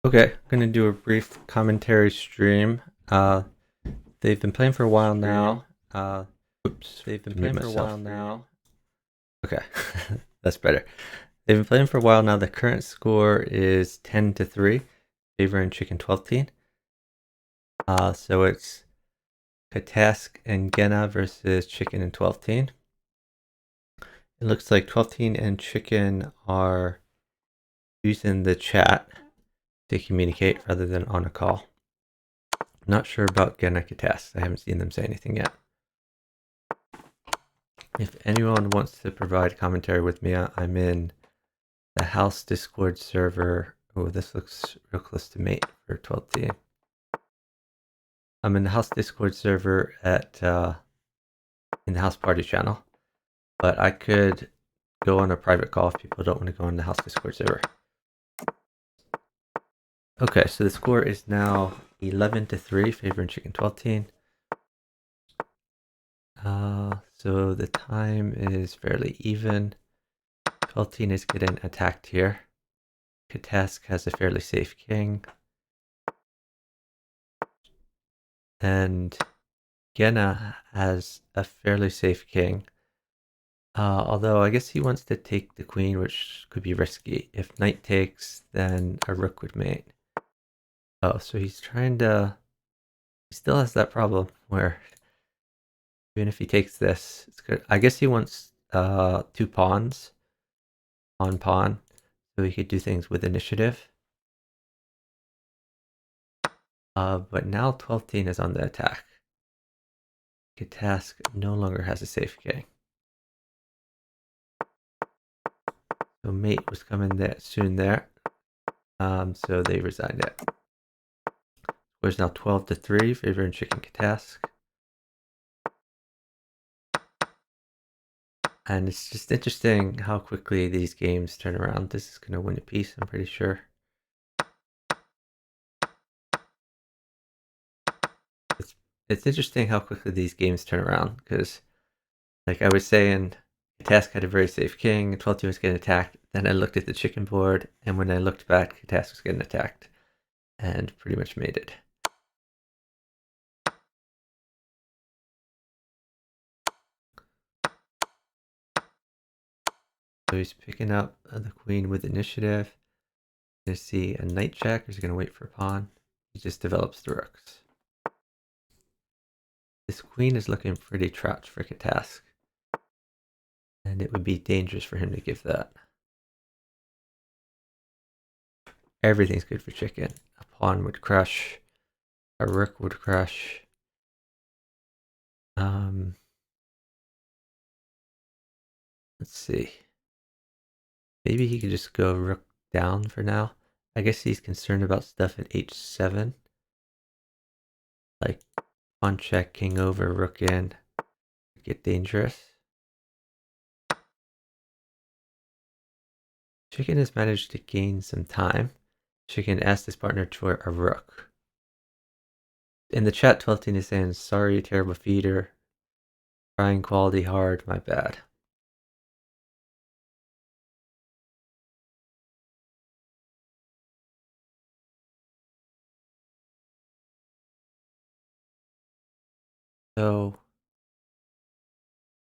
Okay, I'm gonna do a brief commentary stream. They've been playing for a while now. Oops, they've been playing for a while now. Okay, that's better. They've been playing for a while now. The current score is 10-3, favoring Chicken 12 Teen. So it's Katask and Gena versus Chicken and 12 Teen. It looks like 12 Teen and Chicken are using the chat to communicate rather than on a call. Not sure about Gena Katask. I haven't seen them say anything yet. If anyone wants to provide commentary with me, I'm in the house Discord server. Oh, this looks real close to mate for 12 team. I'm in the house Discord server at in the house party channel, but I could go on a private call if people don't want to go on the house Discord server. Okay, so the score is now 11-3, favoring Chicken 12 teen. So the time is fairly even. 12 teen is getting attacked here. Katask has a fairly safe king. And Gena has a fairly safe king. Although I guess he wants to take the queen, which could be risky. If knight takes, then a rook would mate. Oh, so he's trying to... He still has that problem where even if he takes this, it's good. I guess he wants 2 pawns on pawn, so he could do things with initiative. But now 12 teen is on the attack. Katask no longer has a safe king. So mate was coming there soon there. So they resigned it. Score is now 12-3, favoring Chicken Katask. And it's just interesting how quickly these games turn around. This is going to win a piece, I'm pretty sure. It's interesting how quickly these games turn around, because like I was saying, Katask had a very safe king, 12-2 was getting attacked. Then I looked at the chicken board, and when I looked back, Katask was getting attacked, and pretty much made it. So he's picking up the queen with initiative. Going to see a knight check, or is he going to wait for a pawn? He just develops the rooks. This queen is looking pretty trapped for Katask, and it would be dangerous for him to give that. Everything's good for chicken. A pawn would crush, a rook would crush. Let's see. Maybe he could just go rook down for now. I guess he's concerned about stuff at h7. Like pawn check, king over, rook in. Get dangerous. Chicken has managed to gain some time. Chicken asked his partner for a rook. In the chat, 12 teen is saying, sorry, terrible feeder. Trying quality hard, my bad. So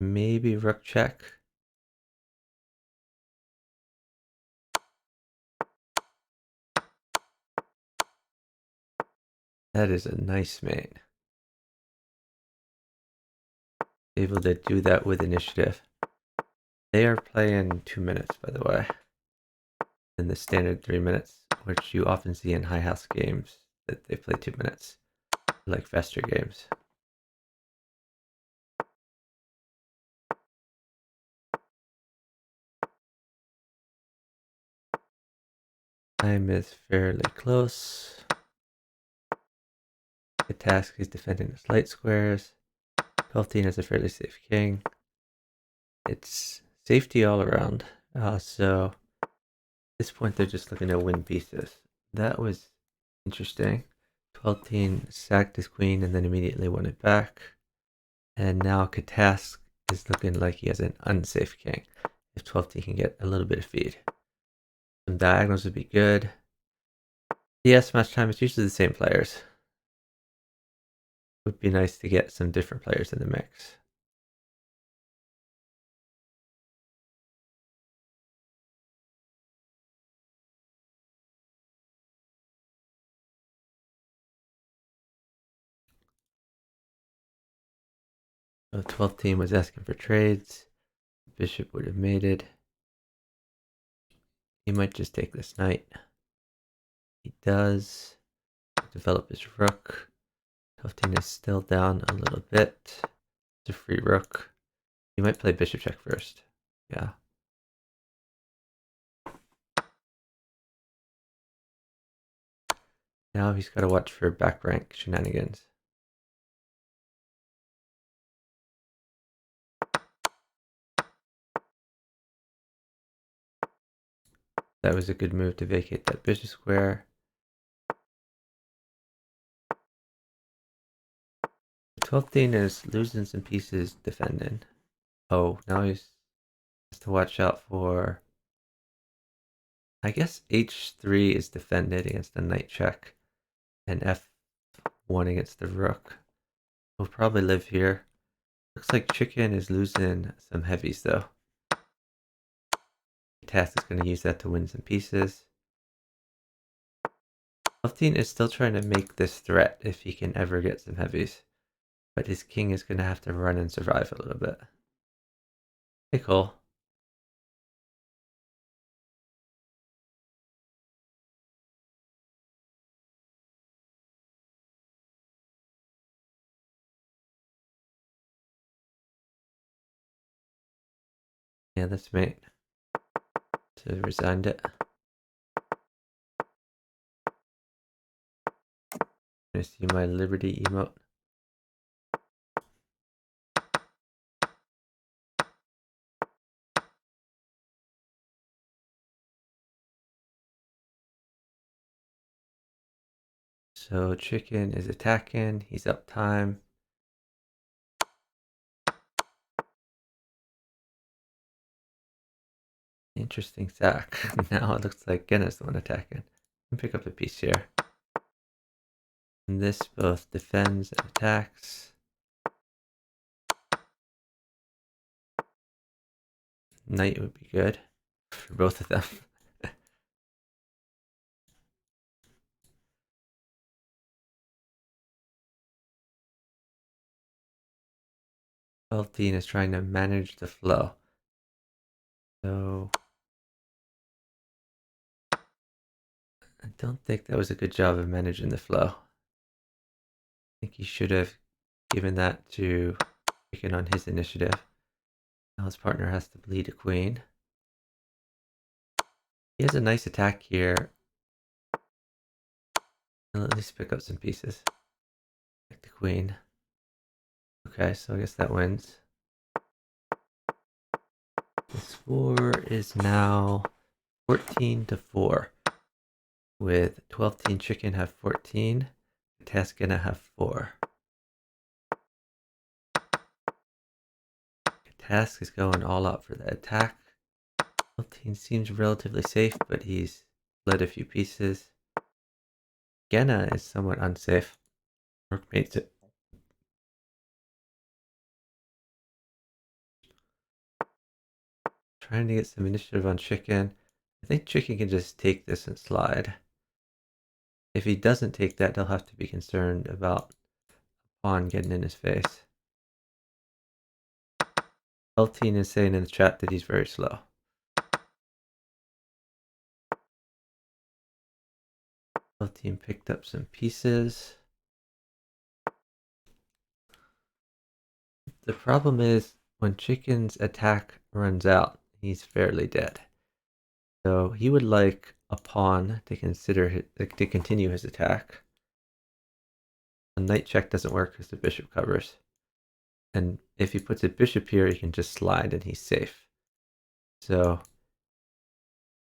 maybe rook check. That is a nice mate. Able to do that with initiative. They are playing 2 minutes, by the way, in the standard 3 minutes, which you often see in high house games that they play 2 minutes, like faster games. Time is fairly close. The task is defending its light squares. 12 teen has a fairly safe king. It's safety all around. So at this point, they're just looking to win pieces. That was interesting. 12 teen sacked his queen and then immediately won it back. And now Katask is looking like he has an unsafe king. If 12 teen can get a little bit of feed. Some diagonals would be good. Yes, match time is usually the same players. Would be nice to get some different players in the mix. The 12th team was asking for trades. Bishop would have mated. He might just take this knight. He does. Develop his rook. 12th team is still down a little bit. It's a free rook. He might play bishop check first. Yeah. Now he's got to watch for back rank shenanigans. That was a good move to vacate that bishop square. The 12th dean is losing some pieces defending. Oh, now he's has to watch out for... I guess h3 is defended against the knight check, and f1 against the rook. We'll probably live here. Looks like chicken is losing some heavies though. Task is going to use that to win some pieces. 12th is still trying to make this threat if he can ever get some heavies. But his king is going to have to run and survive a little bit. Hey, Cole. Yeah, that's mate. So resigned it. I see my Liberty emote. So chicken is attacking. He's up time. Interesting sack. Now it looks like Genna's the one attacking. Can pick up a piece here. And this both defends and attacks. Knight would be good for both of them. 12th is trying to manage the flow. So I don't think that was a good job of managing the flow. I think he should have given that to chicken on his initiative. Now his partner has to bleed a queen. He has a nice attack here. I'll at least pick up some pieces. Like the queen. Okay, so I guess that wins. The score is now 14-4. With 12th team chicken have 14. The task gonna have 4. The task is going all out for the attack. 12th team seems relatively safe, but he's bled a few pieces. Genna is somewhat unsafe. Rook mates it. Trying to get some initiative on chicken. I think chicken can just take this and slide. If he doesn't take that, they'll have to be concerned about pawn getting in his face. Eltine is saying in the chat that he's very slow. Eltine picked up some pieces. The problem is when chicken's attack runs out, he's fairly dead. So he would like a pawn to continue his attack. A knight check doesn't work because the bishop covers. And if he puts a bishop here, he can just slide and he's safe. So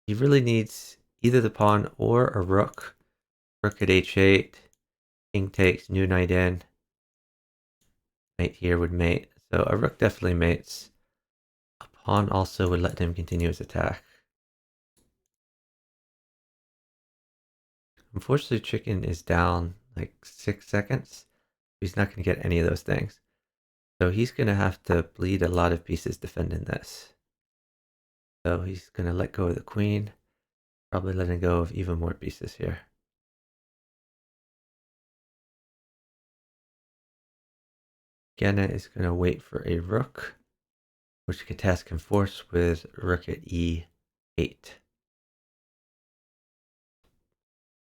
he really needs either the pawn or a rook. Rook at h8, king takes, new knight in. Knight here would mate. So a rook definitely mates. A pawn also would let him continue his attack. Unfortunately, chicken is down like 6 seconds. He's not going to get any of those things. So he's going to have to bleed a lot of pieces defending this. So he's going to let go of the queen, probably letting go of even more pieces here. Genna is going to wait for a rook, which Katas can force with rook at e8.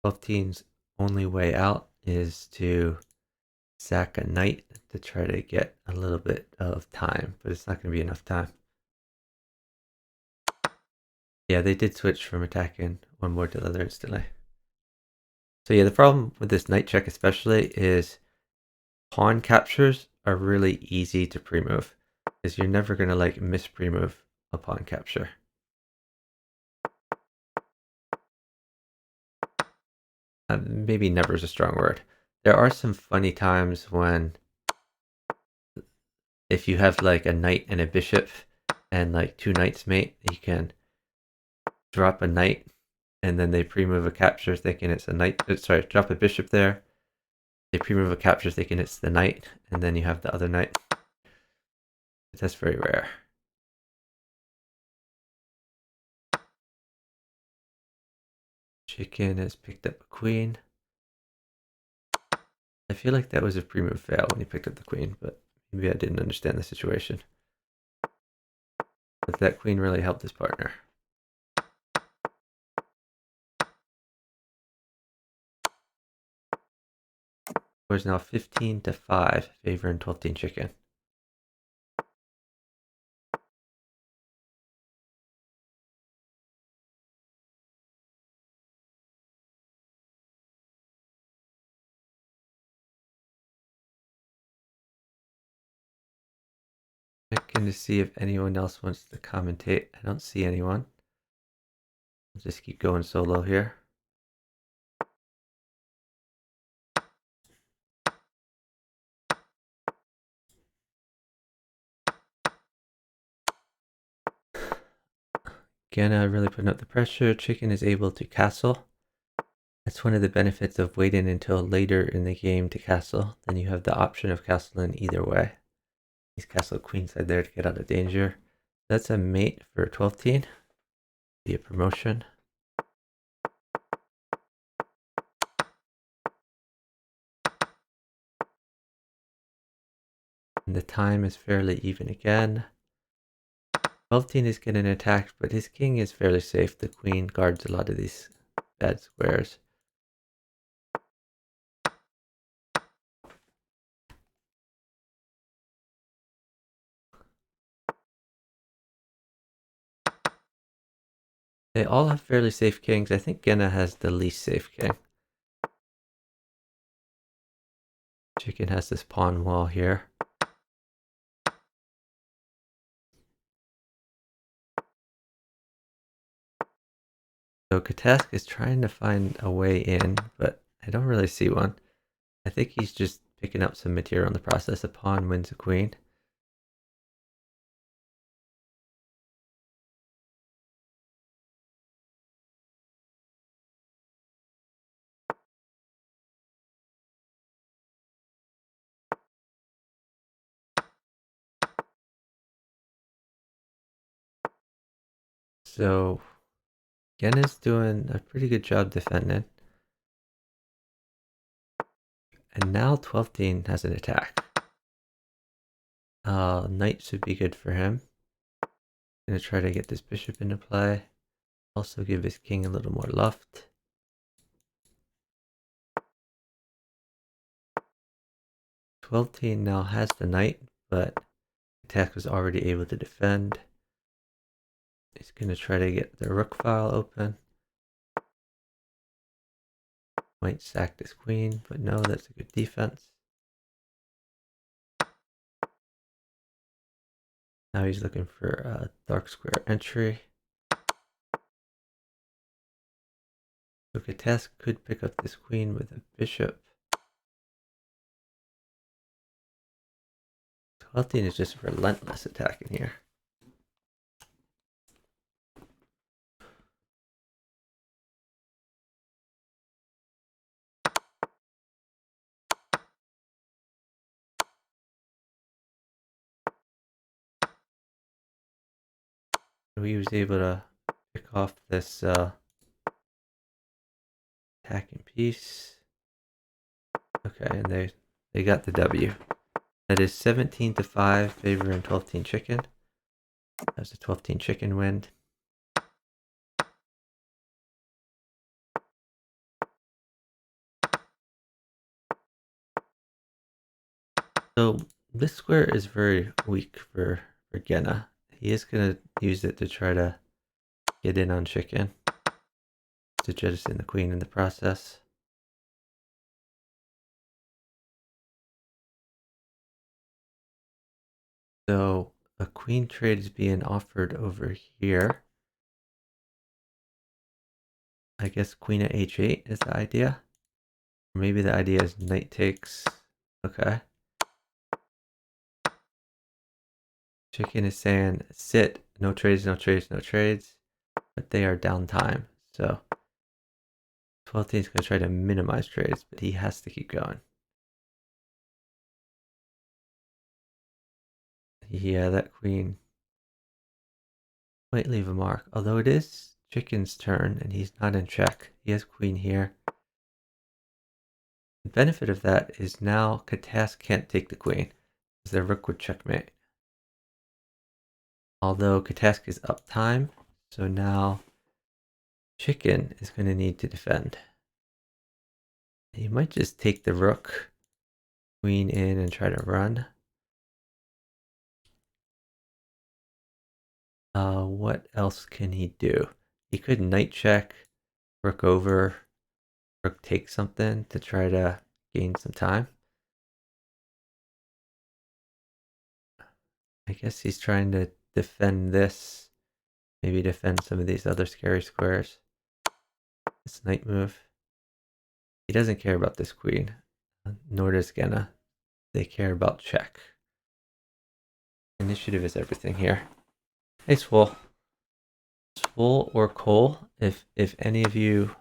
12-teen's only way out is to sack a knight to try to get a little bit of time, but it's not going to be enough time. Yeah, they did switch from attacking one more to the other instantly. So yeah, the problem with this knight check especially is pawn captures are really easy to pre-move, because you're never going to like miss pre-move a pawn capture. Maybe never is a strong word. There are some funny times when if you have like a knight and a bishop and like two knights mate, you can drop a knight and then they pre-move a capture thinking it's a knight. Sorry, drop a bishop there. They pre-move a capture thinking it's the knight, and then you have the other knight. But that's very rare. Chicken has picked up a queen. I feel like that was a pre-move fail when he picked up the queen, but maybe I didn't understand the situation. But that queen really helped his partner. Score is now 15-5, favoring 12-teen chicken. Checking to see if anyone else wants to commentate. I don't see anyone. I'll just keep going solo here. Genna really putting up the pressure. Chicken is able to castle. That's one of the benefits of waiting until later in the game to castle. Then you have the option of castling either way. He's castled queenside there to get out of danger. That's a mate for 12-teen. Be a promotion. And the time is fairly even again. 12-teen is getting attacked, but his king is fairly safe. The queen guards a lot of these bad squares. They all have fairly safe kings. I think Genna has the least safe king. Chicken has this pawn wall here. So Katask is trying to find a way in, but I don't really see one. I think he's just picking up some material in the process. A pawn wins a queen. So Genna's doing a pretty good job defending. And now 12-teen has an attack. Knight should be good for him. Gonna try to get this bishop into play. Also give his king a little more luft. Twelve-teen now has the knight, but attack was already able to defend. He's gonna try to get the rook file open. Might sack this queen, but no, that's a good defense. Now he's looking for a dark square entry. So Katas could pick up this queen with a bishop. 12-teen is just relentless attacking here. So he was able to pick off this attacking piece. Okay, and they got the W. That is 17-5, favoring 12-team chicken. That's a 12-team chicken win. So this square is very weak for Genna. He is going to use it to try to get in on chicken, to jettison the queen in the process. So a queen trade is being offered over here. I guess queen at h8 is the idea. Or maybe the idea is knight takes. Okay. Chicken is saying sit, no trades, no trades, no trades. But they are downtime. So 12 is going to try to minimize trades, but he has to keep going. Yeah, that queen might leave a mark. Although it is chicken's turn and he's not in check. He has queen here. The benefit of that is now Katask can't take the queen, because their rook would checkmate. Although Katask is up time, so now chicken is going to need to defend. He might just take the rook, queen in, and try to run. What else can he do? He could knight check, rook over, rook take something to try to gain some time. I guess he's trying to defend this, maybe defend some of these other scary squares. This knight move. He doesn't care about this queen, nor does Genna. They care about check. Initiative is everything here. Hey, Swole. Swole or Cole, if any of you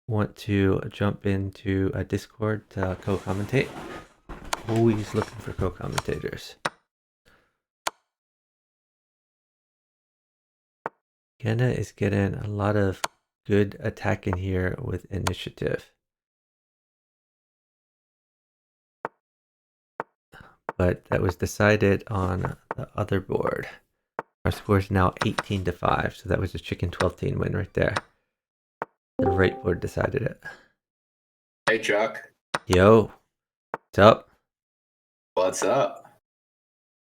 want to jump into a Discord to co-commentate, always looking for co-commentators. Genna is getting a lot of good attack in here with initiative. But that was decided on the other board. Our score is now 18-5, so that was a chicken 12-team win right there. The right board decided it. Hey, Chuck. Yo, what's up? What's up?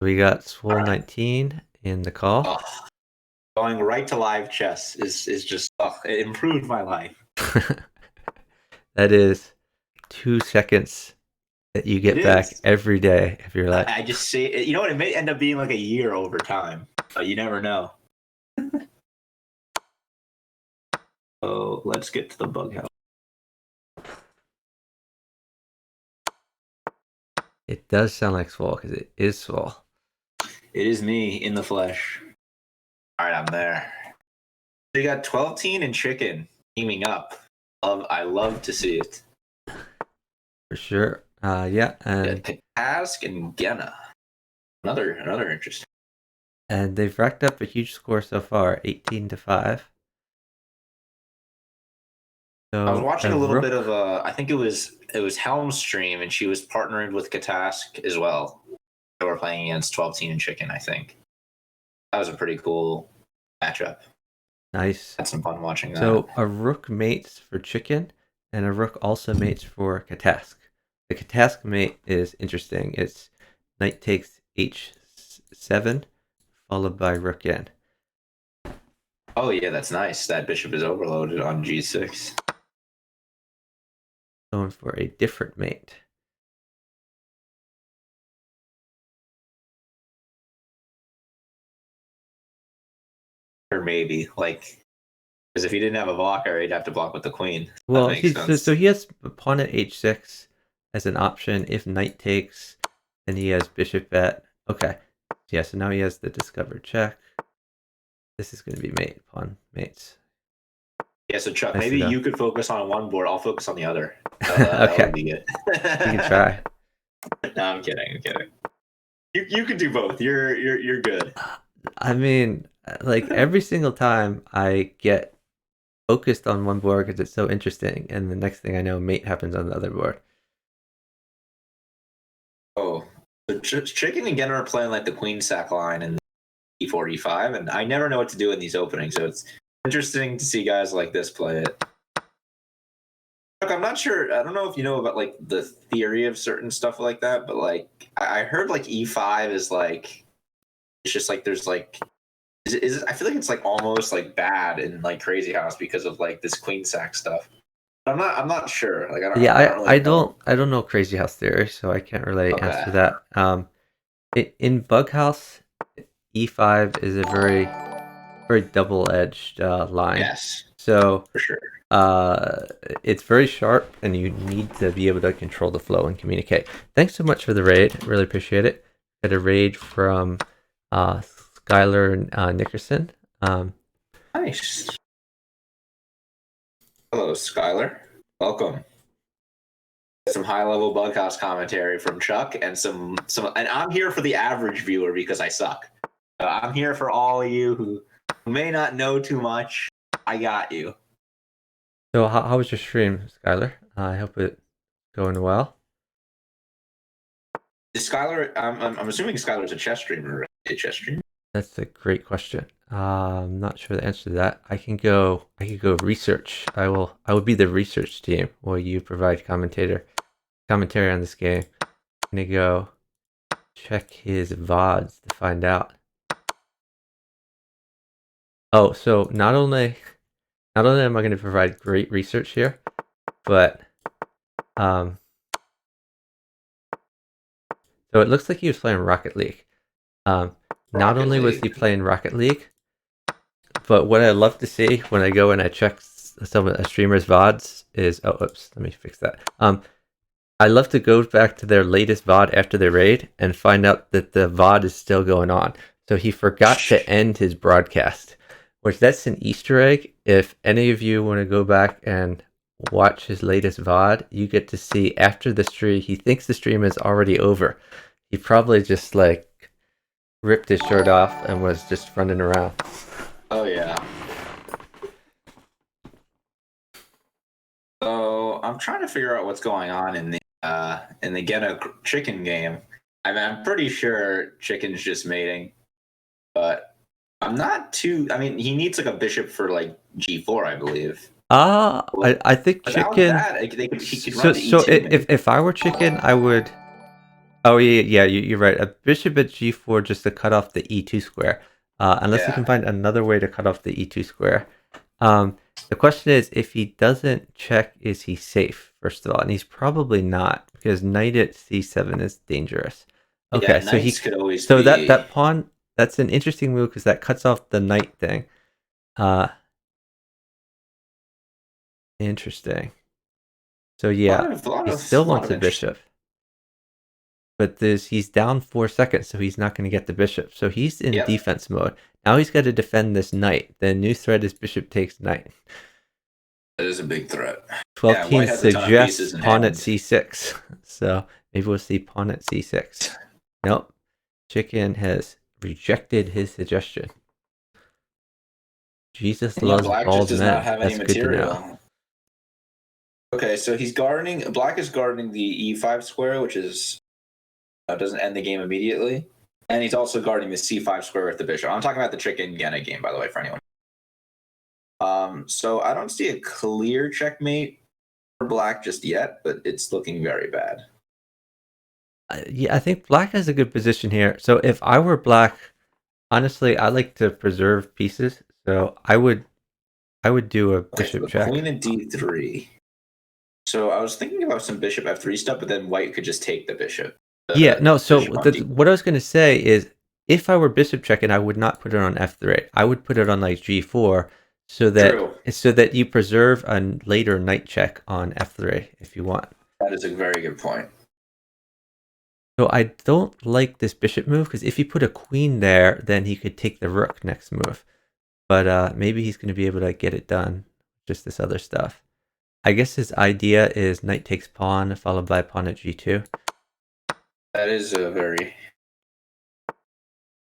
We got Swole 19 in the call. Oh, going right to live chess is just, it improved my life. That is 2 seconds that you get back every day if you're like. I just see, you know what? It may end up being like a year over time, but you never know. So let's get to the bughouse. It does sound like Swole because it is Swole. It is me in the flesh. All right, I'm there. So you got 12-team and chicken teaming up. I love to see it. For sure. Yeah, and Katask and Genna. Another interesting. And they've racked up a huge score so far, 18-5. So I was watching a little bit of I think it was Helm's stream, and she was partnering with Katask as well. They were playing against 12-team and chicken, I think. That was a pretty cool matchup. Nice. Had some fun watching that. So a rook mates for chicken, and a rook also mates for Katask. The Katask mate is interesting. It's knight takes h7, followed by rook in. Oh yeah, that's nice. That bishop is overloaded on g6. Going for a different mate. Or maybe, like, because if he didn't have a blocker, he'd have to block with the queen. Well, so he has pawn at h6 as an option. If knight takes, then he has bishop at... Okay. Yeah, so now he has the discovered check. This is going to be mate, pawn mates. Yeah, so Chuck, maybe you could focus on one board. I'll focus on the other. Okay. That would be good. You can try. No, I'm kidding. You can do both. You're good. I mean, like every single time I get focused on one board because it's so interesting, and the next thing I know, mate happens on the other board. Oh, so Chicken and Genner are playing like the queen sack line in E4, E5, and I never know what to do in these openings, so it's interesting to see guys like this play it. Look, I'm not sure. I don't know if you know about like the theory of certain stuff like that, but like I heard like E5 is like it's just like there's like is I feel like it's like almost like bad in like Crazy House because of like this queen sack stuff. I'm not sure. Like Yeah, I don't really know. I don't know Crazy House theory, so I can't really Okay. answer that. In Bughouse, E5 is a very double-edged line. Yes, So for sure. it's very sharp, and you need to be able to control the flow and communicate. Thanks so much for the raid. Really appreciate it. Got a raid from Skylar Nickerson. Nice. Hello, Skylar. Welcome. Some high level Bughouse commentary from Chuck and some and I'm here for the average viewer because I suck. I'm here for all of you who may not know too much. I got you. So how was your stream, Skylar? I hope it's going well. Is Skylar? I'm assuming Skylar's a chess streamer. Right? A chess streamer. That's a great question. I'm not sure the answer to that. I can go research. I will be the research team while you provide commentary on this game. I'm gonna go check his VODs to find out. Oh, so not only am I going to provide great research here, but so it looks like he was playing Rocket League. Not only was he playing Rocket League, but what I love to see when I go and I check some of a streamer's VODs is oops, let me fix that. I love to go back to their latest VOD after their raid and find out that the VOD is still going on. So he forgot to end his broadcast, which that's an Easter egg. If any of you want to go back and watch his latest VOD, you get to see after the stream. He thinks the stream is already over. He probably just like ripped his shirt off and was just running around. Oh yeah. So I'm trying to figure out what's going on in the Geno chicken game. I mean, I'm pretty sure chicken's just mating, but I'm not too. I mean, he needs like a bishop for like G4, I believe. I think chicken. He could run so if I were chicken, I would. Oh yeah, you're right. A bishop at G4 just to cut off the E2 square. Unless you can find another way to cut off the E2 square. The question is, if he doesn't check, is he safe? First of all, and he's probably not because knight at C7 is dangerous. Okay, so he could always. So that pawn, that's an interesting move because that cuts off the knight thing. Interesting. So yeah, he still wants a bishop. But he's down 4 seconds, so he's not going to get the bishop. So he's in defense mode. Now he's got to defend this knight. The new threat is bishop takes knight. That is a big threat. 12 king suggests pawn at c6. So maybe we'll see pawn at c6. Nope. Chicken has rejected his suggestion. Jesus loves bald men. Not have any material. Okay, so he's guarding. Black is guarding the e5 square, which is doesn't end the game immediately, and he's also guarding the c5 square with the bishop. I'm talking about the chicken Gena game, by the way, for anyone. So I don't see a clear checkmate for Black just yet, but it's looking very bad. Yeah, I think Black has a good position here. So if I were Black, honestly, I like to preserve pieces. So I would do a bishop check. Queen and d3. So I was thinking about some bishop f3 stuff, but then White could just take the bishop. Yeah, no. So what I was going to say is, if I were bishop checking, I would not put it on f3. I would put it on like g4, so that you preserve a later knight check on f3 if you want. That is a very good point. So I don't like this bishop move because if you put a queen there, then he could take the rook next move. But maybe he's going to be able to get it done. Just this other stuff. I guess his idea is knight takes pawn followed by pawn at g2. That is a very...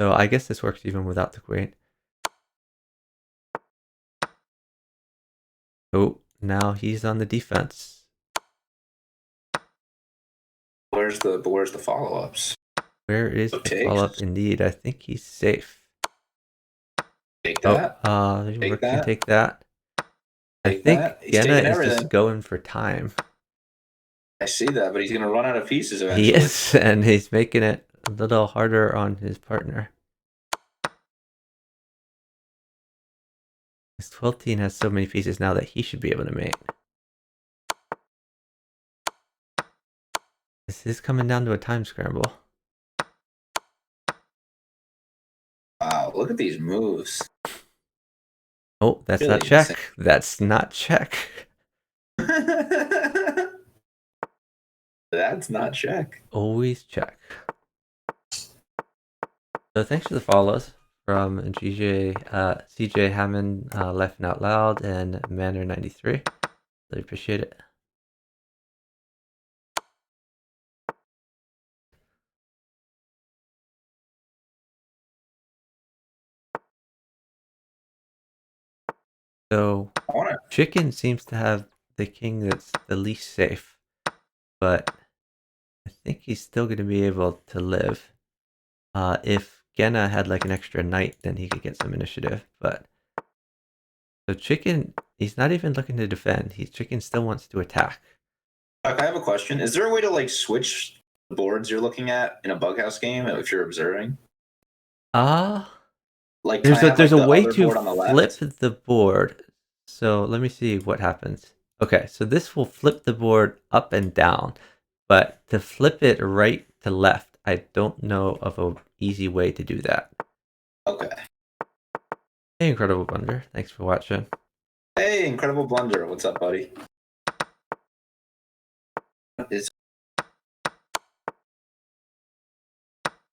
So I guess this works even without the queen. Oh, now he's on the defense. Where's the follow-ups? Where is So the follow-up? Indeed, I think he's safe. Take that. Rook can take that. I Take think that. He's Genna taking is everything. just going for time. I see that, but he's gonna run out of pieces eventually. He is, and he's making it a little harder on his partner. His 12-teen has so many pieces now that he should be able to mate. This is coming down to a time scramble. Wow, look at these moves. Oh, that's Really not check. insane. That's not check. That's not check. Always check. So thanks for the follows from CJ Hammond, Laughing Out Loud, and Manor93. Really appreciate it. So Chicken seems to have the king that's the least safe, but I think he's still going to be able to live. If Genna had like an extra knight, then he could get some initiative. But so Chicken, he's not even looking to defend. Chicken still wants to attack. Chuck, I have a question. Is there a way to like switch the boards you're looking at in a bughouse game if you're observing? Like there's a way to flip the board. So let me see what happens. Okay, so this will flip the board up and down, but to flip it right to left, I don't know of an easy way to do that. Okay. Hey, Incredible Blunder. Thanks for watching. Hey, Incredible Blunder. What's up, buddy? What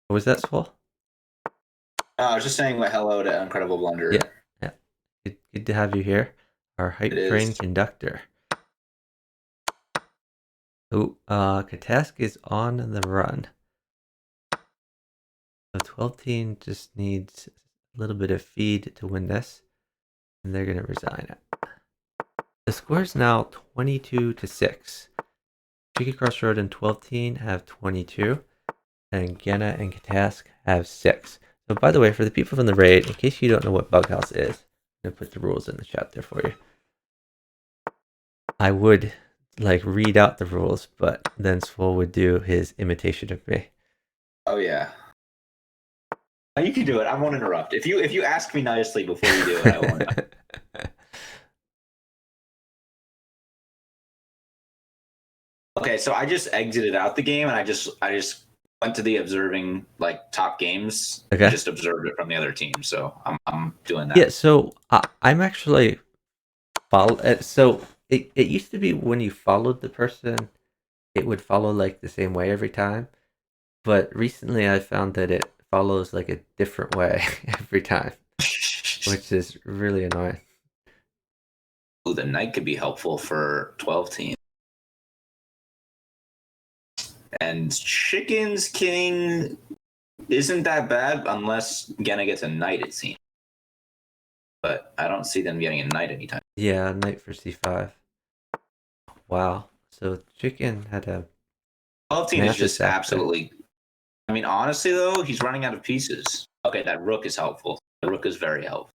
was that, Swole? I was just saying hello to Incredible Blunder. Yeah. Good to have you here. Our hype train conductor. Oh, Katask is on the run. So 12-teen just needs a little bit of feed to win this, and they're going to resign it. The score is now 22-6. Cheeky Crossroad and 12-teen have 22, and Genna and Katask have 6. So by the way, for the people from the raid, in case you don't know what Bughouse is, I'm going to put the rules in the chat there for you. I would read out the rules, but then Swole would do his imitation of me. Oh yeah. You can do it. I won't interrupt. If you ask me nicely before you do it, I won't. Okay, so I just exited out the game and I just went to the observing top games. Okay. Just observed it from the other team, so I'm doing that. Yeah, so I'm actually so it used to be when you followed the person, it would follow the same way every time. But recently I found that it follows a different way every time, which is really annoying. Ooh, the knight could be helpful for 12-teen. And Chicken's king isn't that bad unless Genna gets a knight, it seems. But I don't see them getting a knight anytime. Yeah, knight for c5. Wow. So Chicken had a 12-teen is just absolutely... I mean, honestly, though, he's running out of pieces. Okay, that rook is helpful. The rook is very helpful.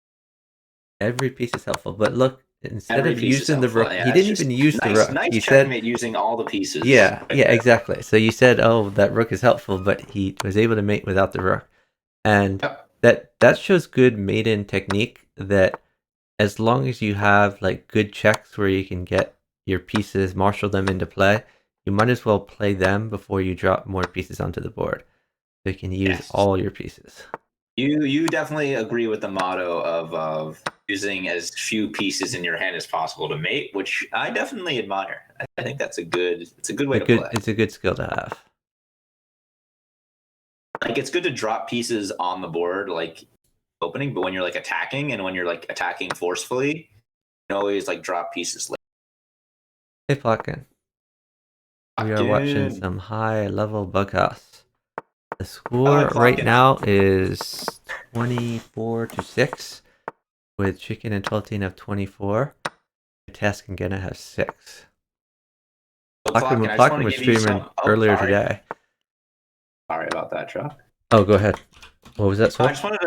Every piece is helpful, but look, instead of using the rook, he didn't even use the rook. Nice he said using all the pieces. Yeah, exactly. So you said, "Oh, that rook is helpful," but he was able to mate without the rook, and that shows good maiden technique. That as long as you have good checks where you can get your pieces, marshal them into play, you might as well play them before you drop more pieces onto the board, so you can use all your pieces. You definitely agree with the motto of using as few pieces in your hand as possible to mate, which I definitely admire. I think that's a good way to play. It's a good skill to have. It's good to drop pieces on the board, opening, but when you're attacking and when you're attacking forcefully, you can always drop pieces later. Hey, Plotkin. We are watching some high-level Bughouse. The score right now is 24-6, with Chicken and 12-teen have 24. Task and Gena have 6. So, Plotkin was streaming earlier today. Sorry about that, Chuck. Oh, go ahead. What was that? I just wanted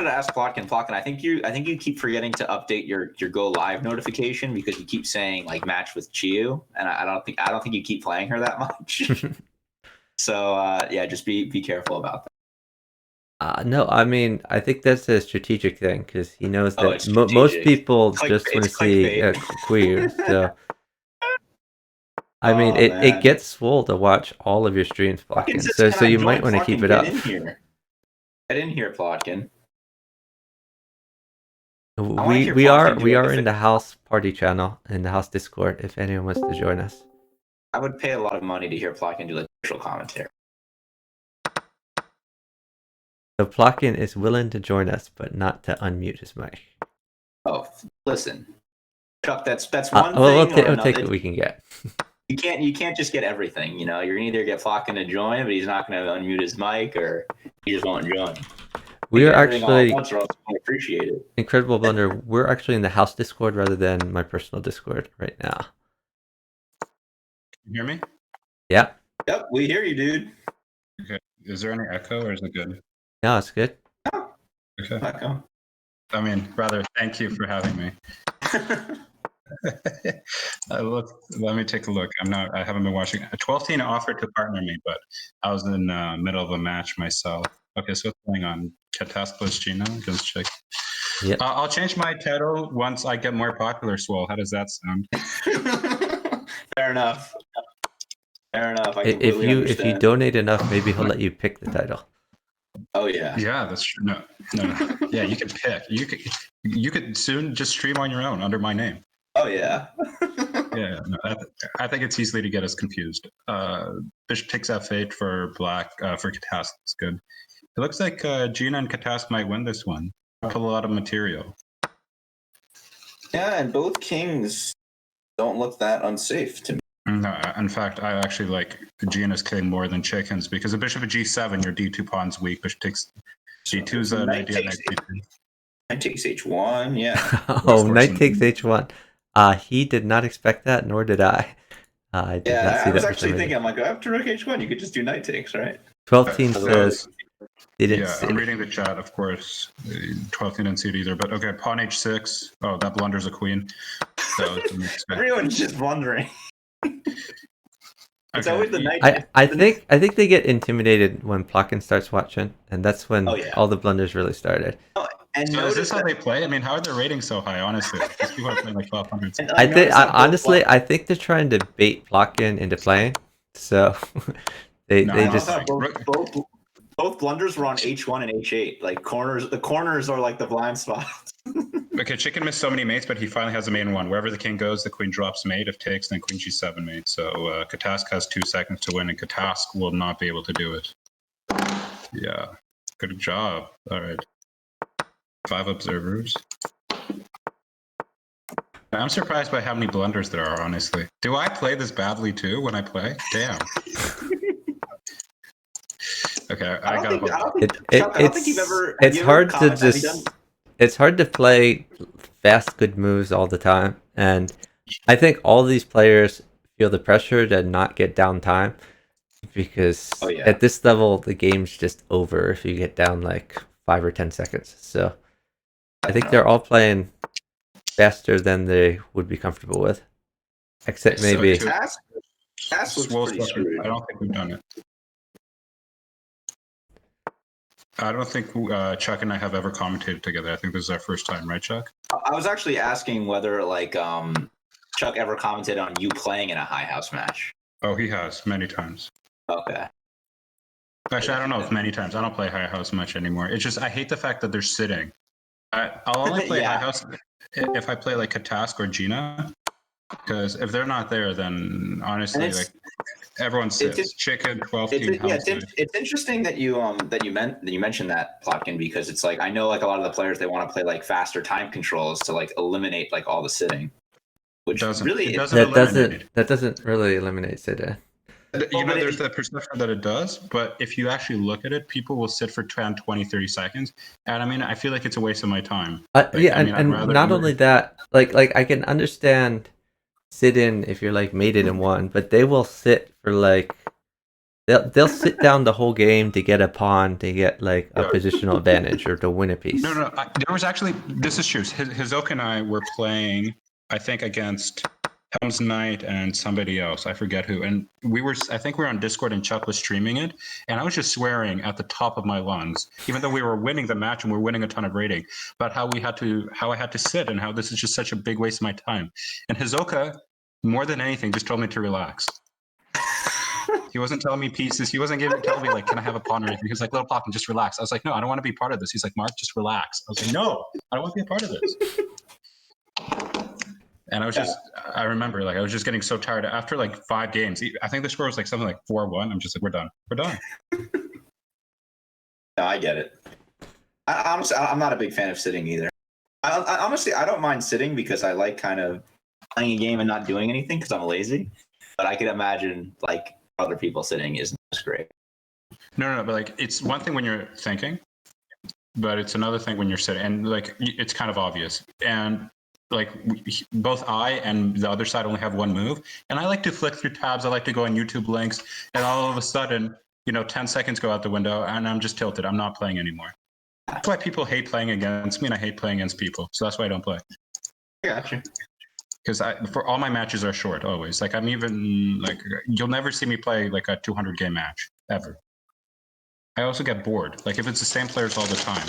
to ask Plotkin. I think you keep forgetting to update your go live notification because you keep saying like match with Chiyu, and I don't think you keep playing her that much. So yeah, just be careful about that. No, I mean I think that's a strategic thing because he knows that most people just want to see queer. So I mean it gets swole to watch all of your streams, Plotkin. So you might want to keep it up. Get in here, Plotkin. We are in the house party channel in the house Discord if anyone wants to join us. I would pay a lot of money to hear Plotkin do like official commentary. So Plotkin is willing to join us, but not to unmute his mic. Oh, listen, Chuck. That's one thing. We'll take what we can get. You can't just get everything. You know, you're gonna either get Plotkin to join, but he's not gonna unmute his mic, or he just won't join. We are actually appreciate it. Incredible Blunder. We're actually in the house Discord rather than my personal Discord right now. You hear me? Yeah. Yep, we hear you, dude. Okay. Is there any echo or is it good? No, it's good. Oh. Okay. Echo. I mean, rather, thank you for having me. Let me take a look. I haven't been watching. 12-team offered to partner me, but I was in the middle of a match myself. Okay, so what's going on? Task plus Gina against Chick. Yeah. I'll change my title once I get more popular, Swole. How does that sound? Fair enough. If you donate enough, maybe he'll let you pick the title. Oh yeah. Yeah, that's true. No. Yeah, you can pick. You could soon just stream on your own under my name. Oh yeah. Yeah, no, I think it's easily to get us confused. Bishop takes F8 for black for Katask. It's good. It looks like Gina and Katask might win this one. Pull a lot of material. Yeah, and both kings don't look that unsafe to me. No, in fact, I actually like Gina's king more than Chicken's because a bishop of G7, your D2 pawn's weak. Bishop takes G2's an idea. Knight takes H1, yeah. Knight takes H1. He did not expect that, nor did I. I did not see I was that actually thinking, I'm like, after rook H1, you could just do knight takes, right? 12-team says they didn't see. I'm reading the chat, of course. 12-team didn't see it either, but okay, pawn H6. Oh, that blunders a queen. So everyone's just wondering. It's always the knight. I think they get intimidated when Plotkin starts watching, and that's when all the blunders really started. And so is this how they play? I mean, how are their ratings so high? Honestly, these people are playing like 1200. I think they're trying to bait Plotkin into playing. So they just both blunders were on H1 and H8. Like corners, the corners are like the blind spots. Okay, Chicken missed so many mates, but he finally has a mate in one. Wherever the king goes, the queen drops mate. If takes, then queen G7 mate. So Katask has 2 seconds to win, and Katask will not be able to do it. Yeah, good job. All right. 5 observers. I'm surprised by how many blunders there are, honestly. Do I play this badly too when I play? Damn. Okay, I don't think you've ever. It's hard to play fast, good moves all the time, and I think all these players feel the pressure to not get down time because at this level the game's just over if you get down like 5 or 10 seconds. So I think they're all playing faster than they would be comfortable with, except maybe. Task looks pretty screwed. I don't think we've done it. I don't think Chuck and I have ever commentated together. I think this is our first time, right, Chuck? I was actually asking whether like Chuck ever commented on you playing in a high house match. Oh, he has many times. Okay. Actually, I don't know if many times. I don't play high house much anymore. It's just I hate the fact that they're sitting. I'll only play high house if I play like Katask or Gina, because if they're not there, then honestly, like everyone sits. Chicken 12-team house. It's interesting that you mentioned that, Plotkin, because it's like I know like a lot of the players they want to play like faster time controls to like eliminate like all the sitting, which doesn't really that doesn't really eliminate sitting. There's the perception that it does, but if you actually look at it, people will sit for 10, 20, 30 seconds. And I mean, I feel like it's a waste of my time. And not only that, like I can understand sit in if you're like mated in one, but they will sit for like they'll sit down the whole game to get a pawn to get like a positional advantage or to win a piece. No. There was actually, this is true. Hizoka and I were playing, I think, against Helm's Knight and somebody else. I forget who. And I think we were on Discord and Chuck was streaming it. And I was just swearing at the top of my lungs, even though we were winning the match and we were winning a ton of rating, about how I had to sit and how this is just such a big waste of my time. And Hizoka, more than anything, just told me to relax. He wasn't telling me pieces. He wasn't telling me, like, can I have a pawn or anything? He was like, littleplotkin, just relax. I was like, no, I don't want to be part of this. He's like, Mark, just relax. I was like, no, I don't want to be a part of this. And I remember, like, I was just getting so tired. After, like, 5 games, I think the score was, like, something like 4-1. I'm just like, we're done. No, I get it. Honestly, I'm not a big fan of sitting either. Honestly, I don't mind sitting because I like kind of playing a game and not doing anything because I'm lazy. But I can imagine, like, other people sitting isn't as great. No, but like it's one thing when you're thinking, but it's another thing when you're sitting, and like it's kind of obvious. And like both I and the other side only have one move, and I like to flick through tabs. I like to go on YouTube links, and all of a sudden, 10 seconds go out the window, and I'm just tilted. I'm not playing anymore. That's why people hate playing against me, and I hate playing against people. So that's why I don't play. I gotcha. Because for all my matches are short always. Like I'm even like you'll never see me play like a 200 game match ever. I also get bored. Like if it's the same players all the time.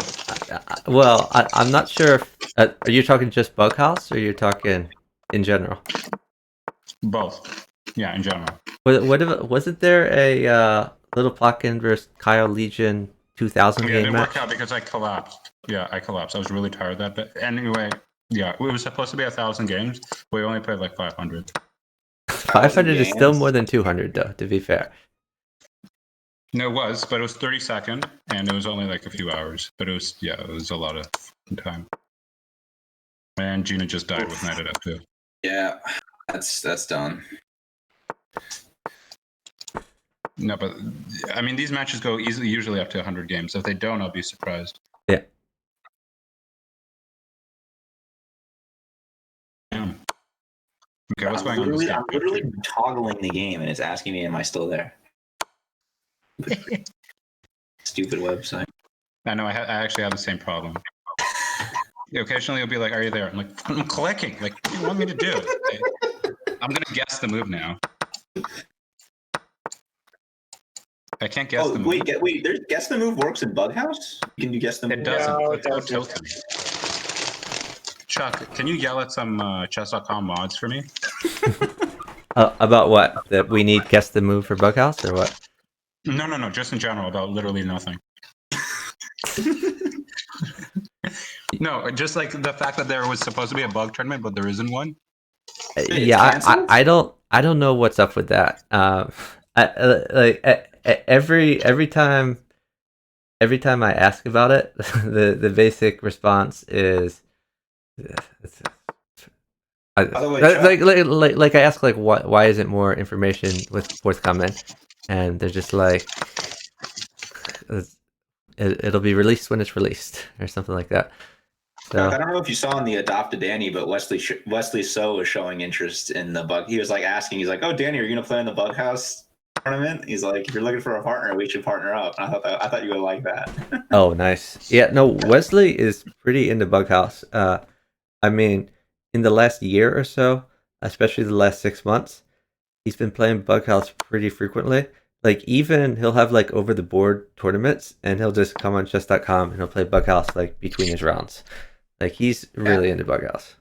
Well, I'm not sure. Are you talking just bughouse or you're talking in general? Both. Yeah, in general. Wasn't there a littleplotkin versus Kyle Legion 2000 game match? Yeah, it didn't work out because I collapsed. Yeah, I collapsed. I was really tired of that bit. Anyway. Yeah, it was supposed to be 1,000 games, but we only played like 500. 500 is still more than 200, though, to be fair. No, it was, but it was 30-second, and it was only like a few hours. But it was a lot of time. And Gina just died with Knight at F2. Yeah, that's done. No, but I mean, these matches go usually up to 100 games. If they don't, I'll be surprised. Yeah. Okay, what's going on? I'm literally toggling the game and it's asking me, am I still there? Stupid website. I know, I actually have the same problem. Occasionally you'll be like, are you there? I'm like, I'm clicking. Like, what do you want me to do? I'm going to guess the move now. I can't guess the move. Wait, guess the move works in Bughouse? Can you guess the move? It doesn't. No, it's so tilted. Chuck, can you yell at some chess.com mods for me? About what? That we need guess the move for bughouse or what? No. Just in general, about literally nothing. No, just like the fact that there was supposed to be a bug tournament, but there isn't one. Yeah, I don't know what's up with that. Every time I ask about it, the basic response is. I ask like why isn't more information forthcoming, and they're just like it'll be released when it's released or something like that. So I don't know if you saw in the Adopted Danny, but Wesley So was showing interest in the bug. He was like asking, he's like, "Oh, Danny, are you gonna play in the Bughouse tournament?" He's like, "If you're looking for a partner, we should partner up." And I thought you would like that. Oh, nice. Yeah, no, Wesley is pretty into Bughouse. I mean, in the last year or so, especially the last 6 months, he's been playing Bughouse pretty frequently. Like, even he'll have like over the board tournaments, and he'll just come on chess.com and he'll play Bughouse like between his rounds. Like, he's really into Bughouse.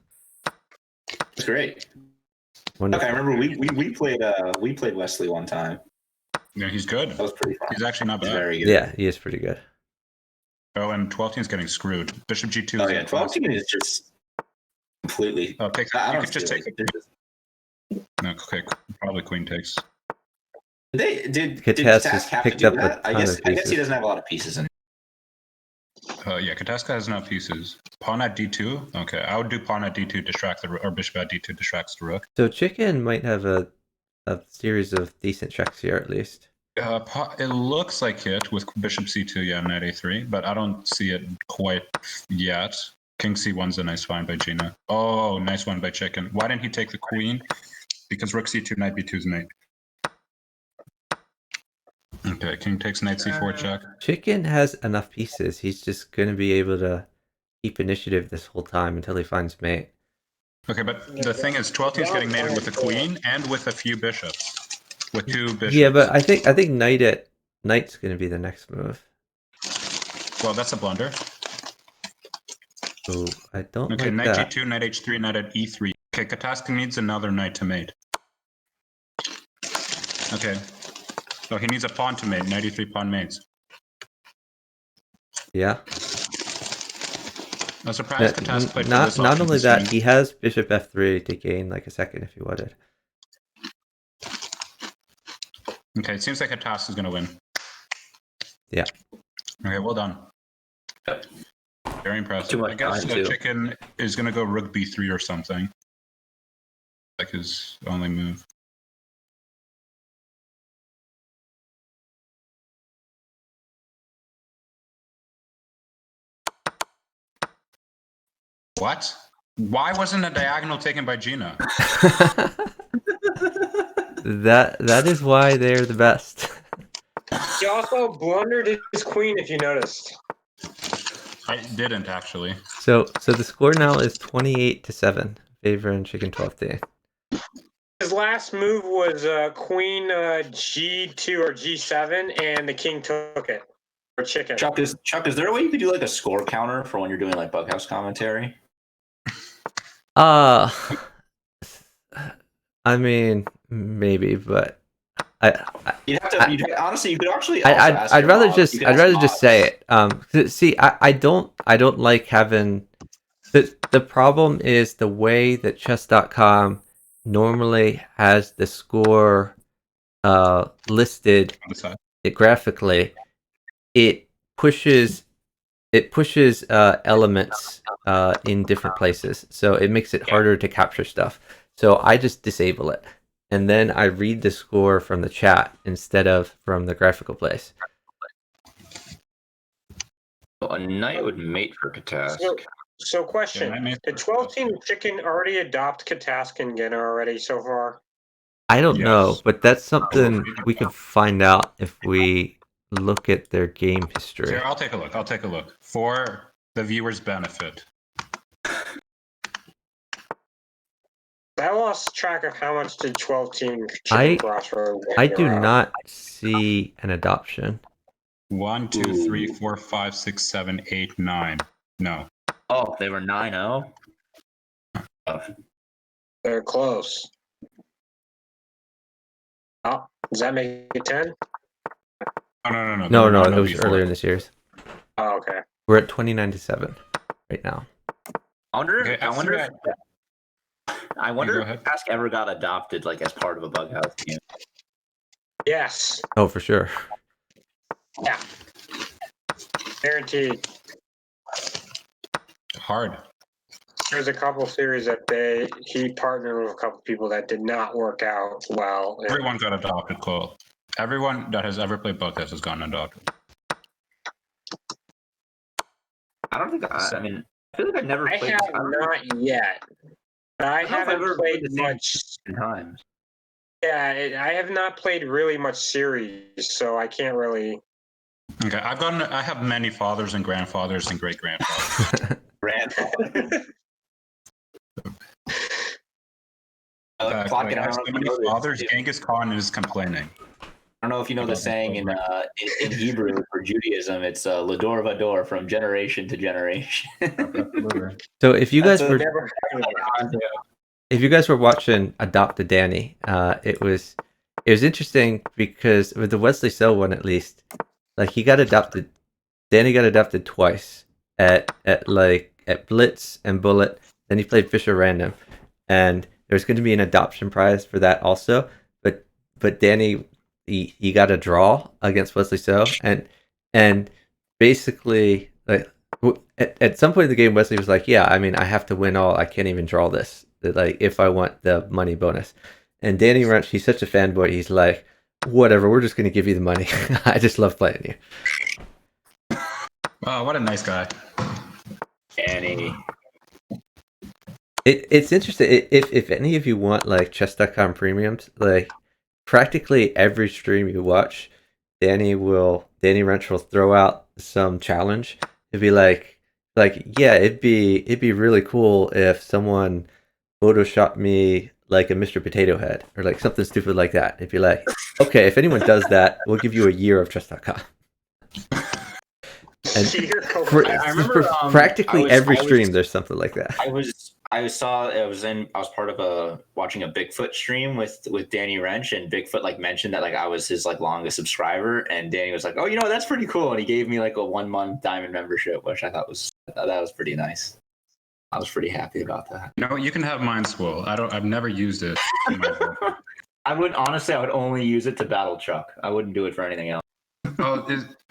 It's great. Wonderful. Okay, I remember we played Wesley one time. Yeah, he's good. That was pretty fun. He's actually not bad. Very good. Yeah, he is pretty good. Oh, and 12 is getting screwed. Bishop G2. Oh yeah, 12 is just completely. Oh, take. I You don't could just take. No, okay, probably queen takes. Did Katas Katas have picked to do up that? a I ton guess of pieces. he doesn't have a lot of pieces in it. Yeah, Kateska has no pieces. Pawn at d2. Okay, I would do pawn at d2 distract the rook, or bishop at d2 distracts the rook. So Chicken might have a a series of decent checks here at least. It looks like it with bishop c2, yeah, knight a3, but I don't see it quite yet. King c1's a nice find by Gina. Oh, nice one by Chicken. Why didn't he take the queen? Because rook c2, knight b2's mate. Okay, king takes knight c4 check. Chicken has enough pieces. He's just going to be able to keep initiative this whole time until he finds mate. Okay, but the thing is, 12 is getting mated with a queen and with a few bishops. With 2 bishops. Yeah, but I think knight's going to be the next move. Well, that's a blunder. Oh, I don't okay, like knight that. g2, knight h3, knight at e3. Okay, Kataska needs another knight to mate. Okay. So he needs a pawn to mate. Knight e3 pawn mates. Yeah. I'm surprised Kataska played for this Not only that, stream. he has bishop f3 to gain like a second if he wanted. Okay, it seems like Kataska is going to win. Yeah. Okay, well done. Yep. Very impressive. Too much I guess time, too. Chicken is going to go rook b3 or something. Like his only move. What? Why wasn't a diagonal taken by Gina? That is why they're the best. He also blundered his queen, if you noticed. I didn't actually. So the score now is 28-7, favoring Chicken 12D. His last move was queen g2 or g7, and the king took it. Or chicken. Chuck, is there a way you could do like a score counter for when you're doing like bughouse commentary? I mean, maybe, but honestly, you could actually. I'd rather just say it. See, I don't like having the problem is the way that chess.com normally has the score listed graphically. It pushes elements in different places, so it makes it harder to capture stuff. So I just disable it, and then I read the score from the chat instead of from the graphical place. A knight would mate for Katask. So question: Did 12 Team Chicken already adopt Katask and Ginner already so far? I don't know, but that's something we can find out if we look at their game history. Here, I'll take a look for the viewers' benefit. I lost track of how much did 12 Team Chicken Crossroad. I do not see an adoption. 1, 2, 3, 4, 5, 6, 7, 8, 9. No. Oh, they were 9-0. They're close. Oh, does that make it 10? No. No, it was earlier in the series. Oh, okay. We're at 29-7 right now. I wonder if ahead. Katask ever got adopted like as part of a bughouse game. Yes. Oh, for sure. Yeah. Guaranteed. Hard. There's a couple series that he partnered with a couple people that did not work out well. Everyone got adopted, Cole. Everyone that has ever played bughouse has gotten adopted. I don't think I mean, I feel like I've never played. I have not yet. I haven't played much times. Yeah, I have not played really much series, so I can't really. Okay, I have many fathers and grandfathers and great grandfathers. Fathers, Genghis Khan is complaining. I don't know if you know the saying in Hebrew for Judaism. It's "Lador vador," from generation to generation. So if you guys were watching Adopt a Danny, it was interesting because with the Wesley So one at least, like Danny got adopted twice at Blitz and Bullet. Then he played Fisher Random, and there's going to be an adoption prize for that also. But Danny, he got a draw against Wesley So, and basically like at some point in the game, Wesley was like, "Yeah, I mean, I have to win all. I can't even draw this. Like if I want the money bonus." And Danny Runch, he's such a fanboy. He's like, whatever, we're just going to give you the money. I just love playing you. Oh, what a nice guy. Danny. It's interesting. If any of you want like chess.com premiums, like practically every stream you watch, Danny Runch will throw out some challenge. It'd be like yeah, it'd be really cool if someone photoshopped me like a Mr. Potato Head or like something stupid like that. It'd be like, okay, if anyone does that, we'll give you a year of chess.com. And I remember practically every stream there's something like that. I was part of watching a Bigfoot stream with Danny Wrench, and Bigfoot like mentioned that like I was his like longest subscriber, and Danny was like, oh, you know, that's pretty cool, and he gave me like a 1 month diamond membership, which I thought was pretty nice. I was pretty happy about that. No, you can have mine, Swole. I've never used it. I would only use it to battle Chuck. I wouldn't do it for anything else.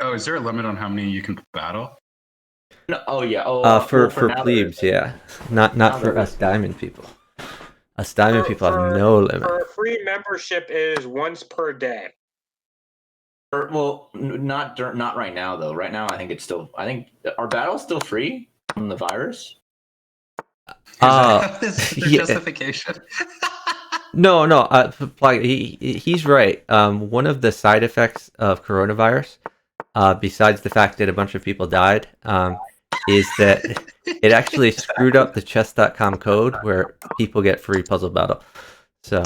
Is there a limit on how many you can battle? No, oh yeah. For plebes, yeah. Not for us diamond people. Us diamond people have no limit. For a free membership is once per day. Not right now though. Right now, I think our battle's still free from the virus. Justification. No. He's right. One of the side effects of coronavirus, besides the fact that a bunch of people died, is that it actually screwed up the chess.com code where people get free puzzle battle. So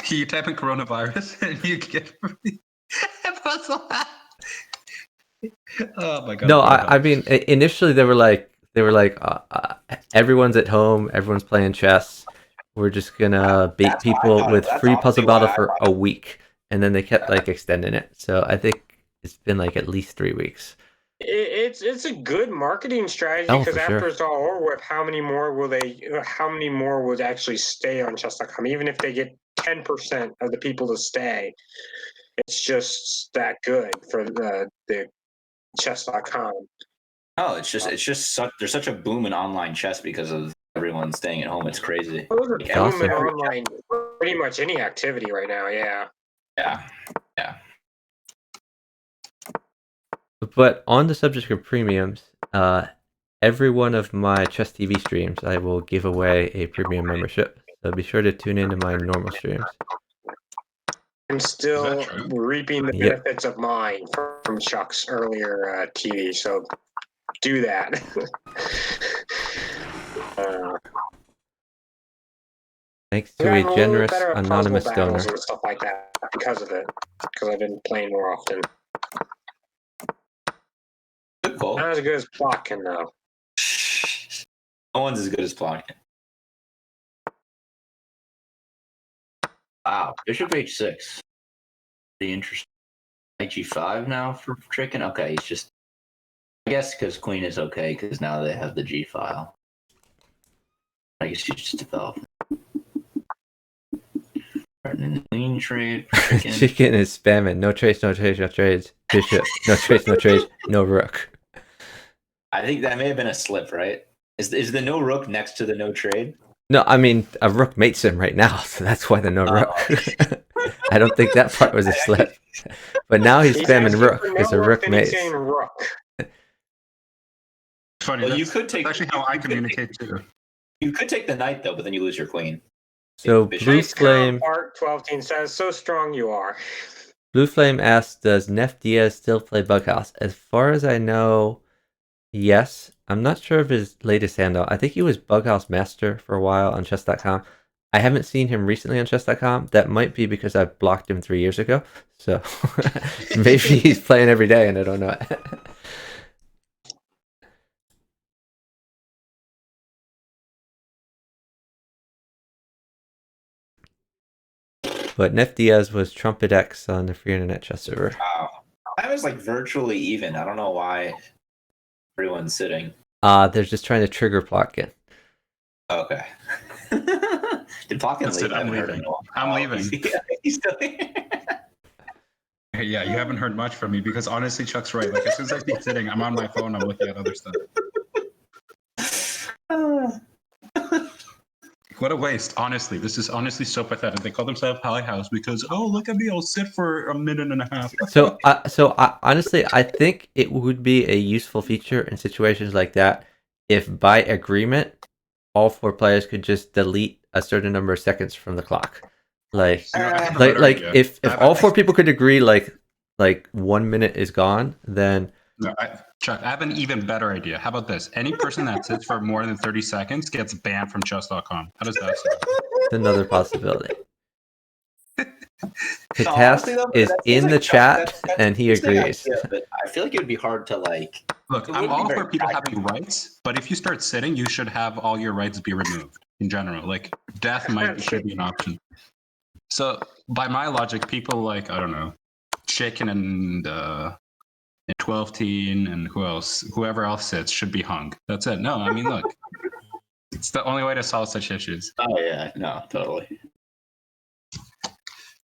you type in coronavirus and you get free puzzle battle. Oh my god. No, I mean initially they were like everyone's at home, everyone's playing chess. We're just gonna beat people with free puzzle battle for a week, and then they kept like extending it. So I think it's been like at least 3 weeks. It's a good marketing strategy because after it's all over with, how many more would actually stay on chess.com? Even if they get 10% of the people to stay, it's just that good for the chess.com. Oh, it's just there's such a boom in online chess because of everyone staying at home. It's crazy. Like awesome. Online, pretty much any activity right now. Yeah. But on the subject of premiums, every one of my Chess TV streams, I will give away a premium membership. So be sure to tune into my normal streams. I'm still reaping the benefits of mine from Chuck's earlier TV, so do that. Thanks to a generous anonymous donor. And stuff like that because of it, because I've been playing more often. Cool. Not as good as Plotkin, though. No one's as good as Plotkin. Wow, Bishop H6. The interesting. Knight G5 now for chicken. Okay, he's just. I guess because Queen is okay because now they have the G file. I guess you just develop. Starting the Queen trade. Chicken is spamming. No trades. Bishop. No trades. No rook. I think that may have been a slip, right? Is the no rook next to the no trade? No, I mean a rook mates him right now, so that's why the no rook. I don't think that part was a slip. But now he's spamming rook because a rook mates. Funny. Well, you could take actually how I communicate too. You could take the knight though, but then you lose your queen. So Blue Flame. Art 12 says, "So strong you are." Blue Flame asks, "Does Nef Diaz still play Bughouse?" As far as I know, yes. I'm not sure of his latest handle. I think he was Bughouse Master for a while on chess.com. I haven't seen him recently on chess.com. That might be because I blocked him 3 years ago. So maybe he's playing every day and I don't know it. But Nef Diaz was Trumpet X on the Free Internet Chess server. Wow. I was like virtually even. I don't know why everyone's sitting. They're just trying to trigger Plotkin. Okay. Did Plotkin leave? I'm leaving. I'm leaving. He's still here. Yeah, you haven't heard much from me because honestly, Chuck's right. Like as soon as I keep sitting, I'm on my phone. I'm looking at other stuff. What a waste. Honestly, this is honestly so pathetic. They call themselves High House because, oh, look at me, I'll sit for a minute and a half. Honestly, I think it would be a useful feature in situations like that if, by agreement, all 4 players could just delete a certain number of seconds from the clock. If all 4 people could agree, like 1 minute is gone, then. No, Chuck, I have an even better idea. How about this? Any person that sits for more than 30 seconds gets banned from chess.com. How does that sound? It's another possibility. Katask is in the chat, and he agrees. But I feel like it would be hard to like. Look, I'm all for people having rights, but if you start sitting, you should have all your rights be removed in general. Like, death should be an option. So, by my logic, people like, I don't know, Chicken and 12 Teen and whoever else sits should be hung. That's it. No, I mean, look, it's the only way to solve such issues. Oh yeah, no, totally.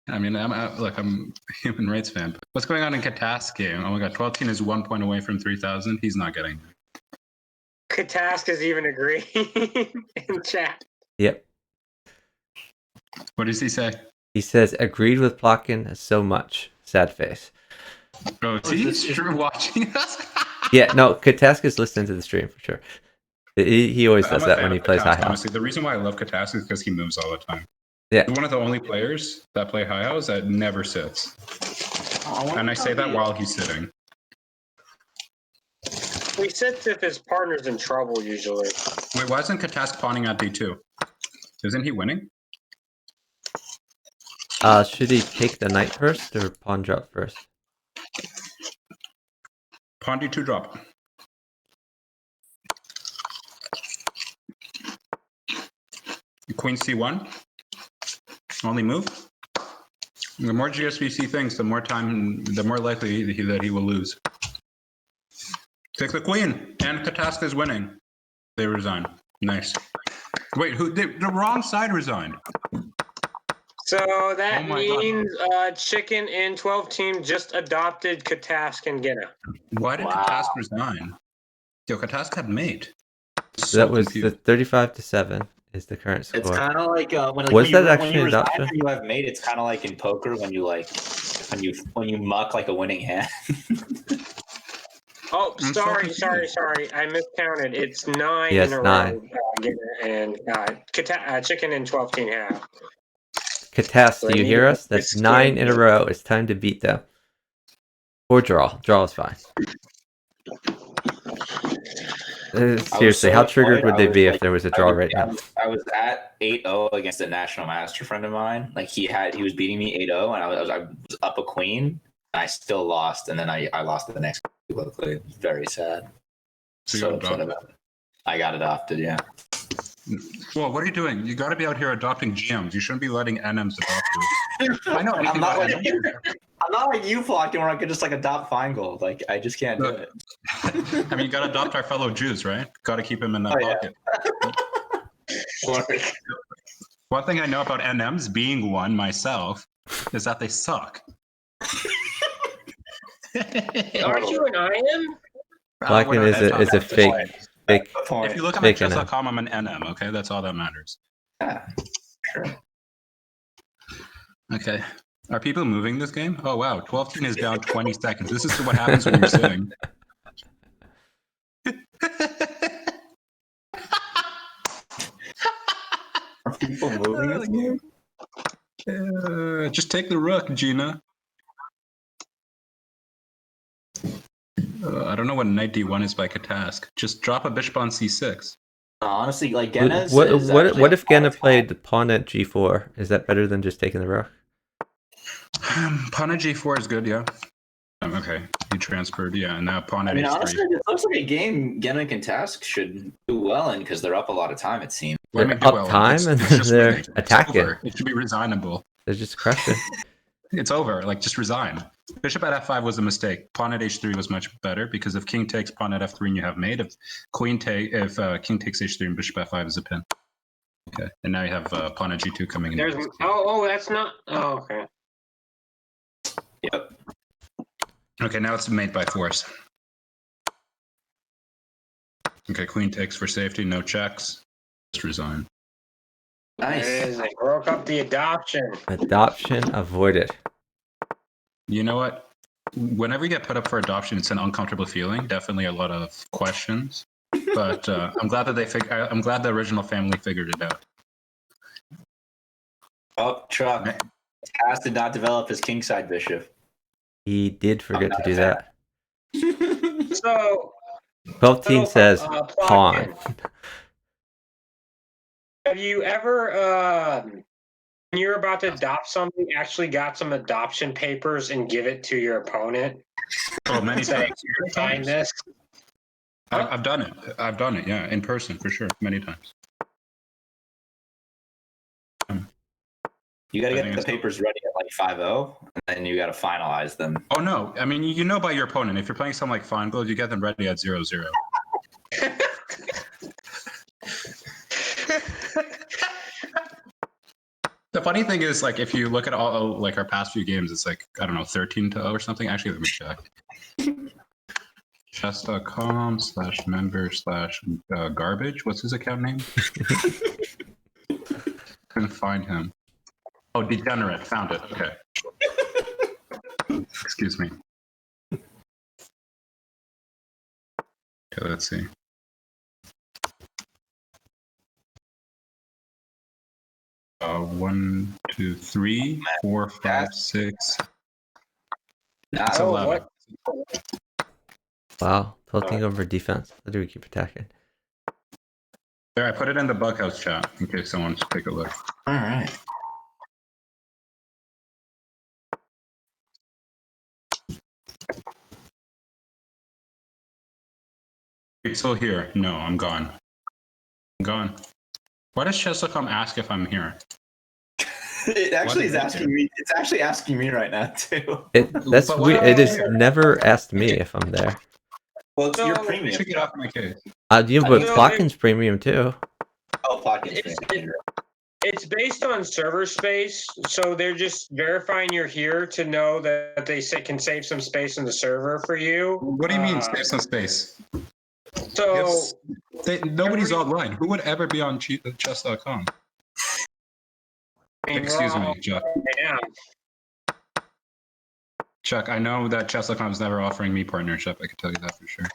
I mean, I'm a human rights fan. What's going on in Katask game? Oh my god, 12 Teen is 1 point away from 3,000. He's not getting it. Katask is even agreeing in chat. Yep. What does he say? He says, agreed with Plotkin so much. Sad face. Oh, is he sure watching us? Yeah, no, Katask is listening to the stream for sure. He always does that when he plays High House. Honestly, the reason why I love Katask is because he moves all the time. Yeah. He's one of the only players that play High House that never sits. And I say that while he's sitting. He sits if his partner's in trouble, usually. Wait, why isn't Katask pawning at D2? Isn't he winning? Should he take the knight first or pawn drop first? Pawn D2 drop. Queen C1. Only move. The more GSVC thinks, the more likely that he will lose. Take the queen, and Katask is winning. They resign. Nice. Wait, the wrong side resigned. So that means Chicken and 12 Team just adopted Katask and Gena. Why did Katask resign? Yo, Katask had mate. So that was the 35-7 is the current score. It's kind of like when you adoption? You have mate. It's kind of like in poker when you muck like a winning hand. Oh, sorry. I miscounted. It's 9 yes, in a 9. row. And Chicken and 12 Team have. Katask, do you hear us? That's 9 in a row. It's time to beat them. Or draw. Draw is fine. Seriously, how triggered would they be if there was a draw right now? I was at 8-0 against a national master friend of mine. Like he was beating me 8-0, and I was up a queen. And I still lost, and then I lost the next locally. Very sad. So upset about it. I got adopted. Yeah. Well, what are you doing? You got to be out here adopting GMs. You shouldn't be letting NMs adopt you. I know. I'm not like you, Plotkin, where I could just like adopt Feingold. Like I just can't do it. I mean, you got to adopt our fellow Jews, right? Got to keep him in that pocket. Yeah. One thing I know about NMs, being one myself, is that they suck. Aren't you an IM? Plotkin is a fake. If you look at my chess.com, I'm an NM, okay? That's all that matters. Yeah, sure. Okay. Are people moving this game? Oh, wow. 12 Teen is down 20 seconds. This is what happens when you're sitting. Are people moving this game? Just take the rook, Gina. I don't know what knight d1 is by Katask. Just drop a bishop on c6. Honestly, like Gena's. What if Gena played the pawn at g4? Is that better than just taking the rook? Pawn at g4 is good, yeah. Okay, he transferred, yeah, and now pawn at h3. Honestly, it looks like a game Gena and Katask should do well in because they're up a lot of time, it seems. They're up time and they're attacking. It should be resignable. They're just crushing. It's over. Like, just resign. Bishop at f5 was a mistake. Pawn at h3 was much better because if king takes pawn at f3 and you have mate, if king takes h3 and bishop f5 is a pin. Okay, and now you have pawn at g2 coming in. That's not. Oh, okay. Yep. Okay, now it's mate by force. Okay, queen takes for safety, no checks. Just resign. Nice. There it is. They broke up the adoption. Adoption avoided. You know what? Whenever you get put up for adoption, it's an uncomfortable feeling. Definitely a lot of questions. But I'm glad that I'm glad the original family figured it out. Oh, Truck. Taz did not develop his kingside bishop. He did forget to do that. So 12 says pawn. Have you ever, when you're about to adopt something, actually got some adoption papers and give it to your opponent? Oh, many Say, times. "You're signing this." I've done it. I've done it. Yeah, in person for sure, many times. You got to get the papers ready at like 5-0, and then you got to finalize them. Oh no! I mean, you know by your opponent. If you're playing something like Fine Gold, you get them ready at 0-0. The funny thing is, like, if you look at all like our past few games, it's like, I don't know, 13-0 or something. Actually, let me check. chess.com/member/garbage. What's his account name? Couldn't find him. Oh, Degenerate. Found it. Okay. Excuse me. Okay, let's see. One, two, three, 4, 5, 6. That's 11. What? Wow, tilting over defense. How do we keep attacking? There, I put it in the bughouse chat in case someone wants to take a look. All right. It's still here. No, I'm gone. I'm gone. Why does Chess.com ask if I'm here? It actually is asking me. It's actually asking me right now too. That's weird. It has never asked me if I'm there. Well, it's your I premium. should get off my case. Yeah, but Plotkin's premium too. Oh, Plotkin's premium. It's based on server space, so they're just verifying you're here to know that they can save some space in the server for you. What do you mean save some space? So nobody's online. Who would ever be on chess.com? Excuse me, Chuck. Yeah. Chuck, I know that chess.com is never offering me partnership. I can tell you that for sure.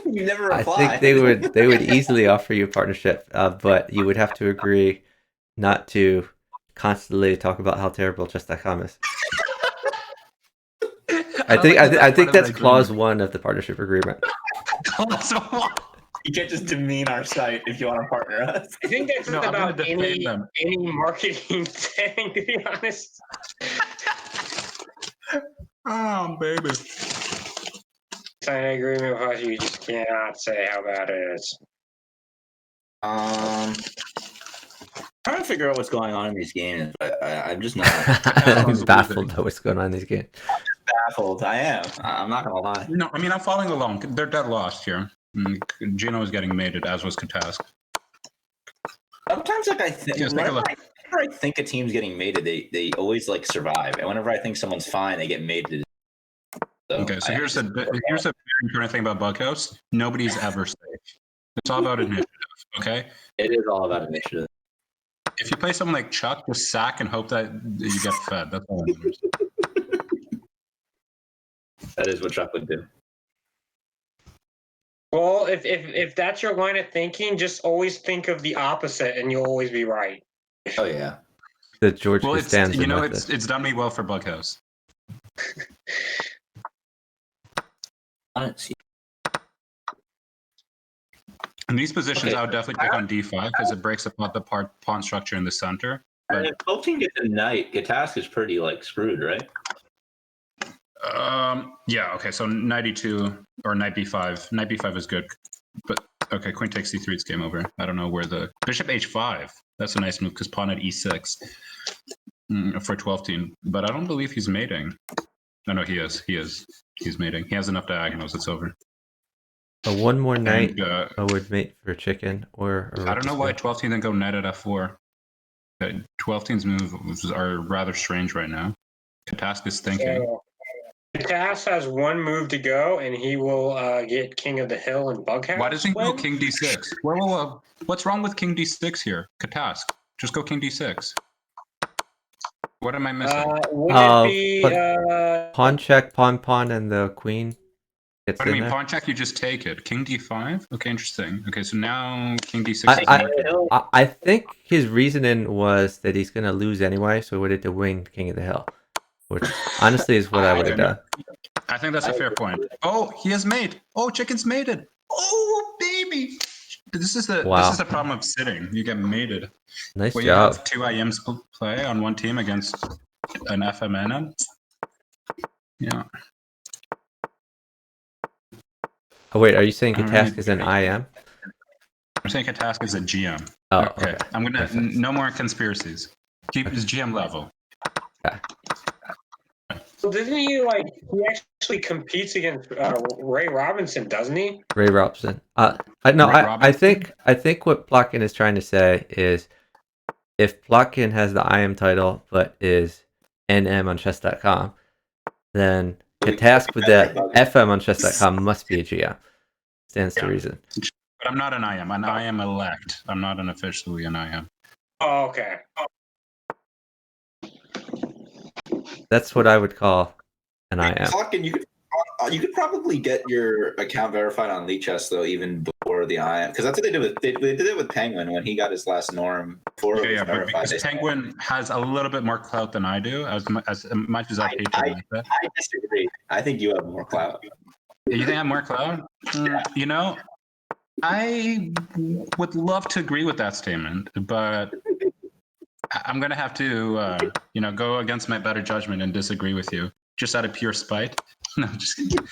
You never reply. I think they would easily offer you a partnership, but you would have to agree not to constantly talk about how terrible chess.com is. I think that's clause 1 of the partnership agreement. Clause 1. You can't just demean our site if you want to partner us. I think that's about any marketing thing, to be honest. Oh, baby. Sign an agreement with us, you just cannot say how bad it is. Trying to figure out what's going on in these games, but I'm just not. I'm baffled by what's going on in these games. Baffled. I am. I'm not gonna lie. No, I mean, I'm following along. They're dead lost here. Gino is getting mated, as was Katask. Sometimes, like, I think whenever I think a team's getting mated, they always like survive, and whenever I think someone's fine, they get mated. So okay, so here's a very important thing about Bughouse. Nobody's ever safe. It's all about initiative. Okay. It is all about initiative. If you play someone like Chuck, just sack and hope that you get fed. That's all it matters. That is what Chuck would do. Well, if that's your line of thinking, just always think of the opposite, and you'll always be right. Oh yeah. The George Costanza. You know, it's done me well for Bughouse. In these positions, I would definitely pick on d5 because it breaks apart the pawn structure in the center. But if both teams get the knight, Gatask is pretty like screwed, right? Yeah. Okay. So knight e2 or knight b5. Knight b5 is good, but okay. Queen takes c3. It's game over. I don't know where the bishop h5. That's a nice move because pawn at e6 for 12-team. But I don't believe he's mating. No, he is. He's mating. He has enough diagonals. It's over. One more knight I would mate for chicken or I don't know why 12-team then go knight at f4. 12-team's moves are rather strange right now. Katask is thinking. So, Katask has one move to go, and he will get King of the Hill and Bughouse. Why doesn't he go King d6? Whoa. What's wrong with King d6 here? Katask. Just go king d6. What am I missing? Would it be pawn check, pawn, and the queen gets What do you in mean, there? pawn check, you just take it. King d5? Okay, interesting. Okay, so now king d6 is working. I think his reasoning was that he's going to lose anyway, so he wanted to win king of the hill, which honestly is what I would have done. I think that's a fair point. Oh, he has mate. Oh, chicken's mated. Oh, baby. This is the problem of sitting. You get mated. Nice When job. you have two IMs play on one team against an FMN. Yeah. Oh wait, are you saying Katask is an IM? I'm saying Katask is a GM. Oh, okay. I'm gonna no more conspiracies. Keep his GM level. Okay. So doesn't he actually competes against Ray Robinson, doesn't he? Ray Robinson. I think what Plotkin is trying to say is if Plotkin has the IM title but is NM on chess.com, then Katask with the FM on chess.com must be a GM. Stands to reason. But I'm not an IM. I'm an IM elect. I'm not an officially an IM. Oh, okay. That's what I would call an IM. Plotkin, you could probably get your account verified on Lichess though, even before the IM, because that's what they did with they did it with Penguin when he got his last norm. Before Yeah, but because Penguin has a little bit more clout than I do, as much as I hate to admit that. I disagree. I think you have more clout. You think I have more clout? You know, I would love to agree with that statement, but I'm gonna have to, go against my better judgment and disagree with you, just out of pure spite. No, just kidding.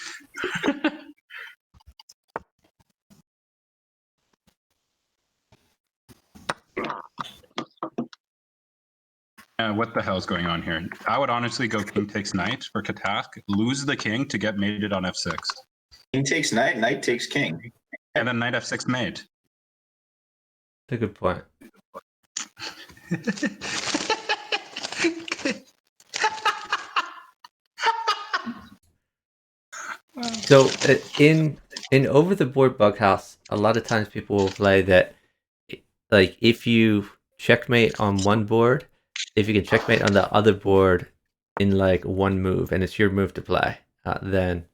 What the hell is going on here? I would honestly go king takes knight for Katask, lose the king to get mated on f6. King takes knight, knight takes king. And then knight f6 mate. That's a good point. So in over the board bughouse, a lot of times people will play that, like if you checkmate on one board, if you can checkmate on the other board in like one move, and it's your move to play, then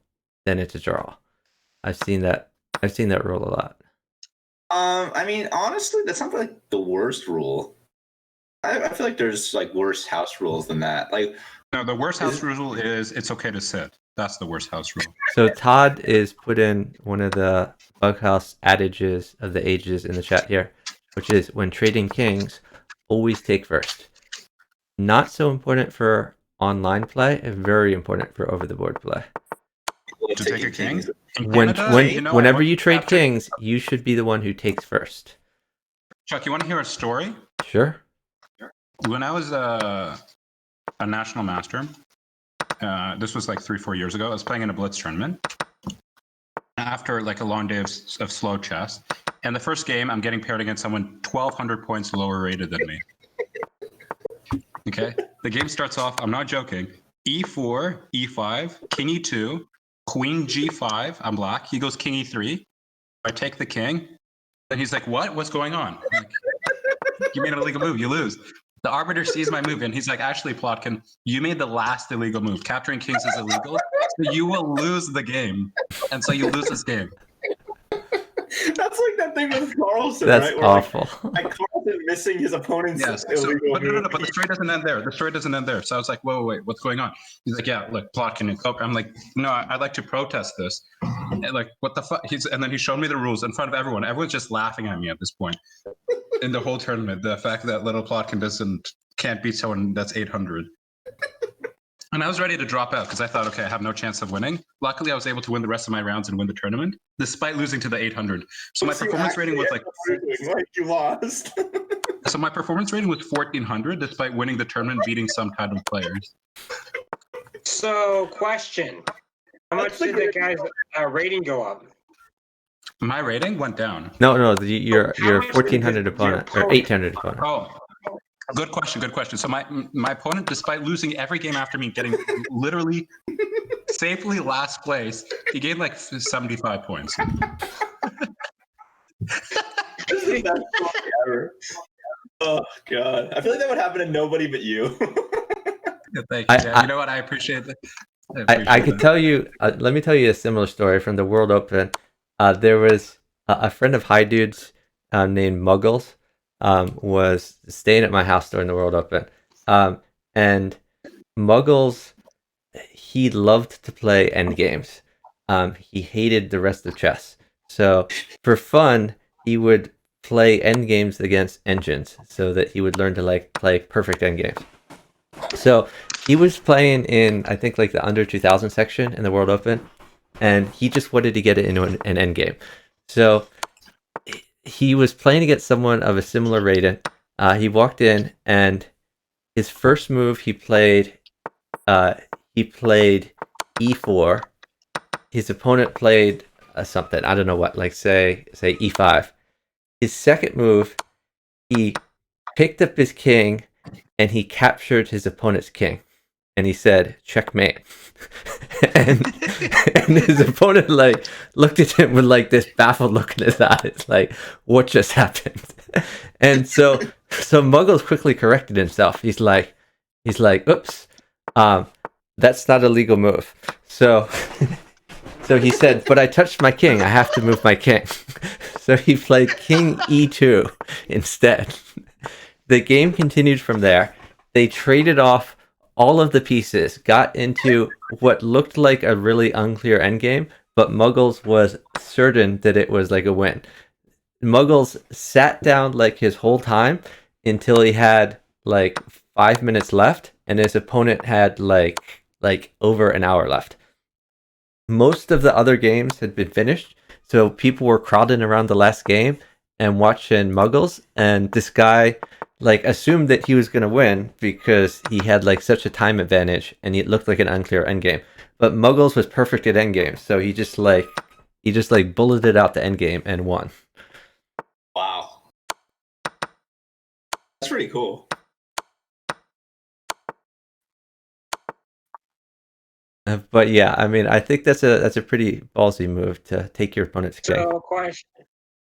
it's a draw. I've seen that rule a lot. I mean, honestly, that's not like the worst rule. I feel like there's like worse house rules than that. Like, no, the worst house rule is it's okay to sit. That's the worst house rule. So Todd is put in one of the bughouse adages of the ages in the chat here, which is when trading kings, always take first. Not so important for online play, and very important for over the board play. To take a king? Whenever you trade kings, you should be the one who takes first. Chuck, you want to hear a story? Sure. When I was a national master, this was like 3-4 years ago, I was playing in a blitz tournament after like a long day of slow chess. And the first game, I'm getting paired against someone 1,200 points lower rated than me. Okay, the game starts off, I'm not joking, e4, e5, king e2, queen g5, I'm black. He goes king e3. I take the king. Then he's like, what? What's going on? I'm like, you made an illegal move, you lose. The arbiter sees my move and he's like, actually, Plotkin, you made the last illegal move. Capturing kings is illegal, so you will lose the game. And so you lose this game. That's like that thing with Carlson, That's right? That's awful. Like Carlson missing his opponent's illegal move. But the story doesn't end there. The story doesn't end there. So I was like, whoa, wait, what's going on? He's like, yeah, look, Plotkin. I'm like, no, I'd like to protest this. And like, what the fuck? And then he showed me the rules in front of everyone. Everyone's just laughing at me at this point. In the whole tournament, the fact that little Plotkin can't beat someone that's 800. And I was ready to drop out because I thought, okay, I have no chance of winning. Luckily, I was able to win the rest of my rounds and win the tournament, despite losing to the 800. So my performance rating was like you lost. So my performance rating was 1,400, despite winning the tournament, beating some titled players. So, question: how much did that guy's rating go up? My rating went down. No, your 1,400 opponent or 800 opponent. Oh. Good question. So my opponent, despite losing every game after me, getting literally safely last place, he gained like 75 points. This is the best story ever. Oh god, I feel like that would happen to nobody but you. Thank you. You know what? I appreciate that. I could tell you. Let me tell you a similar story from the World Open. There was a friend of High Dude's named Muggles was staying at my house during the World Open, and Muggles, he loved to play endgames. He hated the rest of chess. So for fun, he would play endgames against engines so that he would learn to like play perfect endgames. So he was playing in, I think, like the under 2000 section in the World Open, and he just wanted to get it into an end game. So he was playing against someone of a similar rating. He walked in, and his first move he played e4. His opponent played something, I don't know what, like say e5. His second move, he picked up his king and he captured his opponent's king, and he said checkmate. and his opponent like looked at him with like this baffled look in his eyes, like what just happened. And so Muggles quickly corrected himself. He's like oops, that's not a legal move. So he said, but I touched my king, I have to move my king. So he played king e2 instead. The game continued from there. They traded off all of the pieces, got into what looked like a really unclear endgame, but Muggles was certain that it was like a win. Muggles sat down like his whole time until he had like 5 minutes left, and his opponent had like over an hour left. Most of the other games had been finished, so people were crowding around the last game and watching Muggles, and this guy like assumed that he was going to win because he had like such a time advantage and it looked like an unclear endgame. But Muggles was perfect at endgames, so he just like bulleted out the endgame and won. Wow. That's pretty cool. But yeah, I mean, I think that's a pretty ballsy move to take your opponent's king. So,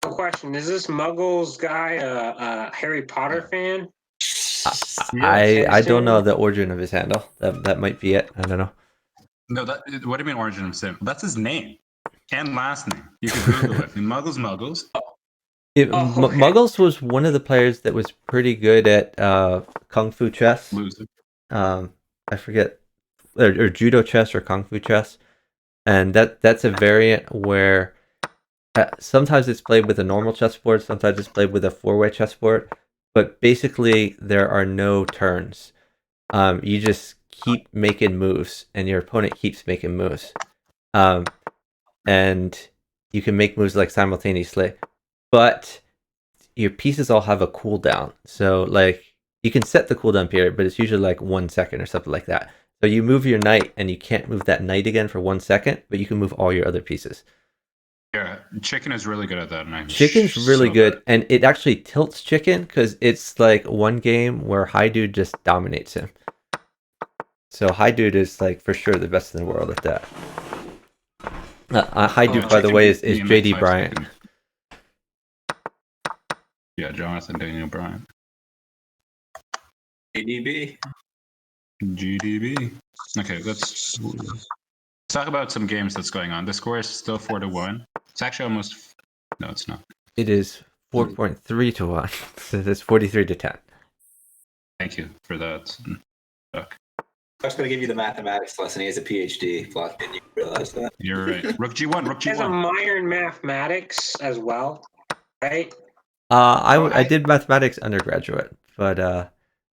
question: is this Muggles guy a Harry Potter fan? I don't know the origin of his handle. That might be it. I don't know. No, what do you mean origin of his name? That's his name and last name. You can Google it. Muggles. Okay. Muggles was one of the players that was pretty good at Kung Fu chess. Loser. I forget, or judo chess or Kung Fu chess, and that's a variant where sometimes it's played with a normal chessboard, sometimes it's played with a four-way chessboard, but basically there are no turns. You just keep making moves, and your opponent keeps making moves, and you can make moves like simultaneously, but your pieces all have a cooldown. So like you can set the cooldown period, but it's usually like 1 second or something like that. So you move your knight, and you can't move that knight again for 1 second, but you can move all your other pieces. Yeah, Chicken is really good at that. Chicken's really good, and it actually tilts Chicken because it's like one game where High Dude just dominates him. So High Dude is like for sure the best in the world at that. High Dude, by the way, is JD Bryant. Yeah, Jonathan Daniel Bryant. GDB. Okay, let's talk about some games that's going on. The score is still 4-1. It's actually almost. No, it's not. It is 4.3 to 1. So it's 43 to 10. Thank you for that. Chuck's going to give you the mathematics lesson. He has a PhD. Plotkin, you realize that? You're right. Rook G1. He has a minor in mathematics as well, right? I did mathematics undergraduate, but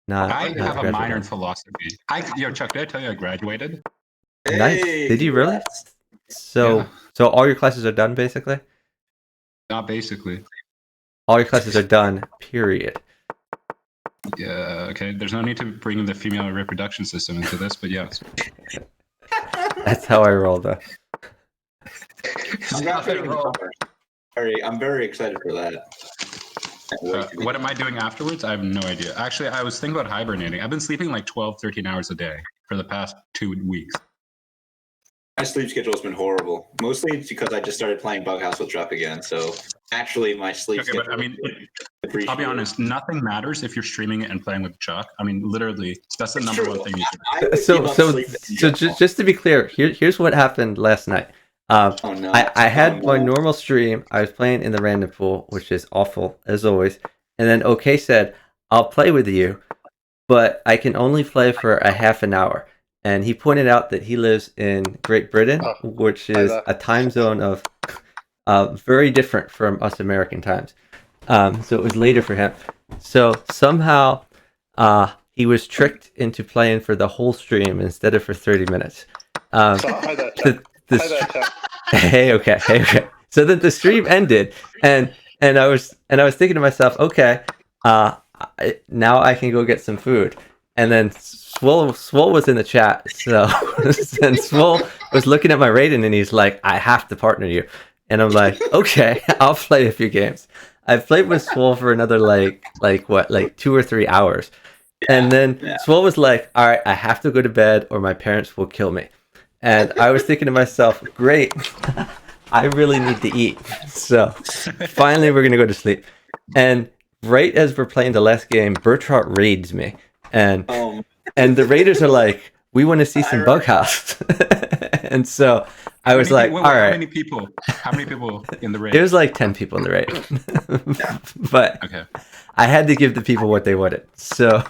not. I have a minor in philosophy. Chuck, did I tell you I graduated? Nice. Did you really? So all your classes are done, basically? Not basically. All your classes are done, period. Yeah, okay. There's no need to bring the female reproduction system into this, but yes. That's how I roll, though. I'm very excited for that. What am I doing afterwards? I have no idea. Actually, I was thinking about hibernating. I've been sleeping like 12, 13 hours a day for the past 2 weeks. My sleep schedule has been horrible. Mostly it's because I just started playing Bughouse with Chuck again. So actually, my sleep schedule. But I mean, I'll be honest. Nothing matters if you're streaming it and playing with Chuck. I mean, literally, that's the number one thing you do. So just to be clear, here's what happened last night. I had my normal stream. I was playing in the random pool, which is awful as always. And then OK said, "I'll play with you, but I can only play for a half an hour." And he pointed out that he lives in Great Britain, which is a time zone of very different from us American times. So it was later for him. So somehow he was tricked into playing for the whole stream instead of for 30 minutes. Hey, okay. So then the stream ended, and I was thinking to myself, okay, now I can go get some food. And then Swole was in the chat, so and Swole was looking at my rating, and he's like, "I have to partner you," and I'm like, "Okay, I'll play a few games." I've played with Swole for another like 2 or 3 hours, and then Swole was like, "All right, I have to go to bed, or my parents will kill me." And I was thinking to myself, "Great, I really need to eat." So finally, we're gonna go to sleep, and right as we're playing the last game, Bertrand raids me. And the raiders are like, "We want to see some Bughouse." And so I was like, all right. How many people in the raid? It was like 10 people in the raid. But okay. I had to give the people what they wanted. So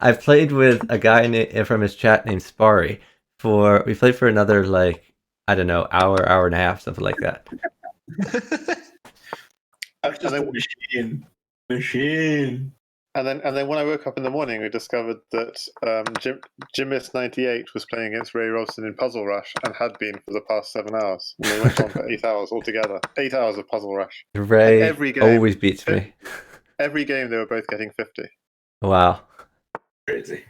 I played with a guy from his chat named Sparry. We played for another, like, I don't know, hour and a half, something like that. Machine. And then when I woke up in the morning, we discovered that Jimis98 was playing against Ray Robson in Puzzle Rush and had been for the past 7 hours. And they went on for 8 hours altogether. 8 hours of Puzzle Rush. Ray every game, always beats me. Every game they were both getting 50. Wow. Crazy.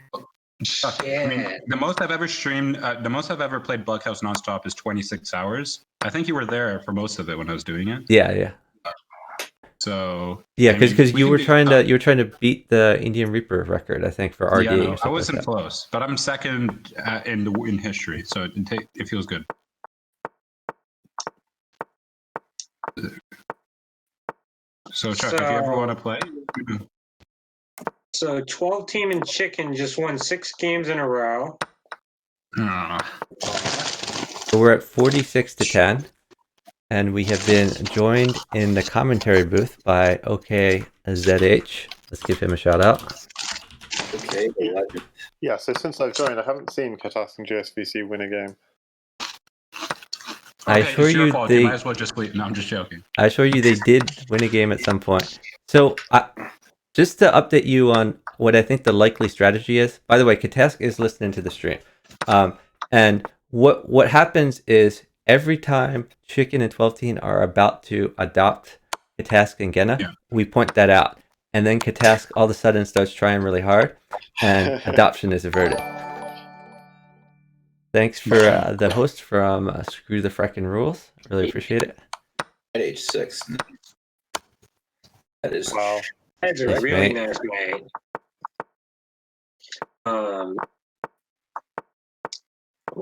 I mean, the most I've ever streamed, the most I've ever played Bughouse nonstop is 26 hours. I think you were there for most of it when I was doing it. Yeah. So yeah, because you were trying to beat the Indian Reaper record, I think, for RD. Yeah, no, I wasn't close, but I'm second in history, so it feels good. So Chuck, if you ever want to play. So 12 Team and Chicken just won 6 games in a row. So we're at 46-10. And we have been joined in the commentary booth by OKZH. Let's give him a shout out. Okay. Yeah, so since I've joined, I haven't seen Katask and JSVC win a game. I assure you they might as well just leave. No, I'm just joking. I assure you they did win a game at some point. So just to update you on what I think the likely strategy is. By the way, Katask is listening to the stream. And what happens is every time Chicken and 12 are about to adopt Katask and Genna, we point that out. And then Katask all of a sudden starts trying really hard, and adoption is averted. Thanks for the host from Screw the Frickin' Rules. Really appreciate it. At age 6. That is... Wow. That's a really nice mate.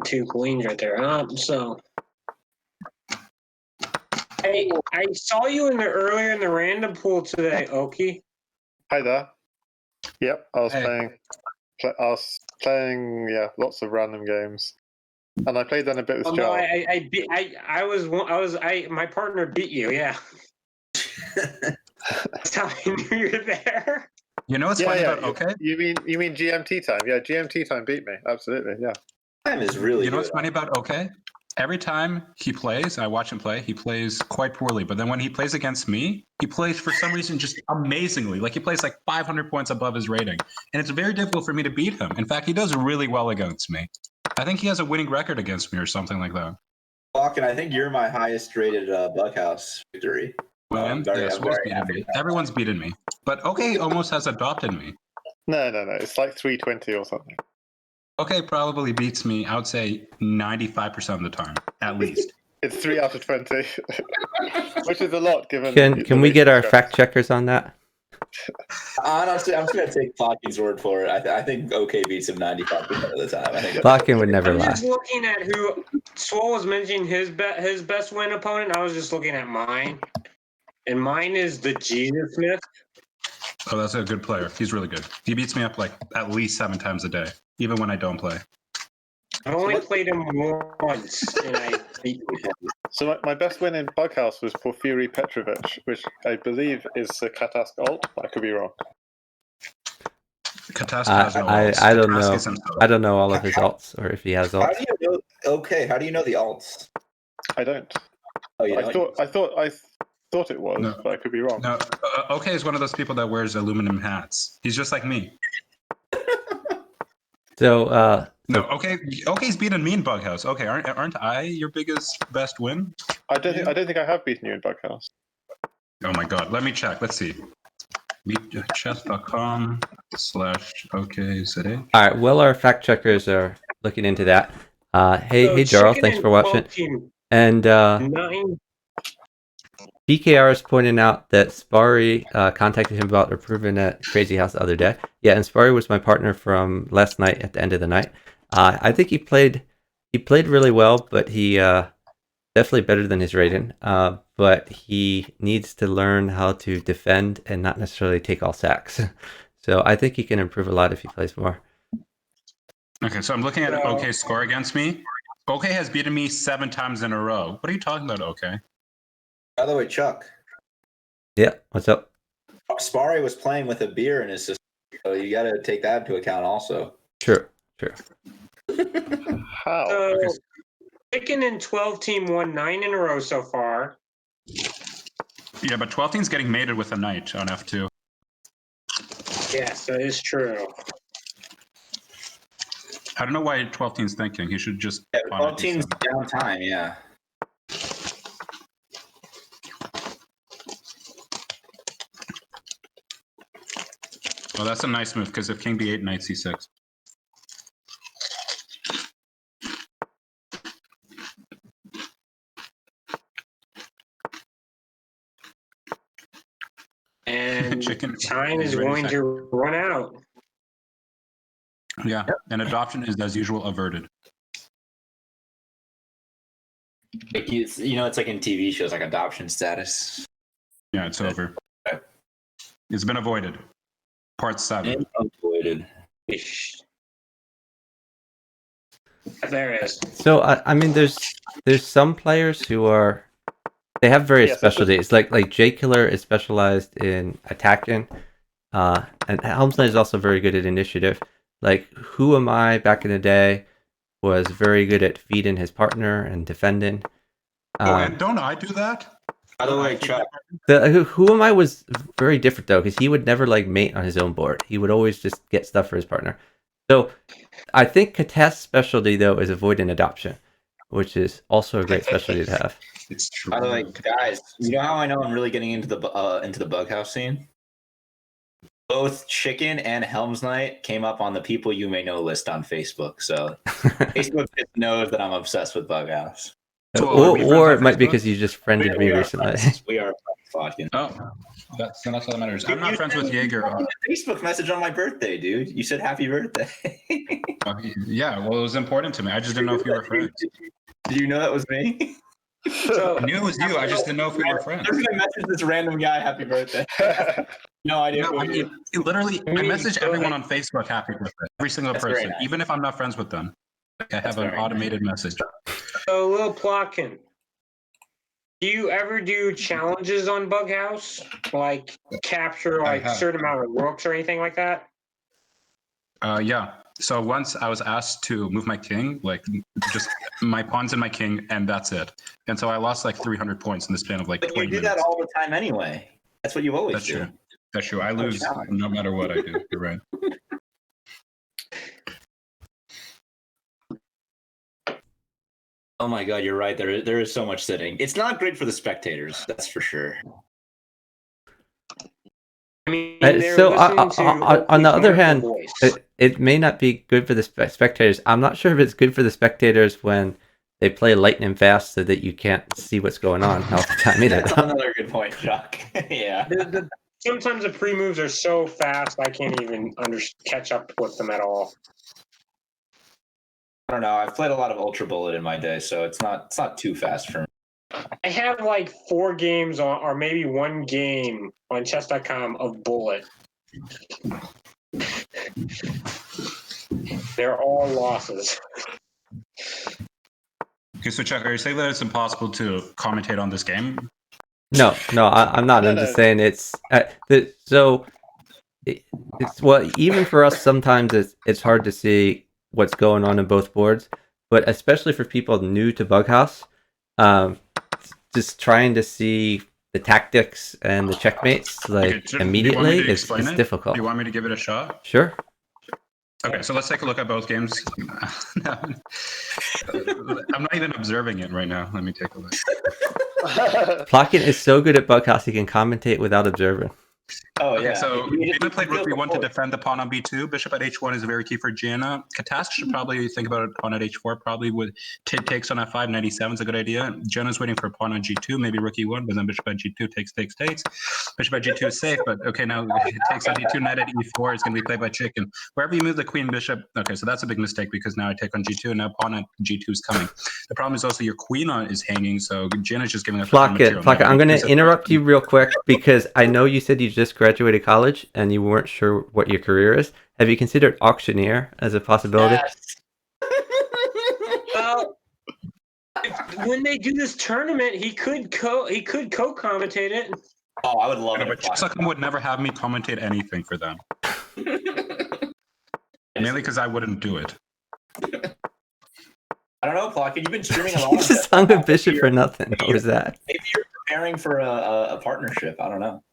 Two queens right there. So... Hey, I saw you earlier in the random pool today, Oki. Hi there. Yep, I was playing. Yeah, lots of random games, and I played then a bit with Joe. My partner beat you. Yeah. That's how I knew you were there. You know what's funny about okay? You mean GMT time? Yeah, GMT time beat me. Absolutely. Yeah. Time is really. You know what's funny about okay? Every time he plays, I watch him play, he plays quite poorly. But then when he plays against me, he plays for some reason just amazingly. Like he plays like 500 points above his rating. And it's very difficult for me to beat him. In fact, he does really well against me. I think he has a winning record against me or something like that. Falcon, I think you're my highest rated Bughouse victory. Everyone's beaten me. But okay almost has adopted me. No. It's like 320 or something. Okay, probably beats me, I would say 95% of the time, at least. It's 3 out of 20, which is a lot given. Can we get our fact checkers on that? Honestly, I'm just gonna take Plotkin's word for it. I think OK beats him 95% of the time. I think Plotkin would never I'm lie. just looking at who Swole was mentioning his best win opponent. I was just looking at mine, and mine is the Jesus Smith. Oh, that's a good player. He's really good. He beats me up like at least 7 times a day, even when I don't play. I only played him once, and I beat him. So my best win in Bughouse was Porfiri Petrovic, which I believe is the Katask alt. I could be wrong. Katask has no alts. I don't know. Katask is I don't know all of his alts, or if he has How alts. do you know? Okay, how do you know the alts? I don't. Oh, you I don't? thought it was, No. but I could be wrong. No, OK is one of those people that wears aluminum hats. He's just like me. So, No, OK's beaten me in Bughouse. Okay, aren't I your best win? I don't think I have beaten you in Bughouse. Oh my god, let me check. Let's see. chess.com/OKZA. all right. Well, our fact checkers are looking into that. Hey, Jarl, thanks for watching. And BKR is pointing out that Sparry contacted him about improving at Crazy House the other day. Yeah, and Sparry was my partner from last night at the end of the night. I think he played really well, but he definitely better than his rating. But he needs to learn how to defend and not necessarily take all sacks. So I think he can improve a lot if he plays more. Okay, so I'm looking at OK's score against me. OK has beaten me 7 times in a row. What are you talking about, OK? By the way, Chuck. Yeah, what's up? Sparry was playing with a beer in his system, so you got to take that into account also. Sure. How? So, Chicken and 12 team won 9 in a row so far. Yeah, but 12 team's getting mated with a knight on F2. Yes, that is true. I don't know why 12 team's thinking. He should just. Yeah, 12 teams downtime, yeah. Well, that's a nice move because if king b8, knight c6. And Chicken time is going to run out. Yeah, and adoption is as usual averted. It's like in TV shows, like adoption status. Yeah, it's over. It's been avoided. Part 7. And avoided. There it is. So I mean, there's some players who they have various specialties. Like J Killer is specialized in attacking, and Helm's Knight is also very good at initiative. Like Who Am I back in the day was very good at feeding his partner and defending. And don't I do that? By the way, Chuck. Who Am I was very different though, because he would never like mate on his own board. He would always just get stuff for his partner. So I think Katast's specialty though is avoiding adoption, which is also a great specialty to have. It's true. By the way, guys, you know how I know I'm really getting into the Bughouse scene? Both Chicken and Helm's Knight came up on the people you may know list on Facebook. So Facebook just knows that I'm obsessed with Bughouse. Or it might be because you just friended me recently. We are friends. Oh, that's all that matters. I'm not friends with Jaeger. Facebook message on my birthday, dude. You said happy birthday. Yeah, well, it was important to me. I just didn't know if you were friends. Did you know that was me? I knew it was you. I just didn't know if we were friends. I'm gonna message this random guy happy birthday. No idea. No, I message everyone on Facebook happy birthday. Every single person, nice. Even if I'm not friends with them. I have an automated message. So, littleplotkin, do you ever do challenges on Bughouse? Like capture like a certain amount of rooks or anything like that? Yeah. So once I was asked to move my king, like just my pawns and my king, and that's it. And so I lost like 300 points in the span of like 20 minutes. You do that all the time anyway. That's what you always do. True. That's true. I lose no matter what I do. You're right. Oh my god, you're right. There is so much sitting. It's not great for the spectators, that's for sure. I mean, so on the other hand, it may not be good for the spectators. I'm not sure if it's good for the spectators when they play lightning fast so that you can't see what's going on all the time either. That's another good point, Chuck. Yeah. sometimes the pre-moves are so fast I can't even catch up with them at all. I don't know. I've played a lot of Ultra Bullet in my day, so it's not too fast for me. I have like 4 games on, or maybe 1 game on chess.com of Bullet. They're all losses. Okay, so Chuck, are you saying that it's impossible to commentate on this game? No, I'm not. I'm just saying it's well, even for us, sometimes it's hard to see what's going on both boards, but especially for people new to Bughouse, just trying to see the tactics and the checkmates immediately is difficult. Do you want me to give it a shot? Sure. Okay, so let's take a look at both games. I'm not even observing it right now. Let me take a look. Plotkin is so good at Bughouse, he can commentate without observing. Oh, yeah. Okay, so Gina played rook b1 to defend the pawn on b2. Bishop at h1 is very key for Gina. Katask should probably think about a pawn at h4, probably with takes on f5, 97 is a good idea. Gina's waiting for a pawn on g2, maybe rook e1, but then bishop at g2 takes. Bishop at g2 is safe, but okay, now it takes on d2, knight at e4 is going to be played by chicken. Wherever you move the queen, bishop, okay, so that's a big mistake because now I take on g2, and now pawn at g2 is coming. The problem is also your queen is hanging, so Gina's just giving up Plotkin, I'm going to interrupt you real quick because I know you said you just graduated college and you weren't sure what your career is. Have you considered auctioneer as a possibility? Yes. Well, when they do this tournament, he could co-commentate it. Oh, I would love it. But Chess.com would never have me commentate anything for them. Mainly because I wouldn't do it. I don't know, Plotkin. You've been streaming a lot. You just hung a bishop for nothing. What was that? Maybe you're preparing for a partnership. I don't know.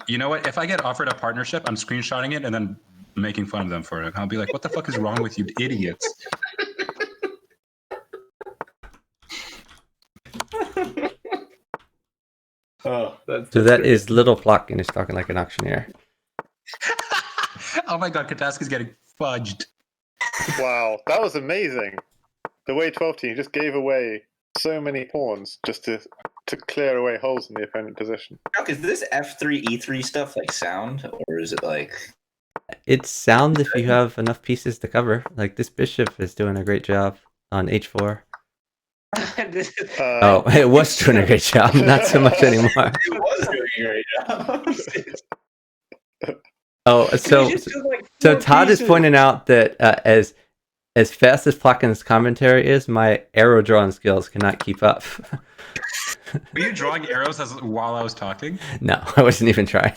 You know what? If I get offered a partnership, I'm screenshotting it and then making fun of them for it. I'll be like, what the fuck is wrong with you idiots? Oh, so that is littleplotkin is talking like an auctioneer. Oh my god, Katask is getting fudged. Wow, that was amazing. The way 12 team just gave away so many pawns just to clear away holes in the opponent position. Is this F3, E3 stuff like sound, or is it like... It's sound if you have enough pieces to cover. Like this bishop is doing a great job on h4. Oh, it was doing a great job. Not so much anymore. It was doing a great job. Oh, so Todd is pointing out that as fast as Plotkin's commentary is, my arrow drawing skills cannot keep up. Were you drawing arrows while I was talking? No, I wasn't even trying.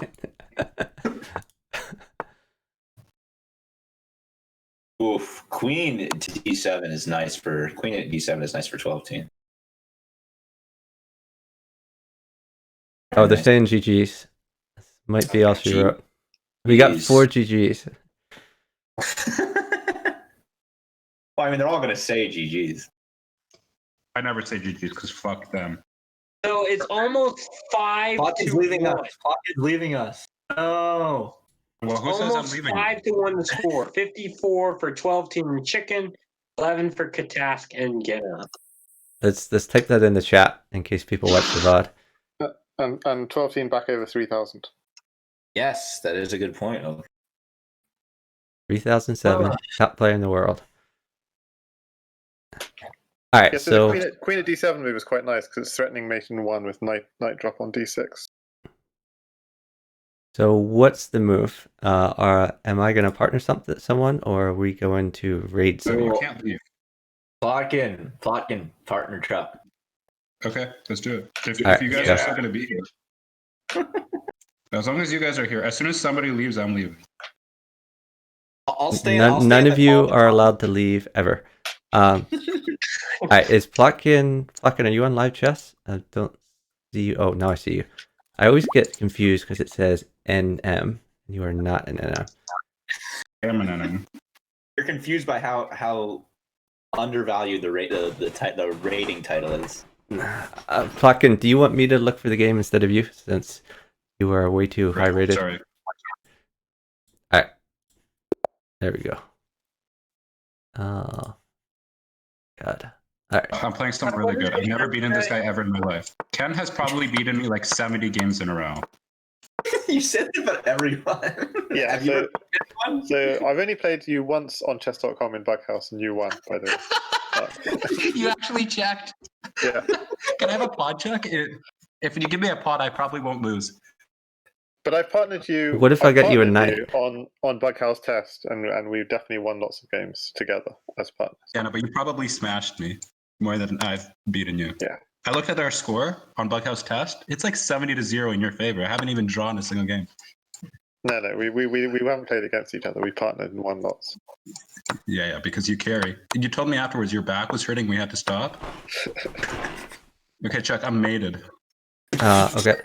Oof, queen at d7 is nice for 12 team. Oh, they're saying GGs. Might be all she wrote. We got 4 GGs. Well, I mean, they're all going to say GGs. I never say GGs because fuck them. So it's almost 5 Plotkin's to leaving 1. us. Plotkin's leaving us. No. Well, who says I'm leaving? 5 to 1 the score. 54 for 12 team chicken, 11 for Katask and Gina. Let's type that in the chat in case people watch the VOD. And 12 team back over 3,000. Yes, that is a good point. 3007, top player in the world. All right, Yeah, so the queen at d7 move is quite nice because it's threatening mate in 1 with knight drop on d6. So what's the move? Am I going to partner someone, or are we going to raid someone? You can't leave. Plotkin, partner Chuck. Okay, let's do it. If right, you guys are still going to be here. As long as you guys are here. As soon as somebody leaves, I'm leaving. I'll stay. None of you are allowed to leave ever. All right, is Plotkin, are you on live chess? I don't see you. Oh, now I see you. I always get confused because it says NM. You are not an NM. I'm an NM. You're confused by how undervalued the rating title is. Plotkin, do you want me to look for the game instead of you, since you are way too high rated? Sorry. All right, there we go. Oh, God. All right. I'm playing something really good. I've never beaten this guy ever in my life. Ken has probably beaten me like 70 games in a row. You said that about everyone. Yeah, Have you ever played one? So I've only played you once on chess.com in Bughouse, and you won, by the way. You actually checked. Yeah. Can I have a pod check? If you give me a pod, I probably won't lose. But I've partnered you. What if I got you a partnered knight? on Bughouse Test, and we've definitely won lots of games together as partners. Yeah, no, but you probably smashed me more than I've beaten you. Yeah. I looked at our score on Bughouse Test. It's like 70-0 in your favor. I haven't even drawn a single game. No, we haven't played against each other. We partnered and won lots. Yeah, because you carry. You told me afterwards your back was hurting. We had to stop. Okay, Chuck, I'm mated. Okay.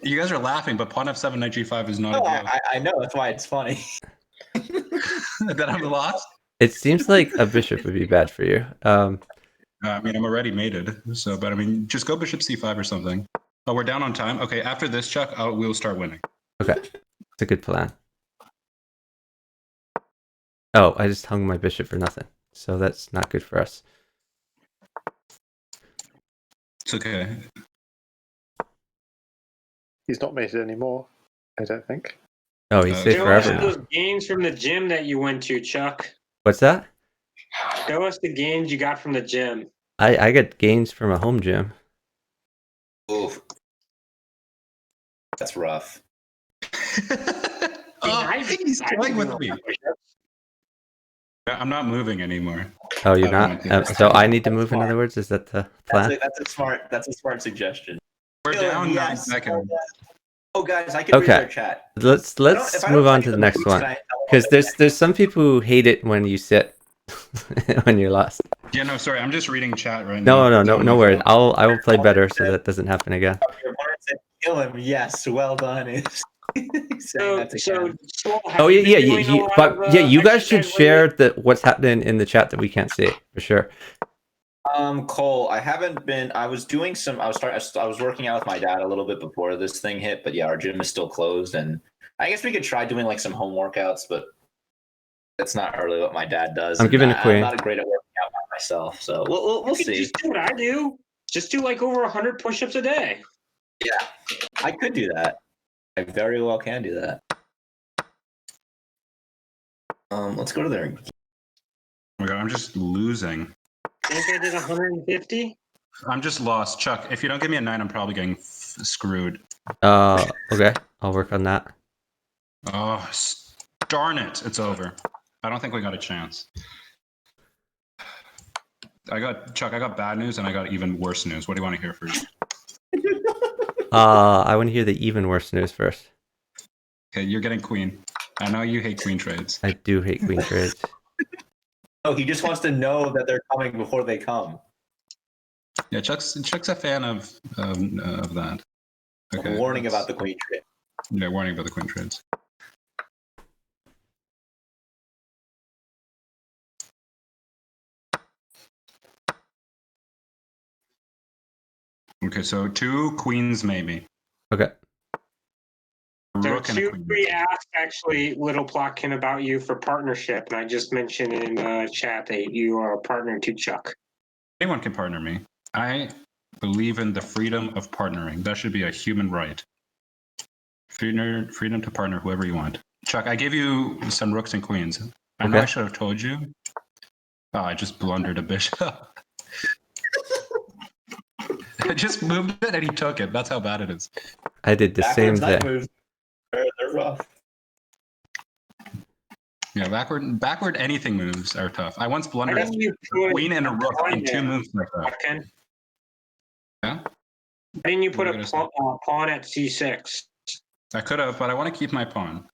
You guys are laughing, but pawn f7 knight g5 is not No, a go. I know. That's why it's funny. That I'm lost. It seems like a bishop would be bad for you. I mean, I'm already mated, so but I mean, just go bishop c5 or something. Oh, we're down on time. Okay, after this, Chuck, we'll start winning. Okay, it's a good plan. Oh, I just hung my bishop for nothing, so that's not good for us. It's okay. He's not mated anymore, I don't think. Oh, he's safe Show us forever those now. games from the gym that you went to, Chuck. What's that? Show us the games you got from the gym. I got gains from a home gym. Oof. That's rough. He's playing with me. I'm not moving anymore. Oh, you're I don't not? want to. So I need to That's move, in smart. other words? Is that the plan? That's a smart suggestion. We're down 9 Yes. seconds. Oh, guys, I can read Okay. their chat. Let's If I don't move on tell to you the the next moves, one. can I tell Because them? there's some people who hate it when you sit when you're lost. Yeah, no, sorry. I'm just reading chat right now. No worries. I will play better so that doesn't happen again. Your opponent said, "Kill him." Yes, well done. Saying that to Ken. Oh yeah, you guys should share what's happening in the chat that we can't see for sure. Cole, I haven't been. I was doing some. I was working out with my dad a little bit before this thing hit, but yeah, our gym is still closed, and I guess we could try doing like some home workouts, but that's not really what my dad does. I'm giving a queen. I'm not great at working out by myself, so we'll see. Just do what I do. Just do like over 100 push-ups a day. Yeah, I could do that. I very well can do that. Let's go to there. Oh my God, I'm just losing. I think I did 150. I'm just lost. Chuck, if you don't give me a 9, I'm probably getting screwed. Okay, I'll work on that. Oh, darn it. It's over. I don't think we got a chance. Chuck, I got bad news and I got even worse news. What do you want to hear first? I want to hear the even worse news first. Okay, you're getting queen. I know you hate queen trades. I do hate queen trades. Oh, he just wants to know that they're coming before they come. Yeah, Chuck's a fan of that. Okay, Warning about the queen trade. Yeah, warning about the queen trades. Okay, so 2 queens maybe. Okay. So Rook and a queen. we asked actually littleplotkin about you for partnership, and I just mentioned in chat that you are a partner to Chuck. Anyone can partner me. I believe in the freedom of partnering. That should be a human right. Freedom to partner whoever you want. Chuck, I gave you some rooks and queens. I know I should have told you. Oh, I just blundered a bishop. I just moved it and he took it. That's how bad it is. I did the same thing. Moves, they're rough. Yeah, backward anything moves are tough. I once blundered Why don't you put a queen and a rook in 2 there? moves like that. Ken? Yeah? Why didn't you put What a are you gonna pawn at c6? I could have, but I want to keep my pawn.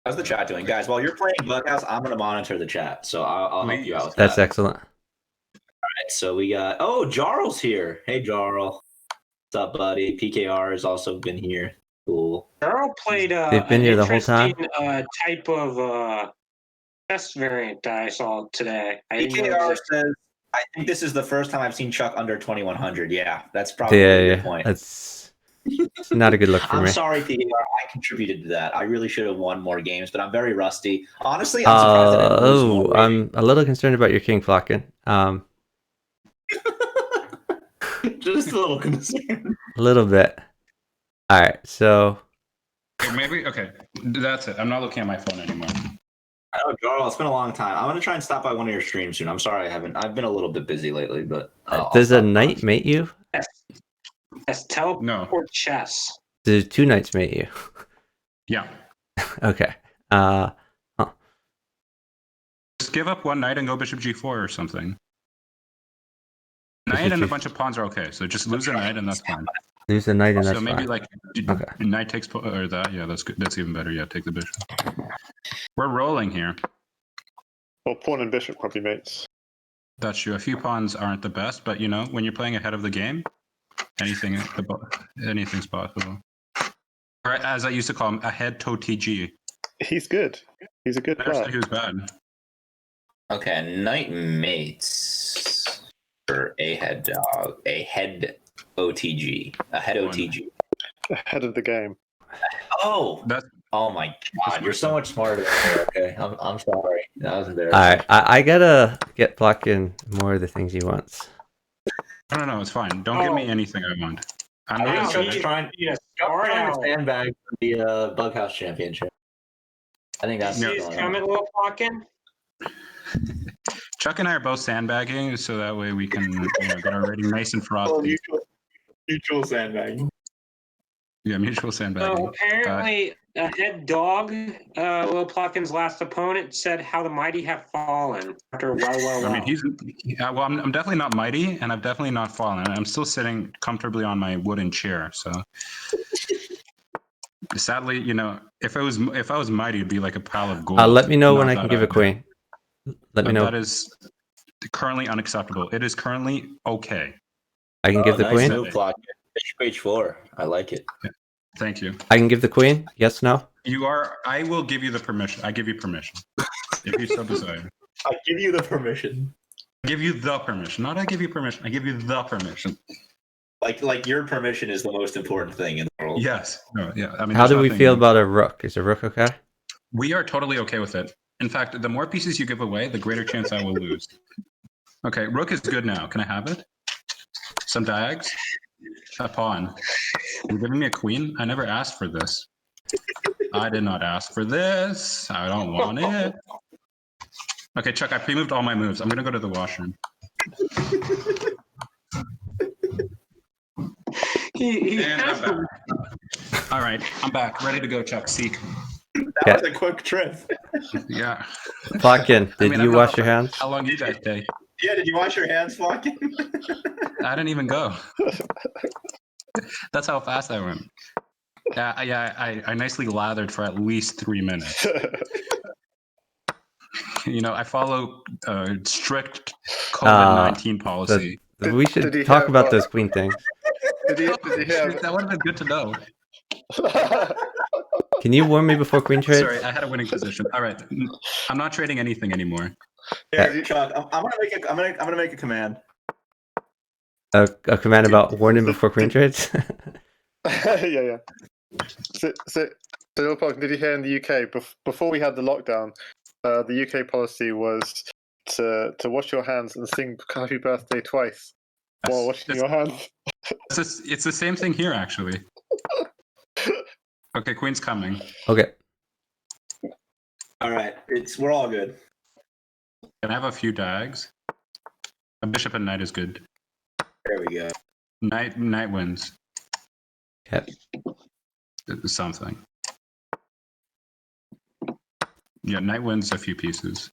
How's the chat doing, guys? While you're playing Bughouse, I'm gonna monitor the chat, so I'll help you out with That's that. excellent. All right, so we got Jarl's here. Hey, Jarl, what's up, buddy? PKR has also been here. Cool. Jarl played They've been here the whole time? type of chess variant that I saw today. I didn't know PKR this. says, I think this is the first time I've seen Chuck under 2100. Yeah, that's probably a good point. That's not a good look for I'm me. sorry, PKR. I contributed to that. I really should have won more games, but I'm very rusty. Honestly, I'm surprised I didn't lose more. I'm a little concerned about your king, Plotkin. Just a little concerned. A little bit. All right, so Okay, maybe okay. That's it. I'm not looking at my phone anymore. I know, Jarl, it's been a long time. I'm gonna try and stop by one of your streams soon. I'm sorry I haven't. I've been a little bit busy lately, but does a knight mate you? Yes, teleport chess. Do 2 knights mate you? Yeah. Okay. Just give up 1 knight and go bishop g4 or something. Knight and a bunch of pawns are okay. So just lose a knight and that's fine. Lose a knight and that's so maybe fine. like Okay. knight takes or that. Yeah, that's good. That's even better. Yeah, take the bishop. We're rolling here. Well, pawn and bishop probably mates. That's true. A few pawns aren't the best, but you know, when you're playing ahead of the game, anything's possible. Or as I used to call him, ahead to TG. He's good. He's a good I never said player. he was bad. Okay, knight mates for a head dog, a head OTG, a head OTG. Ahead of the game. Oh, oh my god, you're so much smarter than me. Okay, I'm sorry. That was embarrassing. All right, I gotta get Plotkin more of the things he wants. No, it's fine. Don't give me anything I want. I'm I not think Chuck's trying to sandbag for the bughouse championship. I think that's He's coming, little Plotkin. Chuck and I are both sandbagging, so that way we can get our rating nice and frothy. Mutual sandbagging. Yeah, mutual sandbagging. So apparently, a head dog, Will Plotkin's last opponent, said how the mighty have fallen after well. I mean, I'm definitely not mighty, and I've definitely not fallen. I'm still sitting comfortably on my wooden chair. So, sadly, if I was mighty, it'd be like a pile of gold. Let me know when I can give a queen. Let me know. That is currently unacceptable. It is currently okay. I can give the queen. Move, Plotkin. Bishop h4. I like it. Thank you. I can give the queen. Yes, no. I will give you the permission. I give you permission. If you so desire. I give you the permission. I give you the permission. Not I give you permission. I give you the permission. Like your permission is the most important thing in the world. Yes. No, yeah. I mean, how do we feel about a rook? Is a rook okay? We are totally okay with it. In fact, the more pieces you give away, the greater chance I will lose. Okay, rook is good now. Can I have it? Some diags? A pawn. You're giving me a queen? I never asked for this. I did not ask for this. I don't want it. Okay, Chuck, I pre-moved all my moves. I'm going to go to the washroom. And I'm back. All right, I'm back. Ready to go, Chuck. Seek. That was a quick trip. Yeah. Plotkin, did you wash your hands? How long you guys take? Yeah, did you wash your hands, Plotkin? I didn't even go. That's how fast I went. I nicely lathered for at least 3 minutes. I follow strict COVID-19 policy. We should talk about those queen things. That would have been good to know. Can you warn me before queen trades? Sorry, I had a winning position. All right, I'm not trading anything anymore. Yeah, Chuck, I'm gonna make a command. A command about warning before queen trades? yeah. So did you hear in the UK before we had the lockdown, the UK policy was to wash your hands and sing "Happy Birthday" twice while washing your hands. It's the same thing here, actually. Okay, queen's coming. Okay. All right, we're all good. Can I have a few dags? A bishop and knight is good. There we go. Knight wins. Okay. Something. Yeah, knight wins a few pieces.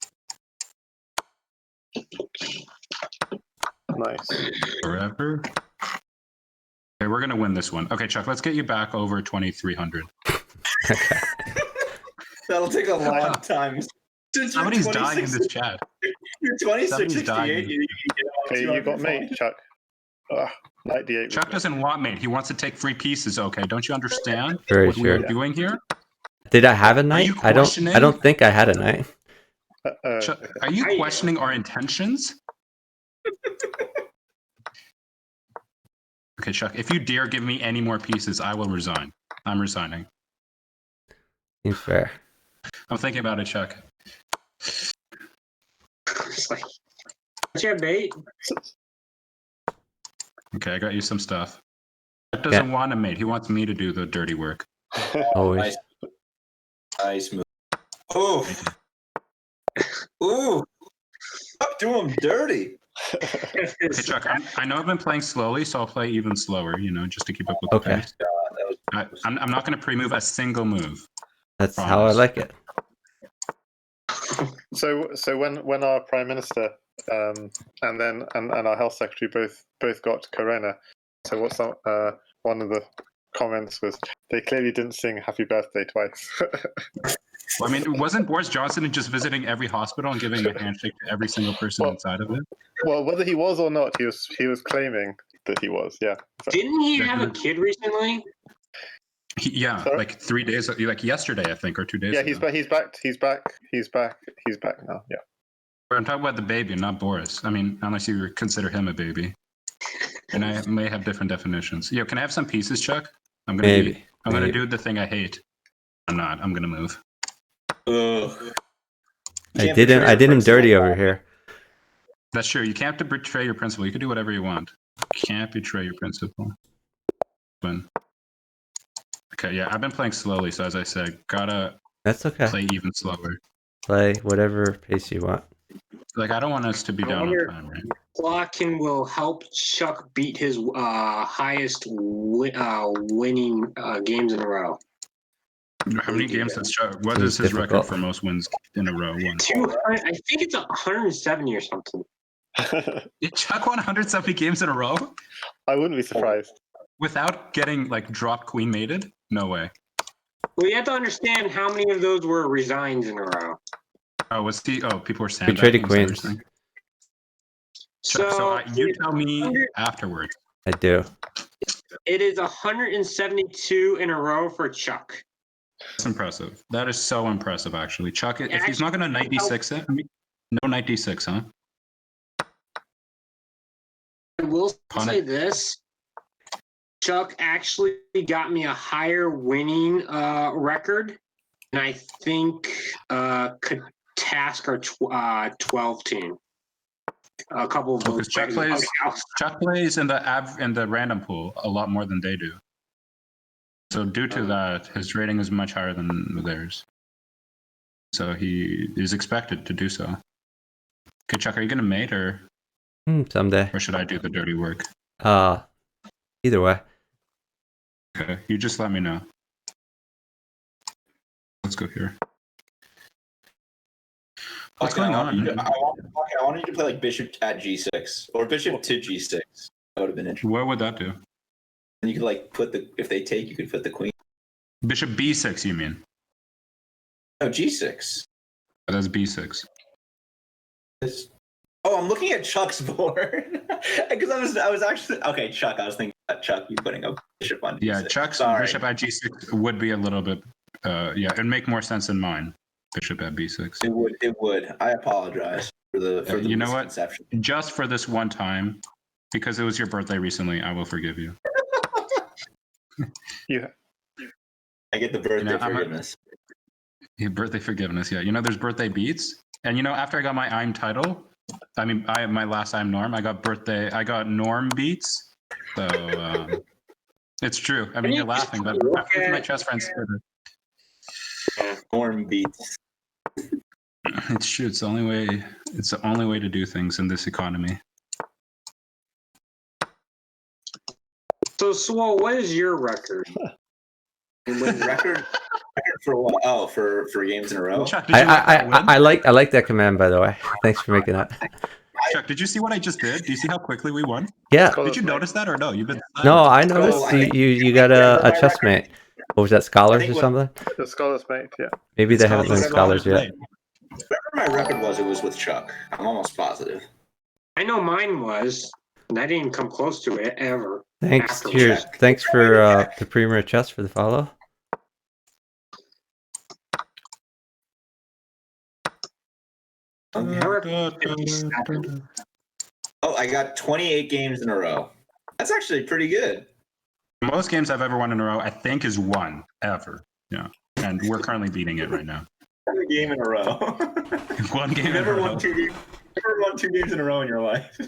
Nice. Forever. Okay, we're gonna win this one. Okay, Chuck, let's get you back over 2,300. Okay. That'll take a long time. Somebody's dying in this chat. You're 2668. You got mate, Chuck. Knight d8. Chuck doesn't want mate. He wants to take 3 pieces. Okay, don't you understand what we're doing here? Did I have a knight? I don't think I had a knight. Chuck, are you questioning our intentions? Okay, Chuck, if you dare give me any more pieces, I will resign. I'm resigning. Seems fair. I'm thinking about it, Chuck. It's like, what's your mate? Okay, I got you some stuff. Chuck doesn't want a mate. He wants me to do the dirty work. Always. Nice move. Oh. Ooh. Stop doing him dirty. Hey, Chuck, I know I've been playing slowly, so I'll play even slower, just to keep up with the pace. I'm not going to pre-move a single move. That's how I like it. So when our Prime Minister and our Health Secretary both got corona, so what's one of the comments was they clearly didn't sing Happy Birthday twice. Well, I mean, wasn't Boris Johnson just visiting every hospital and giving a handshake to every single person inside of it? Well, whether he was or not, he was claiming that he was. Yeah. So. Didn't he have a kid recently? Like 3 days, like yesterday, I think, or 2 days. Yeah, ago. he's back now. Yeah. I'm talking about the baby, not Boris. I mean, unless you consider him a baby, and I may have different definitions. Yo, can I have some pieces, Chuck? I'm gonna do the thing I hate. I'm not. I'm gonna move. I did him dirty over here. That's true. You can't betray your principal. You can do whatever you want. You can't betray your principal. Okay, yeah, I've been playing slowly, so as I said, gotta play even slower. Play whatever pace you want. Like, I don't want us to be down on time, right? Plotkin will help Chuck beat his highest winning games in a row. How many games has Chuck? What is his record for most wins in a row? 200. I think it's 170 or something. Chuck won 170 games in a row? I wouldn't be surprised. Without getting dropped queen mated? No way. Well, you have to understand how many of those were resigns in a row. People were saying we traded queens. So you tell me afterwards. I do. It is 172 in a row for Chuck. That's impressive. That is so impressive, actually. Chuck, if he's not going to 96 it, no 96, huh? I will say this. Chuck actually got me a higher winning record, and I think Task or 12 team. A couple of those. Chuck plays in the random pool a lot more than they do. So due to that, his rating is much higher than theirs. So he is expected to do so. Okay, Chuck, are you gonna mate or someday? Or should I do the dirty work? Either way. Okay, you just let me know. Let's go here. What's going on? I wanted you to play like bishop at g6 or bishop to g6. That would have been interesting. What would that do? And you could like if they take, you could put the queen. Bishop b6, you mean? No, g6. That's b6. I'm looking at Chuck's board because I was actually okay. Chuck, I was thinking about Chuck. You putting a bishop on. Yeah, Chuck's bishop at g6 would be a little bit. It'd make more sense than mine. Bishop at b6. It would. I apologize for the you know what? Just for this one time, because it was your birthday recently, I will forgive you. Yeah. I get the birthday forgiveness. Birthday forgiveness, yeah. There's birthday beats. And after I got my IM title, my last IM norm, I got norm beats. So it's true. I mean, you're laughing, but my chess friends said it. Norm beats. It's true. It's the only way to do things in this economy. So, Swole, what is your record? record for what? Oh, for games in a row. Chuck, I like that command, by the way. Thanks for making that. Chuck, did you see what I just did? Do you see how quickly we won? Yeah. Did you notice that or no? You've been No, I noticed you got a chess mate. What was that, Scholars or something? The Scholars mate, yeah. Maybe they haven't been Scholars yet. Whatever my record was, it was with Chuck. I'm almost positive. I know mine was, and I didn't come close to it ever. Thanks for the Premier Chess for the follow. I got 28 games in a row. That's actually pretty good. Most games I've ever won in a row, I think, is one ever. Yeah, and we're currently beating it right now. One game in a row. One game in a row. Never won 2 games in a row in your life.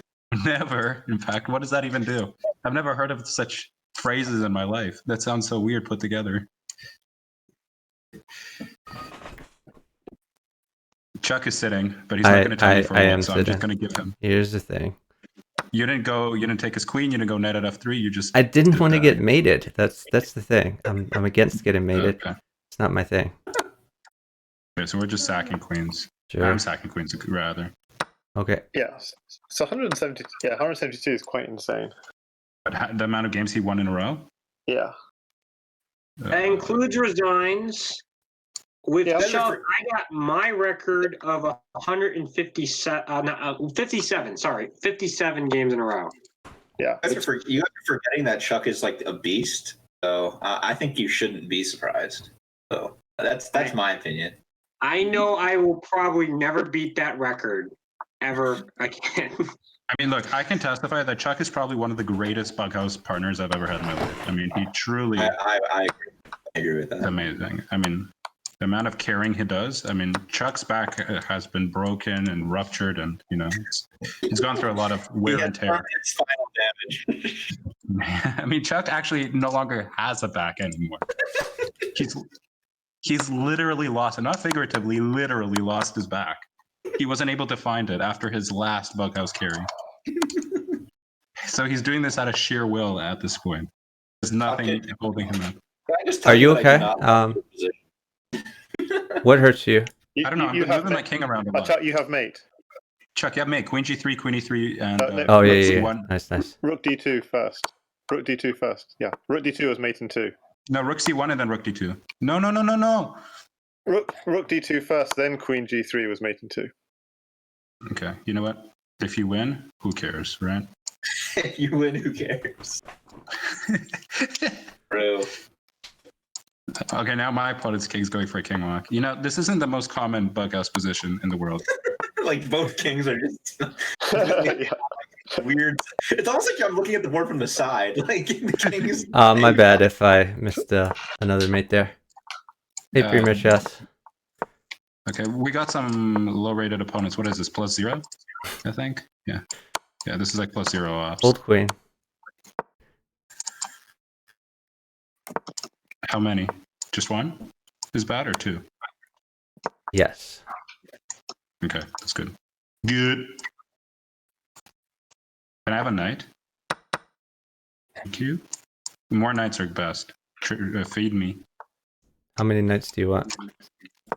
Never. In fact, what does that even do? I've never heard of such phrases in my life. That sounds so weird put together. Chuck is sitting, but he's not going to tell me for what, so I'm just going to give him. Here's the thing. You didn't take his queen, you didn't go net at f3, you just... I didn't want to get mated. That's the thing. I'm against getting mated. Okay. It's not my thing. Okay, so we're just sacking queens. Sure. I'm sacking queens, rather. Okay. Yeah. So 170. Yeah, 172 is quite insane. But the amount of games he won in a row? Yeah. That includes resigns. With Yeah, Chuck, I got my record of 57. Sorry, 57 games in a row. Yeah. You guys are forgetting that Chuck is like a beast. So I think you shouldn't be surprised. So that's my opinion. I know I will probably never beat that record ever again. I mean, look, I can testify that Chuck is probably one of the greatest bughouse partners I've ever had in my life. I mean, he truly... I agree with that. It's amazing. I mean, the amount of caring he does. I mean, Chuck's back has been broken and ruptured, and he's gone through a lot of wear and tear. It's final damage. I mean, Chuck actually no longer has a back anymore. He's literally lost, and not figuratively, literally lost his back. He wasn't able to find it after his last bughouse carry. So he's doing this out of sheer will at this point. There's nothing holding him up. Are you okay? What hurts you? I don't know. I'm moving my king around a lot. Chuck, you have mate. Chuck, you have mate. Queen G3, Queen E3, and oh Rook yeah. C1. Nice. Rook D2 first. Rook D2 first. Yeah. Rook D2 was mate in 2. No, Rook C1 and then Rook D2. No. Rook D2 first, then Queen G3 was mate in 2. Okay. You know what? If you win, who cares, right? If you win, who cares? Bro. Okay, now my opponent's king's going for a king lock. This isn't the most common bughouse position in the world. Like both kings are just Yeah. weird. It's almost like I'm looking at the board from the side. Like the kings. My bad if I missed another mate there. Hey, pretty much yes. Okay, we got some low-rated opponents. What is this? +0, I think. Yeah. This is like +0 ops. Old queen. How many? Just one? Is bad or 2? Yes. Okay, that's good. Good. Can I have a knight? Thank you. More knights are best. Feed me. How many knights do you want?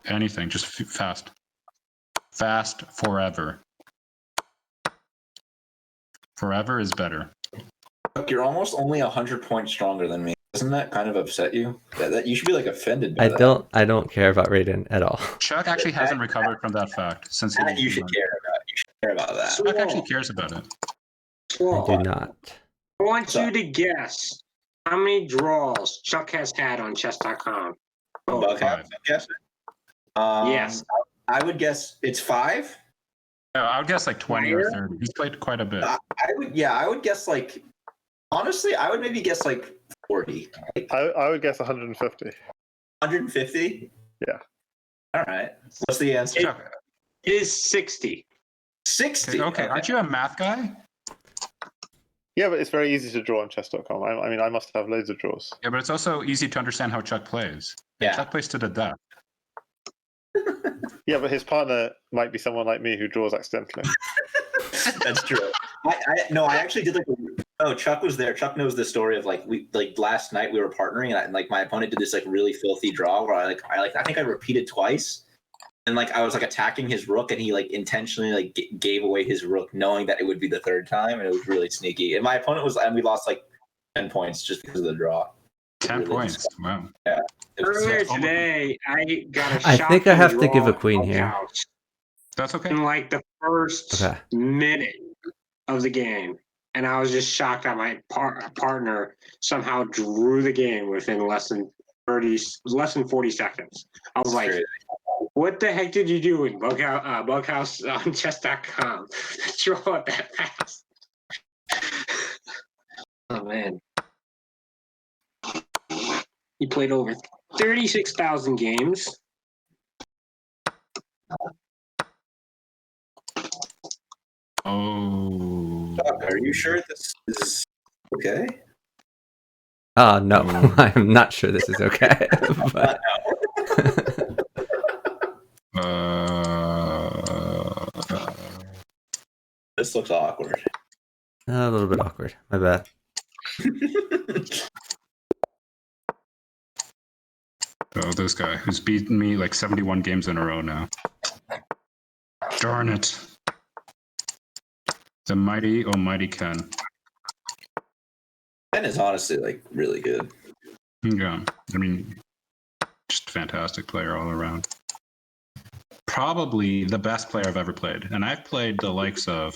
Anything, just fast. Fast forever. Forever is better. Look, you're almost only 100 points stronger than me. Doesn't that kind of upset you? That you should be like offended by that. I don't care about Raiden at all. Chuck actually hasn't recovered from that fact since he You should care about. You should care about that. Chuck actually cares about it. I do not. I want you to guess how many draws Chuck has had on chess.com. I'm guessing. Yes. I would guess it's 5. No, I would guess like 20 or 30. He's played quite a bit. I would guess like, honestly, I would maybe guess like 40. I would guess 150. 150? Yeah. All right. What's the answer? Chuck. It is 60. 60. Okay. Aren't you a math guy? Yeah, but it's very easy to draw on chess.com. I mean, I must have loads of draws. Yeah, but it's also easy to understand how Chuck plays. Yeah. Chuck plays to the death. Yeah, but his partner might be someone like me who draws accidentally. That's true. I actually did Chuck was there. Chuck knows the story of last night we were partnering and my opponent did this really filthy draw where I think I repeated twice and I was attacking his rook and he intentionally gave away his rook knowing that it would be the third time and it was really sneaky. And my opponent we lost 10 points just because of the draw. 10 points. Wow. Yeah. Earlier today, I got a I think I have to give a queen here. here. That's okay. In the first minute of the game. And I was just shocked that my partner somehow drew the game within less than 40 seconds. I was like, what the heck did you do in Bughouse on chess.com? Draw it that fast. Oh, man. He played over 36,000 games. Oh. Chuck, are you sure this is Okay. No, I'm not sure this is okay. But... This looks awkward. A little bit awkward. My bad. Oh, this guy who's beaten me like 71 games in a row now. Darn it. The mighty, almighty Ken. Ken is honestly like really good. Yeah, I mean, just a fantastic player all around. Probably the best player I've ever played. And I've played the likes of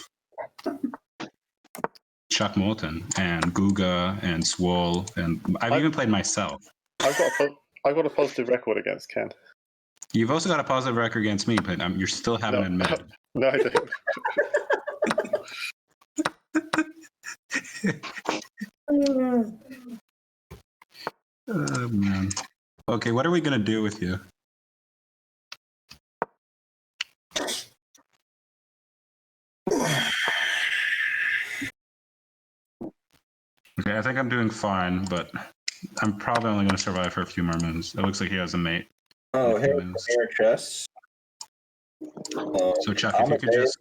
Chuck Moulton and Guga and Swole, and I've even played myself. I've got a positive record against Ken. You've also got a positive record against me, but you're still haven't admitted. No, I don't. Oh, man. Okay, what are we going to do with you? Okay, I think I'm doing fine, but I'm probably only going to survive for a few more minutes. It looks like he has a mate. Oh, hey, Premier Chess. So, Chuck, if you could just...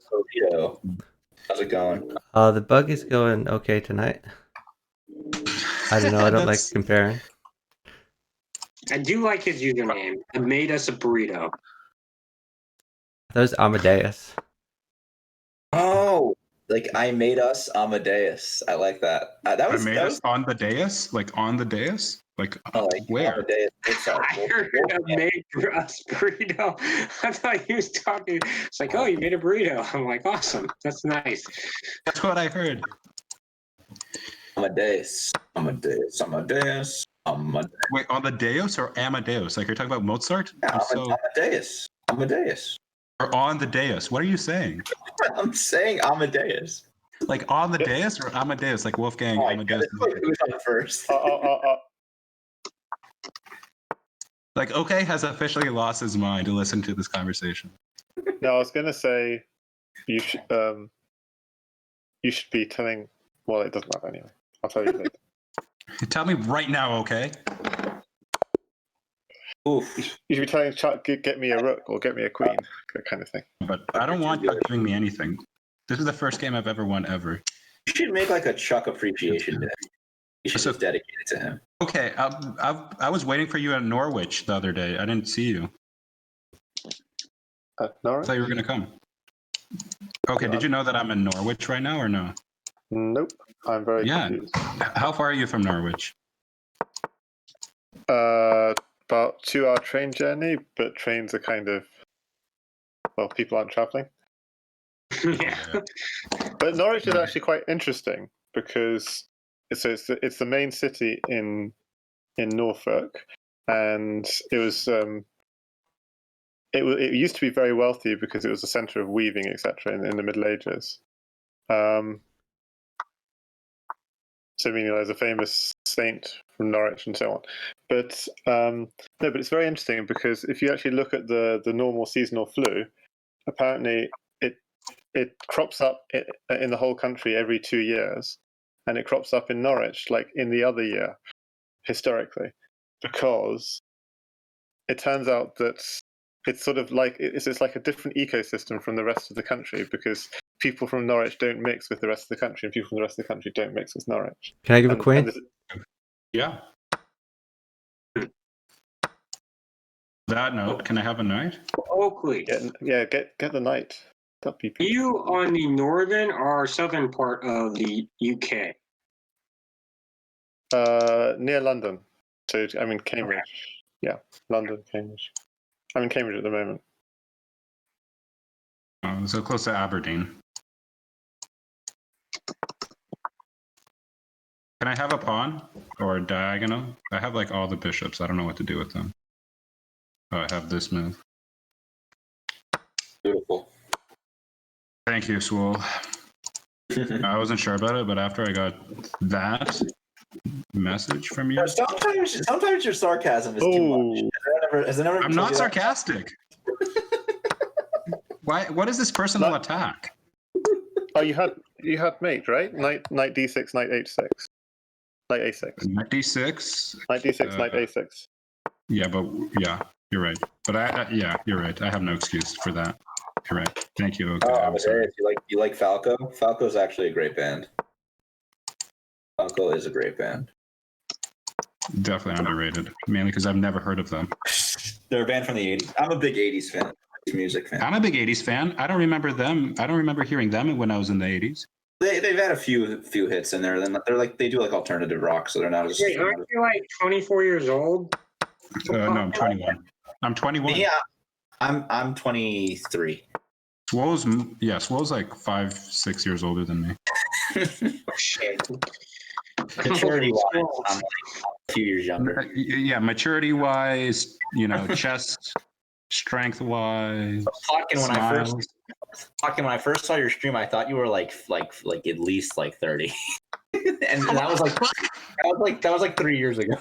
How's it going? The bug is going okay tonight. I don't know. I don't like comparing. I do like his username. It made us a burrito. That was Amadeus. Oh, like I made us Amadeus. I like that. That was us on the dais? Like on the dais? Like, where? Amadeus. I heard a made us burrito. I thought he was talking. It's like, oh, you made a burrito. I'm like, awesome. That's nice. That's what I heard. Amadeus. Amadeus. Amadeus. Wait, on the Deus or Amadeus? Like you're talking about Mozart? Yeah, Amadeus. Amadeus. Or on the dais? What are you saying? I'm saying Amadeus. Like on the dais or Amadeus? Like Wolfgang Amadeus? Who's on first? Like, okay, has officially lost his mind to listen to this conversation. No, I was going to say you should be telling. Well, it doesn't matter anyway. I'll tell you later. Tell me right now, okay? Oof. You should be telling Chuck, get me a rook or get me a queen, that kind of thing. But I don't want Chuck giving me anything. This is the first game I've ever won ever. You should make like a Chuck appreciation day. You should just dedicate it to him. Okay, I was waiting for you at Norwich the other day. I didn't see you. Norwich? I thought you were going to come. Okay, did you know that I'm in Norwich right now or no? Nope. I'm very confused. How far are you from Norwich? About 2-hour train journey, but trains are kind of, well, people aren't traveling. Yeah. But Norwich is actually quite interesting because it's the main city in Norfolk, and it used to be very wealthy because it was a center of weaving, etc. in the Middle Ages. So, there's a famous saint from Norwich and so on. But but it's very interesting because if you actually look at the normal seasonal flu, apparently it crops up in the whole country every 2 years, and it crops up in Norwich like in the other year, historically, because it turns out that it's sort of like it's like a different ecosystem from the rest of the country because people from Norwich don't mix with the rest of the country, and people from the rest of the country don't mix with Norwich. Can I give a queen? Yeah. That note, can I have a knight? Oh, please. Get the knight. You on the northern or southern part of the UK? Near London. So I'm in Cambridge. Okay. Yeah, London, Cambridge. I'm in Cambridge at the moment. Oh, so close to Aberdeen. Can I have a pawn or a diagonal? I have like all the bishops. I don't know what to do with them. Oh, I have this move. Beautiful. Thank you, Swole. I wasn't sure about it, but after I got that message from you, sometimes your sarcasm is too much. I'm not sarcastic. Why? What is this personal attack? Oh, you had mate, right? Knight d6, knight h6. Knight a6. Knight d6. Knight d6, knight a6. Yeah, but yeah, you're right. But yeah, you're right. I have no excuse for that. You're right. Thank you. Okay, Amadeus, you like Falco? Falco's actually a great band. Falco is a great band. Definitely underrated, mainly because I've never heard of them. They're a band from the 80s. I'm a big 80s fan, music fan. I'm a big 80s fan. I don't remember them. I don't remember hearing them when I was in the 80s. They've had a few hits in there. Then they do like alternative rock, so they're not just. Wait, aren't you like 24 years old? No, I'm 21. I'm 21. Yeah, I'm 23. Swole's like 5-6 years older than me. Oh, shit. Maturity-wise, I'm like a few years younger. Yeah, maturity-wise, chest strength-wise. Plotkin, when I first saw your stream, I thought you were like at least like 30, and that was like 3 years ago.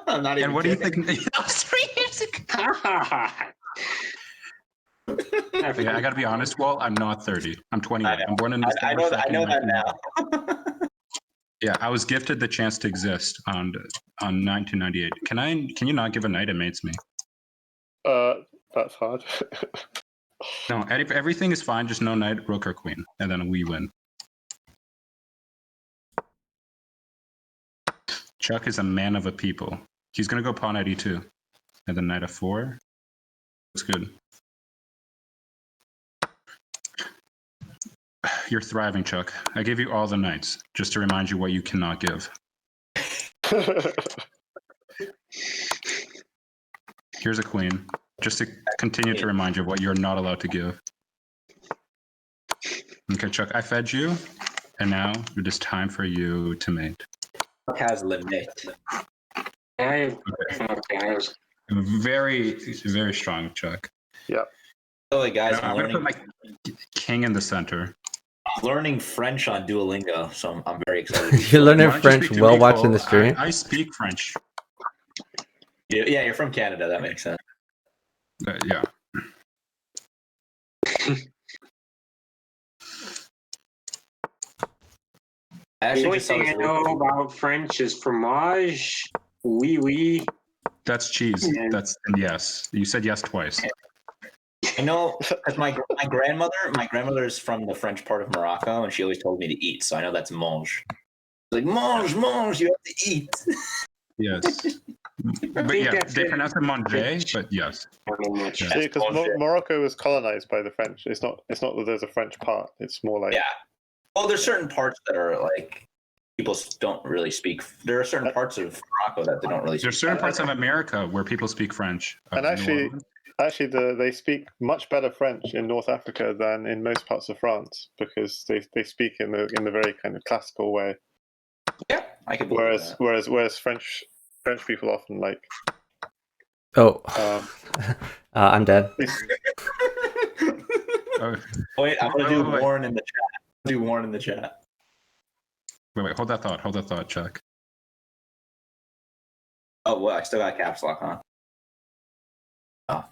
I'm not even. And what kidding. do you think? That was 3 years ago. Yeah, I gotta be honest. Well, I'm not 30. I'm 21. I'm born in December. I know that now. Yeah, I was gifted the chance to exist on 1998. Can you not give a knight? It mates me. That's hard. No, everything is fine. Just no knight, rook, or queen, and then we win. Chuck is a man of a people. He's gonna go pawn at e2, and then knight f4. Looks good. You're thriving, Chuck. I gave you all the knights, just to remind you what you cannot give. Here's a queen, just to continue to remind you of what you're not allowed to give. Okay, Chuck, I fed you, and now it is time for you to mate. Has limit. Okay. Very, very strong, Chuck. Yeah. Oh, guys, I'm going to put my king in the center. Learning French on Duolingo, so I'm very excited. You're learning French while watching the stream? I speak French. Yeah, you're from Canada. That makes sense. Yeah. The only thing I know about French is fromage, oui. That's cheese. Yes. You said yes twice. I know because my grandmother is from the French part of Morocco, and she always told me to eat. So I know that's mange. Like mange, you have to eat. Yes. But yeah, they pronounce it manger, but yes. Yeah, because Morocco was colonized by the French. It's not that there's a French part. It's more like Well, there's certain parts that are like people don't really speak. There are certain parts of Morocco that they don't really. There's certain parts of America where people speak French. And actually, they speak much better French in North Africa than in most parts of France because they speak in the very kind of classical way. Yeah, I could. Whereas French people often like. Oh, I'm dead. Wait, I'm gonna do Warren in the chat. Do Warren in the chat. Wait, hold that thought, Chuck. Oh, well, I still got caps lock on. Oh.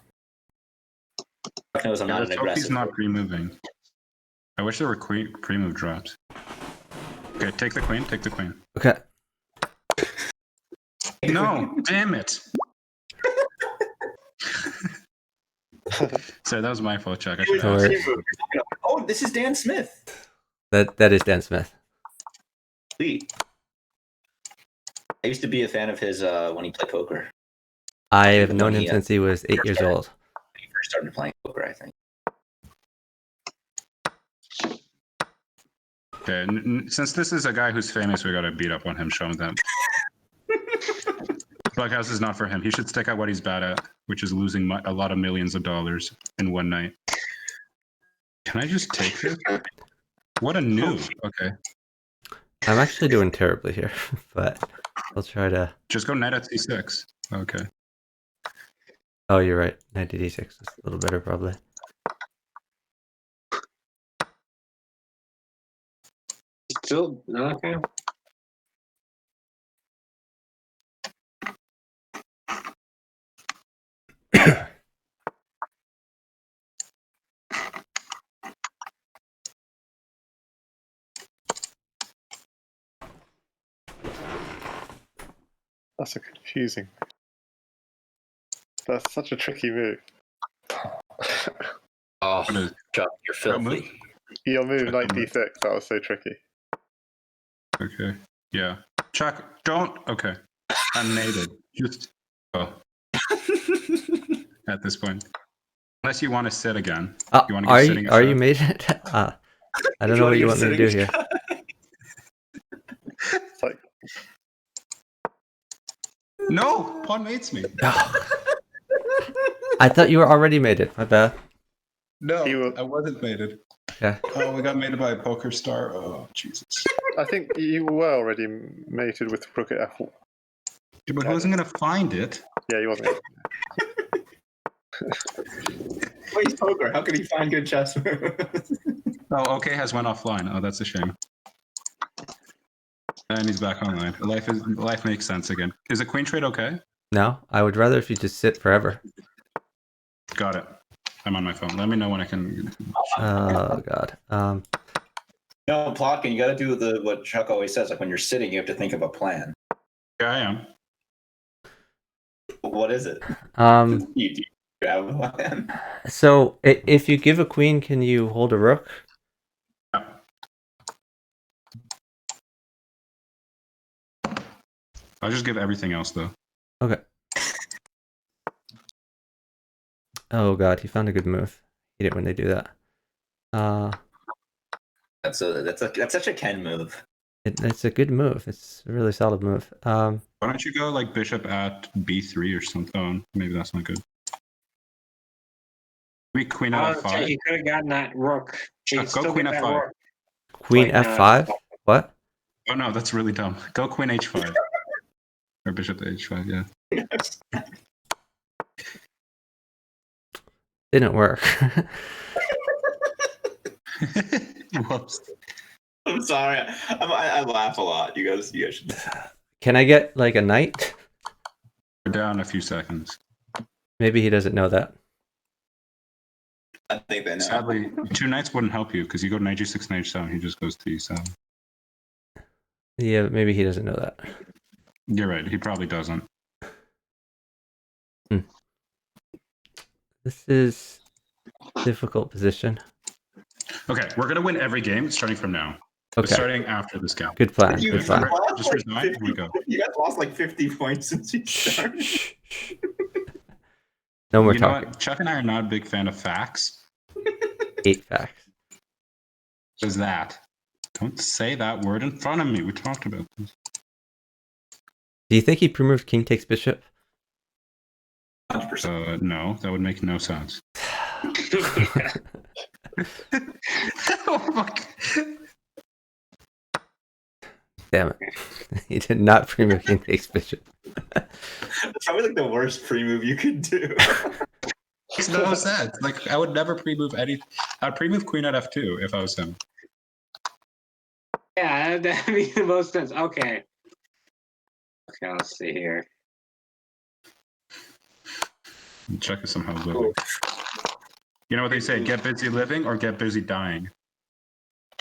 Chuck knows I'm not an aggressive. He's not pre-moving. I wish there were pre-move drops. Okay, take the queen. Okay. No, damn it. Sorry, that was my fault, Chuck. Oh, this is Dan Smith. That is Dan Smith. Sweet. I used to be a fan of his when he played poker. I have known him since he was 8 years old. When he first started playing poker, I think. Okay, since this is a guy who's famous, we gotta beat up on him, show him that Bughouse is not for him. He should stick at what he's bad at, which is losing a lot of millions of dollars in one night. Can I just take this? What a noob. Okay. I'm actually doing terribly here, but I'll try to... Just go knight at c6. Okay. Oh, you're right. Knight to d6 is a little better, probably. Still okay. That's a confusing. That's such a tricky move. Oh, What is- Chuck, you're filthy. Your move, Check knight the move. d6. That was so tricky. Okay. Yeah. Chuck, don't. Okay. I'm mated. Just. Oh. At this point. Unless you want to sit again. You want to Are get you sitting a are you shot? made it? I don't know what you want me to do here. It's like, No! Pawn mates me. I thought you were already made it. My bad. No, He will- I wasn't mated. Yeah. Oh, we got mated by a poker star. Oh, Jesus. I think you were already mated with rook at f4. Yeah, but who wasn't going to find it? Yeah, he wasn't. Plays poker. How can he find good chess moves? Oh, okay, has went offline. Oh, that's a shame. And he's back online. Life makes sense again. Is a queen trade okay? No, I would rather if you just sit forever. Got it. I'm on my phone. Let me know when I can. Oh god. No, Plotkin, you got to do what Chuck always says. Like when you're sitting, you have to think of a plan. Yeah, I am. What is it? You do have a plan? So if you give a queen, can you hold a rook? Yeah. I'll just give everything else though. Okay. Oh god, he found a good move. Hate it when they do that. That's such a Ken move. It's a good move. It's a really solid move. Why don't you go like bishop at b3 or something? Oh, maybe that's not good. Maybe queen at f5. He could have gotten that rook. He Go could still queen get that f5. rook. Queen Like, f5. What? Oh no, that's really dumb. Go queen h5. Or bishop to h5, yeah. Didn't work. Whoops. I'm sorry. I laugh a lot. You guys should. Can I get like a knight? We're down a few seconds. Maybe he doesn't know that. I think they know. Sadly, 2 knights wouldn't help you because you go knight g6, knight h7, he just goes to e7. Yeah, maybe he doesn't know that. You're right, he probably doesn't. This is a difficult position. Okay, we're gonna win every game starting from now. Okay. Starting after this game. Good plan. You Good plan. lost Just like resign, 50 we go. You guys lost like 50 points since you started. Shh, shh. No more You know talking. what? Chuck and I are not a big fan of facts. 8 facts. Is that? Don't say that word in front of me. We talked about this. Do you think he pre-moved king takes bishop? 100%. No, that would make no sense. Oh my God. Damn it. He did not pre-move king takes bishop. It's probably like the worst pre-move you could do. Makes no sense. Like I would never pre-move any. I'd pre-move queen at f2 if I was him. Yeah, that'd be the most sense. Okay. Okay, let's see here. Chuck is somehow living. You know what they say? Get busy living or get busy dying.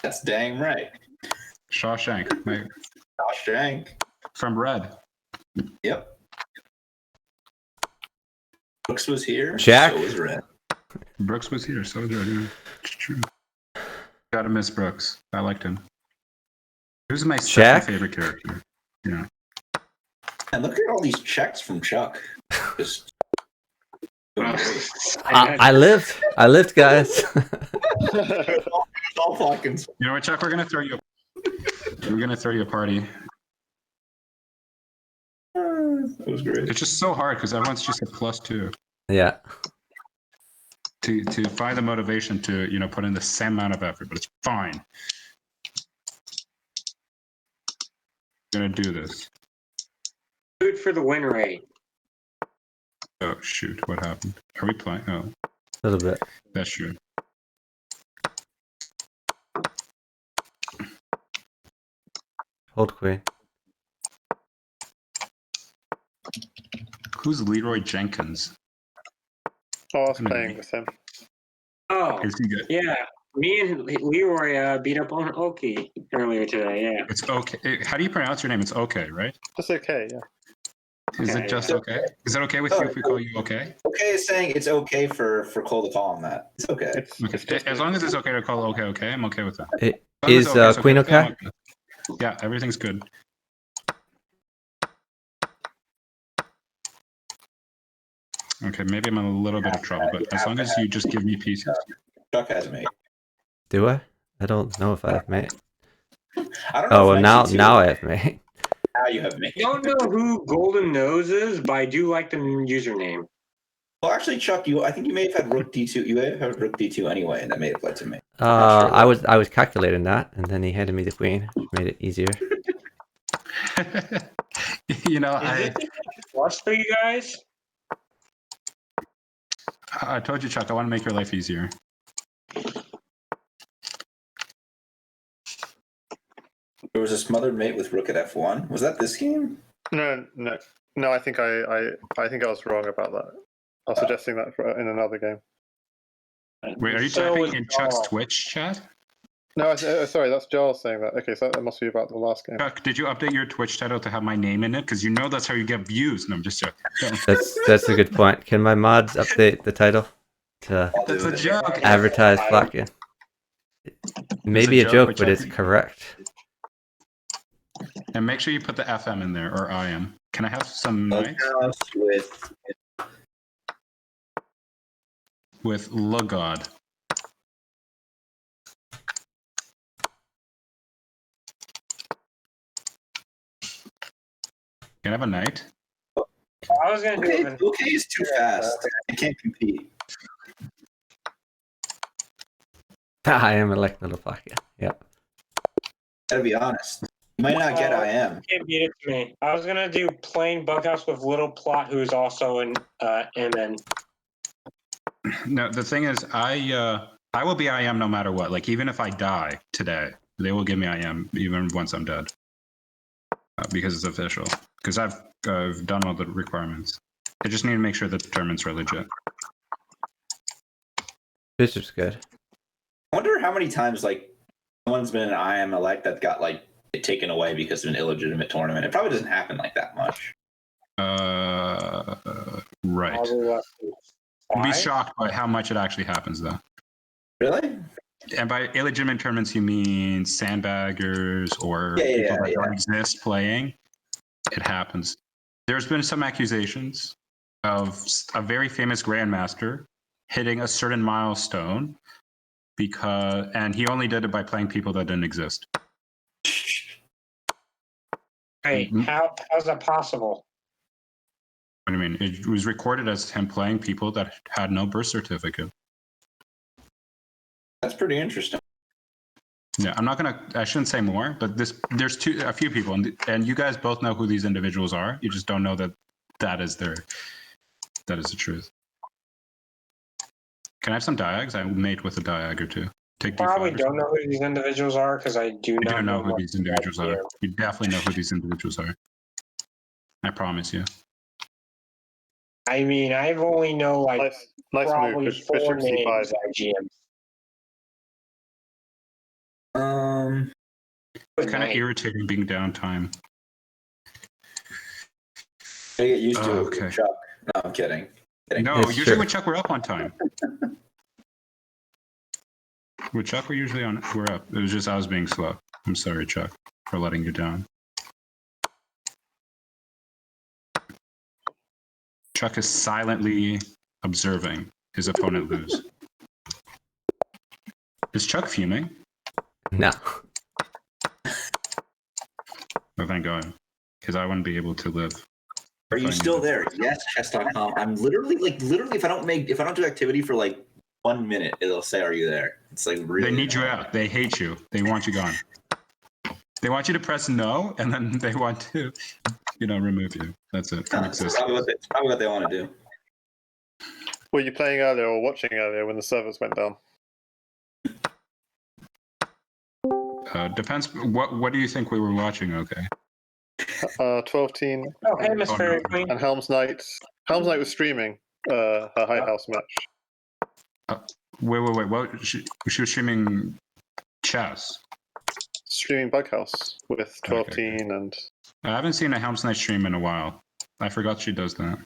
That's dang right. Shawshank, Gosh dang. from Red. Yep. Brooks was here. Jack? So was Red. Brooks was here, so was Red. Yeah. It's true. Gotta miss Brooks. I liked him. He was my Jack? second favorite character. Yeah. And look at all these checks from Chuck. Just doing great. I lived, guys. All Falcons. You know what, Chuck? We're gonna throw you a party. That was great. It's just so hard because everyone's just a +2. Yeah. To find the motivation to put in the same amount of effort, but it's fine. I'm gonna do this. Good for the win rate. Oh shoot! What happened? Are we playing? Oh, A little bit. that's true. Hold queen. Who's Leroy Jenkins? Oh, I was playing with him. Oh, Is he good? yeah. Me and Leroy beat up on Oki earlier today. Yeah. It's okay. How do you pronounce your name? It's okay, right? That's okay, yeah. Is it just okay? Is it okay with you if we call you okay? Okay is saying it's okay for Cole to call him that. It's okay. As long as it's okay to call okay, I'm okay with that. Is Queen okay? Yeah, everything's good. Okay, maybe I'm in a little bit of trouble, but as long as you just give me pieces. Chuck has mate. Do I? I don't know if I have mate. I don't know. Oh, well, now I have mate. Now you have mate. I don't know who Golden Nose is, but I do like the username. Well, actually, Chuck, I think you may have had Rook D2. You may have had Rook D2 anyway, and that may have led to me. Sure I was calculating that, and then he handed me the queen, which made it easier. You know, Is it plus for you guys? I told you, Chuck, I want to make your life easier. There was a smothered mate with Rook at F1. Was that this game? No. I think I think I was wrong about that. I was suggesting that in another game. Wait, are you typing in Chuck's Twitch chat? No, sorry, that's Giles saying that. Okay, so that must be about the last game. Chuck, did you update your Twitch title to have my name in it? Because you know that's how you get views. No, I'm just joking. That's a good point. Can my mods update the title to That's a joke. advertise Plotkin? Maybe a joke, but it's correct. And make sure you put the FM in there, or IM. Can I have some nights? With Lugod. Can I have a night? I was gonna do it. Okay is too fast. I can't compete. I am like littleplotkin. Yep. Gotta be honest. You might not get I am. Can't beat it to me. I was gonna do plain bughouse with Little Plot, who's also in MN. No, the thing is, I will be IM no matter what. Like, even if I die today, they will give me IM even once I'm dead. Because it's official. Because I've done all the requirements. I just need to make sure that the tournaments are legit. Bishop's good. I wonder how many times like someone's been an IM elect that got like it taken away because of an illegitimate tournament. It probably doesn't happen like that much. Right. I'd be shocked by how much it actually happens, though. Really? And by illegitimate tournaments, you mean sandbaggers or people that don't exist playing? It happens. There's been some accusations of a very famous grandmaster hitting a certain milestone and he only did it by playing people that didn't exist. Hey, how's that possible? What do you mean? It was recorded as him playing people that had no birth certificate. That's pretty interesting. Yeah, I shouldn't say more, but there's a few people, and you guys both know who these individuals are. You just don't know that is the truth. Can I have some diags? I mate with a diag or two. Take probably don't know who these individuals are because I do not know who these individuals are. You definitely know who these individuals are. I promise you. I mean, I've only know like probably move. 4 names at GM. It's kind of irritating being downtime. I get used to it with Chuck. No, I'm kidding. No, usually with Chuck we're up on time. With Chuck we're up. It was just I was being slow. I'm sorry, Chuck, for letting you down. Chuck is silently observing his opponent lose. Is Chuck fuming? No. Oh, thank God. Because I wouldn't be able to live. Are you still there? Yes, chess.com. I'm literally, if I don't do activity for like 1 minute, it'll say, "Are you there?" It's like really. They need you out. They hate you. They want you gone. They want you to press no, and then they want to, remove you. That's it. It's probably what they want to do. Were you playing earlier or watching earlier when the servers went down? Depends. What do you think we were watching? Okay. 12-teen. Oh, Hemisphere Queen. And Helm's Knight. Helm's Knight was streaming her High House match. Wait. What? She was streaming chess. Streaming Bughouse with 12-teen and. I haven't seen a Helm's Knight stream in a while. I forgot she does that.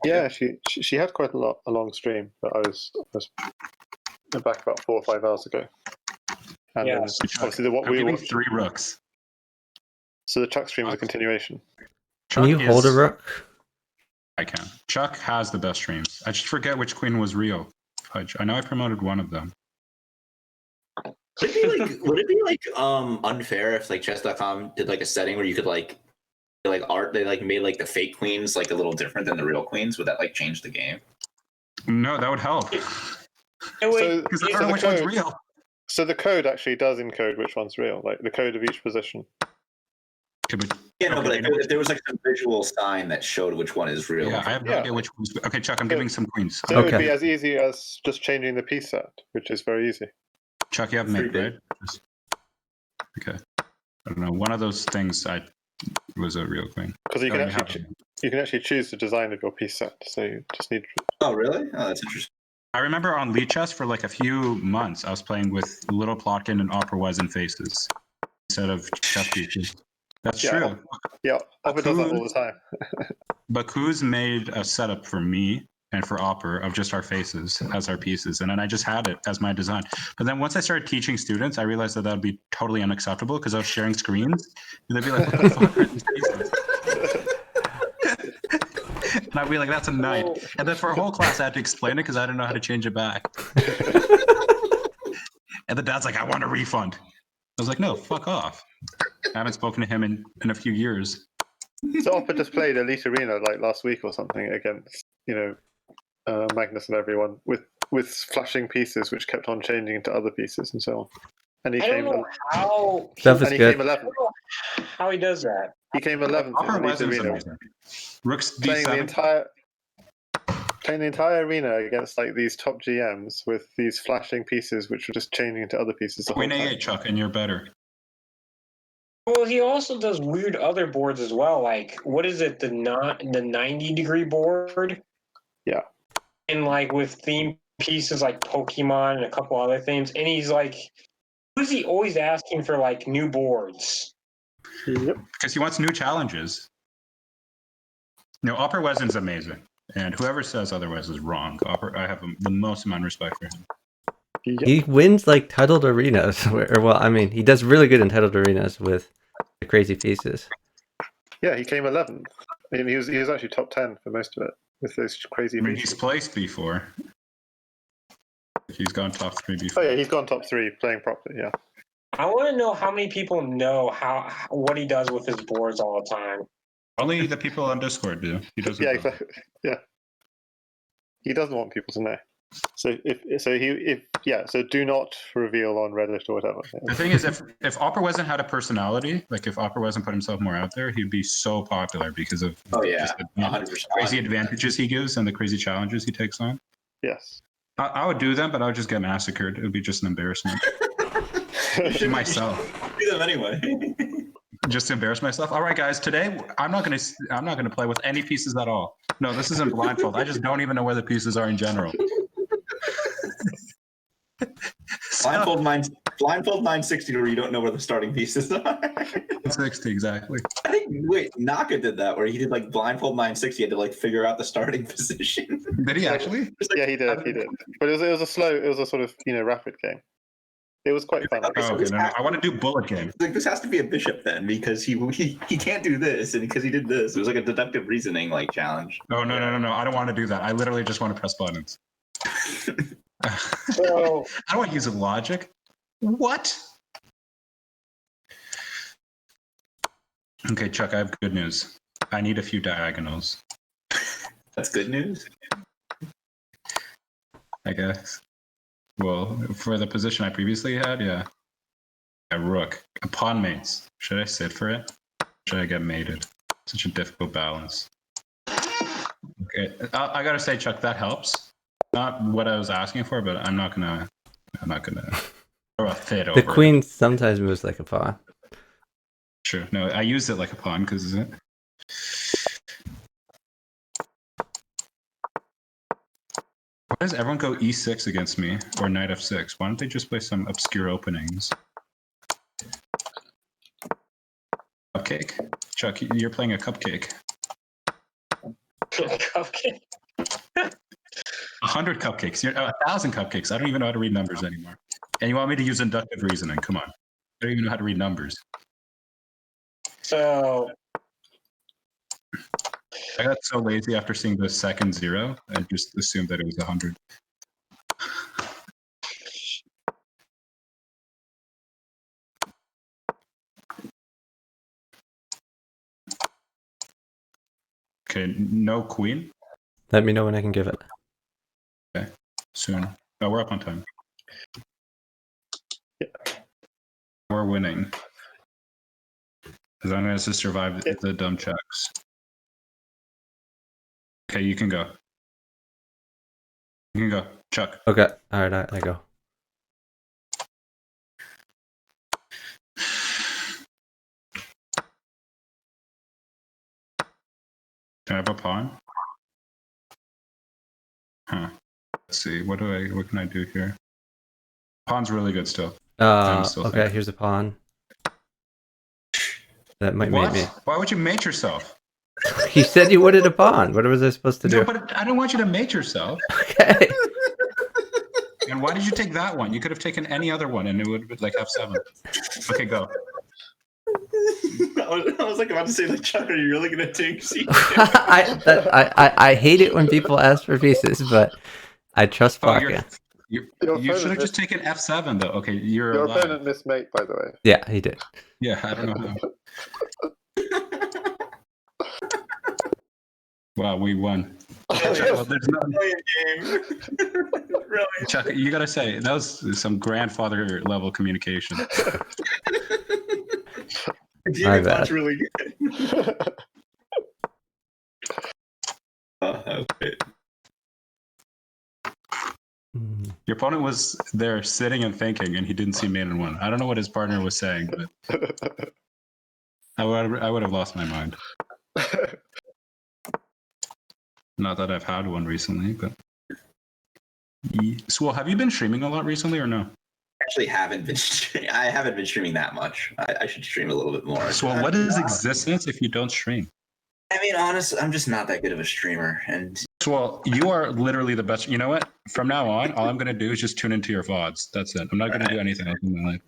Yeah, she had quite a long stream, but I was back about 4 or 5 hours ago. And Yes. then obviously what I'm we giving watched. 3 rooks. So the Chuck stream was a continuation. Can you hold a rook? I can. Chuck has the best streams. I just forget which queen was real. I know I promoted one of them. Would it be like unfair if like chess.com did like a setting where you could like art they like made like the fake queens like a little different than the real queens? Would that like change the game? No, that would help. Because I don't know which one's real. So the code actually does encode which one's real, like the code of each position. Yeah, no, but if there was like some visual sign that showed which one is real. Yeah, I have no idea which one's. Okay, Chuck, I'm giving some queens. So it would be as easy as just changing the piece set, which is very easy. Chuck, you have mate, right? Okay. I don't know. One of those things was a real queen. Because you can actually choose the design of your piece set, so you just need. Oh, really? Oh, that's interesting. I remember on Lead Chess for like a few months, I was playing with littleplotkin and opera Wesson faces instead of chess pieces. That's true. Yeah, Opera does that all the time. Baku's made a setup for me and for Opera of just our faces as our pieces, and then I just had it as my design. But then once I started teaching students, I realized that would be totally unacceptable because I was sharing screens, and they'd be like, "What the fuck are these faces?" And I'd be like, "That's a knight." And then for a whole class, I had to explain it because I didn't know how to change it back. And the dad's like, "I want a refund." I was like, "No, fuck off." I haven't spoken to him in a few years. So Opera just played Elite Arena like last week or something against, Magnus and everyone with flashing pieces which kept on changing into other pieces and so on. And he came 11th. How he does that. He came 11th in Elite Arena. Rook's playing D7. the entire arena against like these top GMs with these flashing pieces which were just changing into other pieces the whole Queen time. A8, Chuck, and you're better. Well, he also does weird other boards as well. Like, what is it? The 90-degree board? Yeah. And like with theme pieces like Pokemon and a couple other things. And he's like, who's he always asking for like new boards? Yep. Because he wants new challenges. Opera Wesson's amazing. And whoever says otherwise is wrong. I have the most amount of respect for him. Yep. He wins like titled arenas. He does really good in titled arenas with the crazy pieces. Yeah, he came 11th. I mean, he was actually top 10 for most of it with those crazy pieces. He's placed before. He's gone top 3 before. Oh yeah, he's gone top 3 playing properly. Yeah. I want to know how many people know what he does with his boards all the time. Only the people on Discord do. He doesn't. Yeah, exactly. Yeah. He doesn't want people to know. So so do not reveal on Reddit or whatever. The thing is, if Opera Wesson had a personality, like if Opera Wesson put himself more out there, he'd be so popular because of just the crazy advantages he gives and the crazy challenges he takes on. Yes. I would do them, but I would just get massacred. It would be just an embarrassment. To myself. Do them anyway. Just to embarrass myself. All right, guys. Today, I'm not gonna play with any pieces at all. No, this isn't blindfold. I just don't even know where the pieces are in general. Blindfold 960 where you don't know where the starting pieces are. 960 exactly. I think Naka did that where he did like blindfold 960. He had to like figure out the starting position. Did he actually? Yeah, he did. But it was a sort of rapid game. It was quite fun. Oh, okay, no. I want to do bullet game. Like this has to be a bishop then because he can't do this and because he did this. It was like a deductive reasoning like challenge. Oh no. I don't want to do that. I literally just want to press buttons. So I don't want to use logic. What? Okay, Chuck, I have good news. I need a few diagonals. That's good news. I guess. Well, for the position I previously had, yeah. A rook. A pawn mates. Should I sit for it? Should I get mated? Such a difficult balance. Okay, I gotta say, Chuck, that helps. Not what I was asking for, but I'm not gonna throw a fit over the queen sometimes moves like a pawn. True. No, I used it like a pawn because it. Why does everyone go e6 against me or knight f6? Why don't they just play some obscure openings? Cupcake? Chuck, you're playing a cupcake. Cupcake. 100 cupcakes. 1,000 cupcakes. I don't even know how to read numbers anymore. And you want me to use inductive reasoning? Come on. I don't even know how to read numbers. So I got so lazy after seeing the second 0. I just assumed that it was 100. Okay, no queen. Let me know when I can give it. Okay, soon. Oh, we're up on time. Yeah. We're winning. As long as I survive the dumb checks. Okay, you can go. You can go, Chuck. Okay, all right, I go. Can I have a pawn? Huh. Let's see. What can I do here? Pawn's really good still. Okay, thinking. here's a pawn. That might What? make me. Why would you mate yourself? He said you wanted a pawn. What was I supposed to do? No, but I don't want you to mate yourself. Okay. And why did you take that one? You could have taken any other one and it would have been like F7. Okay, go. I was like about to say, like, Chuck, are you really gonna take C? I hate it when people ask for pieces, but I trust Plotkin. You should have just taken F7 though. Okay, Your opponent missed mate, by the way. Yeah, he did. Yeah, I don't know how. Wow, we won. Well, there's no game. Really? Chuck, you gotta say that was some grandfather level communication. My bad. Really good. Okay. Your opponent was there sitting and thinking, and he didn't see mate in one. I don't know what his partner was saying, but I would have lost my mind. Not that I've had one recently, but. So, have you been streaming a lot recently, or no? Actually, haven't been. I haven't been streaming that much. I should stream a little bit more. So, what is existence if you don't stream? I mean, honestly, I'm just not that good of a streamer, and Well, you are literally the best. You know what? From now on, all I'm going to do is just tune into your VODs. That's it. I'm not going to do anything else in my life.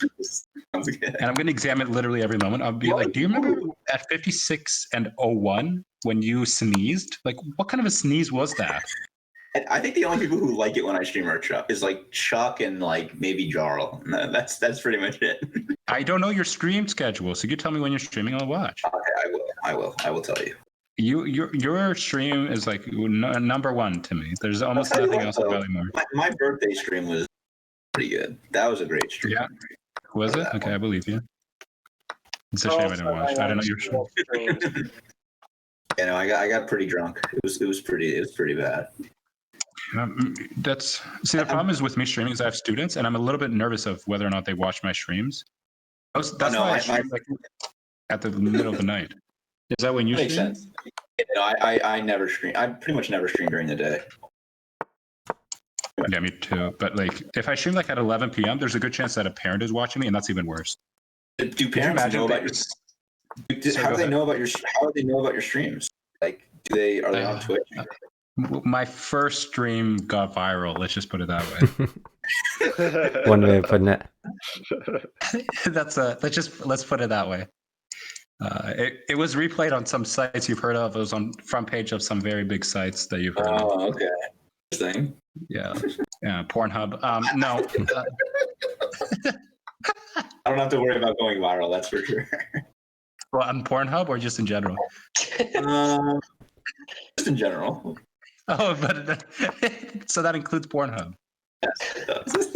sounds good. And I'm going to examine literally every moment. I'll be like, do you remember at 56 and 01 when you sneezed? Like, what kind of a sneeze was that? I think the only people who like it when I stream are Chuck and like maybe Jarl. No, that's pretty much it. I don't know your stream schedule, so you tell me when you're streaming. I'll watch. Okay, I will tell you. Your stream is like number one to me. There's almost nothing else I value more. My birthday stream was pretty good. That was a great stream. Yeah. Was it? Okay, I believe you. It's a shame I didn't watch. I don't know your stream. Yeah, no, I got pretty drunk. It was pretty bad. The problem is with me streaming is I have students, and I'm a little bit nervous of whether or not they watch my streams. That's why I stream like at the middle of the night. Is that when you makes stream? Sense. No, I never stream. I pretty much never stream during the day. Yeah, me too. But like, if I stream like at 11 p.m., there's a good chance that a parent is watching me, and that's even worse. Do parents know about your? How do they know about your streams? Like, are they on Twitch? My first stream got viral. Let's just put it that way. One way of putting it. Let's put it that way. It was replayed on some sites you've heard of. It was on front page of some very big sites that you've heard of. Oh, okay. Interesting. Yeah. Pornhub. No. I don't have to worry about going viral. That's for sure. Well, on Pornhub or just in general? Just in general. Oh, but so that includes Pornhub. Yes, it does.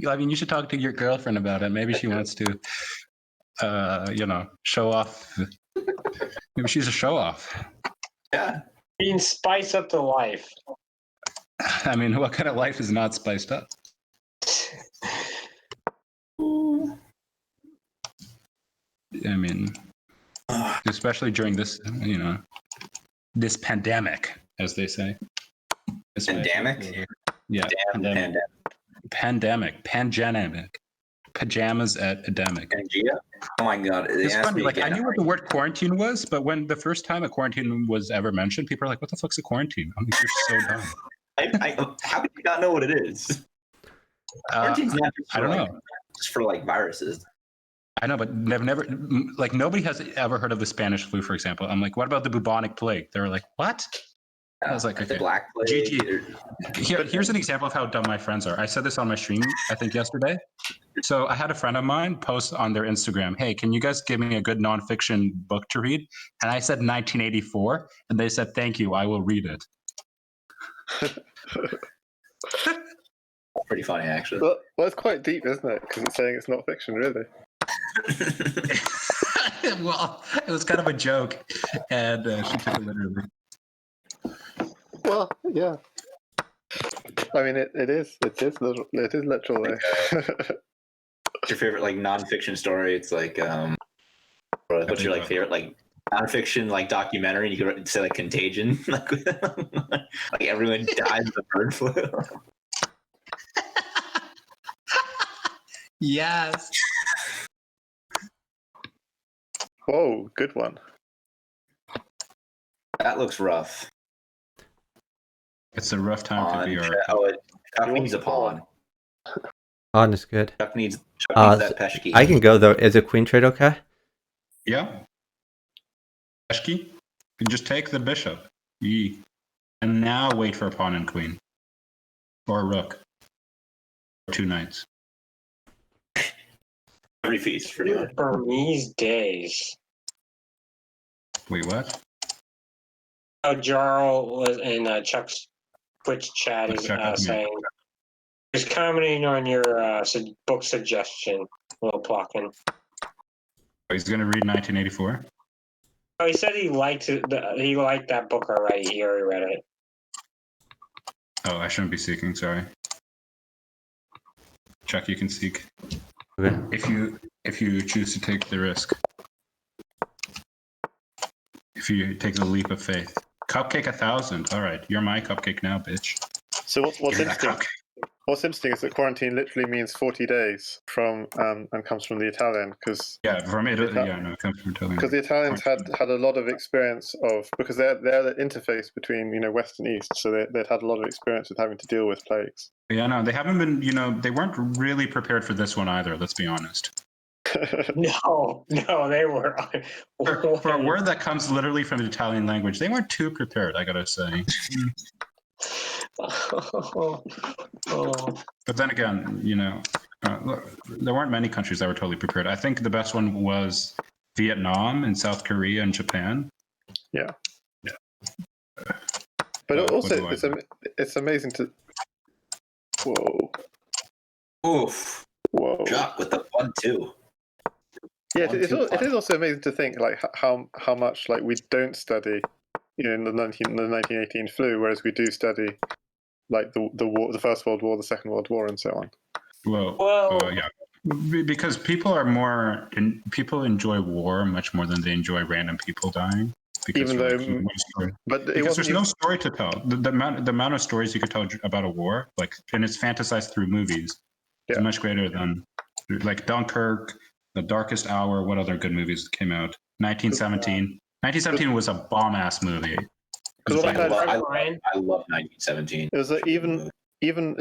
I mean, you should talk to your girlfriend about it. Maybe she wants to, show off. Maybe she's a show off. Yeah. Spice up the life. I mean, what kind of life is not spiced up? I mean, especially during this, this pandemic, as they say. Pandemic? Yeah. Pandemic. pajamas at Edemic. Pangea? Oh my god! It's funny. Like I knew what the word quarantine was, but when the first time a quarantine was ever mentioned, people are like, "What the fuck's a quarantine?" I'm like, "You're so dumb." How could you not know what it is? Quarantine's not just for, I don't know. Just for like viruses. I know, but they've never like nobody has ever heard of the Spanish flu, for example. I'm like, what about the bubonic plague? They were like, what? I was like, okay. The Black Plague. Here's an example of how dumb my friends are. I said this on my stream, I think yesterday. So I had a friend of mine post on their Instagram, "Hey, can you guys give me a good nonfiction book to read?" And I said 1984, and they said, "Thank you, I will read it." Pretty funny, actually. Well, it's quite deep, isn't it? Because it's saying it's not fiction, really. Well, it was kind of a joke, and she took it literally. Well, yeah. I mean, it is literal. It is literal. What's your favorite like nonfiction story? It's like what's your like favorite like nonfiction like documentary? You could say like Contagion, like everyone dies of the bird flu. Yes. Whoa, good one. That looks rough. It's a rough time to be our. Chuck needs a pawn. Pawn is good. Chuck needs that peshki. I can go though. Is a queen trade okay? Yeah. Peshki? You can just take the bishop. Yee. And now wait for a pawn and queen. Or a rook. Or 2 knights. Every feast for you. Burmese days. Wait, what? Jarl was in Chuck's Twitch chat is saying he's commenting on your book suggestion, littleplotkin. He's going to read 1984? Oh, he said he liked it. He liked that book already. He already read it. Oh, I shouldn't be seeking. Sorry. Chuck, you can seek. Okay. If you choose to take the risk. If you take the leap of faith. Cupcake 1,000. All right, you're my cupcake now, bitch. So what's interesting? What's interesting is that quarantine literally means 40 days from and comes from the Italian because from Italy. It comes from Italy. Because the Italians had a lot of experience of because they're the interface between West and East, so they'd had a lot of experience with having to deal with plagues. Yeah, no, they haven't been. They weren't really prepared for this one either. Let's be honest. No, they were. For a word that comes literally from the Italian language, they weren't too prepared, I gotta say. But then again, there weren't many countries that were totally prepared. I think the best one was Vietnam and South Korea and Japan. Yeah. But also, it's amazing to. Whoa. Oof. Whoa. Drop with the 1-2. Yeah, it is also amazing to think like how much like we don't study, in the 1918 flu, whereas we do study like the war, the First World War, the Second World War, and so on. Well, yeah, because people enjoy war much more than they enjoy random people dying. Because there's no story to tell. The amount of stories you could tell about a war, and it's fantasized through movies, is much greater than like Dunkirk. The Darkest Hour. What other good movies came out? 1917. 1917 was a bomb-ass movie. I love 1917. It was even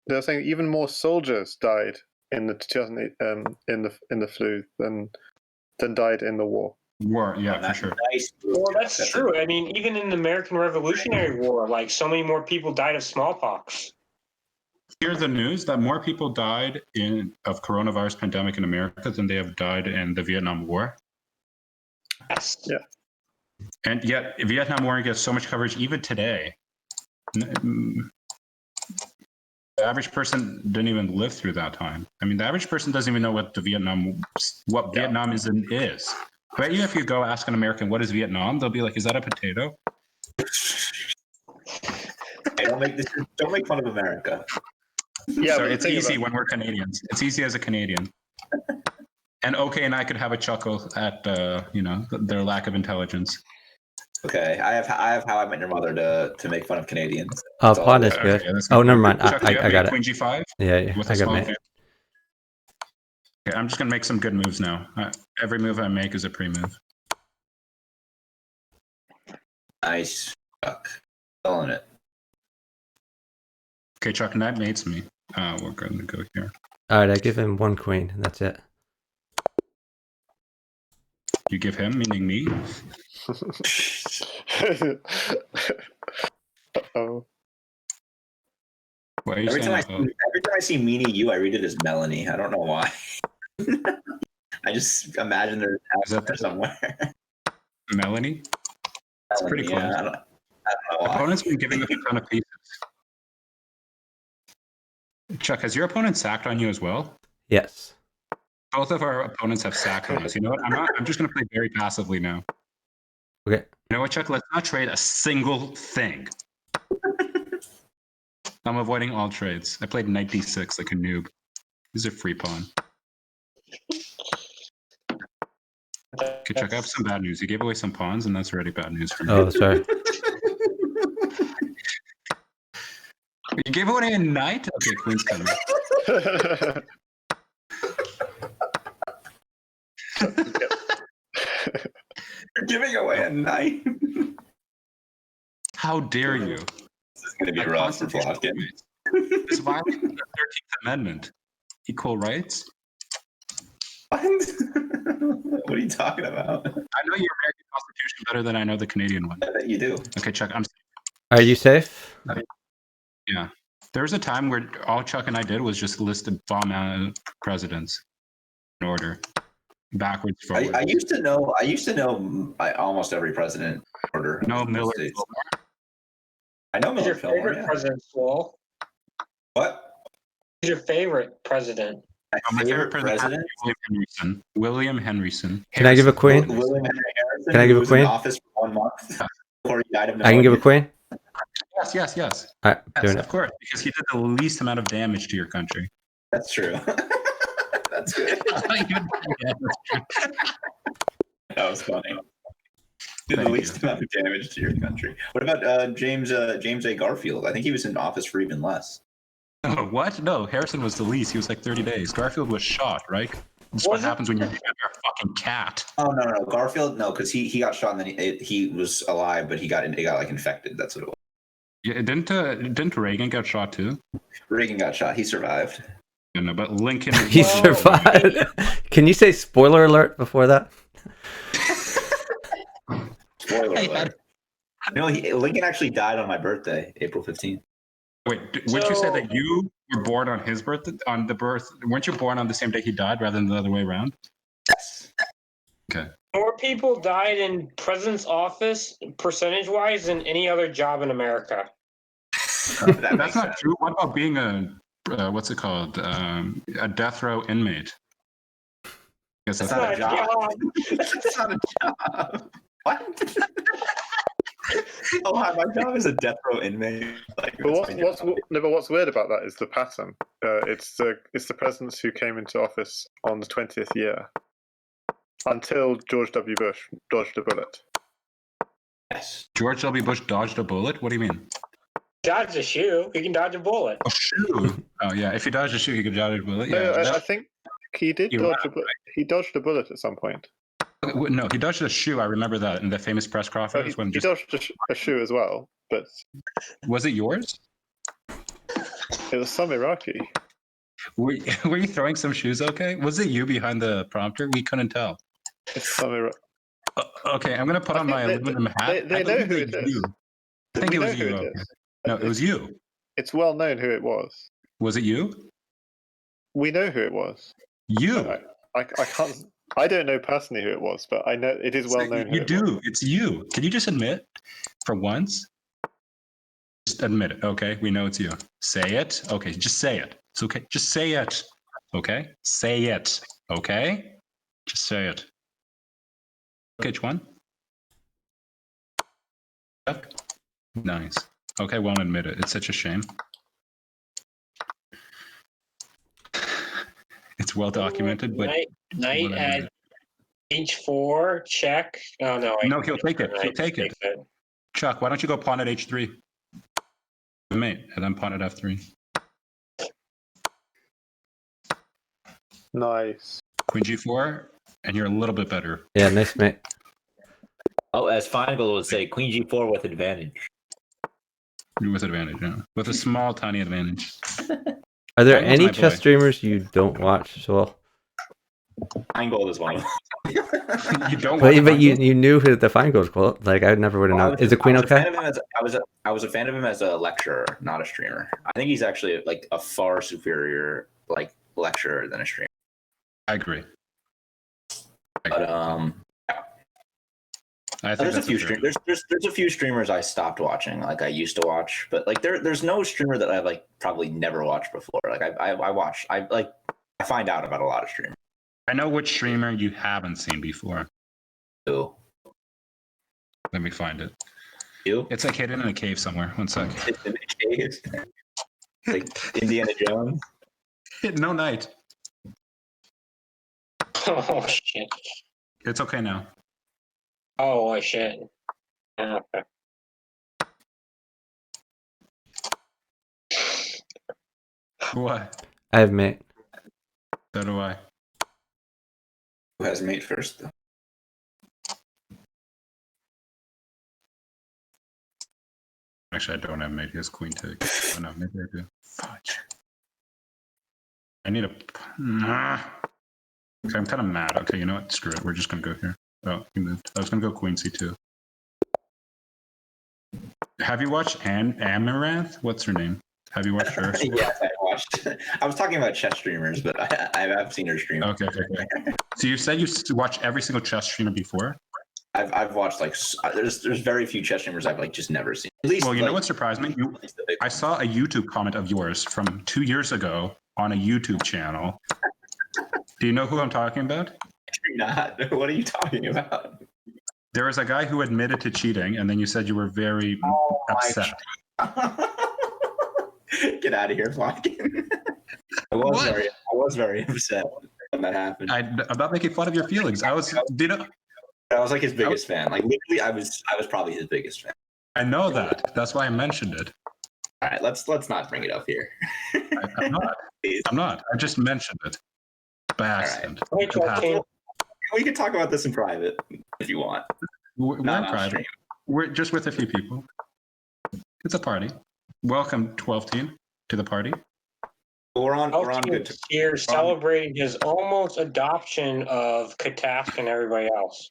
they're saying even more soldiers died in the 2008 in the flu than died in the war. For sure. Nice. Well, that's true. I mean, even in the American Revolutionary War, like so many more people died of smallpox. Here's the news that more people died of coronavirus pandemic in America than they have died in the Vietnam War. Yes. Yeah. And yet, Vietnam War gets so much coverage even today. The average person didn't even live through that time. I mean, the average person doesn't even know what Vietnam is. But even if you go ask an American, what is Vietnam? They'll be like, is that a potato? Hey, don't make fun of America. Yeah, so it's easy when we're Canadians. It's easy as a Canadian. And and I could have a chuckle at their lack of intelligence. Okay, I have How I Met Your Mother to make fun of Canadians. Pawn is good. Okay, never mind. Chuck, I got it. Queen G5? Yeah, I got it. Okay, I'm just gonna make some good moves now. Every move I make is a pre-move. Nice. Chuck. Selling it. Okay, Chuck, knight mates me. We're going to go here. All right, I give him 1 queen. That's it. You give him, meaning me? Oh. Why are you Every time saying I see Meanie You, I read it as Melanie. I don't know why. I just imagine there's an there somewhere. Melanie? It's pretty close. I don't know why. Opponent's been giving us a ton of pieces. Chuck, has your opponent sacked on you as well? Yes. Both of our opponents have sacked on us. You know what? I'm just going to play very passively now. Okay. You know what, Chuck? Let's not trade a single thing. I'm avoiding all trades. I played knight d6 like a noob. This is a free pawn. Okay, Chuck, I have some bad news. You gave away some pawns, and that's already bad news for me. Oh, sorry. You gave away a knight? Okay, queen's coming. You're giving away a knight. How dare you? This is going to be rough for Plotkin. This violates the 13th Amendment. Equal rights? What? What are you talking about? I know your American Constitution better than I know the Canadian one. I bet you do. Okay, Chuck, I'm... Are you safe? Yeah. There was a time where all Chuck and I did was just list bomb presidents in order. Backwards, forward. I used to know almost every president order. No, Miller. I know Miller. Who's your favorite president, Swole? What? Who's your favorite president? My favorite president? William Henryson. Can I give a queen? William Henry Harrison. Can I give a queen? In office for 1 month before he died of pneumonia. I can give a queen? Yes. All right, yes, doing of course, because he did the least amount of damage to your country. That's true. That's good. That was funny. Did the least amount of damage to your country. What about James A. Garfield? I think he was in office for even less. Oh, what? No, Harrison was the least. He was like 30 days. Garfield was shot, right? That's what happens when you're a fucking cat. Oh no, Garfield, no, because he got shot and then he was alive, but he got like infected. That's what it was. Yeah, didn't Reagan get shot too? Reagan got shot. He survived. No, but Lincoln. He survived. Can you say spoiler alert before that? Spoiler alert. No, Lincoln actually died on my birthday, April 15th. Wait, would you say that you were born on his birthday? Weren't you born on the same day he died rather than the other way around? Yes. Okay. More people died in president's office, percentage-wise, than any other job in America. That's not true. What about being a what's it called? A death row inmate. That's not a job. That's not a job. What? Oh, hi, my job is a death row inmate. Like, but what's weird about that is the pattern. It's the presidents who came into office on the 20th year until George W. Bush dodged a bullet. Yes. George W. Bush dodged a bullet? What do you mean? Dodged a shoe. He can dodge a bullet. A shoe? Oh yeah, if he dodged a shoe, he could dodge a bullet. No, Yeah, I think he did dodge a bullet. He dodged a bullet at some point. No, he dodged a shoe. I remember that in the famous press conference. He dodged a shoe as well, but was it yours? It was some Iraqi. Were you throwing some shoes? Okay, was it you behind the prompter? We couldn't tell. It's some Iraqi. Okay, I'm gonna put on my aluminum hat. They know who it is. I think it was you. Okay. No, it was you. It's well known who it was. Was it you? We know who it was. You. I can't. I don't know personally who it was, but I know it is well known. You do. It's you. Can you just admit, for once? Just admit it. Okay, we know it's you. Say it. Okay, just say it. It's okay. Just say it. Okay, say it. Okay, just say it. Which one? Nice. Okay, won't admit it. It's such a shame. It's well documented, but knight at h4 check. Oh no! No, he'll take it. He'll take it. Chuck, why don't you go pawn at h3? Mate, and then pawn at f3. Nice. Queen G4, and you're a little bit better. Yeah, nice, mate. Oh, as Feingold would say, Queen G4 with advantage. With advantage, yeah. With a small, tiny advantage. Are there Feingold's any my chess boy. streamers you don't watch as well? Feingold is one of them. You don't But, watch but you Feingold? knew who the Feingold was. Like, I never would have known. Is the Queen okay? I was a fan of him as a lecturer, not a streamer. I think he's actually like a far superior like lecturer than a streamer. I agree. But I think there's a that's few fair. there's a few streamers I stopped watching, like I used to watch, but like there's no streamer that I've like probably never watched before. Like I watch, I find out about a lot of streamers. I know which streamer you haven't seen before. Who? Let me find it. You? It's like hidden in a cave somewhere. One sec. It's in the caves. Like Indiana Jones. No night. Oh shit. It's okay now. Oh shit. Okay. What? I have mate. So do I. Who has mate first though? Actually, I don't have mate. He has queen take. Oh no, maybe I do. Fudge. I need a. Okay, I'm kind of mad. Okay, you know what? Screw it. We're just gonna go here. Oh, he moved. I was gonna go queen c2. Have you watched Amaranth? What's her name? Have you watched her? Yes, I watched. I was talking about chess streamers, but I've seen her stream. Okay. So you said you watch every single chess streamer before? I've watched like there's very few chess streamers I've like just never seen. At least, Well, you know like, what surprised me? I saw a YouTube comment of yours from 2 years ago on a YouTube channel. Do you know who I'm talking about? Not. What are you talking about? There was a guy who admitted to cheating, and then you said you were very upset. Get out of here, Plotkin. I was very upset when that happened. I'm not making fun of your feelings. I was like his biggest fan. Like literally, I was probably his biggest fan. I know that. That's why I mentioned it. All right, let's not bring it up here. I'm not. I'm not. I just mentioned it by accident. Right. We can talk about this in private if you want. We're Not private. stream. We're just with a few people. It's a party. Welcome, 12 team, to the party. We're on good terms. Here celebrating his almost adoption of Katask and everybody else.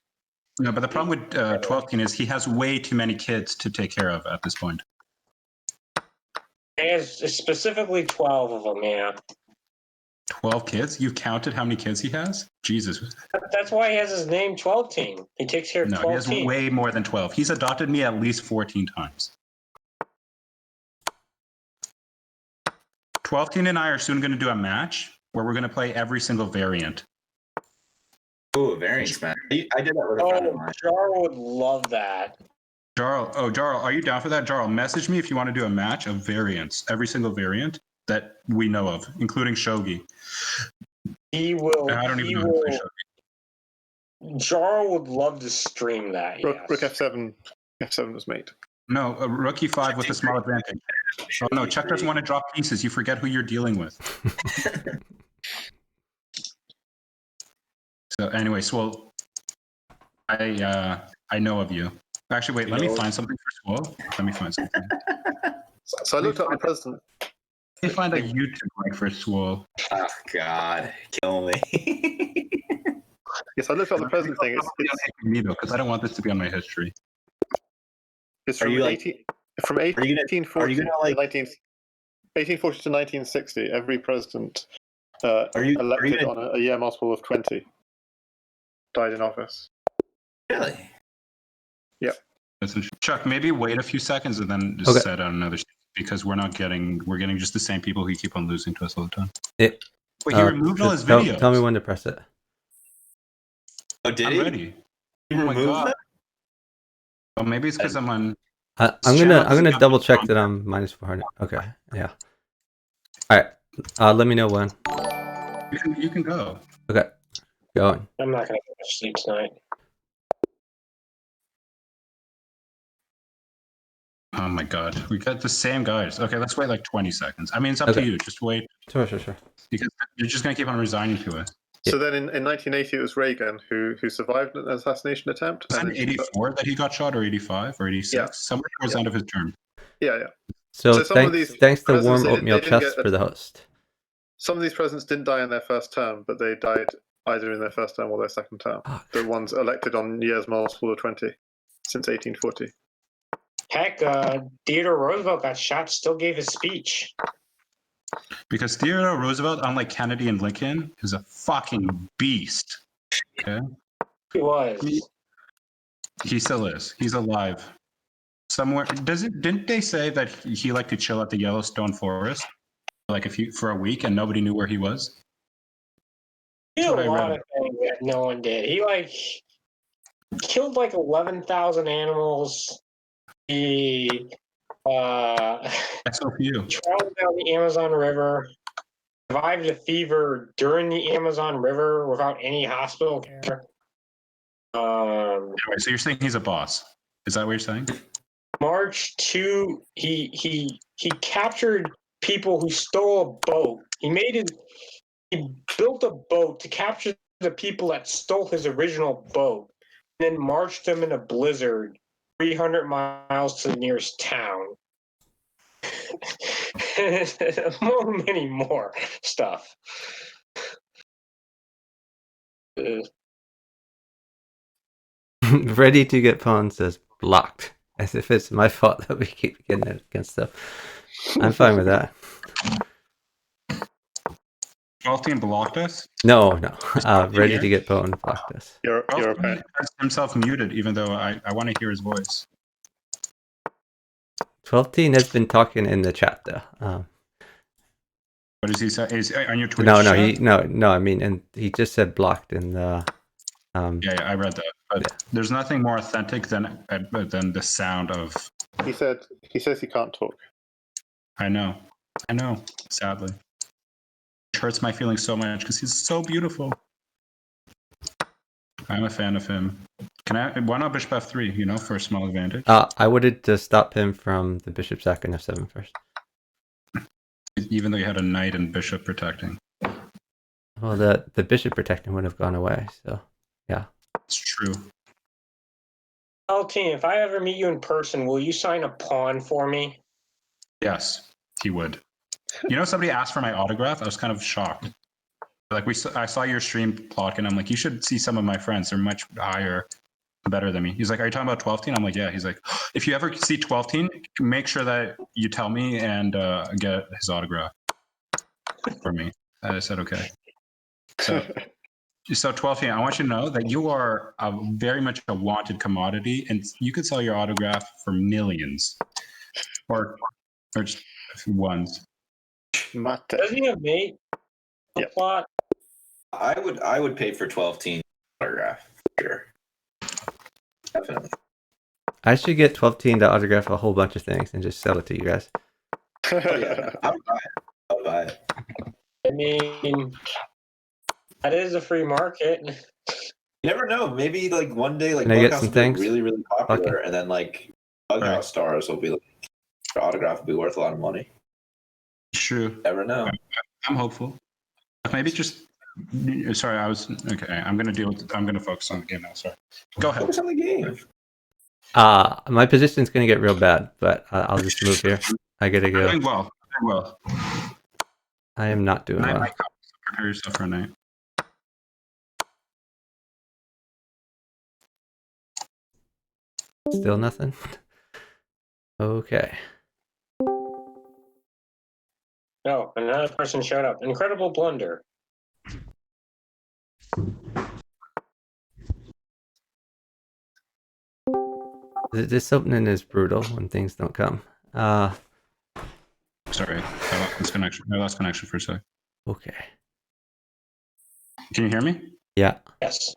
No, but the problem with 12 team is he has way too many kids to take care of at this point. He has specifically 12 of them, yeah. 12 kids? You've counted how many kids he has? Jesus. That's why he has his name 12 Team. He takes care of 12 No, he has teams. way more than 12. He's adopted me at least 14 times. 12 team and I are soon going to do a match where we're going to play every single variant. Oh, variants, man. I did that with a friend of mine. Jarl would love that. Jarl, are you down for that? Jarl, message me if you want to do a match of variants, every single variant that we know of, including Shogi. He will. I don't even know how to play Shogi. Jarl would love to stream that. Rook Yes. F7. F7 was mate. No, a rook e5 with a small advantage. Oh no, Chuck doesn't want to drop pieces. You forget who you're dealing with. So anyways, well, I know of you. Actually, wait, let me find something for Swole. Let me find something. So I looked up the president. Let me find a YouTube link for Swole. Oh God, kill me. Yes, I looked up the president thing. Me though, because I don't want this to be on my history. It's from 1840 to 1960. Every president elected on a year multiple of 20 died in office. Really? Yep. Chuck, maybe wait a few seconds and then just set out another because we're getting just the same people who keep on losing to us all the time. Wait, he removed all his videos. Tell me when to press it. Oh, did I'm he? ready. He removed them? Oh, maybe it's because I'm on. I'm gonna double check that I'm -400. Okay, yeah. All right. Let me know when. You can go. Okay, going. I'm not gonna go to sleep tonight. Oh my God, we got the same guys. Okay, let's wait like 20 seconds. I mean, it's up to you. Just wait. Sure. Because You're just gonna keep on resigning to it. So then in 1980, it was Reagan who survived an assassination attempt. Was that 84 that he got shot, or 85, or 86? Yeah. Somewhere towards the end of his term. Yeah. So some of these thanks to presidents, warm oatmeal didn't chests for the host. Some of these presidents didn't die in their first term, but they died either in their first term or their second term. The ones elected on years multiple of 20 since 1840. Heck, Theodore Roosevelt got shot, still gave his speech. Because Theodore Roosevelt, unlike Kennedy and Lincoln, is a fucking beast. Okay? He was. He still is. He's alive. Somewhere. Didn't they say that he liked to chill at the Yellowstone forest like for a week and nobody knew where he was? He did a lot of things that no one did. He killed 11,000 animals. He That's so few. traveled down the Amazon River, survived a fever during the Amazon River without any hospital care. Anyway, so you're saying he's a boss? Is that what you're saying? March 2, he captured people who stole a boat. He built a boat to capture the people that stole his original boat, and then marched them in a blizzard 300 miles to the nearest town. Among many more stuff. Ready to get pawned says blocked. As if it's my fault that we keep getting it against stuff. I'm fine with that. 12 blocked us? No. Ready to get pawned blocked us. You're a has himself muted, even though I want to hear his voice. 12 has been talking in the chat though. What does he say? Is on your Twitch? No. Chat? I mean, and he just said blocked in the. Yeah, I read that. But there's nothing more authentic than the sound of. He says he can't talk. I know. Sadly, it hurts my feelings so much because he's so beautiful. I'm a fan of him. Why not bishop f3? For a small advantage. I wanted to stop him from the bishop sack in f7 first. Even though you had a knight and bishop protecting. Well, the bishop protecting would have gone away. So, yeah. It's true. LT, if I ever meet you in person, will you sign a pawn for me? Yes, he would. Somebody asked for my autograph. I was kind of shocked. I saw your stream, Plotkin. I'm like, you should see some of my friends. They're much higher, better than me. He's like, are you talking about 12? I'm like, yeah. He's like, if you ever see 12, make sure that you tell me and get his autograph for me. I said, okay. So 12, I want you to know that you are very much a wanted commodity, and you could sell your autograph for millions, or just ones. Doesn't he have mate? Yep. Plot? I would pay for 12 autograph. Sure. Definitely. I should get 12 to autograph a whole bunch of things and just sell it to you guys. Oh, yeah. I'll buy it. I mean, that is a free market. You never know. Maybe one day Can I get Bughouse some will be things? really, really popular, Okay. and then Bughouse stars will be the autograph will be worth a lot of money. True. Never know. I'm hopeful. Maybe just. Sorry, okay. I'm gonna focus on the game now. Sorry. Go ahead. Focus on the game. My position's gonna get real bad, but I'll just move here. I gotta go. Doing well. I am not doing well. Prepare yourself for a night. Still nothing? Okay. No, another person showed up. Incredible blunder. This opening is brutal when things don't come. Sorry, I lost connection for a sec. Okay. Can you hear me? Yeah. Yes.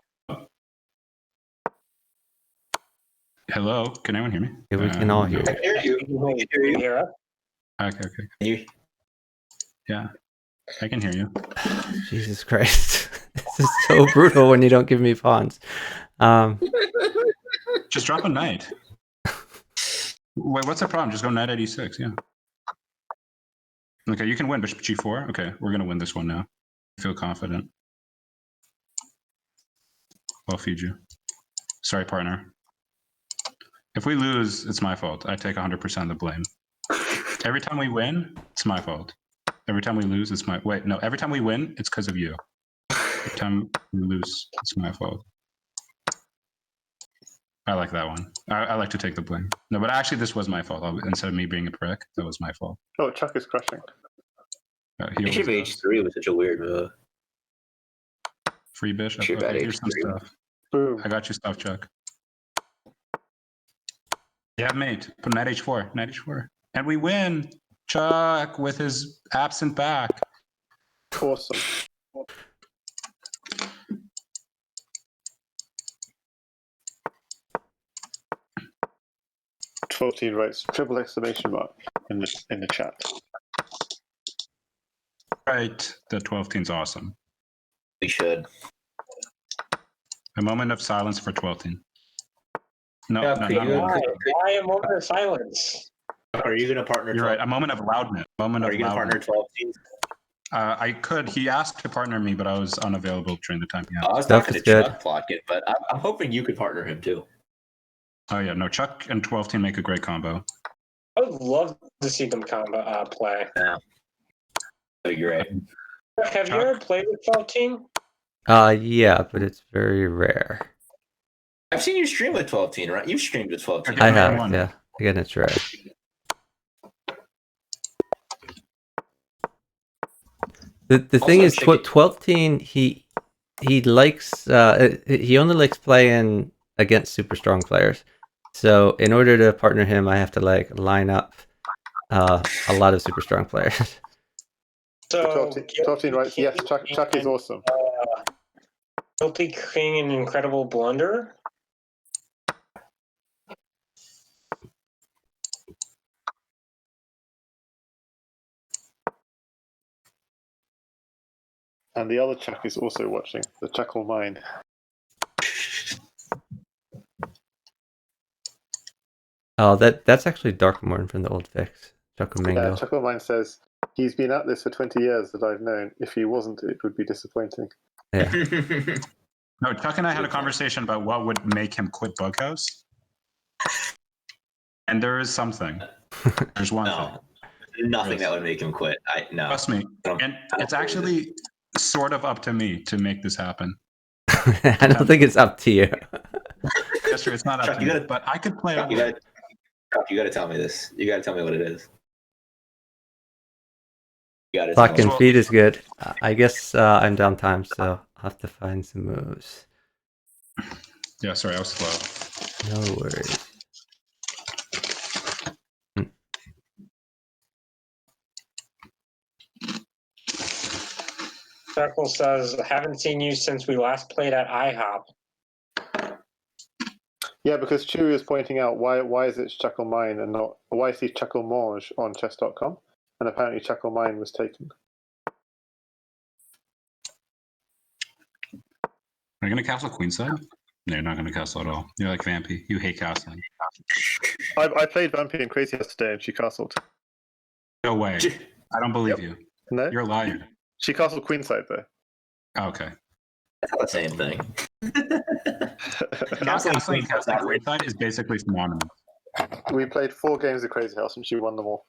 Hello? Can anyone hear me? Yeah, we can all hear I you. can hear you. I can hear you. Hear us? Okay. Yeah, I can hear you. Jesus Christ. This is so brutal when you don't give me pawns. Just drop a knight. Wait, what's the problem? Just go knight at e6, yeah. Okay, you can win bishop g4. Okay, we're going to win this one now. feel confident. I'll feed you. Sorry, partner. If we lose, it's my fault. I take 100% of the blame. Every time we win, it's my fault. Every time we lose, it's my... Wait, no. Every time we win, it's because of you. Every time we lose, it's my fault. I like that one. I like to take the blame. No, but actually, this was my fault. Instead of me being a prick, that was my fault. Oh, Chuck is crushing. Bishop h3 was such a weird move. Free bishop. Bishop Okay, at here's some h3. stuff. Boom. I got you stuff, Chuck. Yeah, mate. Put knight h4. Knight h4. And we win. Chuck with his absent back. Awesome. Fourteen writes triple exclamation mark in the chat. Right. The 12 team's awesome. We should. A moment of silence for 12 team. No, Yeah, no, could not you- a moment. Why a moment of silence? Are you going to partner? You're 12? right. A moment of loudness. Moment Are of you going to partner loudness. 12 teams? I could. He asked to partner me, but I was unavailable during the time he asked. I was Stuff talking to is good. Chuck Plotkin, but I'm hoping you could partner him too. Oh yeah, no. Chuck and 12 team make a great combo. I would love to see them combo play. Yeah. That'd be great. Have you ever played with 12 team? Yeah, but it's very rare. I've seen you stream with 12 team, right? You've streamed with 12 team. Okay. I man, have, one. yeah. Again, it's rare. The thing is, Chicken- 12 teen, he likes he only likes playing against super strong players. So in order to partner him, I have to like line up a lot of super strong players. So 12 writes yes. Chuck is awesome. Guilty King and Incredible Blunder. And the other Chuck is also watching. The Chuckle Mine. Oh, that's actually Darkmorn from the old fix. Chocomingo. Yeah, Chuckle Mine says he's been at this for 20 years that I've known. If he wasn't, it would be disappointing. Yeah. No, Chuck and I had a conversation about what would make him quit Bughouse. And there is something. There's one thing. No, nothing that would make him quit. No. Trust me. And it's actually sort of up to me to make this happen. I don't think it's up to you. That's true. It's not up Chuck, to me. But I could play Chuck, you gotta tell me this. You gotta tell me what it is. You gotta tell me. Plotkin feed is good. I guess I'm down time, so I'll have to find some moves. Yeah, sorry, I was slow. No worries. Chuckle says, haven't seen you since we last played at IHOP. Yeah, because Chewy is pointing out why is it Chuckle Mine and not why is he Chuckle Mange on chess.com? And apparently Chuckle Mine was taken. Are you going to castle queenside? No, you're not going to castle at all. You're like Vampy. You hate castling. I played Vampy and Crazy yesterday and she castled. No way. I don't believe you. No? You're a liar. She castled queenside though. Okay. That's not the same thing. Not castling queenside is basically synonymous. We played 4 games of Crazy House and she won them all.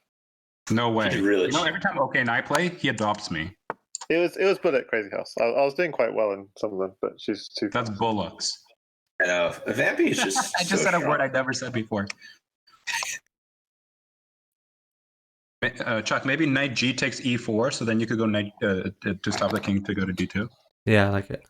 No way. Really? You know, every time OK and I play, he adopts me. It was bullet Crazy House. I was doing quite well in some of them, but she's too. That's bullocks. I know. Vampy is just. I just said a word I never said before. Chuck, maybe knight G takes E4, so then you could go knight to stop the king to go to D2. Yeah, I like it.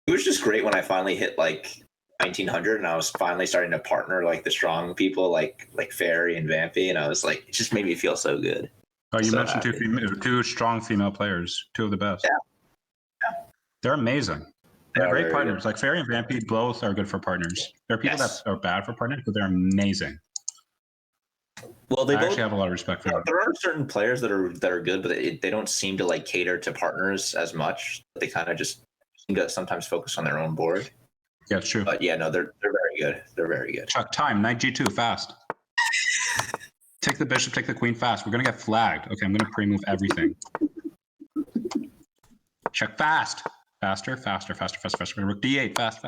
It was just great when I finally hit like 1900 and I was finally starting to partner like the strong people like Fairy and Vampy, and I was like, it just made me feel so good. Oh, you So mentioned happy. two strong female players, 2 of the best. Yeah. They're amazing. They're They are great very partners. good. Like Fairy and Vampy both are good for partners. There are people Yes. that are bad for partners, but they're amazing. Well, they I both actually have a lot of respect for them. there are certain players that are good, but they don't seem to like cater to partners as much. They kind of just seem to sometimes focus on their own board. Yeah, it's true. But yeah, no, they're very good. They're very good. Chuck, time, knight G2, fast. Take the bishop, take the queen fast. We're going to get flagged. Okay, I'm going to pre-move everything. Check fast. Faster. Rook d8. Fast.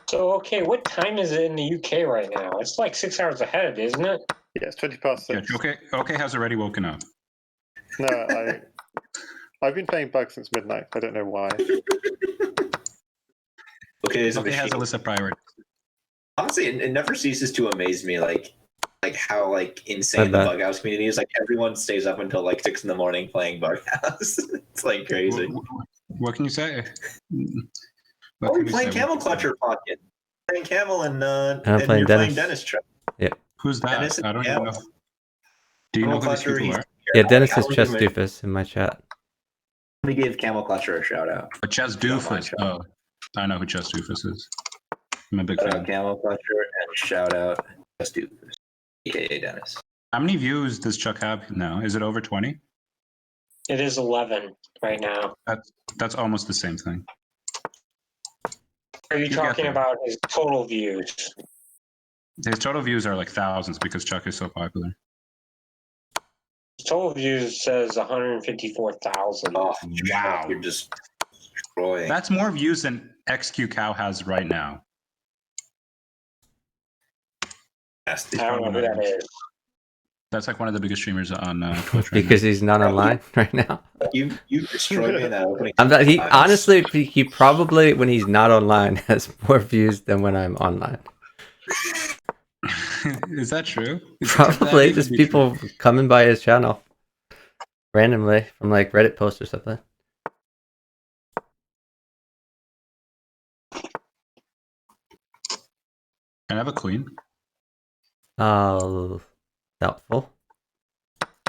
So, okay, what time is it in the UK right now? It's like 6 hours ahead, isn't it? Yeah, it's 20 past 6. Yeah, okay has already woken up. No, I've been playing Bug since midnight. I don't know why. Okay, Okay has a list of priorities. Honestly, it never ceases to amaze me, like how like insane the bughouse community is. Like everyone stays up until like 6 a.m. playing bughouse. It's like crazy. What can you say? We're playing Camel Clutcher Pocket. Playing Camel and playing you're Dennis. playing Dennis Trap. Yeah. Who's that? Dennis I don't Camel. even know. Do you know who these people are? Yeah, Dennis is Chess Doofus in my chat. Let me give Camel Clutcher a shout out. But Chess Doofus. Oh, I know who Chess Doofus is. I'm a big fan. Camel Clutcher and shout out Chess Doofus, aka Dennis. How many views does Chuck have now? Is it over 20? It is 11 right now. That's almost the same thing. Are you talking about his total views? His total views are like thousands because Chuck is so popular. His total views says 154,000. Oh, wow. You're just destroying. That's more views than XQ Cow has right now. I don't know who that is. That's like one of the biggest streamers on Twitch right because he's not online right now. You destroyed me in that opening. Honestly, he probably, when he's not online, has more views than when I'm online. Is that true? Probably just people coming by his channel randomly from like Reddit posts or something. Can I have a queen? Doubtful.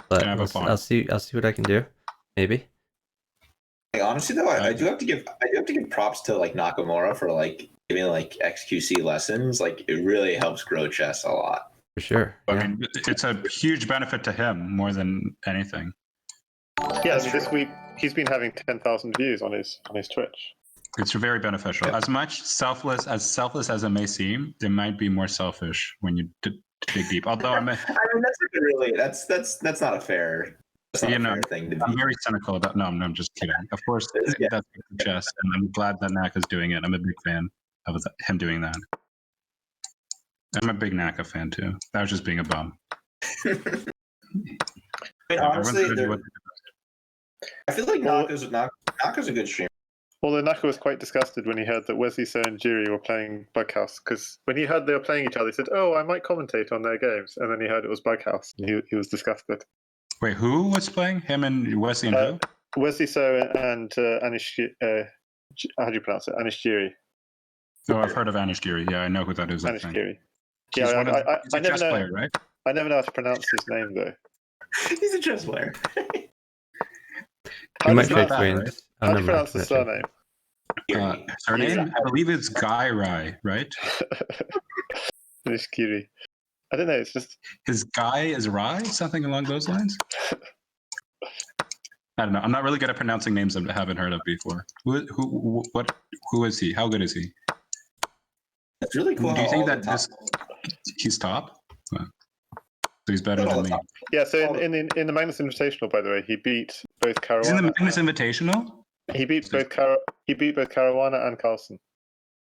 But I'll see what I can do. Maybe. Like, honestly though, I do have to give props to like Nakamura for like giving like XQC lessons. Like it really helps grow chess a lot. For sure. I mean, it's a huge benefit to him more than anything. Yeah, this week he's been having 10,000 views on his Twitch. It's very beneficial. As much selfless as it may seem, it might be more selfish when you dig deep. Although I mean, that's really that's not a fair. Fair thing to be. I'm very cynical about. No, I'm just kidding. Of course, that's chess, and I'm glad that Naka's doing it. I'm a big fan of him doing that. I'm a big Naka fan too. I was just being a bum. Honestly, I feel like Naka's a good streamer. Although Naka was quite disgusted when he heard that Wesley So and Jiri were playing Bughouse, because when he heard they were playing each other, he said, "Oh, I might commentate on their games," and then he heard it was Bughouse, and he was disgusted. Wait, who was playing? Him and Wesley and who? Wesley So and Anish. How do you pronounce it? Anish Jiri. Oh, I've heard of Anish Giri. Yeah, I know who that is. Anish Giri. Yeah, he's a chess player, right? I never know how to pronounce his name though. He's a chess player. How do you pronounce his surname? Surname? I believe it's Guy Rai, right? Anish Giri. I don't know. It's just his guy is Rai, something along those lines. I don't know. I'm not really good at pronouncing names I haven't heard of before. Who is he? How good is he? That's really cool. Do you think that he's top? So he's better than me. Yeah. So in the Magnus Invitational, by the way, he beat both Caruana. He's in the Magnus Invitational. He beat both Caruana and Carlsen.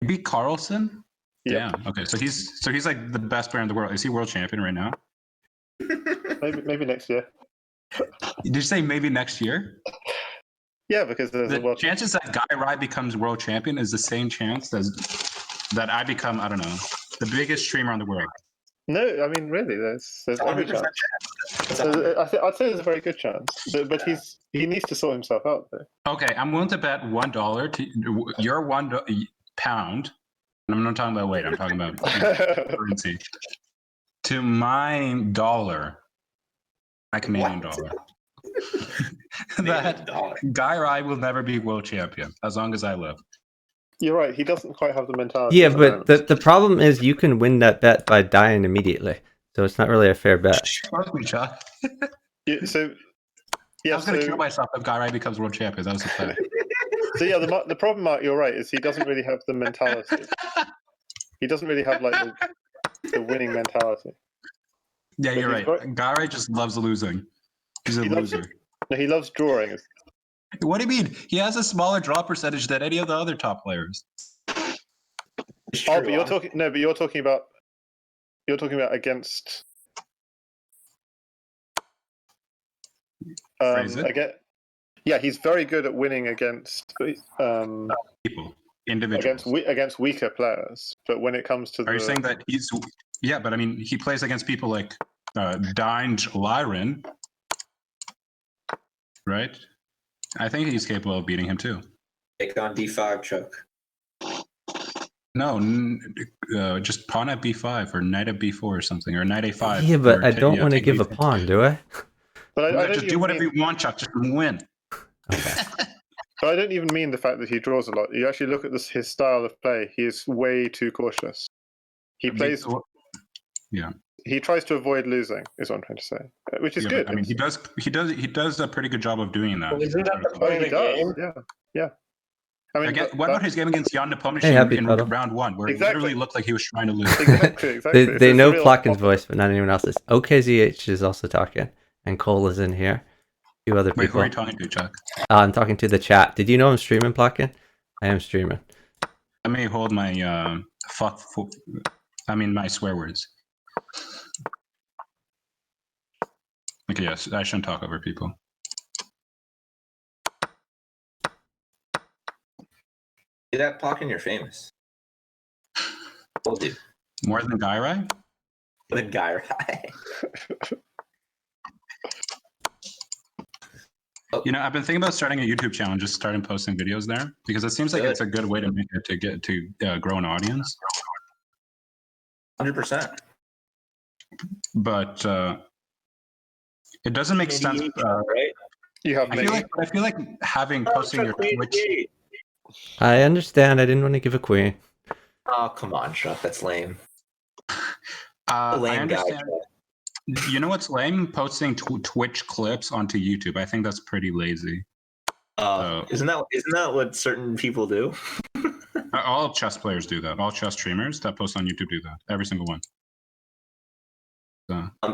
He beat Carlsen. Yeah. Damn. Okay. So he's like the best player in the world. Is he world champion right now? maybe next year. Did you say maybe next year? Yeah, because there's the chances that Guy Rai becomes world champion is the same chance as that I become, I don't know, the biggest streamer in the world. No, I mean really, there's every chance. I'd say there's a very good chance, but he needs to sort himself out though. Okay, I'm willing to bet $1 to your £1 pound. I'm not talking about weight. I'm talking about currency. To my dollar, my Canadian dollar, that Guy Rai will never be world champion as long as I live. You're right. He doesn't quite have the mentality. Yeah, but the problem is you can win that bet by dying immediately. So it's not really a fair bet. Trust me, Chuck. I was going to kill myself if Guy Rai becomes world champion. That was the plan. So yeah, the problem, Mark, you're right, is he doesn't really have the mentality. He doesn't really have like the winning mentality. Yeah, But you're he's right. Gary just loves losing. He's a loser. No, he loves drawing. What do you mean? He has a smaller draw percentage than any of the other top players. Oh, but you're talking. No, but you're talking about against. Again, yeah, he's very good at winning against people, individuals, against weaker players. But when it comes to, are you saying that he's? Yeah, but I mean, he plays against people like Dange Lyron, right? I think he's capable of beating him too. Take on D5, Chuck. No, just pawn at b5 or knight at b4 or something, or knight a5. Yeah, but I don't want to give a pawn, do I? But I just do whatever you want, Chuck. Just win. Okay. But I don't even mean the fact that he draws a lot. You actually look at his style of play. He is way too cautious. He plays. Yeah. He tries to avoid losing, is what I'm trying to say, which is good. I mean, he does a pretty good job of doing that. Well, isn't that the point of the game? Yeah. I mean, what about his game against Jan Nepomniachtchi in round 1, where it literally looked like he was trying to lose? Exactly. They know Plotkin's voice, but not anyone else's. OKZH is also talking, and Cole is in here. A few other people. Wait, who are you talking to, Chuck? I'm talking to the chat. Did you know I'm streaming, Plotkin? I am streaming. I may hold my my swear words. Okay, yes, I shouldn't talk over people. See that, Plotkin? You're famous. Told you. More than Gairai? The guy, right? You know, I've been thinking about starting a YouTube channel and just starting posting videos there, because it seems like it's a good way to make it to grow an audience. 100%. But it doesn't make sense. Right? You have. I feel like posting your Twitch. I understand. I didn't want to give a queen. Oh, come on, Chuck. That's lame. I understand. You know what's lame? Posting Twitch clips onto YouTube. I think that's pretty lazy. Isn't that what certain people do? All chess players do that. All chess streamers that post on YouTube do that. Every single one.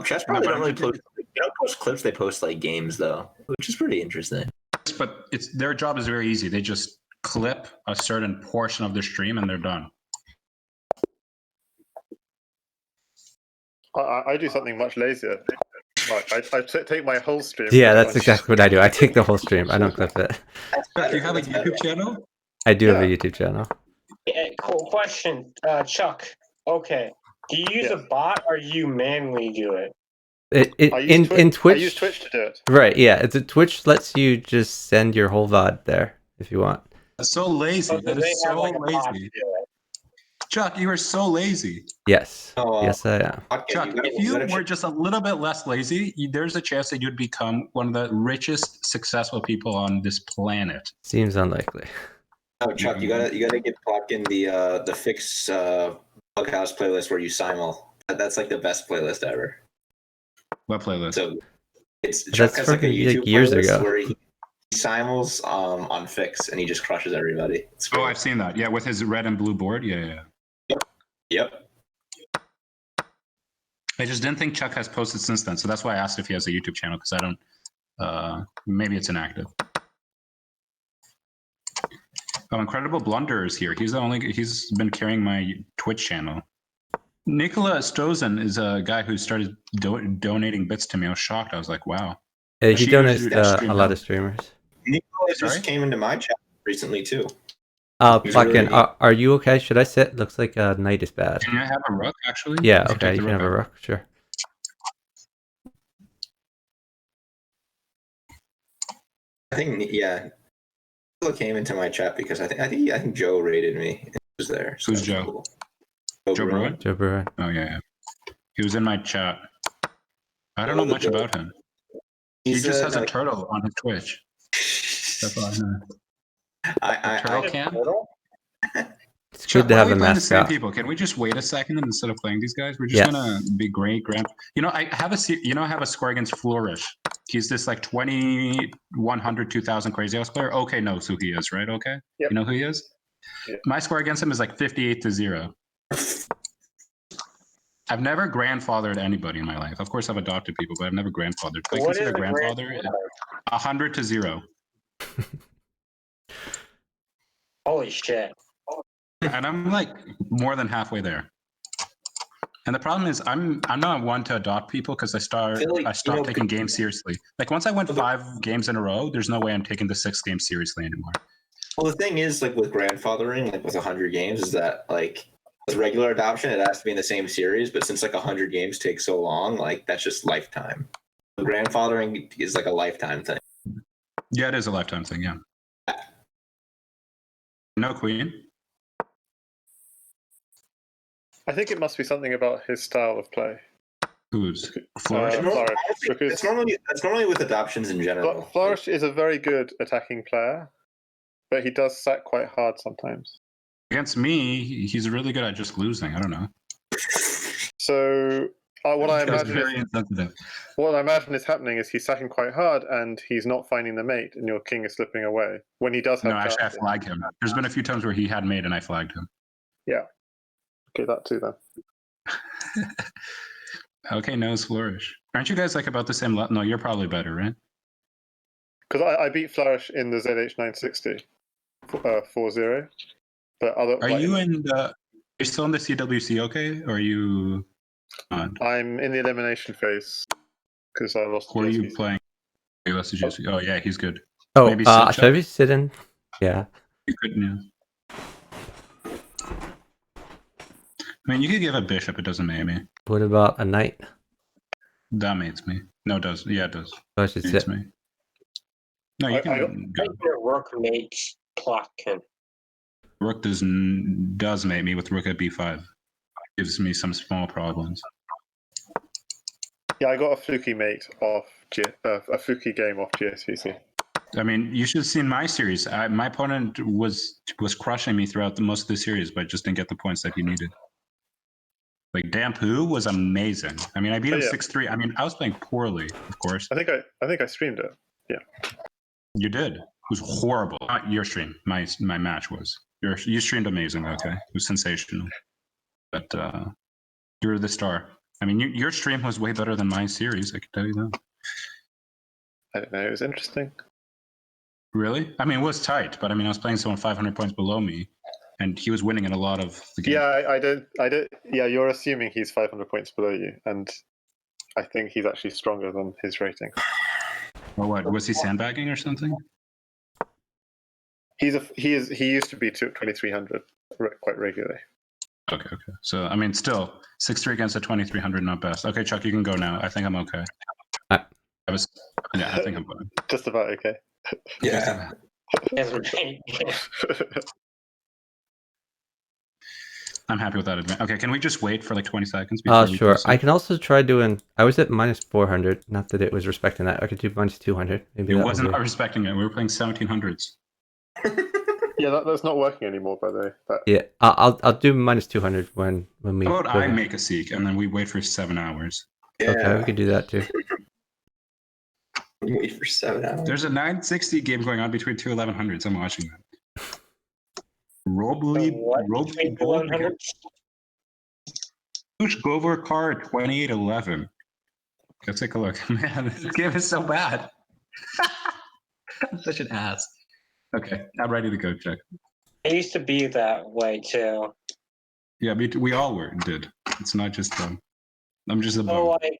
Chess probably don't really post. They don't post clips. They post like games though, which is pretty interesting. But their job is very easy. They just clip a certain portion of the stream and they're done. I do something much lazier. Like I take my whole stream. Yeah, that's exactly what I do. I take the whole stream. I don't clip it. Do you have a YouTube channel? I do have a YouTube channel. Yeah, cool question, Chuck. Okay, do you use a bot or you manually do it? In Twitch, I use Twitch to do it. Right, yeah. Twitch lets you just send your whole VOD there if you want. That's so lazy. That is so lazy. Chuck, you are so lazy. Yes. Yes, I am. Chuck, if you were just a little bit less lazy, there's a chance that you'd become one of the richest, successful people on this planet. Seems unlikely. Oh, Chuck, you gotta get Plotkin the fix bughouse playlist where you simul. That's like the best playlist ever. What playlist? So Chuck has like a YouTube years playlist ago. where he simuls on fix and he just crushes everybody. I've seen that. Yeah, with his red and blue board. Yeah. Yep. I just didn't think Chuck has posted since then, so that's why I asked if he has a YouTube channel, because I don't. Maybe it's inactive. Oh, Incredible Blunder is here. He's been carrying my Twitch channel. Nikola Stozen is a guy who started donating bits to me. I was shocked. I was like, wow. He donates a lot of streamers. Nikola just came into my chat recently too. Plotkin, are you okay? Should I sit? Looks like a knight is bad. Can I have a rook, actually? Yeah, okay, you can have a rook, sure. I think, Nikola came into my chat because I think Joe rated me. It was there. So who's Joe? Cool. Joe Bruin? Joe Bruin. Oh, yeah. He was in my chat. I don't know much about him. He just has a turtle on his Twitch. That's all I know. Turtle cam? It's good to have a mascot. The same people. Can we just wait a second instead of playing these guys? We're just gonna be great grand. I have a score against Flourish. He's this like 2,100, 2,000 crazy house player. Okay knows who he is, right? Okay. Yep. You know who he is? Yep. My score against him is like 58-0. I've never grandfathered anybody in my life. Of course, I've adopted people, but I've never grandfathered. Do I consider grandfather 100 to 0. Holy shit! And I'm like more than halfway there. And the problem is, I'm not one to adopt people because I stopped taking games seriously. Like once I went 5 games in a row, there's no way I'm taking the 6th game seriously anymore. Well, the thing is, like with grandfathering, like with 100 games, is that like with regular adoption, it has to be in the same series. But since like 100 games takes so long, like that's just lifetime. Grandfathering is like a lifetime thing. Yeah, it is a lifetime thing. Yeah. No queen. I think it must be something about his style of play. Who's Flourish? It's normally with adoptions in general. Flourish is a very good attacking player, but he does sack quite hard sometimes. Against me, he's really good at just losing. I don't know. So what I imagine is happening is he's sacking quite hard and he's not finding the mate, and your king is slipping away when he does have. No, actually, I flagged him. There's been a few times where he had mate and I flagged him. Yeah. Okay, that too then. Okay, No's Flourish. Aren't you guys like about the same level? No, you're probably better, right? Because I beat Flourish in the ZH960 4-0. But are you in the? Are you still in the CWC? Okay, or are you? I'm in the elimination phase because I lost. Who are you playing? You lost to GSV. Oh yeah, he's good. Oh, maybe should I be sitting? Yeah. You couldn't. Yeah. I mean, you could give a bishop. It doesn't make me. What about a knight? That mates me. No, it does. Yeah, it does. Oh, I should sit. Me. No, you can go. Rook mates plotkin. Rook does mate me with rook at b5. Gives me some small problems. Yeah, I got a fluky mate off a fluky game off GSVC. I mean, you should have seen my series. My opponent was crushing me throughout most of the series, but just didn't get the points that he needed. Like Dampu was amazing. I mean, I beat him 6-3. I mean, I was playing poorly, of course. I think I streamed it. Yeah. You did. It was horrible. Not your stream. My match was. You streamed amazing. Okay, it was sensational. But you're the star. I mean, your stream was way better than my series. I can tell you that. I don't know. It was interesting. Really? I mean, it was tight, but I mean, I was playing someone 500 points below me, and he was winning in a lot of the games. Yeah, I don't. Yeah, you're assuming he's 500 points below you, and I think he's actually stronger than his rating. Or what? Was he sandbagging or something? He used to be 2300 quite regularly. Okay. So I mean, still 6-3 against a 2300, not best. Okay, Chuck, you can go now. I think I'm okay. I think I'm fine. Just about okay. Yeah. I'm happy with that advance. Okay, can we just wait for like 20 seconds? Sure. I can also try doing. I was at -400. Not that it was respecting that. I could do -200. Maybe it wasn't respecting it. We were playing 1700s. Yeah, that's not working anymore, by the way. Yeah, I'll do -200 when we. How about I make a seek and then we wait for 7 hours? Yeah. Okay, we could do that too. Wait for 7 hours. There's a 960 game going on between two 1100s. I'm watching that. Robley Gover car 2811. Let's take a look. Man, this game is so bad. I'm such an ass. Okay, I'm ready to go, Chuck. It used to be that way too. Yeah, we all did. It's not just them. I'm just a bug. So like,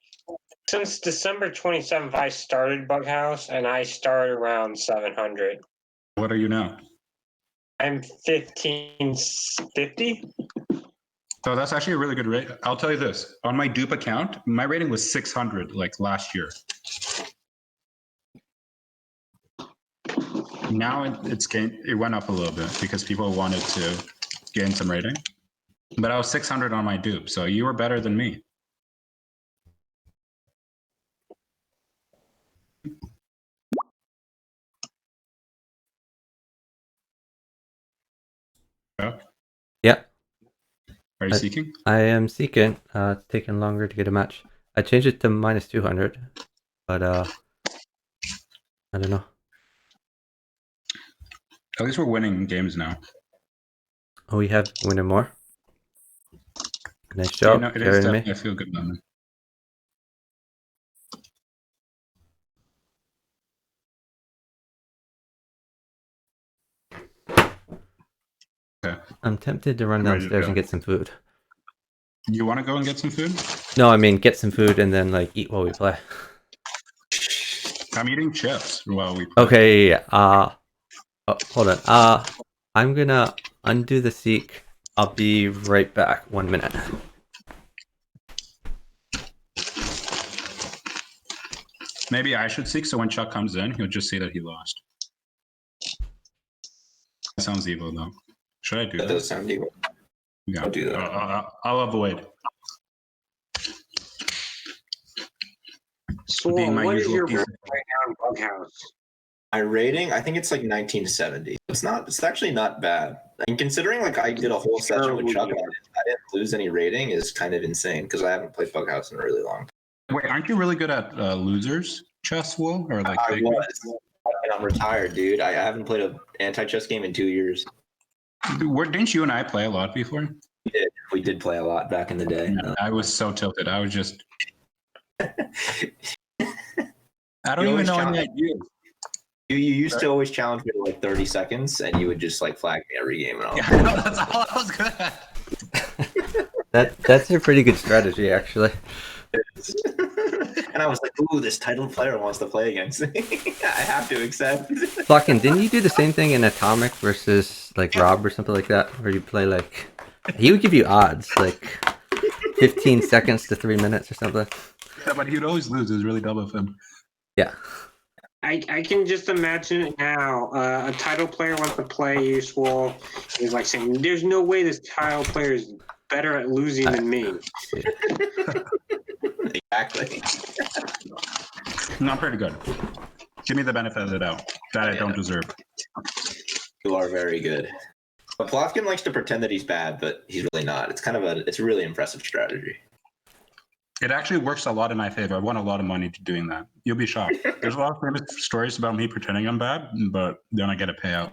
since December 27th, I started Bughouse, and I started around 700. What are you now? I'm 1550. So that's actually a really good rate. I'll tell you this. On my dupe account, my rating was 600 like last year. Now it went up a little bit because people wanted to gain some rating. But I was 600 on my dupe, so you were better than me. Yeah. Are you seeking? I am seeking. It's taking longer to get a match. I changed it to -200, but I don't know. At least we're winning games now. Oh, we have winning more? Nice job. It is definitely a feel-good moment. Okay. I'm tempted to run downstairs and get some food. You want to go and get some food? No, I mean get some food and then like eat while we play. I'm eating chips while we play. Okay. Hold on. I'm gonna undo the seek. I'll be right back. 1 minute. Maybe I should seek so when Chuck comes in, he'll just see that he lost. That sounds evil, though. Should I do that? That does sound evil. Yeah. I'll do that. I'll avoid. So Being my what is usual your piece rating right now in Bughouse? My rating, I think it's like 1970. It's actually not bad. And considering like I did a whole session with Chuck and I didn't lose any rating is kind of insane because I haven't played Bughouse in a really long time. Wait, aren't you really good at losers chess, Wool? Or like I was. And I'm retired, dude. I haven't played an anti-chess game in 2 years. Didn't you and I play a lot before? We did play a lot back in the day. Yeah, I was so tilted. I was just. I don't even know any ideas. You used to always challenge me to like 30 seconds, and you would just like flag me every game. And Yeah, no, that's all I was good at. That's a pretty good strategy, actually. And I was like, "Ooh, this titled player wants to play against me. I have to accept." Plotkin, didn't you do the same thing in Atomic versus like Rob or something like that, where you play like he would give you odds like 15 seconds to 3 minutes or something? Yeah, but he'd always lose. It was really dumb of him. Yeah. I can just imagine it now. A title player wants to play you, Swole. He's like saying, "There's no way this title player is better at losing than me." Exactly. Not pretty good. Give me the benefit of the doubt. That I don't deserve. You are very good. But Plotkin likes to pretend that he's bad, but he's really not. It's a really impressive strategy. It actually works a lot in my favor. I won a lot of money doing that. You'll be shocked. There's a lot of famous stories about me pretending I'm bad, but then I get a payout.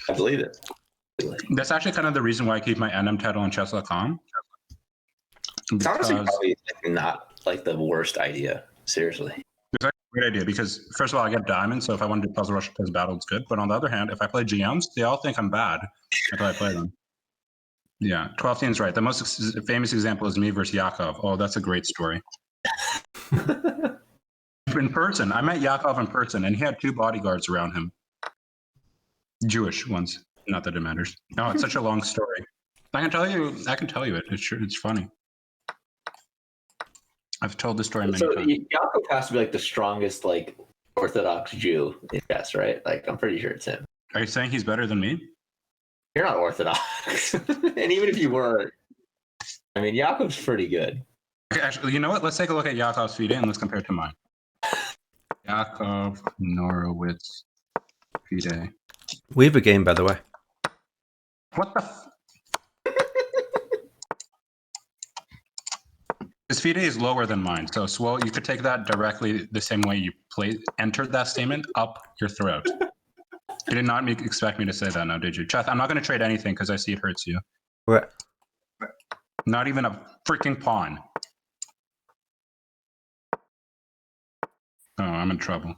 I believe it. That's actually kind of the reason why I keep my NM title on chess.com. It's honestly probably not like the worst idea. Seriously. It's a great idea because, first of all, I get diamonds. So if I want to do puzzle rush plays battle, it's good. But on the other hand, if I play GMs, they all think I'm bad until I play them. Yeah, 12 teams right. The most famous example is me versus Yakov. Oh, that's a great story. In person, I met Yakov in person, and he had 2 bodyguards around him. Jewish ones. Not that it matters. No, it's such a long story. I can tell you it. It's funny. I've told the story many times. Yakov has to be like the strongest, like Orthodox Jew in chess, right? Like I'm pretty sure it's him. Are you saying he's better than me? You're not Orthodox, and even if you were, I mean, Yakov's pretty good. Okay, actually, you know what? Let's take a look at Yakov's FIDE and let's compare it to mine. Yakov Norowitz FIDE. We have a game, by the way. What the? His FIDE is lower than mine, so Swole, you could take that directly the same way you entered that statement up your throat. You did not expect me to say that now, did you? Cheth, I'm not going to trade anything because I see it hurts you. What? Not even a freaking pawn. Oh, I'm in trouble.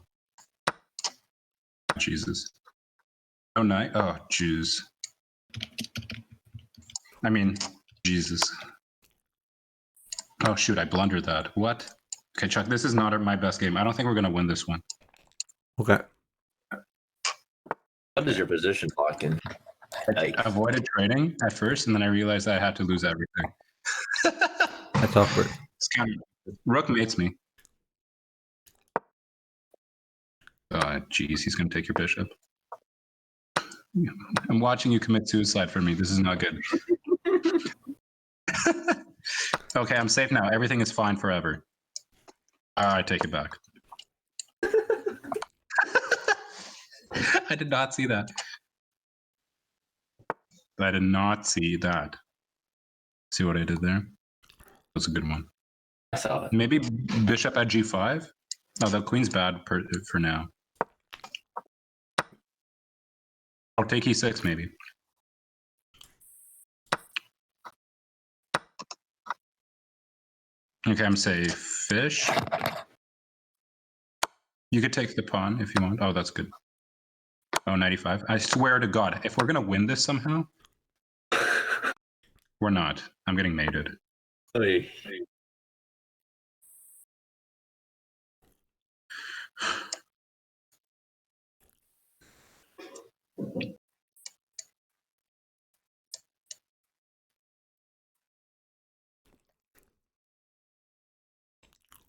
Jesus. Oh, night. Oh, Jews. I mean, Jesus. Oh, shoot, I blundered that. What? Okay, Chuck, this is not my best game. I don't think we're going to win this one. Okay. What is your position, Plotkin? I avoided trading at first, and then I realized I had to lose everything. That's awkward. It's kind of, Rook mates me. Oh, jeez, he's going to take your bishop. I'm watching you commit suicide for me. This is not good. Okay, I'm safe now. Everything is fine forever. I take it back. I did not see that. I did not see that. See what I did there? That's a good one. I saw it. Maybe bishop at g5? Oh, the queen's bad for now. I'll take e6 maybe. Okay, I'm say fish. You could take the pawn if you want. Oh, that's good. Oh, 95. I swear to God, if we're going to win this somehow, we're not. I'm getting mated. Oy.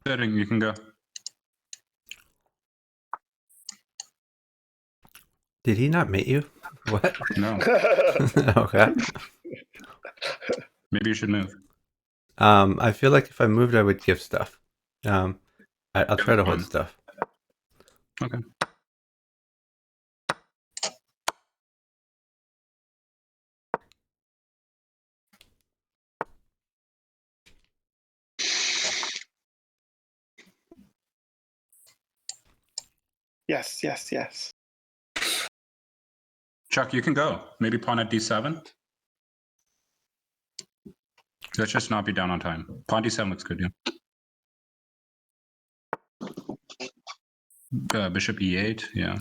Sitting, you can go. Did he not mate you? What? No, Okay. maybe you should move. I feel like if I moved, I would give stuff. I'll try to hold stuff. Okay. Yes, yes, yes. Chuck, you can go. Maybe pawn at d7. Let's just not be down on time. Pawn d7 looks good, yeah. Bishop e8, yeah.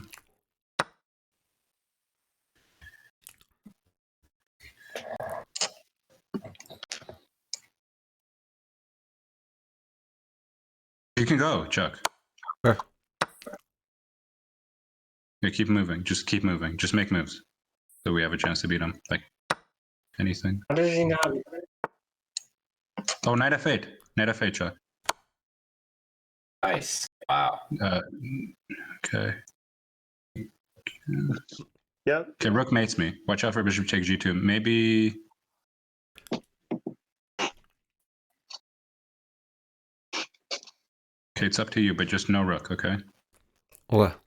You can go, Chuck. Sure. Yeah, keep moving. Just keep moving. Just make moves. So we have a chance to beat him. Like anything. How does he not? Oh, knight f8. Knight f8, Chuck. Nice. Wow. Okay. Yeah. Okay, rook mates me. Watch out for bishop takes g2. Maybe. Okay, it's up to you, but just no rook, okay? What?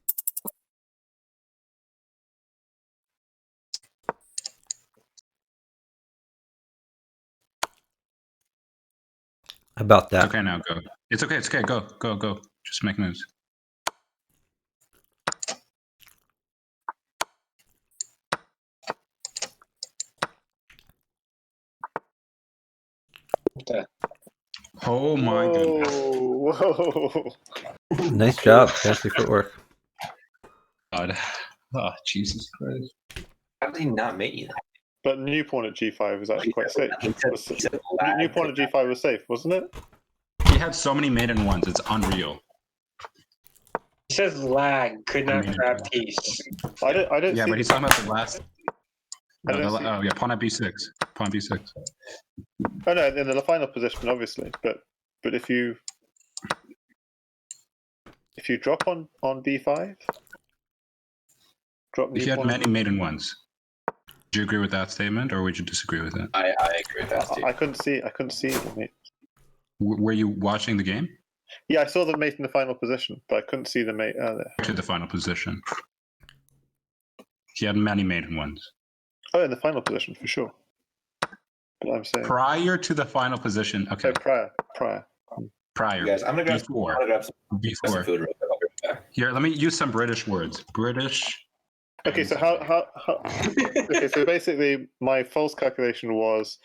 About that. Okay, now go. It's okay. It's okay. Go, go, go. Just make moves. Oh my goodness. Whoa. Nice job. Fancy footwork. God. Oh, Jesus Christ. How did he not mate you? But new pawn at g5 was actually quite safe. He said New pawn at g5 was safe, wasn't it? He had so many maiden ones. It's unreal. He says lag, could not grab piece. I don't Yeah, see. but he's talking about the last. I No, don't see. oh, yeah, pawn at b6. Pawn b6. Oh no, in the final position, obviously. But if you drop on b5, drop new He had pawn. many maiden ones. Do you agree with that statement, or would you disagree with it? I agree with that too. I couldn't see the mate. Were you watching the game? Yeah, I saw the mate in the final position, but I couldn't see the mate earlier. To the final position. He had many maiden ones. Oh, in the final position for sure. But I'm saying Prior to the final position. Okay. prior. Prior. You guys, I'm gonna grab Before. some Before. food real quick. I'll be right back. Here, let me use some British words. British. Okay, so how okay, so basically my false calculation was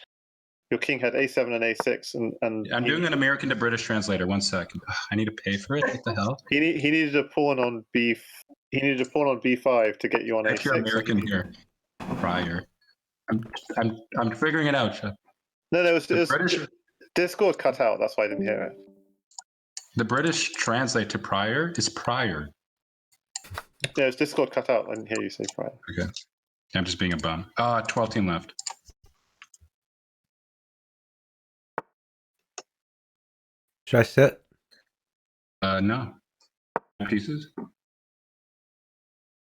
your king had a7 and a6 and I'm doing an American to British translator. 1 second. Ugh, I need to pay for it. What the hell? he needed a pawn on b5 to get you on Check your a6. American here. Prior. I'm figuring it out. Chuck. No, it was British. Discord cut out, that's why I didn't hear it. The British translate to prior is prior. Yeah, it's Discord cut out. I didn't hear you say prior. Okay. I'm just being a bum. 12 team left. Should I sit? No. Pieces?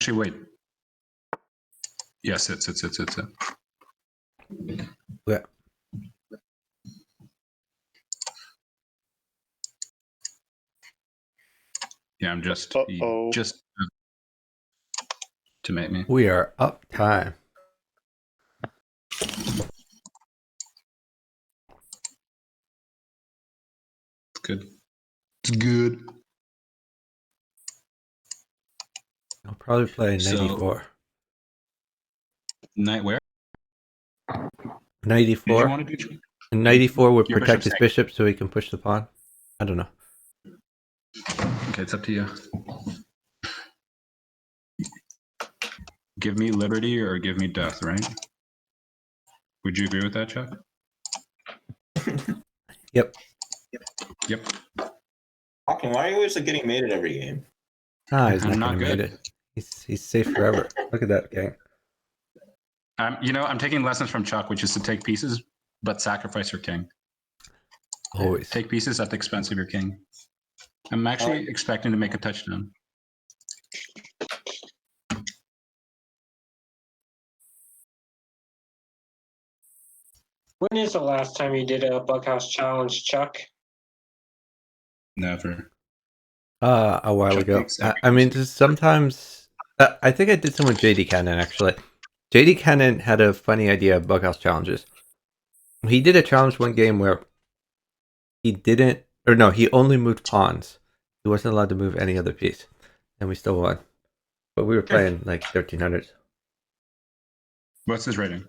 Actually, wait. Yeah, sit. Yeah. Yeah, I'm just to make me. We are up time. It's good. It's good. I'll probably play So- 94. Night where? 94. Did you want to do? And 94 would Your protect his bishop's bishop so he can push the pawn. I don't know. Okay, it's up to you. Give me liberty or give me death, right? Would you agree with that, Chuck? Yep. Yep. Hawking, why are you always like, getting mated every game? He's I'm not not gonna mate good. it. He's safe forever. Look at that gang. I'm taking lessons from Chuck, which is to take pieces, but sacrifice your king. Always. Take pieces at the expense of your king. I'm actually expecting to make a touchdown. When is the last time you did a bughouse challenge, Chuck? Never. A while Chuck ago. takes every I mean, piece. just sometimes. I think I did some with JD Cannon actually. JD Cannon had a funny idea of bughouse challenges. He did a challenge one game where he didn't, or no, he only moved pawns. He wasn't allowed to move any other piece, and we still won. But we were playing like 1300s. What's his rating?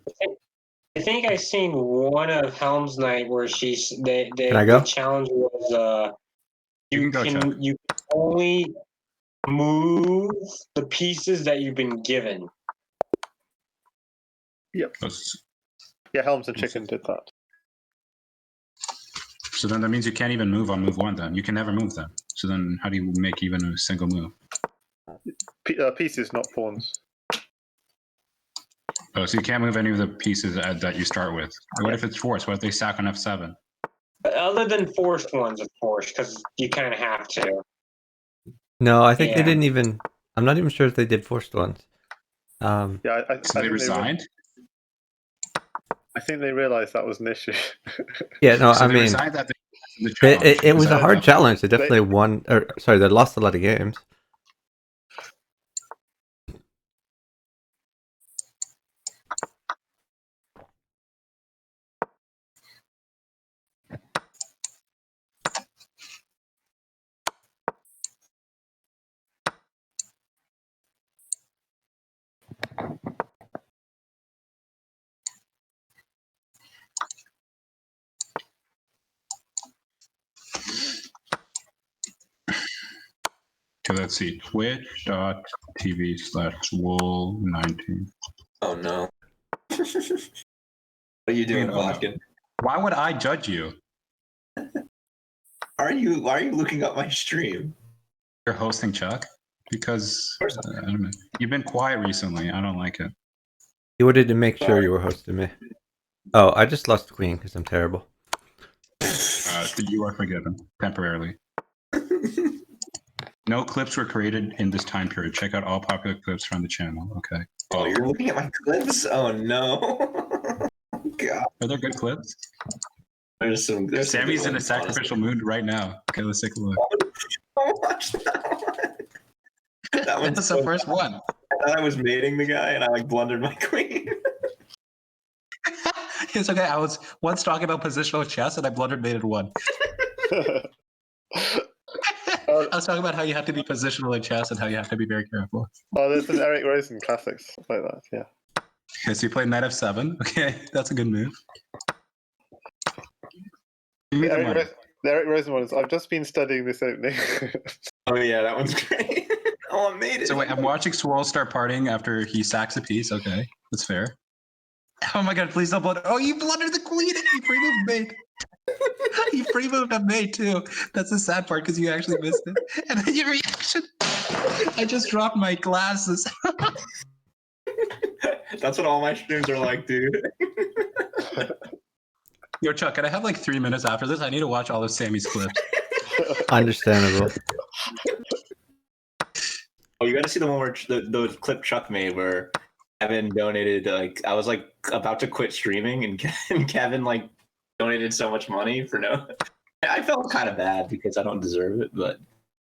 I think I seen one of Helm's Night where Can I go? the challenge was you can go, Chuck. you can only move the pieces that you've been given. Yep. Let's- Yeah, Helms and Chicken did that. So then that means you can't even move on move one then. You can never move them. So then how do you make even a single move? Pieces, not pawns. Oh, so you can't move any of the pieces that you start with. What if it's forced? What if they sack on F7? Other than forced ones, of course, because you kind of have to. No, I think they Yeah. didn't even. I'm not even sure if they did forced ones. Yeah, I So they think resigned? I think they realized that was an issue. Yeah, no, So I they mean, resigned that the challenge. it was a Decided hard that- challenge. They definitely won. Or sorry, they lost a lot of games. Okay, let's see. Twitch.tv/wool19. Oh no. What are you doing, Oh, no. Plotkin? Why would I judge you? Why are you looking up my stream? You're hosting Chuck? Because I don't know. You've been quiet recently. I don't like it. You wanted to make sure you were hosting me. Oh, I just lost the queen because I'm terrible. You are forgiven temporarily. No clips were created in this time period. Check out all popular clips from the channel. Okay. Oh, you're looking at my clips? Oh no. God. Are there good clips? There's some Sammy's good in a ones, sacrificial mood right now. Okay, let's take a look. honestly. Watch that one. That one's That's the first one. I thought I was mating the guy and I like blundered my queen. It's okay. I was once talking about positional chess and I blundered mated one. I was talking about how you have to be positional in chess and how you have to be very careful. Oh, there's an Eric Rosen classics stuff like that. Yeah. Okay, so you played knight f7. Okay, that's a good move. Give me the money. The Eric Rosen one is. I've just been studying this opening. Oh yeah, that one's great. Oh, I made it. So wait, I'm watching Swirl start partying after he sacks a piece. Okay, that's fair. Oh my god, please don't blunder. Oh, you blundered the queen and you pre-moved mate. You pre-moved a mate too. That's the sad part because you actually missed it. And then your reaction. I just dropped my glasses. That's what all my streams are like, dude. Yo, Chuck, can I have like 3 minutes after this? I need to watch all of Sammy's clips. Understandable. Oh, you got to see the one where the clip Chuck made where Kevin donated. Like, I was like about to quit streaming, and Kevin like donated so much money for no. I felt kind of bad because I don't deserve it, but it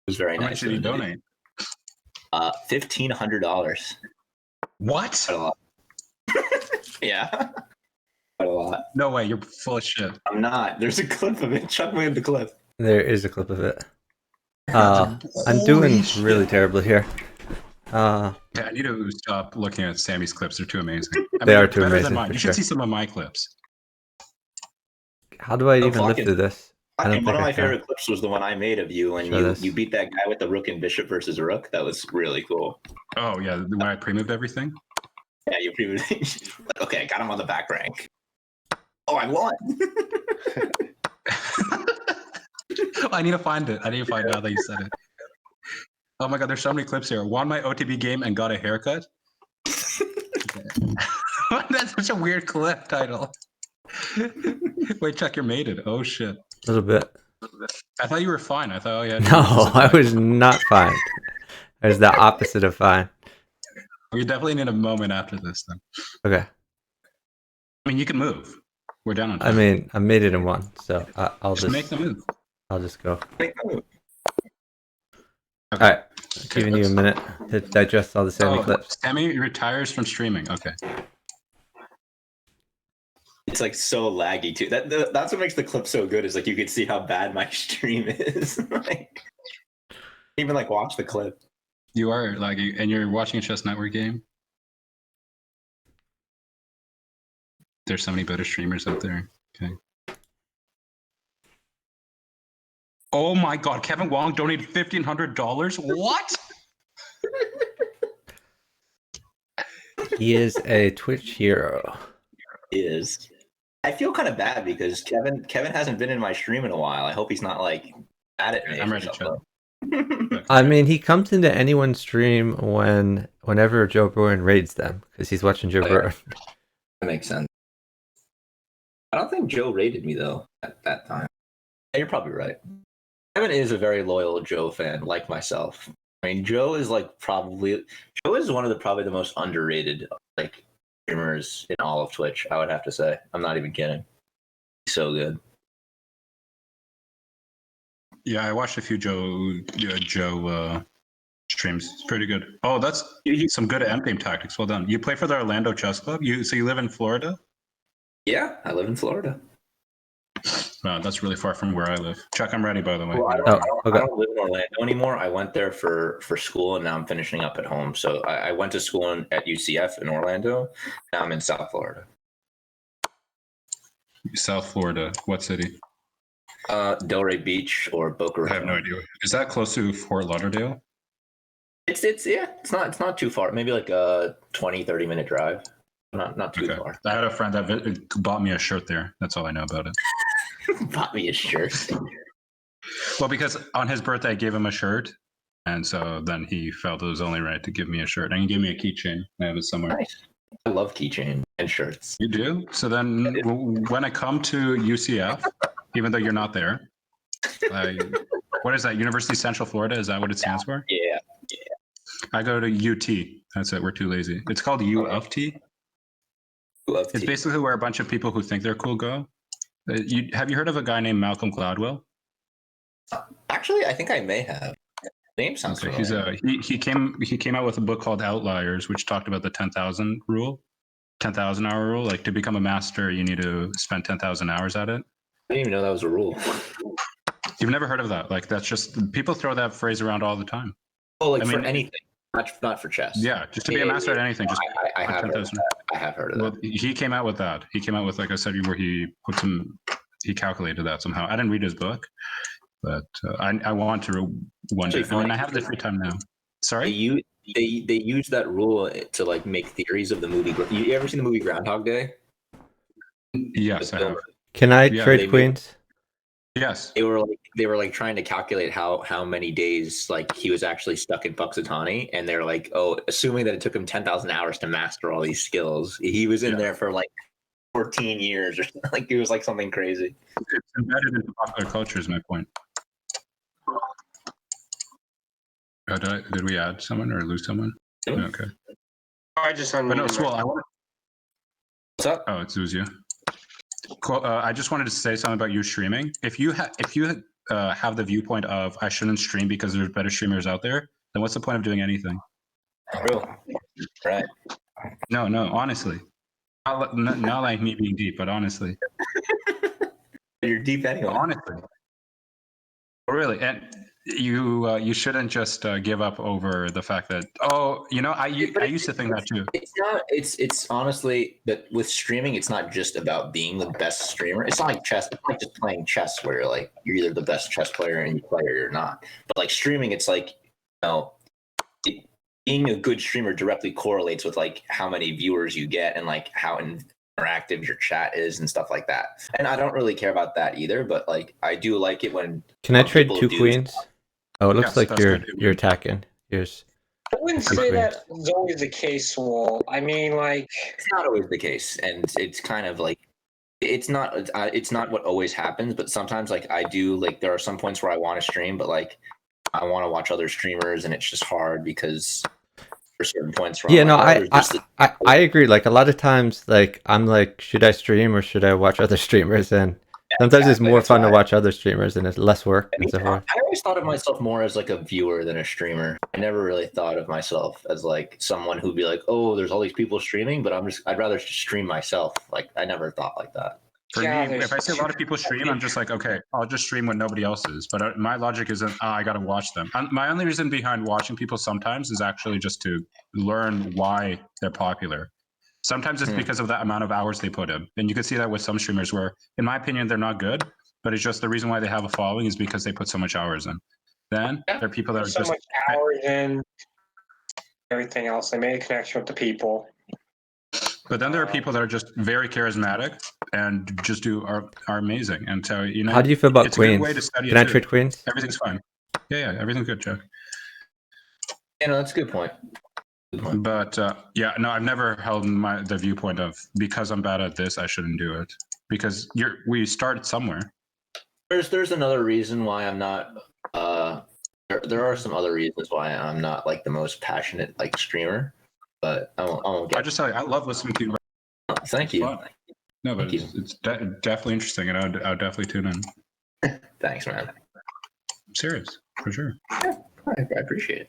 was very How nice. much did he donate? $1,500. What? Quite a lot. Yeah, quite a lot. No way, you're full of shit. I'm not. There's a clip of it. Chuck made the clip. There is a clip of it. I'm doing really terribly here. Yeah, I need to stop looking at Sammy's clips. They're too amazing. They are too better amazing, than mine. for You sure. should see some of my clips. how do I even live through this? I don't One think of I my can. favorite clips was the one I made of you when you beat that guy with the rook and bishop versus a rook. That was really cool. Oh yeah, when I pre-moved everything. Yeah, you pre-moved. Okay, I got him on the back rank. Oh, I won. I need to find it. I need to find out that you said it. Oh my god, there's so many clips here. Won my OTB game and got a haircut. That's such a weird clip title. Wait, Chuck, you're mated. Oh shit. A little bit. I thought you were fine. I thought, oh yeah. No, I was not fine. I was the opposite of fine. We definitely need a moment after this then. Okay. I mean, you can move. We're down on time. I mean, I made it in one, so I'll just make the move. I'll just go. Make the move. Okay. All right, giving you a minute to digest all the Sammy clips. Sammy retires from streaming. Okay. It's like so laggy too. That's what makes the clip so good. Is like you can see how bad my stream is. Like, even like watch the clip. You are laggy, and you're watching a chess network game. There's so many better streamers out there. Okay. Oh my god, Kevin Wong donated $1,500. What? He is a Twitch hero. He is. I feel kind of bad because Kevin hasn't been in my stream in a while. I hope he's not like mad at me. I'm ready to chat. I mean, he comes into anyone's stream whenever Joe Burrow raids them because he's watching Joe Burrow. That makes sense. I don't think Joe raided me though at that time. Yeah, you're probably right. Kevin is a very loyal Joe fan, like myself. I mean, Joe is one of probably the most underrated like streamers in all of Twitch. I would have to say. I'm not even kidding. He's so good. Yeah, I watched a few Joe streams. It's pretty good. Oh, that's some good endgame tactics. Well done. You play for the Orlando Chess Club. So you live in Florida? Yeah, I live in Florida. No, that's really far from where I live. Chuck, I'm ready, by the way. Well, I don't live in Orlando anymore. I went there for school, and now I'm finishing up at home. So I went to school at UCF in Orlando. Now I'm in South Florida. South Florida. What city? Delray Beach or Boca Raton. I have no idea. Is that close to Fort Lauderdale? It's not too far. Maybe like a 20-30 minute drive. Not too far. I had a friend that bought me a shirt there. That's all I know about it. Bought me a shirt. Well, because on his birthday I gave him a shirt, and so then he felt it was only right to give me a shirt, and he gave me a keychain. I have it somewhere. Nice. I love keychain and shirts. You do? So then when I come to UCF, even though you're not there, what is that? University of Central Florida? Is that what it stands for? Yeah. I go to UT. That's it. We're too lazy. It's called U of T. It's basically where a bunch of people who think they're cool go. Have you heard of a guy named Malcolm Gladwell? Actually, I think I may have. Name sounds familiar. He came out with a book called Outliers, which talked about the 10,000 rule, 10,000 hour rule. Like to become a master, you need to spend 10,000 hours at it. I didn't even know that was a rule. You've never heard of that? Like that's just people throw that phrase around all the time. Oh, like for anything, not for chess. Yeah, just to be a master at anything. Just I have heard of that. I have heard of that. Well, he came out with that. He came out with, like I said, where he calculated that somehow. I didn't read his book, but I want to one day. I mean, I have the free time now. Sorry. They use that rule to like make theories of the movie. You ever seen the movie Groundhog Day? Yes, I have. Can I trade queens? Yes. They were like trying to calculate how many days like he was actually stuck in Puxatawny, and they're like, oh, assuming that it took him 10,000 hours to master all these skills, he was in there for like 14 years or something. Like it was like something crazy. It's embedded into popular culture is my point. Did we add someone or lose someone? Okay. I just unmuted. No, Swole, What's up? Oh, it's Uzia. Cool. I just wanted to say something about you streaming. If you have the viewpoint of I shouldn't stream because there's better streamers out there, then what's the point of doing anything? Real. Right. No, honestly. Not like me being deep, but honestly. You're deep anyway. Honestly. Really. And you shouldn't just give up over the fact that I used to think that too. It's not. It's honestly that with streaming, it's not just about being the best streamer. It's not like chess. It's like just playing chess where you're either the best chess player and you play or you're not. But like streaming, it's like being a good streamer directly correlates with like how many viewers you get and like how interactive your chat is and stuff like that. And I don't really care about that either, but like I do like it when. Can I trade 2 queens? Oh, it looks like you're attacking. Here's. I wouldn't say that is always the case, Wall. I mean, like it's not always the case, and it's kind of like it's not what always happens. But sometimes, like I do, like there are some points where I want to stream, but like I want to watch other streamers, and it's just hard because for certain points. Where I agree. Like a lot of times, like I'm like, should I stream or should I watch other streamers? And sometimes it's more fun to watch other streamers and it's less work and so forth. I always thought of myself more as like a viewer than a streamer. I never really thought of myself as like someone who'd be like, oh, there's all these people streaming, but I'd rather just stream myself. Like I never thought like that. For me, if I see a lot of people stream, I'm just like, okay, I'll just stream when nobody else is. But my logic isn't, I got to watch them. My only reason behind watching people sometimes is actually just to learn why they're popular. Sometimes it's because of that amount of hours they put in. And you can see that with some streamers where, in my opinion, they're not good, but it's just the reason why they have a following is because they put so much hours in. Then there are people that are so just... much hours in, everything else. They made a connection with the people. But then there are people that are just very charismatic and just are amazing. And so, how do you feel about queens? Can I trade queens? Everything's fine. Yeah, everything's good, Chuck. Yeah, no, that's a good point. But I've never held the viewpoint of because I'm bad at this, I shouldn't do it. Because we started somewhere. There's another reason why I'm not. There are some other reasons why I'm not like the most passionate like streamer. But I won't I just tell you, I love listening to you. Thank you. No, but it's definitely interesting, and I'll definitely tune in. Thanks, man. I'm serious, for sure. Yeah, I appreciate it.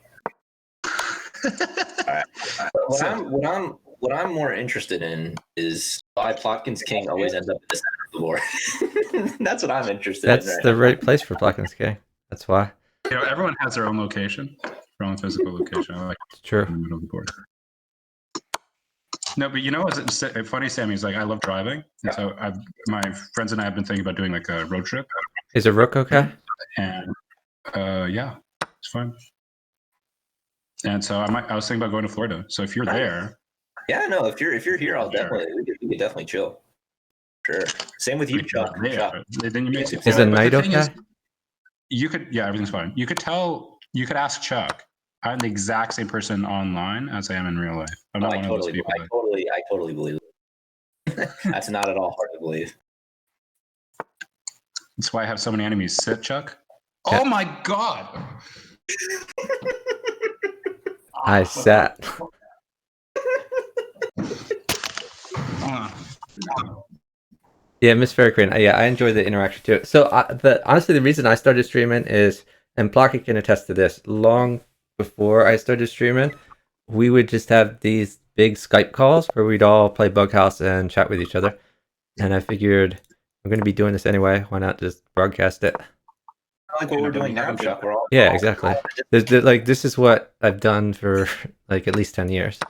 All right. What I'm more interested in is why Plotkin's King always ends up in the center of the board. That's what I'm interested in. That's the right place for Plotkin's King. That's why. Everyone has their own location, their own physical location. I like it's true. In the middle of the board. No, but what's funny, Sammy, is like I love driving, and so my friends and I have been thinking about doing like a road trip. Is a rook okay? And yeah, it's fun. And so I was thinking about going to Florida. So if you're there, yeah, no, if you're here, we could definitely chill. Sure. Same with you, Chuck. Then you may see. Is the night okay? Everything's fine. You could ask Chuck. I'm the exact same person online as I am in real life. I'm not one of those people. I totally believe it. That's not at all hard to believe. That's why I have so many enemies. Sit, Chuck. Yeah. Oh my god! I sat. Yeah, Miss Fairy Queen. Yeah, I enjoy the interaction too. So honestly, the reason I started streaming is, and Plotkin can attest to this, long before I started streaming, we would just have these big Skype calls where we'd all play Bughouse and chat with each other. And I figured I'm going to be doing this anyway. Why not just broadcast it? Like what we're doing now, Chuck. Yeah, exactly. This is what I've done for like at least 10 years.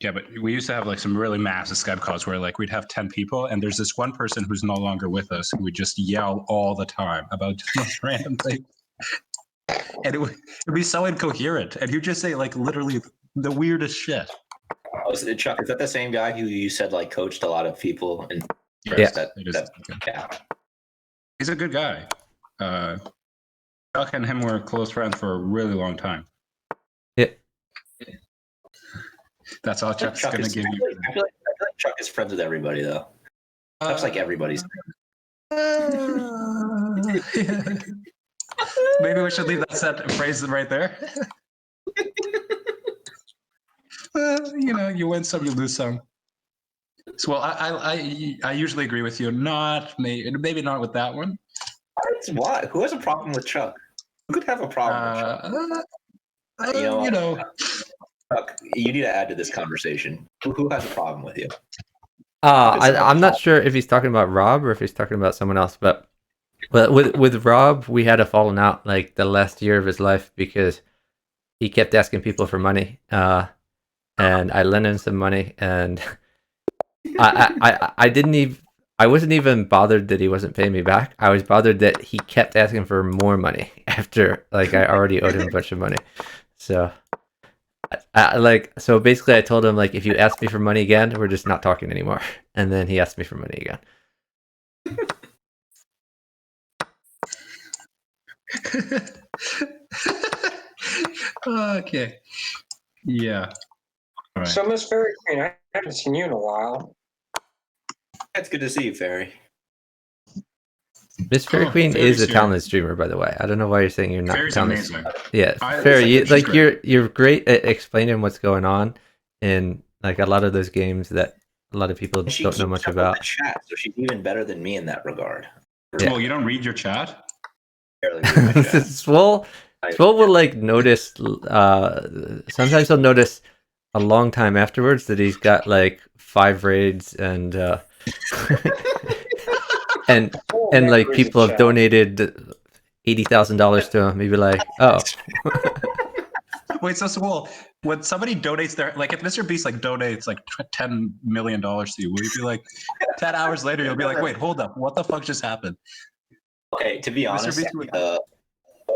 Yeah, but we used to have like some really massive Skype calls where like we'd have 10 people and there's this one person who's no longer with us who would just yell all the time about just random things. And it would be so incoherent. And he'd just say like literally the weirdest shit. Oh, Chuck, is that the same guy who you said like coached a lot of people? And yeah. He's a good guy. Chuck and him were close friends for a really long time. Yeah. That's all Chuck's going to give you. I feel like Chuck is friends with everybody, though. Chuck's like everybody's. Maybe we should leave that phrase right there. You win some, you lose some. So, well, I usually agree with you. Maybe not with that one. Why? Who has a problem with Chuck? Who could have a problem with Chuck? Chuck, you need to add to this conversation. Who has a problem with you? I'm not sure if he's talking about Rob or if he's talking about someone else, but But with Rob, we had a falling out like the last year of his life because he kept asking people for money, and I lent him some money, and I didn't even. I wasn't even bothered that he wasn't paying me back. I was bothered that he kept asking for more money after like I already owed him a bunch of money. So so basically I told him like if you ask me for money again, we're just not talking anymore. And then he asked me for money again. Okay. Yeah. All right. So Miss Fairy Queen, I haven't seen you in a while. It's good to see you, Fairy. Miss Fairy Queen is a talented streamer, by the way. I don't know why you're saying you're not Fairy's talented. amazing. Yeah, Fairy, you're great at explaining what's going on in like a lot of those games that a lot of people don't know much about. Chat, so she's even better than me in that regard. Yeah. Well, you don't read your chat? Barely read my chat. Swole will like notice. Sometimes he'll notice a long time afterwards that he's got like 5 raids and and like people have donated $80,000 to him. He'd be like, oh. Wait, so Swole, when somebody donates their like, if Mr. Beast like donates like $10 million to you, will you be like 10 hours later? You'll be like, wait, hold up, what the fuck just happened? Okay, to be honest,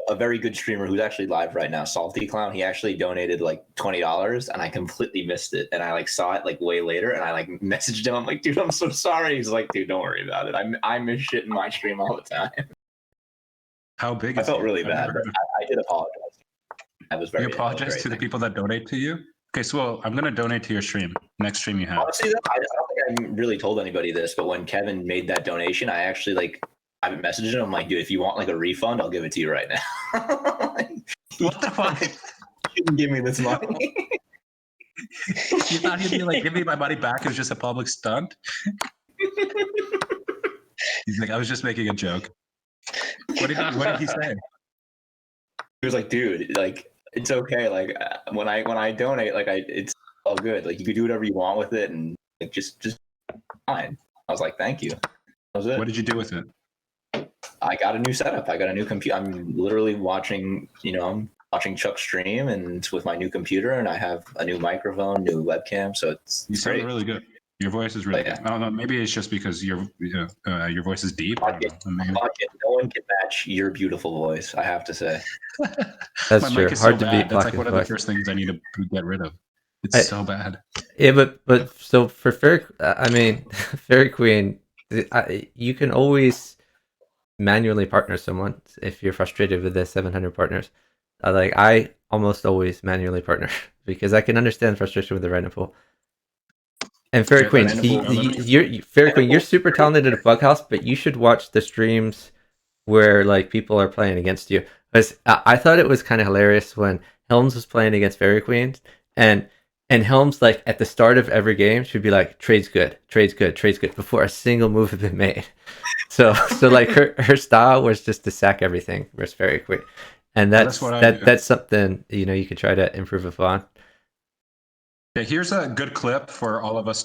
a very good streamer who's actually live right now, Salty Clown, he actually donated like $20 and I completely missed it. And I like saw it like way later and I like messaged him. I'm like, dude, I'm so sorry. He's like, dude, don't worry about it. I miss shit in my stream all the time. How big? I felt really bad, but I did apologize. I was very. You apologize to the people that donate to you? Okay, so I'm gonna donate to your stream. Next stream you have. Honestly, though, I don't think I really told anybody this, but when Kevin made that donation, I actually like I haven't messaged him. I'm like, dude, if you want like a refund, I'll give it to you right now. What the fuck? You shouldn't give me this money. You thought he'd be like, give me my money back? It was just a public stunt. He's like, I was just making a joke. What did he say? He was like, dude, like it's okay. Like when I donate, like it's all good. Like you could do whatever you want with it, and like just fine. I was like, thank you. That was it. What did you do with it? I got a new setup. I got a new computer. I'm literally watching, I'm watching Chuck stream and with my new computer, and I have a new microphone, new webcam. So you sound really good. Your voice is really good. I don't know. Maybe it's just because your voice is deep. No one can match your beautiful voice, I have to say. That's true. Hard to beat. That's like one of the first things I need to get rid of. It's so bad. Yeah, but so for Fairy Queen, you can always manually partner someone if you're frustrated with the 700 partners. Like I almost always manually partner because I can understand frustration with the random pool. And Fairy Queen, you're super talented at Bughouse, but you should watch the streams where like people are playing against you. Because I thought it was kind of hilarious when Helms was playing against Fairy Queen, and Helms like at the start of every game should be like trades good before a single move had been made. So like her style was just to sack everything versus Fairy Queen, and that's something you could try to improve upon. Yeah, here's a good clip for all of us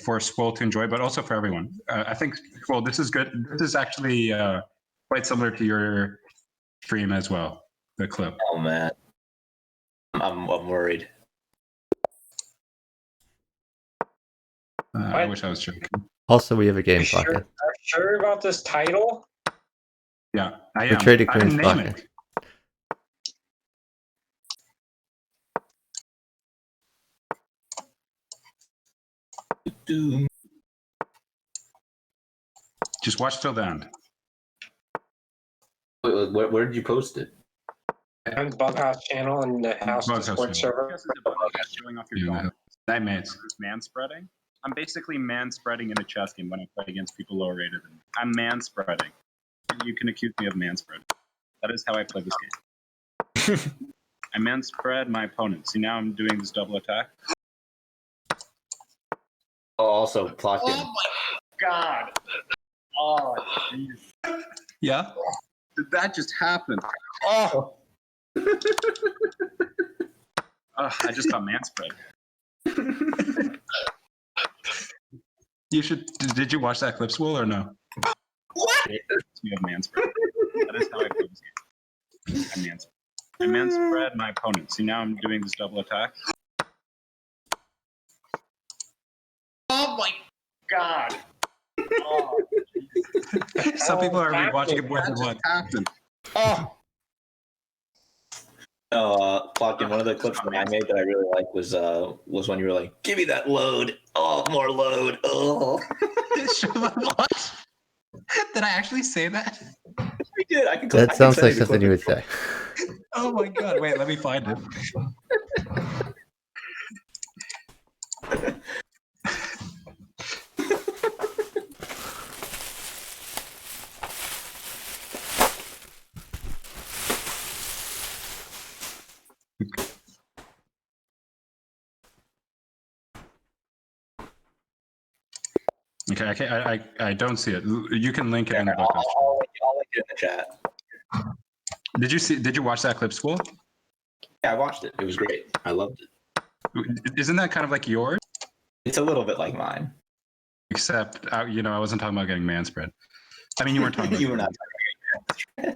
for Swole to enjoy, but also for everyone. I think, well, this is good. This is actually quite similar to your stream as well, the clip. Oh, man. I'm worried. I wish I was joking. Also, we have a game clock. Are you sure about this title? Yeah, I am. The Traded Queen's clock. Just watch till the end. Wait, where did you post it? On the Bughouse channel and the House Discord server. Showing off your phone. Nightmates. Man-spreading. I'm basically man-spreading in a chess game when I play against people lower rated than me. I'm man-spreading. You can accuse me of man-spreading. That is how I play this game. I man-spread my opponent. See, now I'm doing this double attack. Oh, also, Plotkin. Oh my god. Oh, jeez. Yeah? Did that just happen? Oh! I just got man-spread. Did you watch that clip, Swole, or no? What? You have manspread. That is how I play this game. I manspread my opponent. See, now I'm doing this double attack. Oh my god! Oh, some people are rewatching it more than once. Oh. Plotkin, one of the clips that I made that I really liked was when you were like, "Give me that load! Oh, more load! Oh." What? Did I actually say that? I did. That sounds like something you would say. Oh my god! Wait, let me find it. Okay, I don't see it. You can link it in the book. I'll link it in the chat. Did you watch that clip, School? Yeah, I watched it. It was great. I loved it. Isn't that kind of like yours? It's a little bit like mine. Except, I wasn't talking about getting manspread. I mean, you weren't talking about You were not talking about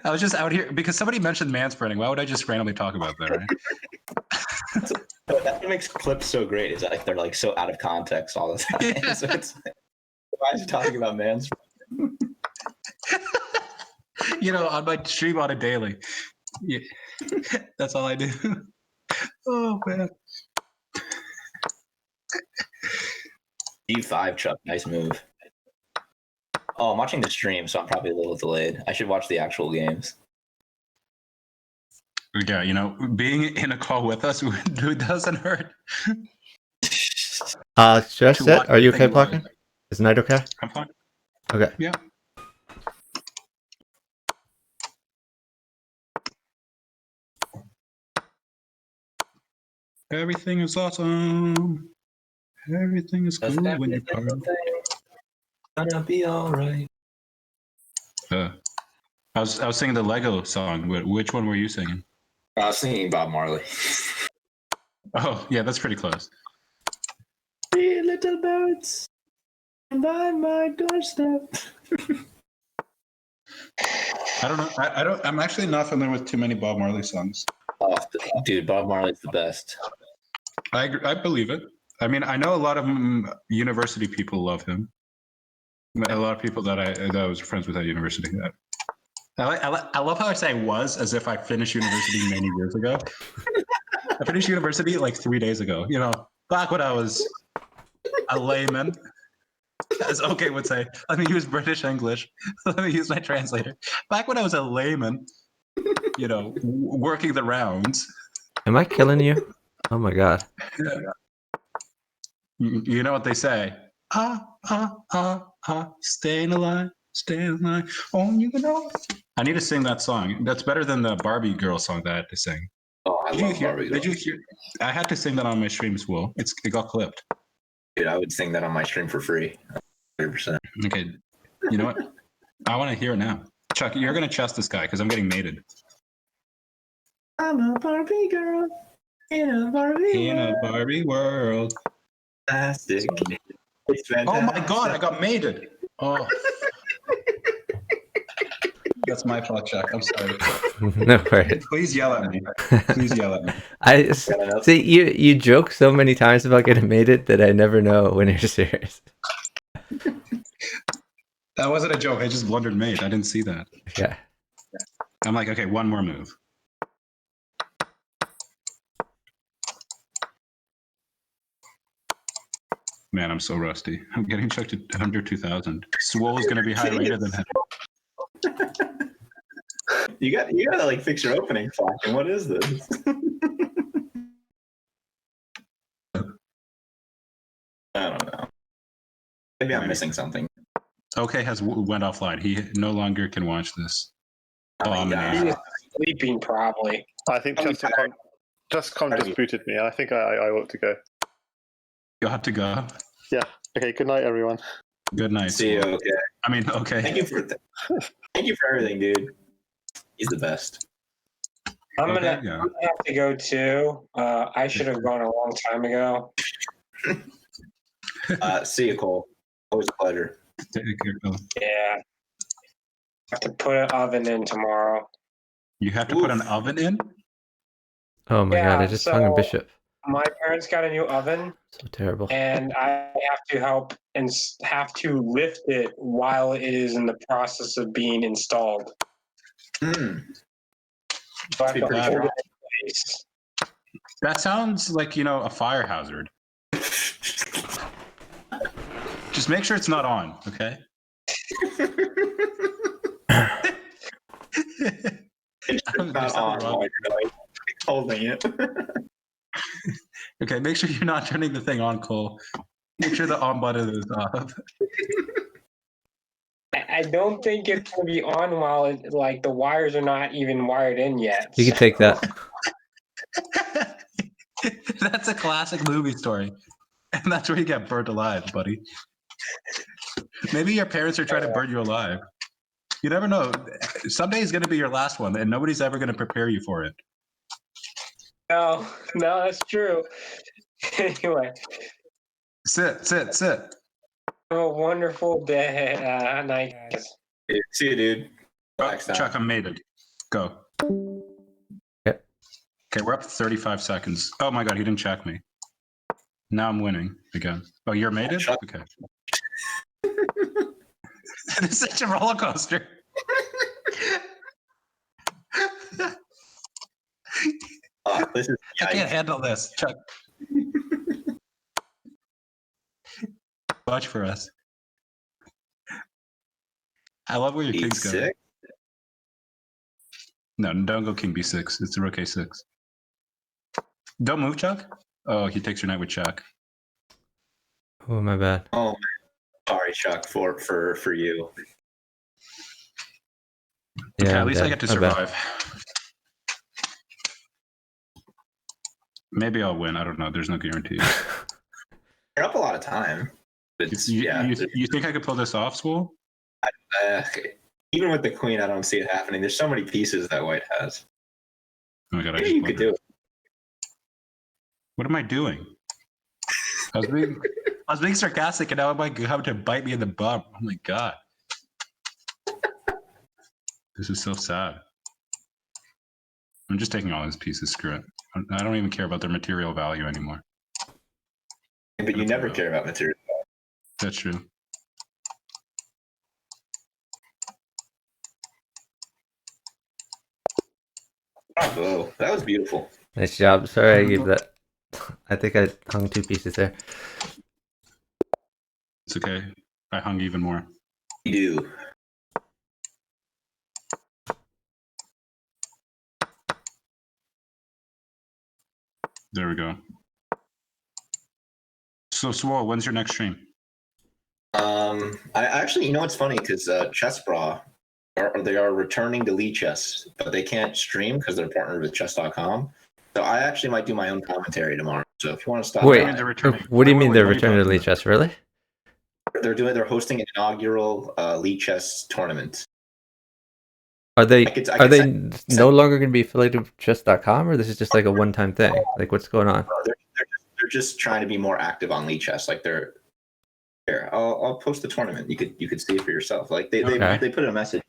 I was just out here because somebody mentioned manspreading. Why would I just randomly talk about that, right? That's what makes clips so great, is that like they're like so out of context all the time. Yeah. So it's like, why is he talking about manspreading? On my stream on a daily. Yeah. That's all I do. Oh man. D5 Chuck, nice move. Oh, I'm watching the stream, so I'm probably a little delayed. I should watch the actual games. Yeah, being in a call with us doesn't hurt. Stress set? Are you okay, Plotkin? Is Night okay? I'm fine. Okay. Yeah. Everything is awesome. Everything is cool when you're part. Gonna be all right. I was singing the Lego song. Which one were you singing? I was singing Bob Marley. Oh, yeah, that's pretty close. 3 little birds by my doorstep. I don't know. I'm actually not familiar with too many Bob Marley songs. Oh, dude, Bob Marley's the best. I believe it. I mean, I know a lot of university people love him. A lot of people that I was friends with at university. I love how I say was as if I finished university many years ago. I finished university like 3 days ago. Back when I was a layman, as OK would say. Let me use British English. Let me use my translator. Back when I was a layman, working the rounds. Am I killing you? Oh my god. You know what they say? Staying alive, staying alive. Oh, you know. I need to sing that song. That's better than the Barbie girl song that I had to sing. Oh, I love Barbie girl. Did you hear? I had to sing that on my stream as well. It got clipped. Dude, I would sing that on my stream for free. 100%. Okay. You know what? I want to hear it now. Chuck, you're going to chest this guy because I'm getting mated. I'm a Barbie girl in a Barbie world. Fantastic. It's fantastic. Oh my god, I got mated. Oh. That's my fault, Chuck. I'm sorry. No worries. Please yell at me. Please yell at me. I see you joke so many times about getting mated that I never know when you're serious. That wasn't a joke. I just blundered mate. I didn't see that. Yeah. I'm like, okay, one more move. Man, I'm so rusty. I'm getting checked at under 2,000. Swole is going to be high rated than him. You gotta like fix your opening clock. And what is this? I don't know. Maybe I'm missing something. Okay, went offline. He no longer can watch this. He's sleeping probably. I think JustCom just booted me. I think I ought to go. You have to go. Yeah. Okay. Good night, everyone. Good night. See you. Okay. I mean, okay. Thank you for everything, dude. He's the best. I'm gonna have to go too. I should have gone a long time ago. See you, Cole. Always a pleasure. Yeah. I have to put an oven in tomorrow. You have to put an oven in? Oh my god, I Yeah, just hung a so bishop. my parents got a new oven, So terrible. and I have to help and have to lift it while it is in the process of being installed. Hmm. So I have to Pretty hold sure. it in place. That sounds like, a fire hazard. Just make sure it's not on, okay? It's There's not something on wrong. while you're like holding it. Okay, make sure you're not turning the thing on, Cole. Make sure the on button is off. I don't think it's going to be on while the wires are not even wired in yet. You can take that. That's a classic movie story. And that's where you get burnt alive, buddy. Maybe your parents are trying to burn you alive. You never know. Someday is going to be your last one, and nobody's ever going to prepare you for it. No, that's true. Anyway, Sit. have a wonderful day, night. See you, dude. Next time. Chuck, I'm mated. Go. Yep. Okay, we're up to 35 seconds. Oh my god, he didn't check me. Now I'm winning again. Oh, you're mated? Okay. It's such a roller coaster. This is I can't handle this, Chuck. Watch for us. I love where your king's going. E6. No, don't go king b6. It's a rook a6. Don't move, Chuck. Oh, he takes your knight with Chuck. Oh, my bad. Oh, sorry, Chuck, for you. Yeah, Okay, at I'm least I dead. get to My bad. survive. Maybe I'll win. I don't know. There's no guarantee. You're up a lot of time. You think I could pull this off, Swole? Even with the queen, I don't see it happening. There's so many pieces that white has. Oh my god, Maybe you could do it. What am I doing? I was being sarcastic, and now I'm having to bite me in the butt. Oh my god. This is so sad. I'm just taking all these pieces. Screw it. I don't even care about their material value anymore. But you never care about material. That's true. Bravo. That was beautiful. Nice job. Sorry I gave that. I think I hung 2 pieces there. It's okay. I hung even more. You do. There we go. So, Swole, when's your next stream? I actually, it's funny because Chessbra they are returning to Lee Chess, but they can't stream because they're partnered with chess.com. So I actually might do my own commentary tomorrow. So if you want to stop, Wait, by, what do you mean they're returning to Lee Chess? Really? They're hosting an inaugural Lee Chess tournament. Are they no longer going to be affiliated with chess.com, or this is just like a one-time thing? Like, what's going on? They're just trying to be more active on Lee Chess. Like they're here. I'll post the tournament. You could see it for yourself. Like they put a message.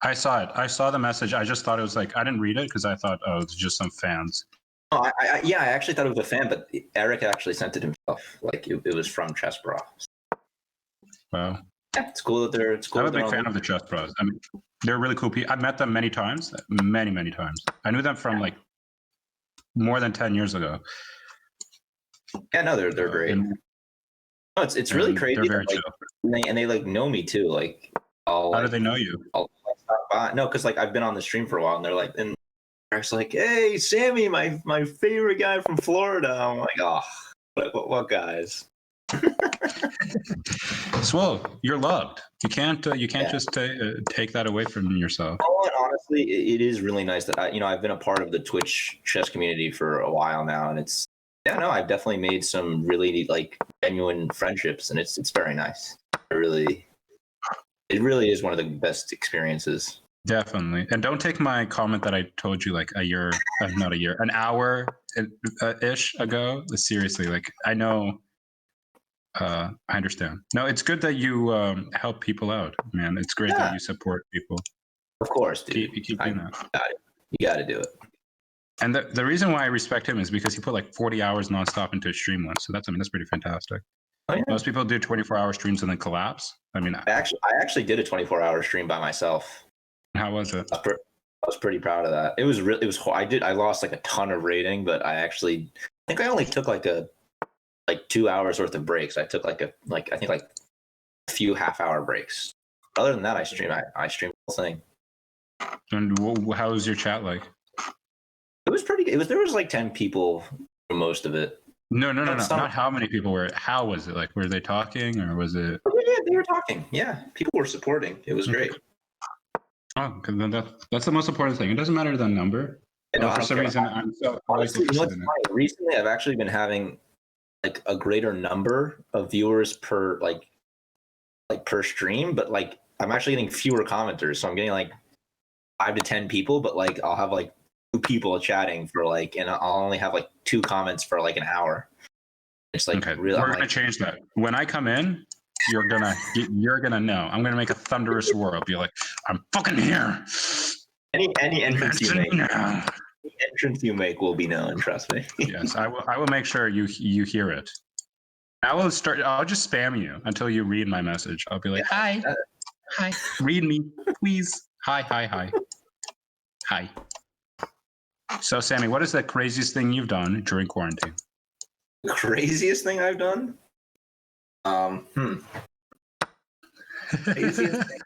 I saw it. I saw the message. I just thought it was I didn't read it because I thought, oh, it's just some fans. Oh, I actually thought it was a fan, but Eric actually sent it himself. Like it was from Chess Bra. Wow. Yeah, it's cool that they're. It's cool. I'm a big fan of the Chess Bros. I mean, they're really cool people. I've met them many times. Many times. I knew them from more than 10 years ago. Yeah, no, they're great. No, it's really crazy. They're very chill. And they know me too. Like, how do they know you? Stop by. No, because I've been on the stream for a while, and they're like, and Eric's like, "Hey, Sammy, my favorite guy from Florida." I'm like, "Oh, what guys?" Swole, you're loved. You can't just take that away from yourself. Oh, and honestly, it is really nice that I've been a part of the Twitch chess community for a while now, and I've definitely made some really genuine friendships, and it's very nice. It really is one of the best experiences. Definitely. And don't take my comment that I told you an hour ish ago seriously. I know I understand. No, it's good that you help people out, man. It's great that you support people. Of course, dude. Keep doing that. You got to do it. And the reason why I respect him is because he put like 40 hours nonstop into a stream once. So that's pretty fantastic. Oh, yeah. Most people do 24-hour streams and then collapse. I mean, I actually did a 24-hour stream by myself. How was it? I was pretty proud of that. It was I lost like a ton of rating, but I think I only took like 2 hours worth of breaks. I took I think a few half-hour breaks. Other than that, I stream the whole thing. And how was your chat like? It was pretty good. There was like 10 people for most of it. No. Not how many people were. How was it? Like, were they talking or was it? Yeah, they were talking. Yeah, people were supporting. It was great. Oh, because that's the most important thing. It doesn't matter the number. For some reason, I'm so honestly, recently I've actually been having like a greater number of viewers per per stream, but like I'm actually getting fewer commenters. So I'm getting like 5 to 10 people, but like I'll have like 2 people chatting for like, and I'll only have like 2 comments for like an hour. It's like okay. really. We're gonna change that. When I come in, you're gonna know. I'm gonna make a thunderous roar. I'll be like, I'm fucking here. Any entrance you make, any entrance you make will be known. Trust me. Yes, I will make sure you hear it. I'll just spam you until you read my message. I'll be like, hi, read me, please. Hi. So, Sammy, what is the craziest thing you've done during quarantine? Craziest thing I've done? Craziest thing.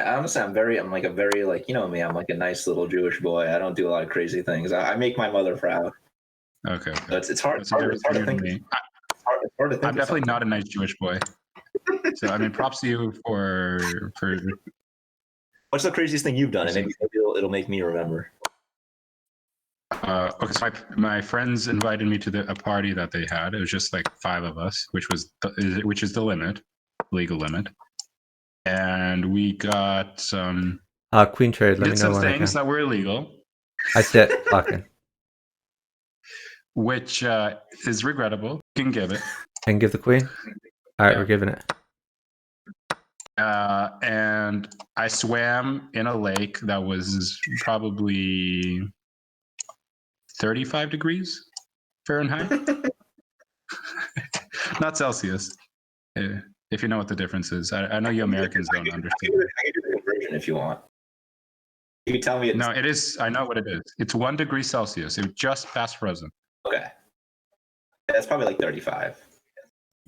Honestly, I'm like a very like, you know me, I'm like a nice little Jewish boy. I don't do a lot of crazy things. I make my mother proud. Okay. So it's hard to think. I'm definitely not a nice Jewish boy. So I mean, props to you for. What's the craziest thing you've done? And maybe it'll make me remember. Okay, so my friends invited me to a party that they had. It was just like 5 of us, which is the limit, legal limit. And we got some Queen trade. Let me know when things that were illegal. I sit Plotkin. Which is regrettable. You can give it. And give the queen. All right, we're giving it. And I swam in a lake that was probably 35 degrees Fahrenheit. Not Celsius. If you know what the difference is. I know you Americans don't understand. I can do the conversion if you want. You can tell me. No, it is. I know what it is. It's 1 degree Celsius. It just past frozen. Okay. That's probably like 35.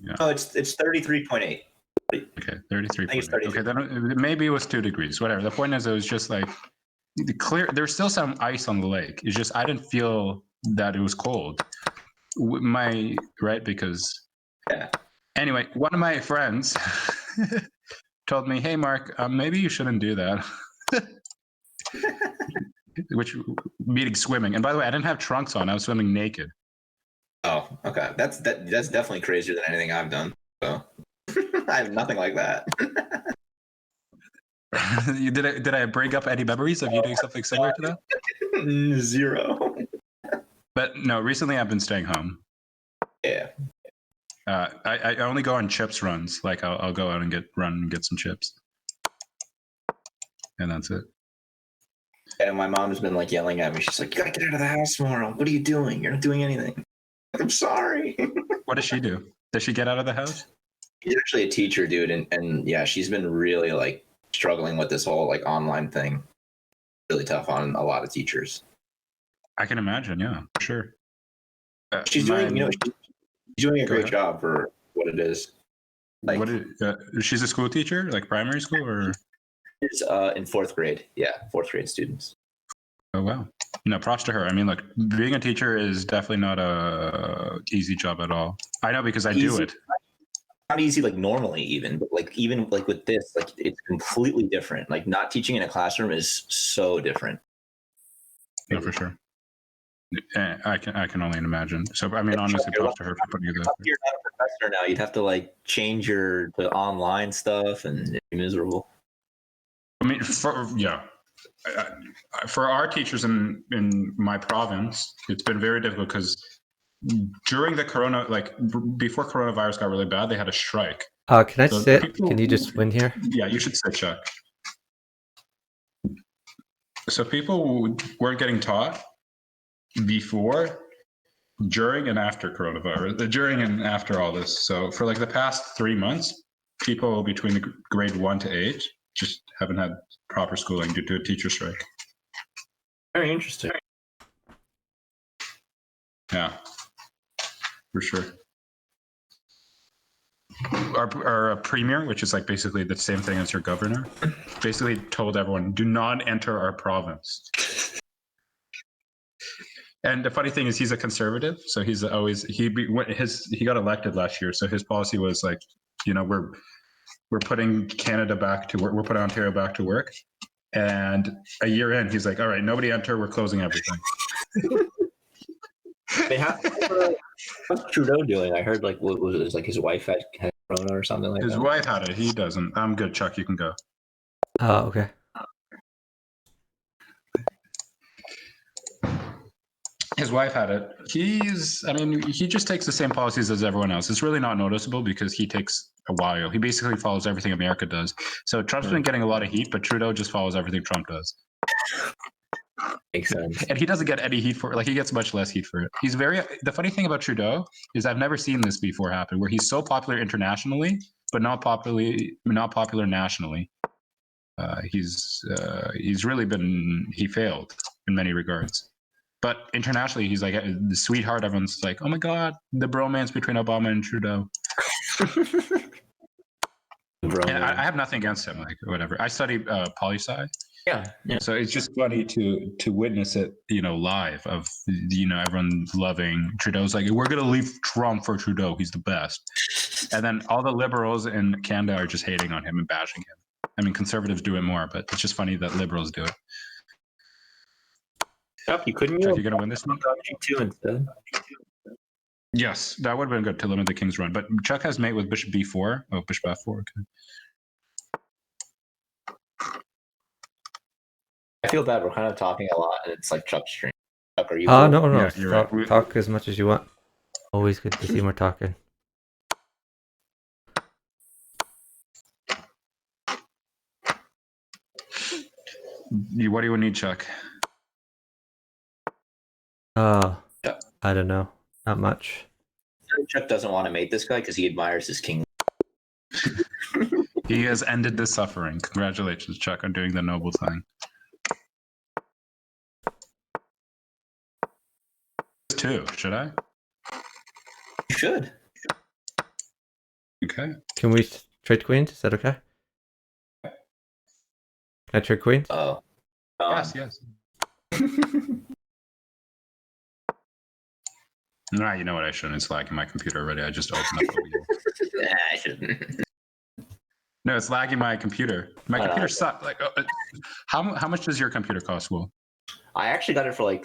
Yeah. Oh, it's 33.8. Okay, 33. I think it's 33. Okay, then maybe it was 2 degrees. Whatever. The point is, it was just like clear. There's still some ice on the lake. It's just I didn't feel that it was cold. Because. Yeah. Anyway, one of my friends told me, "Hey, Mark, maybe you shouldn't do that." Meaning swimming. And by the way, I didn't have trunks on. I was swimming naked. Oh, okay. That's definitely crazier than anything I've done. So I have nothing like that. Did I bring up any memories of you doing something similar to that? 0. But no, recently I've been staying home. Yeah. I only go on chips runs. Like I'll go out and get some chips, and that's it. And my mom's been like yelling at me. She's like, "You gotta get out of the house tomorrow. What are you doing? You're not doing anything." I'm sorry. What does she do? Does she get out of the house? She's actually a teacher, dude, and yeah, she's been really like struggling with this whole like online thing. Really tough on a lot of teachers. I can imagine. Yeah, for sure. She's doing, she's doing a great job for what it is. Like, she's a school teacher, like primary school, or is in 4th grade. Yeah, 4th grade students. Oh wow! Props to her. I mean, look, being a teacher is definitely not a easy job at all. I know because I do it. Not easy, like normally, even, but like even like with this, like it's completely different. Like not teaching in a classroom is so different. No, for sure. I can only imagine. So I mean, honestly, props to her for putting you there. You're not a professor now. You'd have to like change the online stuff, and it'd be miserable. I mean, for our teachers in my province, it's been very difficult because during the before coronavirus got really bad, they had a strike. Can I sit? Can you just win here? Yeah, you should sit, Chuck. So people weren't getting taught before, during, and after coronavirus. During and after all this. So for like the past 3 months, people between the grade 1 to 8 just haven't had proper schooling due to a teacher strike. Very interesting. Yeah, for sure. Our premier, which is like basically the same thing as your governor, basically told everyone, do not enter our province. And the funny thing is, he's a conservative, so he's always he got elected last year, so his policy was like, we're putting Canada back to work, we're putting Ontario back to work, and a year in, he's like, all right, nobody enter, we're closing everything. What's Trudeau doing? I heard like what was it? Like his wife had corona or something like that. His wife had it. He doesn't. I'm good, Chuck. You can go. Oh, okay. His wife had it. He just takes the same policies as everyone else. It's really not noticeable because he takes a while. He basically follows everything America does. So Trump's been getting a lot of heat, but Trudeau just follows everything Trump does. Makes sense. And he doesn't get any heat for it. Like, he gets much less heat for it. The funny thing about Trudeau is I've never seen this before happen, where he's so popular internationally, but not popular nationally. He's really he failed in many regards. But internationally, he's like the sweetheart. Everyone's like, oh my God, the bromance between Obama and Trudeau. And I have nothing against him, like whatever. I study poli-sci. Yeah. So it's just funny to witness it, live of, everyone loving Trudeau's like, we're going to leave Trump for Trudeau. He's the best. And then all the liberals in Canada are just hating on him and bashing him. I mean, conservatives do it more, but it's just funny that liberals do it. Chuck, you couldn't Chuck, you going to win this one? G2 instead. Yes, that would have been good to limit the king's run. But Chuck has mate with bishop b4. Oh, bishop f4. Okay. I feel bad. We're kind of talking a lot, and it's like Chuck's stream. Chuck, are you? No. Yeah, you're right. Talk as much as you want. Always good to see more talking. What do you need, Chuck? I don't know. Not much. Chuck doesn't want to mate this guy because he admires his king. He has ended the suffering. Congratulations, Chuck, on doing the noble thing. Two, should I? You should. Okay. Can we trade queens? Is that okay? Can I trade queens? Oh. Yes. Nah, you know what? I shouldn't. It's lagging my computer already. I just opened up the wheel. Yeah, I shouldn't. No, it's lagging my computer. My computer sucks. Like, how much does your computer cost, Will? I actually got it for like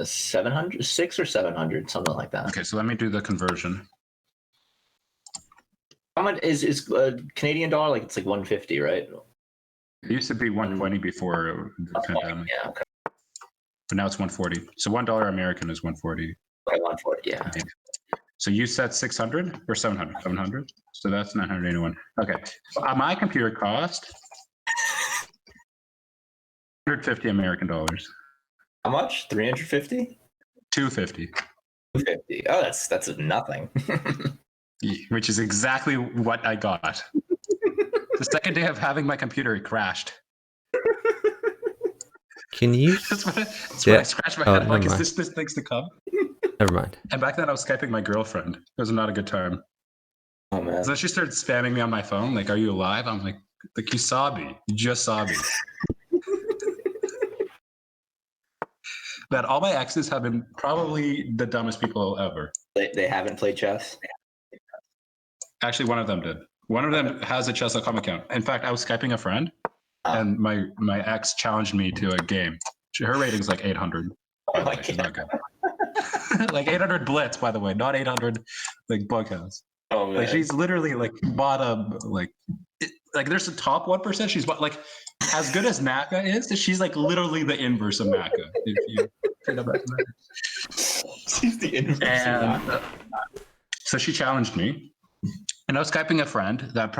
700, 600 or 700, something like that. Okay, so let me do the conversion. How much is Canadian dollar? Like it's like 150, right? It used to be 120 before the pandemic. Yeah, okay. But now it's 140. So $1 American is 140. Okay, 140, yeah. So you said 600 or 700? 700. So that's 981. Okay. My computer cost 150 American dollars. How much? 350? 250. 250. Oh, that's nothing. Which is exactly what I got. The second day of having my computer, it crashed. Can you? That's when I scratched my head. Like, is this thing's to come? Never mind. And back then, I was Skyping my girlfriend. It was not a good time. Oh man! So she started spamming me on my phone. Like, "Are you alive?" I'm like, you saw me. You just saw me." That all my exes have been probably the dumbest people ever. They haven't played chess. Actually, one of them did. One of them has a chess.com account. In fact, I was Skyping a friend, and my ex challenged me to a game. Her rating's like 800. Oh my God. She's not good. Like 800 blitz, by the way, not 800 like bughouse. Oh man! Like she's literally like bottom, like there's a top 1%. She's like as good as Naka is. She's like literally the inverse of Naka. If you He's the inverse. And so she challenged me, and I was Skyping a friend that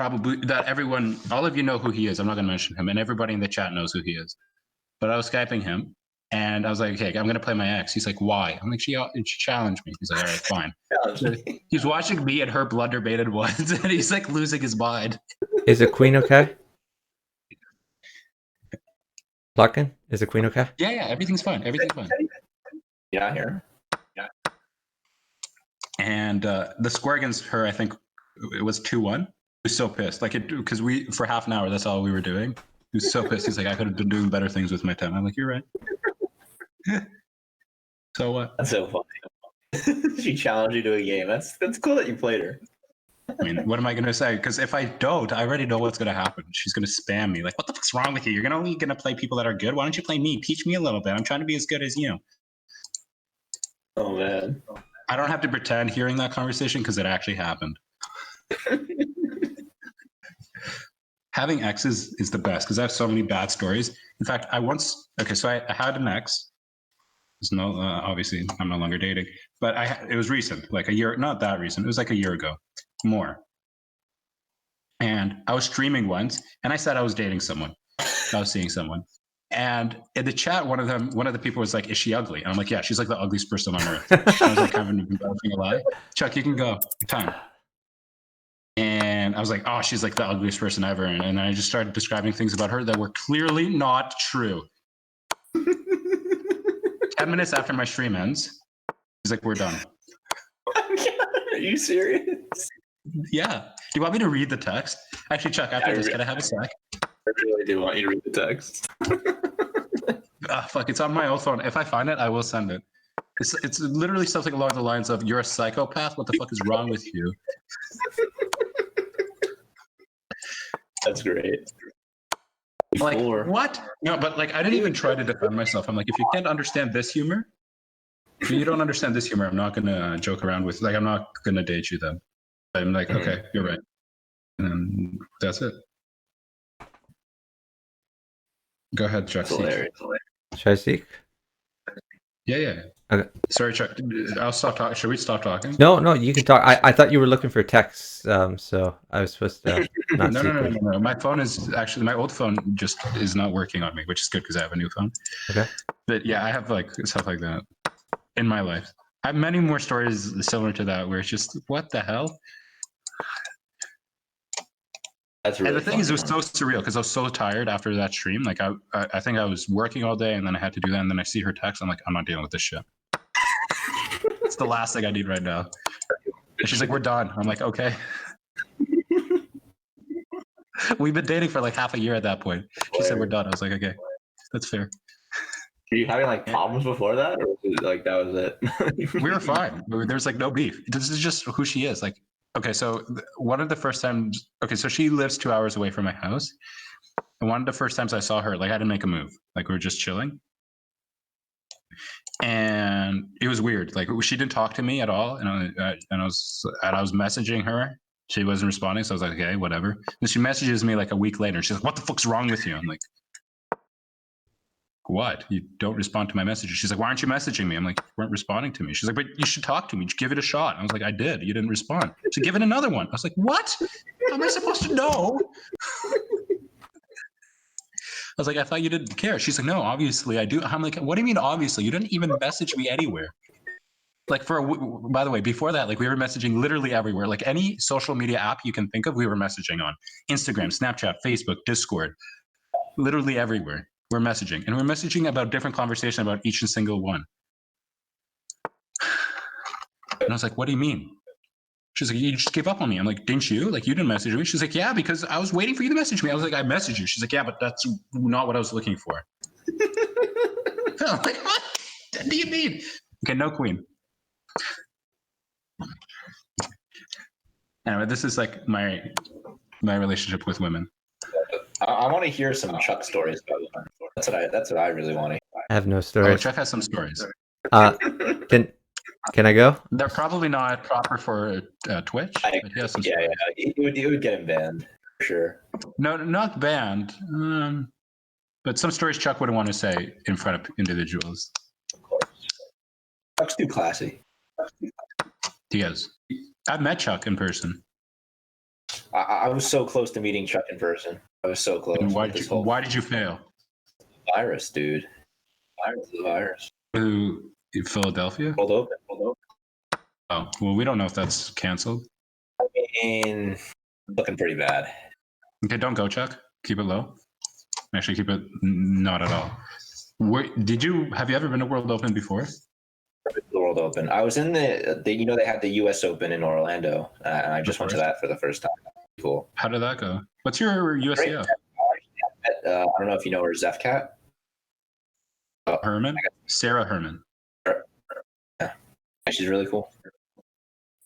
everyone, all of you know who he is. I'm not going to mention him, and everybody in the chat knows who he is. But I was Skyping him, and I was like, okay, I'm going to play my ex. He's like, why? I'm like, she challenged me. He's like, all right, fine. So he's watching me and her blunder baited ones, and he's like losing his mind. Is the queen okay? Plotkin? Is the queen okay? Yeah, everything's fine. Everything's fine. Yeah, I hear. Yeah. And the score against her, I think it was 2-1. He was so pissed, like because for half an hour, that's all we were doing. He was so pissed. He's like, I could have been doing better things with my time. I'm like, you're right. So what? That's so funny. She challenged you to a game. That's cool that you played her. I mean, what am I going to say? Because if I don't, I already know what's going to happen. She's going to spam me. Like, what the fuck's wrong with you? You're only going to play people that are good. Why don't you play me? Teach me a little bit. I'm trying to be as good as you. Oh, man. I don't have to pretend hearing that conversation because it actually happened. Having exes is the best because I have so many bad stories. In fact, I had an ex. It's no, obviously, I'm no longer dating, but it was recent, like a year, not that recent. It was like a year ago, more. And I was streaming once, and I said I was dating someone. I was seeing someone. And in the chat, one of the people was like, is she ugly? And I'm like, yeah, she's like the ugliest person on earth. I was like, kind of embarrassing a lie. Chuck, you can go. Time. And I was like, oh, she's like the ugliest person ever. And I just started describing things about her that were clearly not true. 10 minutes after my stream ends, he's like, we're done. Are you serious? Yeah. Do you want me to read the text? Actually, Chuck, after this, can I have a sec? I really do want you to read the text. Fuck, it's on my old phone. If I find it, I will send it. It's literally something along the lines of, you're a psychopath. What the fuck is wrong with you? That's great. Like, what? No, but like, I didn't even try to defend myself. I'm like, if you can't understand this humor, if you don't understand this humor, I'm not going to joke around with, like, I'm not going to date you then. I'm like, okay, you're right. And that's it. Go ahead, Chuck. Should I seek? Yeah. Okay. Sorry, Chuck. I'll stop talking. Should we stop talking? No, you can talk. I thought you were looking for texts, so I was supposed to not No. My phone is actually, my old phone just is not working on me, which is good because I have a new phone. Okay. But yeah, I have like stuff like that in my life. I have many more stories similar to that where it's just, what the hell? That's really and the thing fun. is, it was so surreal because I was so tired after that stream. Like I think I was working all day and then I had to do that. And then I see her text. I'm like, I'm not dealing with this shit. It's the last thing I need right now. And she's like, we're done. I'm like, okay. We've been dating for like half a year at that point. She said, we're done. I was like, okay, that's fair. Were you having like problems before that, or was it, like that was it? We were fine. There's like no beef. This is just who she is. Like, okay, so one of the first times, okay, so she lives 2 hours away from my house. And one of the first times I saw her, like I didn't make a move. Like we were just chilling. And it was weird. Like she didn't talk to me at all. And I was messaging her. She wasn't responding. So I was like, okay, whatever. And she messages me like a week later. She's like, what the fuck's wrong with you? I'm like, what? You don't respond to my messages. She's like, why aren't you messaging me? I'm like, you weren't responding to me. She's like, but you should talk to me. Just give it a shot. I was like, I did. You didn't respond. So give it another one. I was like, what? How am I supposed to know? I was like, I thought you didn't care. She's like, no, obviously I do. I'm like, what do you mean obviously? You didn't even message me anywhere. Like by the way, before that, like we were messaging literally everywhere. Like any social media app you can think of, we were messaging on. Instagram, Snapchat, Facebook, Discord, literally everywhere. We're messaging. And we're messaging about different conversations about each and single one. And I was like, what do you mean? She's like, you just gave up on me. I'm like, didn't you? Like, you didn't message me. She's like, yeah, because I was waiting for you to message me. I was like, I messaged you. She's like, yeah, but that's not what I was looking for. I'm like, what? What do you mean? Okay, no queen. Anyway, this is like my relationship with women. I want to hear some Chuck stories about women. That's what I really want to hear. I have no stories. Oh, Chuck has some stories. Can I go? They're probably not proper for Twitch. But he has some stories. Yeah. You would get him banned for sure. No, not banned. But some stories Chuck wouldn't want to say in front of individuals. Of course. Chuck's too classy. Diaz. I've met Chuck in person. I was so close to meeting Chuck in person. I was so close. And with this whole why did you fail? virus, dude? Virus. To Philadelphia? Hold open. Oh, well, we don't know if that's canceled. I mean, looking pretty bad. Okay, don't go, Chuck. Keep it low. Actually, keep it not at all. Have you ever been to World Open before? The World Open. I was in the they had the U.S. Open in Orlando, and I just went to that for the first time. Cool. How did that go? What's your USCF? I don't know if you know her, Zefcat. Herman? Sarah Herman. Yeah, she's really cool.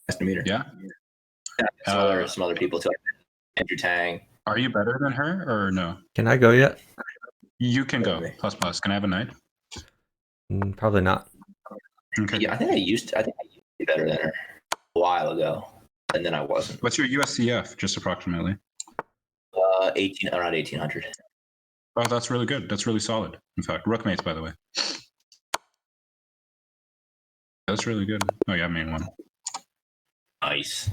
Nice to meet her. Yeah. Some other people too. Andrew Tang. Are you better than her or no? Can I go yet? You can go. Plus. Can I have a night? Probably not. Okay. Yeah, I think I used to be better than her a while ago, and then I wasn't. What's your USCF, just approximately? 18 around 1800. Oh, that's really good. That's really solid. In fact, Rookmates, by the way. That's really good. Oh yeah, main one. Nice.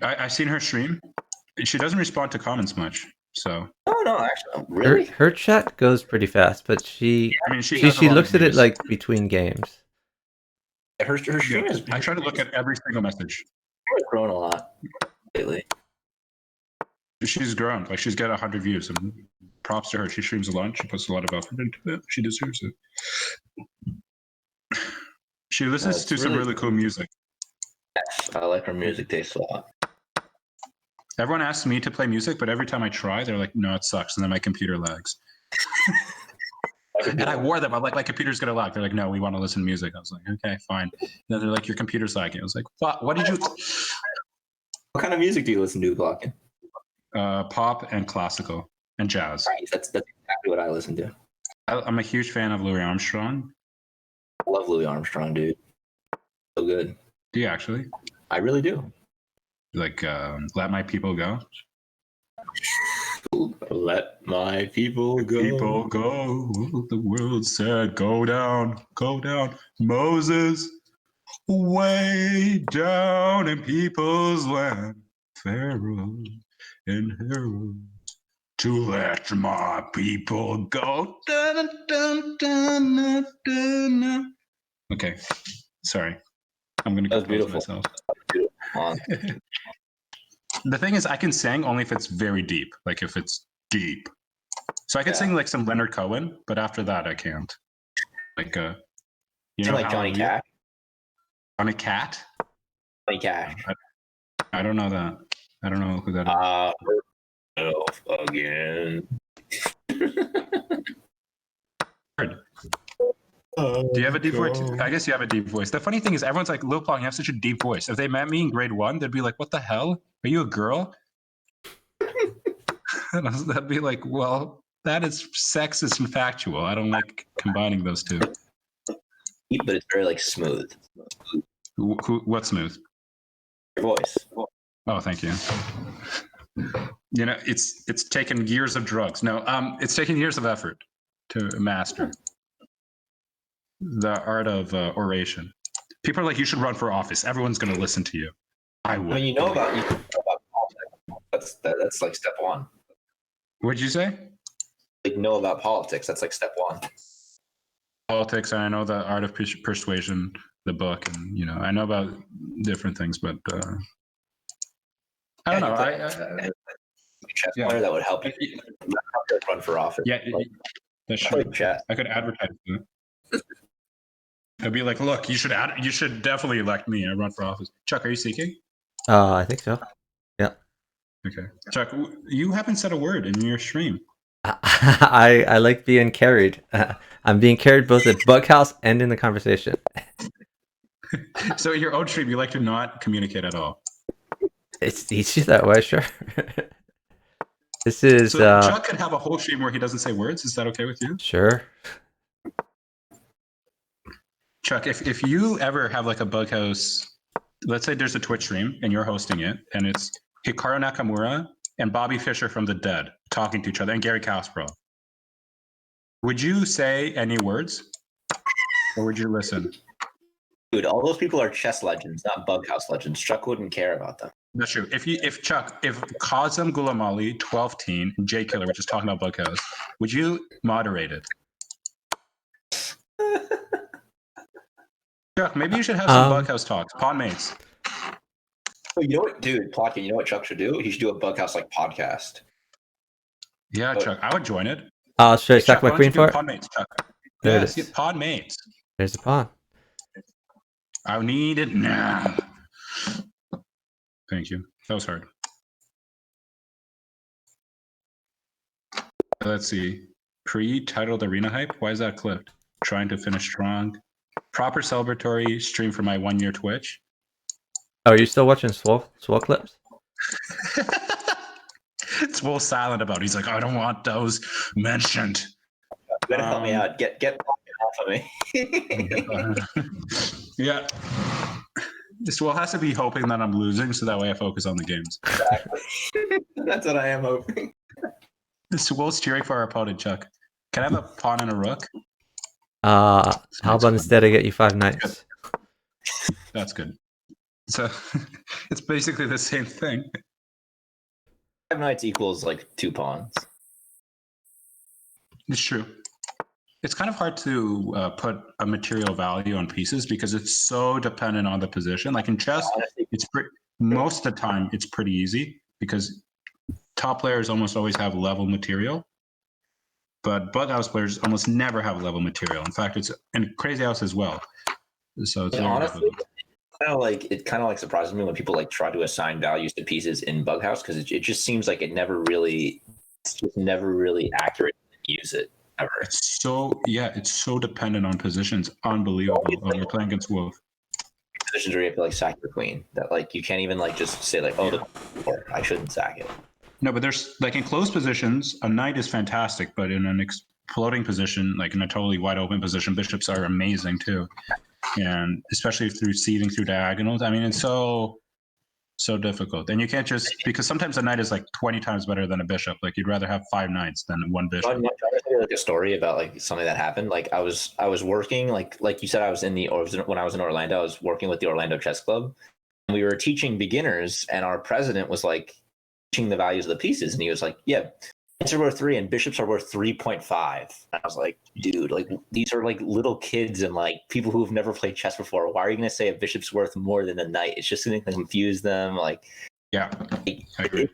I've seen her stream. She doesn't respond to comments much, so. Oh no, actually, really. Her chat goes pretty fast, but she looks at it like between games. Her stream is. I try to look at every single message. She's grown a lot lately. She's grown. Like she's got 100 views, and props to her. She streams a lot. She puts a lot of effort into it. She deserves it. She listens to some really cool music. I like her music taste a lot. Everyone asks me to play music, but every time I try, they're like, "No, it sucks," and then my computer lags. And I warn them. I'm like, "My computer's gonna lag." They're like, "No, we want to listen to music." I was like, "Okay, fine." And then they're like, "Your computer's lagging." I was like, "What did you?" What kind of music do you listen to, Plotkin? Pop and classical and jazz. Right, that's exactly what I listen to. I'm a huge fan of Louis Armstrong. I love Louis Armstrong, dude. So good. Do you actually? I really do. Like, Let My People Go? Let my people go. People go. The world said, go down, go down. Moses, way down in people's land. Pharaoh and Herod, to let my people go. Dun, dun, dun, dun, dun, dun. Okay, sorry. I'm going to compose myself. The thing is, I can sing only if it's very deep, like if it's deep. So I can sing like some Leonard Cohen, but after that, I can't. Like, you know, like Johnny Cash. Johnny Cat. Johnny Cash. I don't know that. I don't know who that is. Again. Do you have a deep voice? I guess you have a deep voice. The funny thing is, everyone's like, Littleplotkin, you have such a deep voice. If they met me in grade 1, they'd be like, what the hell? Are you a girl? And I'd be like, well, that is sexist and factual. I don't like combining those two. But it's very like smooth. What's smooth? Your voice. Oh, thank you. You know, it's taken years of drugs. No, it's taken years of effort to master the art of oration. People are like, you should run for office. Everyone's going to listen to you. I would. I mean, you know about politics. That's like step one. What'd you say? Like know about politics. That's like step one. Politics. I know the art of persuasion, the book, and you know, I know about different things, but I don't know. That would help you run for office. Yeah, that's true. I could advertise that. I'd be like, look, you should definitely elect me. I run for office. Chuck, are you seeking? I think so. Yeah. Okay. Chuck, you haven't said a word in your stream. I like being carried. I'm being carried both at Bughouse and in the conversation. So your own stream, you like to not communicate at all. It's easy that way, sure. This is so Chuck could have a whole stream where he doesn't say words. Is that okay with you? Sure. Chuck, if you ever have like a Bughouse, let's say there's a Twitch stream and you're hosting it, and it's Hikaru Nakamura and Bobby Fischer from the Dead talking to each other, and Gary Kasparov, would you say any words, or would you listen? Dude, all those people are chess legends, not bughouse legends. Chuck wouldn't care about them. That's true. If Kazem Gulamali, 12 teen, and Jay Killer were just talking about bughouse, would you moderate it? Chuck, maybe you should have some bughouse talks. Pawn mates. Oh, you know what, dude, Plotkin, you know what Chuck should do? He should do a bughouse like podcast. Yeah, Chuck, I would join it. Should I stack my queen for it? Pawn mates, Chuck. There Yes, it is. pawn mates. There's the pawn. I need it now. Thank you. That was hard. Let's see. Pre-titled arena hype? Why is that clipped? Trying to finish strong. Proper celebratory stream for my 1 year Twitch. Oh, are you still watching Swole clips? It's Will silent about it. He's like, I don't want those mentioned. You better help me out. Get off of me. Yeah. This Will has to be hoping that I'm losing, so that way I focus on the games. Exactly. That's what I am hoping. This Will's cheering for our opponent, Chuck. Can I have a pawn and a rook? How about instead I get you 5 knights? That's good. So it's basically the same thing. 5 knights equals like 2 pawns. It's true. It's kind of hard to put a material value on pieces because it's so dependent on the position. Like in chess, it's most of the time it's pretty easy because top players almost always have level material, but bughouse players almost never have level material. In fact, it's in crazy house as well. So it's honestly, it kind of like surprises me when people like try to assign values to pieces in bughouse because it just seems like it's just never really accurate to use it ever. It's so dependent on positions. Unbelievable. When you're playing against Wolf. Positions where you have to like sack your queen that like you can't even like just say like, oh, I shouldn't sack it. No, but there's like in closed positions, a knight is fantastic, but in an exploding position, like in a totally wide open position, bishops are amazing too. And especially through seeding through diagonals. I mean, it's so difficult. And you can't just, because sometimes a knight is like 20 times better than a bishop. Like you'd rather have 5 knights than 1 bishop. I'm trying to tell you like a story about like something that happened. Like I was working like you said, when I was in Orlando, I was working with the Orlando Chess Club. And we were teaching beginners, and our president was like teaching the values of the pieces, and he was like, "Yeah, knights are worth 3, and bishops are worth 3.5." And I was like, "Dude, like these are like little kids and like people who have never played chess before. Why are you going to say a bishop's worth more than a knight? It's just going to confuse them." Like, yeah, I agree.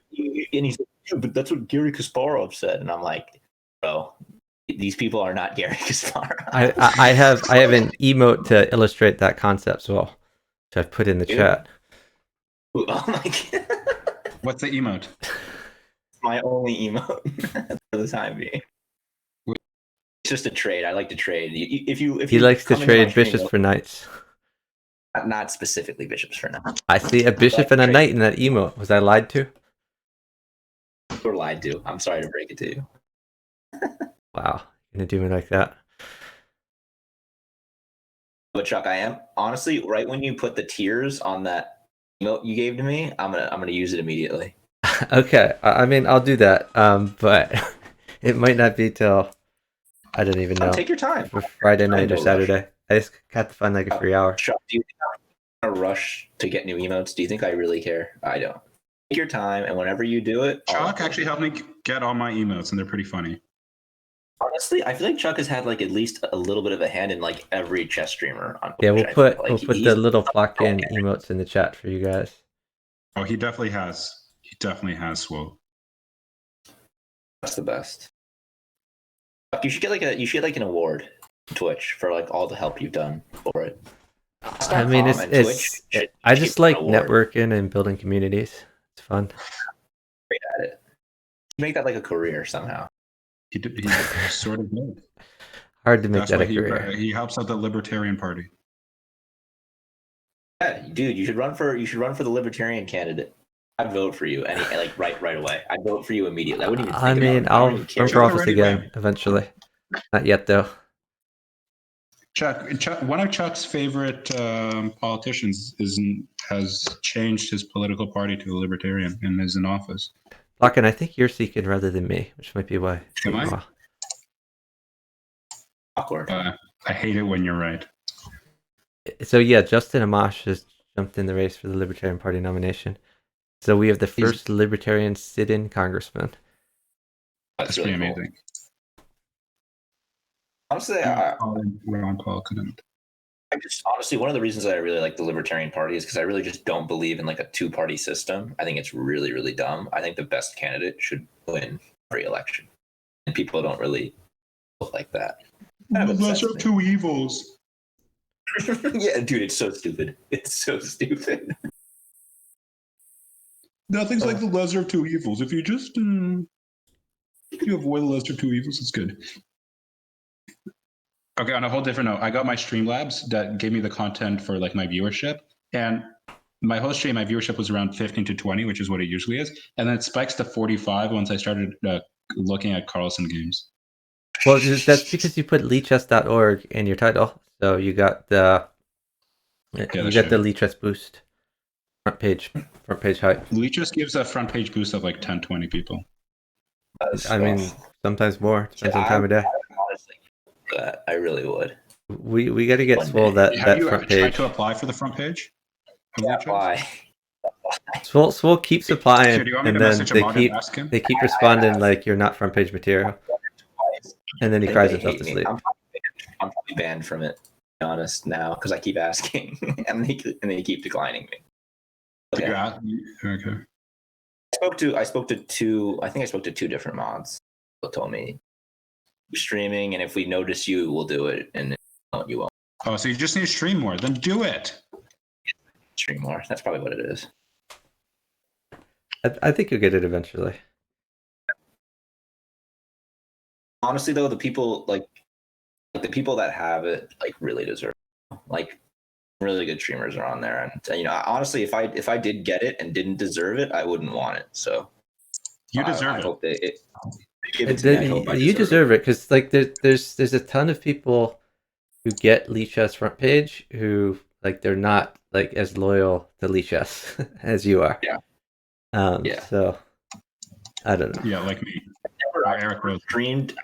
And he's like, "Yeah, but that's what Gary Kasparov said," and I'm like, "Bro, these people are not Gary Kasparov." I have an emote to illustrate that concept, so I've put in the chat. Oh my god! What's the emote? My only emote for the time being. It's just a trade. I like to trade. If he likes to trade bishops for knights. Not specifically bishops for knights. I see a bishop and a knight in that emote. Was I lied to? You were lied to. I'm sorry to break it to you. Wow, you're gonna do me like that? But Chuck, I am honestly right when you put the tiers on that emote you gave to me, I'm gonna use it immediately. Okay, I mean I'll do that, but it might not be till I don't even know. Take your time. For Friday night or Saturday. I just got to find like a free hour. Chuck, do you think I'm in a rush to get new emotes? Do you think I really care? I don't. Take your time, and whenever you do it, Chuck actually helped me get all my emotes, and they're pretty funny. Honestly, I feel like Chuck has had like at least a little bit of a hand in like every chess streamer. On Yeah, we'll put the little plotkin okay. emotes in the chat for you guys. Oh, he definitely has. He definitely has, Swope. That's the best. You should get like an award on Twitch for like all the help you've done for it. I mean, I just like networking and building communities. It's fun. Great at it. Make that like a career somehow. He sort of did. Hard to make that a career. He helps out the Libertarian Party. Yeah, dude, you should run for the Libertarian candidate. I'd vote for you, like right away. I'd vote for you immediately. I wouldn't even. I mean, I'll run for office again eventually. Not yet, though. Chuck, one of Chuck's favorite politicians has changed his political party to a Libertarian and is in office. Plotkin, I think you're seeking rather than me, which might be why. Am I? Awkward. I hate it when you're right. So yeah, Justin Amash has jumped in the race for the Libertarian Party nomination. So we have the first Libertarian sit-in congressman. That's really pretty amazing. Honestly, Ron Paul couldn't. Honestly, one of the reasons that I really like the Libertarian Party is because I really just don't believe in like a two-party system. I think it's really, really dumb. I think the best candidate should win every election, and people don't really look like that. The lesser of two evils. Yeah, dude, it's so stupid. It's so stupid. Nothing's like the lesser of two evils. If you just you avoid the lesser of two evils, it's good. Okay, on a whole different note, I got my Streamlabs that gave me the content for like my viewership, and my whole stream, my viewership was around 15 to 20, which is what it usually is, and then it spikes to 45 once I started looking at Carlson games. Well, that's because you put lichess.org in your title, so you got the the lichess boost front page height. Lichess gives a front page boost of like 10, 20 people. I mean, sometimes more. Depends on time of day. Honestly, I really would. We got to get Swole that front page. Tried to apply for the front page? Yeah, apply. Swole keeps applying, and then they keep responding like you're not front page material, and then he cries himself to sleep. I'm probably banned from it, to be honest, now because I keep asking, and they keep declining me. Okay. Okay. I spoke to two different mods. They told me streaming, and if we notice you, we'll do it, and you won't. Oh, so you just need to stream more? Then do it. Stream more. That's probably what it is. I think you'll get it eventually. Honestly, though, the people that have it like really deserve it. Like really good streamers are on there, and honestly, if I did get it and didn't deserve it, I wouldn't want it. So you deserve it. Hope you deserve it because like there's a ton of people who get lichess front page who like they're not like as loyal to lichess as you are. Yeah. So I don't know. Yeah, like me. I've never streamed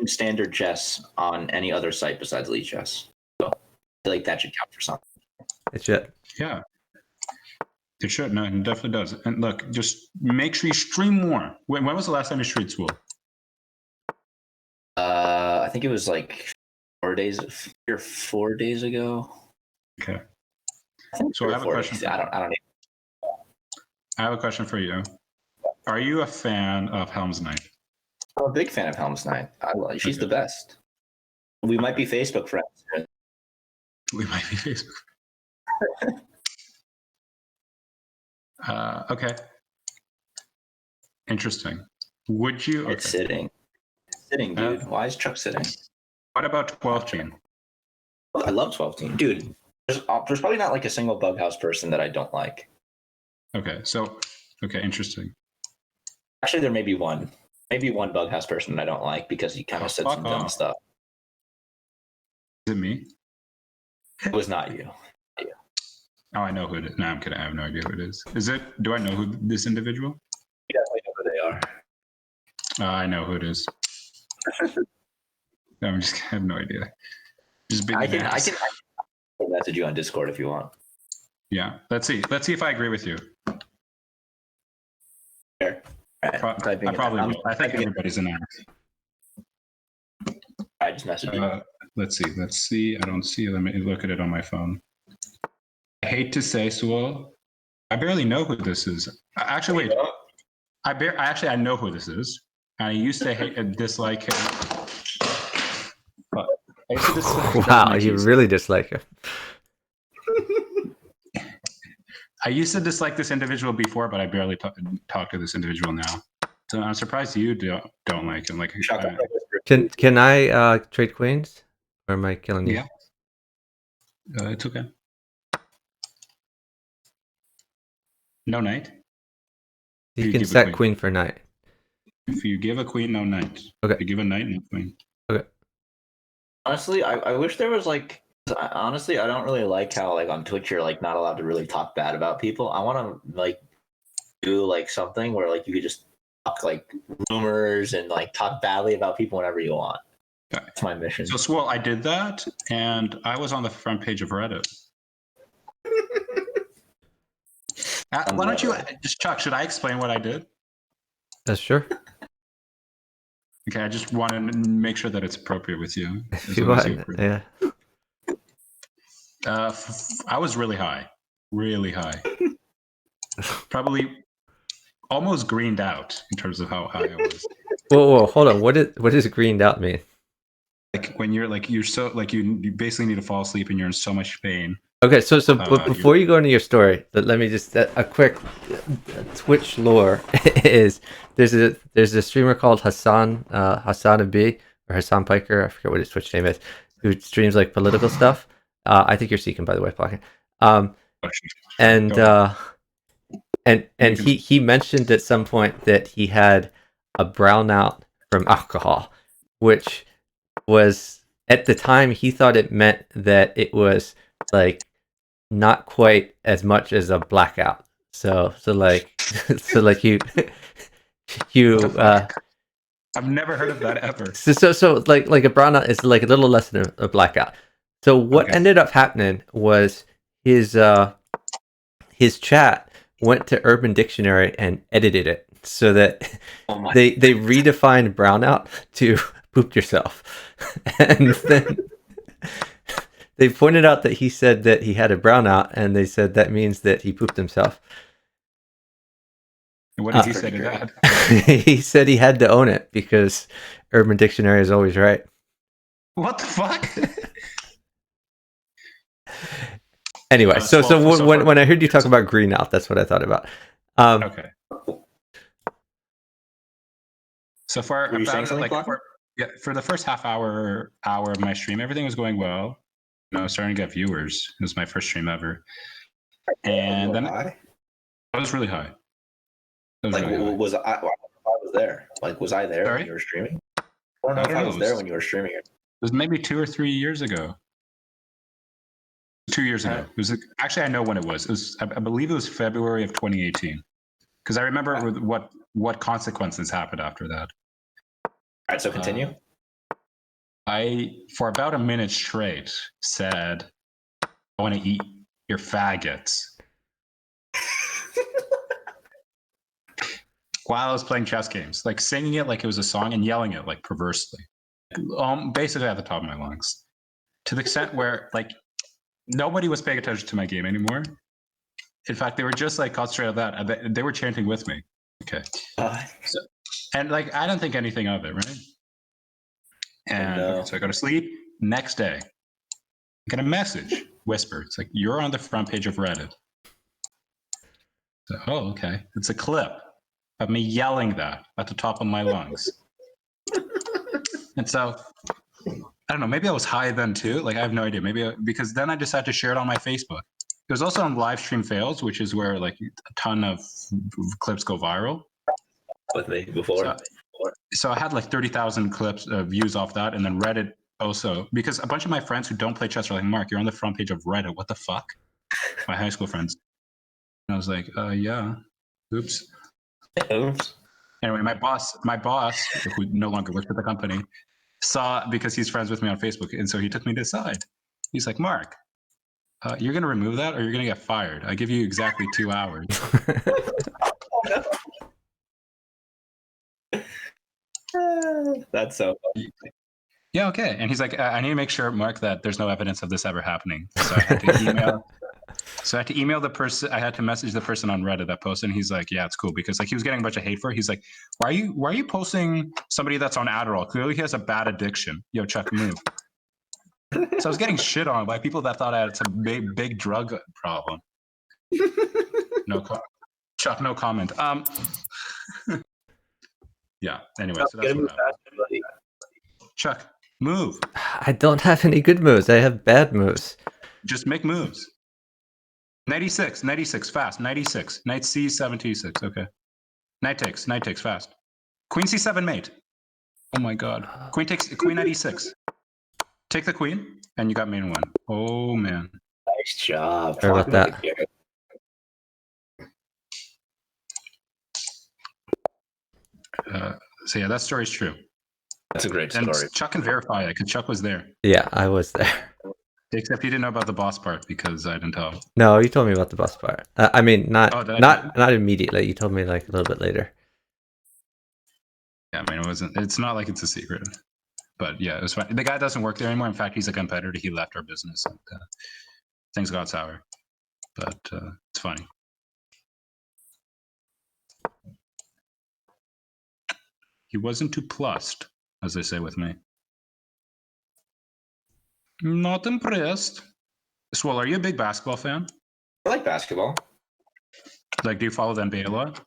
standard chess on any other site besides lichess. So I feel like that should count for something. It should. Yeah. It should. No, it definitely does. And look, just make sure you stream more. When was the last time you streamed Swole? I think it was like 4 days ago. Okay. So I have a question. I don't know. I have a question for you. Are you a fan of Helm's Knight? I'm a big fan of Helm's Knight. She's the best. We might be Facebook friends. We might be Facebook. Okay. Interesting. Would you? Okay. It's sitting, dude. Why is Chuck sitting? What about 12 team? I love 12 team, dude. There's probably not like a single bughouse person that I don't like. Okay, interesting. Actually, there may be one bughouse person that I don't like because he kind of said some dumb stuff. Is it me? It was not you. Oh, I know who it is. No, I'm kidding. I have no idea who it is. Is it? Do I know who this individual? You definitely know who they are. I know who it is. No, I have no idea. Just being I can message you on Discord if you want. Yeah, let's see if I agree with you. Sure. I probably will. I think everybody's an ass. I just messaged you. Let's see. I don't see it. Let me look at it on my phone. I hate to say, Swole, I barely know who this is. Actually, wait. I know who this is. I used to hate and dislike him. But I used to dislike wow, you really dislike him. I used to dislike this individual before, but I barely talk to this individual now. So I'm surprised you don't like him. Like, can I trade queens, or am I killing you? Yeah, it's okay. No knight. You can set queen for knight. If you give a queen, no knight. Okay. If you give a knight, no queen. Okay. Honestly, I wish there was like. Honestly, I don't really like how like on Twitch you're like not allowed to really talk bad about people. I want to like do like something where like you could just talk like rumors and like talk badly about people whenever you want. That's my mission. So, Swole, I did that, and I was on the front page of Reddit. Why don't you, just Chuck? Should I explain what I did? That's sure. Okay, I just want to make sure that it's appropriate with you. If you want, yeah. I was really high. Probably almost greened out in terms of how high I was. Whoa, hold on. What does greened out mean? Like when you're so like you basically need to fall asleep and you're in so much pain. Okay, so but before you go into your story, let me just a quick Twitch lore is there's a streamer called Hassan B or Hassan Piker, I forget what his Twitch name is, who streams like political stuff. I think you're Seeking, by the way, Plotkin. And he mentioned at some point that he had a brownout from alcohol, which was at the time he thought it meant that it was like not quite as much as a blackout. So like you I've never heard of that ever. So like a brownout is like a little less than a blackout. So what ended up happening was his chat went to Urban Dictionary and edited it so that they redefined brownout to pooped yourself. And then they pointed out that he said that he had a brownout, and they said that means that he pooped himself. What did he say to that? He said he had to own it because Urban Dictionary is always right. What the fuck? Anyway, so when I heard you talk about green out, that's what I thought about. Okay. So far, for the first half hour of my stream, everything was going well. I was starting to get viewers. It was my first stream ever, and then I was really high. Was I was there? Like, was I there when you were streaming? I don't know if I was there when you were streaming it. It was maybe 2 or 3 years ago. 2 years ago. It was actually, I know when it was. It was, I believe it was February of 2018, because I remember what consequences happened after that. All right, so continue. I, for about a minute straight, said, "I want to eat your faggots," while I was playing chess games, like singing it like it was a song and yelling it like perversely, basically at the top of my lungs, to the extent where like nobody was paying attention to my game anymore. In fact, they were just like concentrated on that. They were chanting with me. Okay. And like, I don't think anything of it, right? And so I go to sleep. Next day, I get a message, whisper. It's like, "You're on the front page of Reddit." So, oh, okay. It's a clip of me yelling that at the top of my lungs. And so, I don't know, maybe I was high then too. Like, I have no idea. Maybe because then I decided to share it on my Facebook. It was also on live stream fails, which is where like a ton of clips go viral. With me before. So I had like 30,000 clips views off that, and then Reddit also, because a bunch of my friends who don't play chess are like, "Mark, you're on the front page of Reddit. What the fuck?" My high school friends. And I was like, yeah. Oops. Anyway, my boss, who no longer works at the company, saw, because he's friends with me on Facebook, and so he took me to the side. He's like, "Mark, you're gonna remove that, or you're gonna get fired. I give you exactly 2 hours." That's so funny. Yeah, okay. And he's like, "I need to make sure, Mark, that there's no evidence of this ever happening." So I had to email. So I had to email the person. I had to message the person on Reddit that posted. And he's like, "Yeah, it's cool," because like he was getting a bunch of hate for it. He's like, why are you posting somebody that's on Adderall? Clearly, he has a bad addiction. Yo, Chuck, move." So I was getting shit on by people that thought I had some big drug problem. Chuck, no comment. Yeah. Anyway, so that's what happened. Chuck, move. I don't have any good moves. I have bad moves. Just make moves. 96, fast. 96. Knight C7, T6. Okay. Knight takes, fast. Queen C7, mate. Oh my god. Queen knight E6. Take the queen, and you got main one. Oh man. Nice job. Sorry about that. So yeah, that story's true. That's a great And story. Chuck can verify it because Chuck was there. Yeah, I was there. Except he didn't know about the boss part because I didn't tell him. No, you told me about the boss part. I mean, not Oh, did I? not immediately. You told me like a little bit later. Yeah, I mean, it's not like it's a secret. But yeah, it was fine. The guy doesn't work there anymore. In fact, he's a competitor. He left our business. And, things got sour. But it's funny. He wasn't too plussed, as they say with me. Not impressed. Swole, are you a big basketball fan? I like basketball. Like, do you follow the NBA a lot?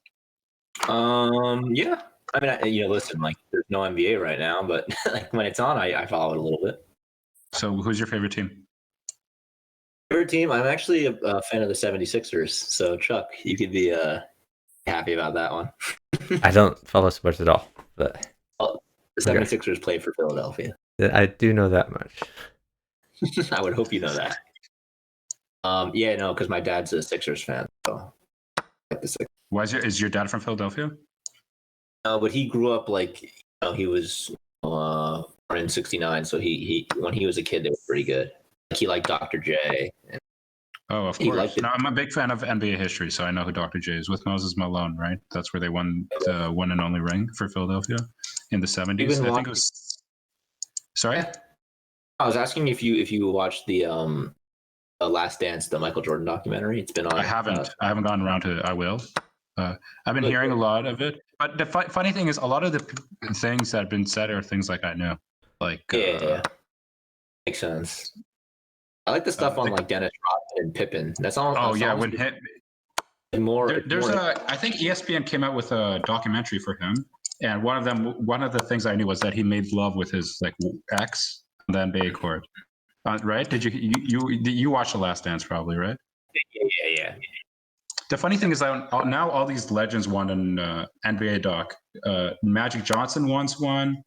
Yeah. I mean, listen, like, there's no NBA right now, but like when it's on, I follow it a little bit. So, who's your favorite team? Favorite team? I'm actually a fan of the 76ers. So, Chuck, you could be happy about that one. I don't follow sports at all, but the 76ers play for Philadelphia. I do know that much. I would hope you know that. Yeah, no, because my dad's a Sixers fan. So Why is your dad from Philadelphia? No, but he grew up like he was born in '69, so he when he was a kid they were pretty good. Like, he liked Dr. J. And oh, of course. No, I'm a big fan of NBA history, so I know who Dr. J is with Moses Malone, right? That's where they won the one and only ring for Philadelphia in the 70s. I think it was. Sorry, I was asking if you watched the Last Dance, the Michael Jordan documentary. It's been on. I haven't gotten around to it. I will. I've been hearing a lot of it, but the funny thing is, a lot of the things that have been said are things like I know, like yeah. Makes sense. I like the stuff on like Dennis Rodman and Pippen. That's all. Oh yeah, when hit more. I think ESPN came out with a documentary for him, and one of the things I knew was that he made love with his like ex on the NBA court. Right? Did you watch The Last Dance probably, right? Yeah. The funny thing is that now all these legends won an NBA doc. Magic Johnson wants one.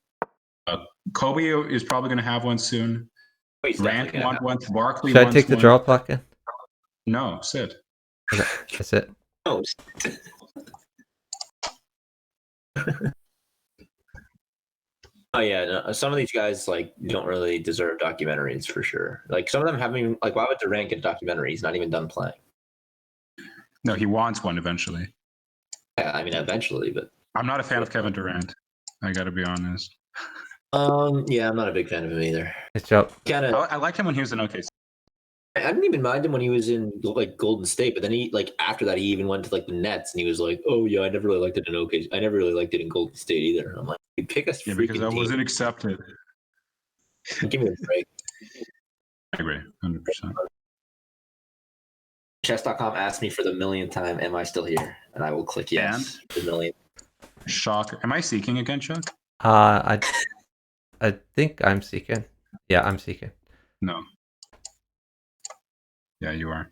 Kobe is probably going to have one soon. Grant won one. Barkley Should wants I take the one. draw plugin? No, Sid. Okay, that's it. No. Oh yeah, no, some of these guys like don't really deserve documentaries for sure. Like some of them haven't even like. Why would Durant get a documentary? He's not even done playing. No, he wants one eventually. Yeah, I mean eventually, but I'm not a fan of Kevin Durant. I got to be honest. Yeah, I'm not a big fan of him either. Good job. I liked him when he was in OKC. I didn't even mind him when he was in like Golden State, but then he like after that he even went to like the Nets and he was like, "Oh yeah, I never really liked it in OKC. I never really liked it in Golden State either." And I'm like, "You pick us, yeah, because I wasn't accepted." Give me a break. I agree, 100%. Chess.com asked me for the millionth time, "Am I still here?" And I will click yes. The millionth. Shocker. Am I seeking again, Chuck? I think I'm seeking. Yeah, I'm seeking. No. Yeah, you are.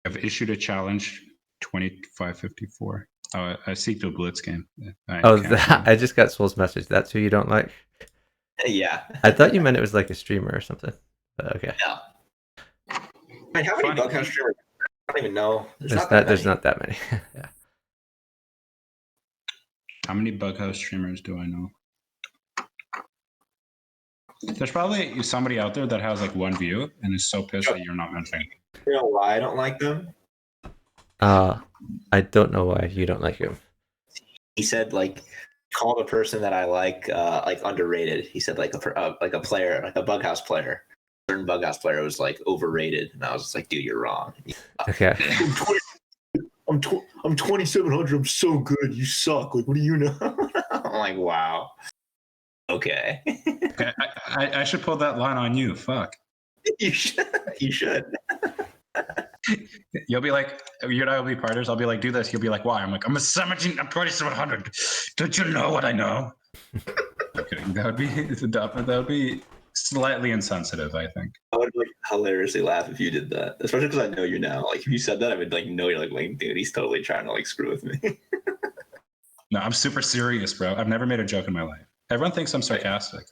I've issued a challenge 2554. I seek the Blitz game. I just got Soul's message. That's who you don't like? Yeah. I thought you meant it was like a streamer or something. But okay. Yeah. I mean, how many bughouse streamers? I don't even know. There's not that many. Yeah. How many bughouse streamers do I know? There's probably somebody out there that has like one view and is so pissed that you're not mentioning. You know why I don't like them? I don't know why you don't like him. He said like call the person that I like underrated. He said like a player, like a bughouse player. A certain bughouse player was like overrated, and I was just like, dude, you're wrong. Okay. I'm 2700. I'm so good. You suck. Like, what do you know? I'm like, wow. Okay. I should pull that line on you. Fuck. You should. You should. You'll be like, you and I will be partners. I'll be like, do this. You'll be like, why? I'm like, I'm 2700. Don't you know what I know? Okay, that would be slightly insensitive, I think. I would like hilariously laugh if you did that, especially because I know you now. Like if you said that, I would like know you're like, dude, he's totally trying to like screw with me. No, I'm super serious, bro. I've never made a joke in my life. Everyone thinks I'm sarcastic.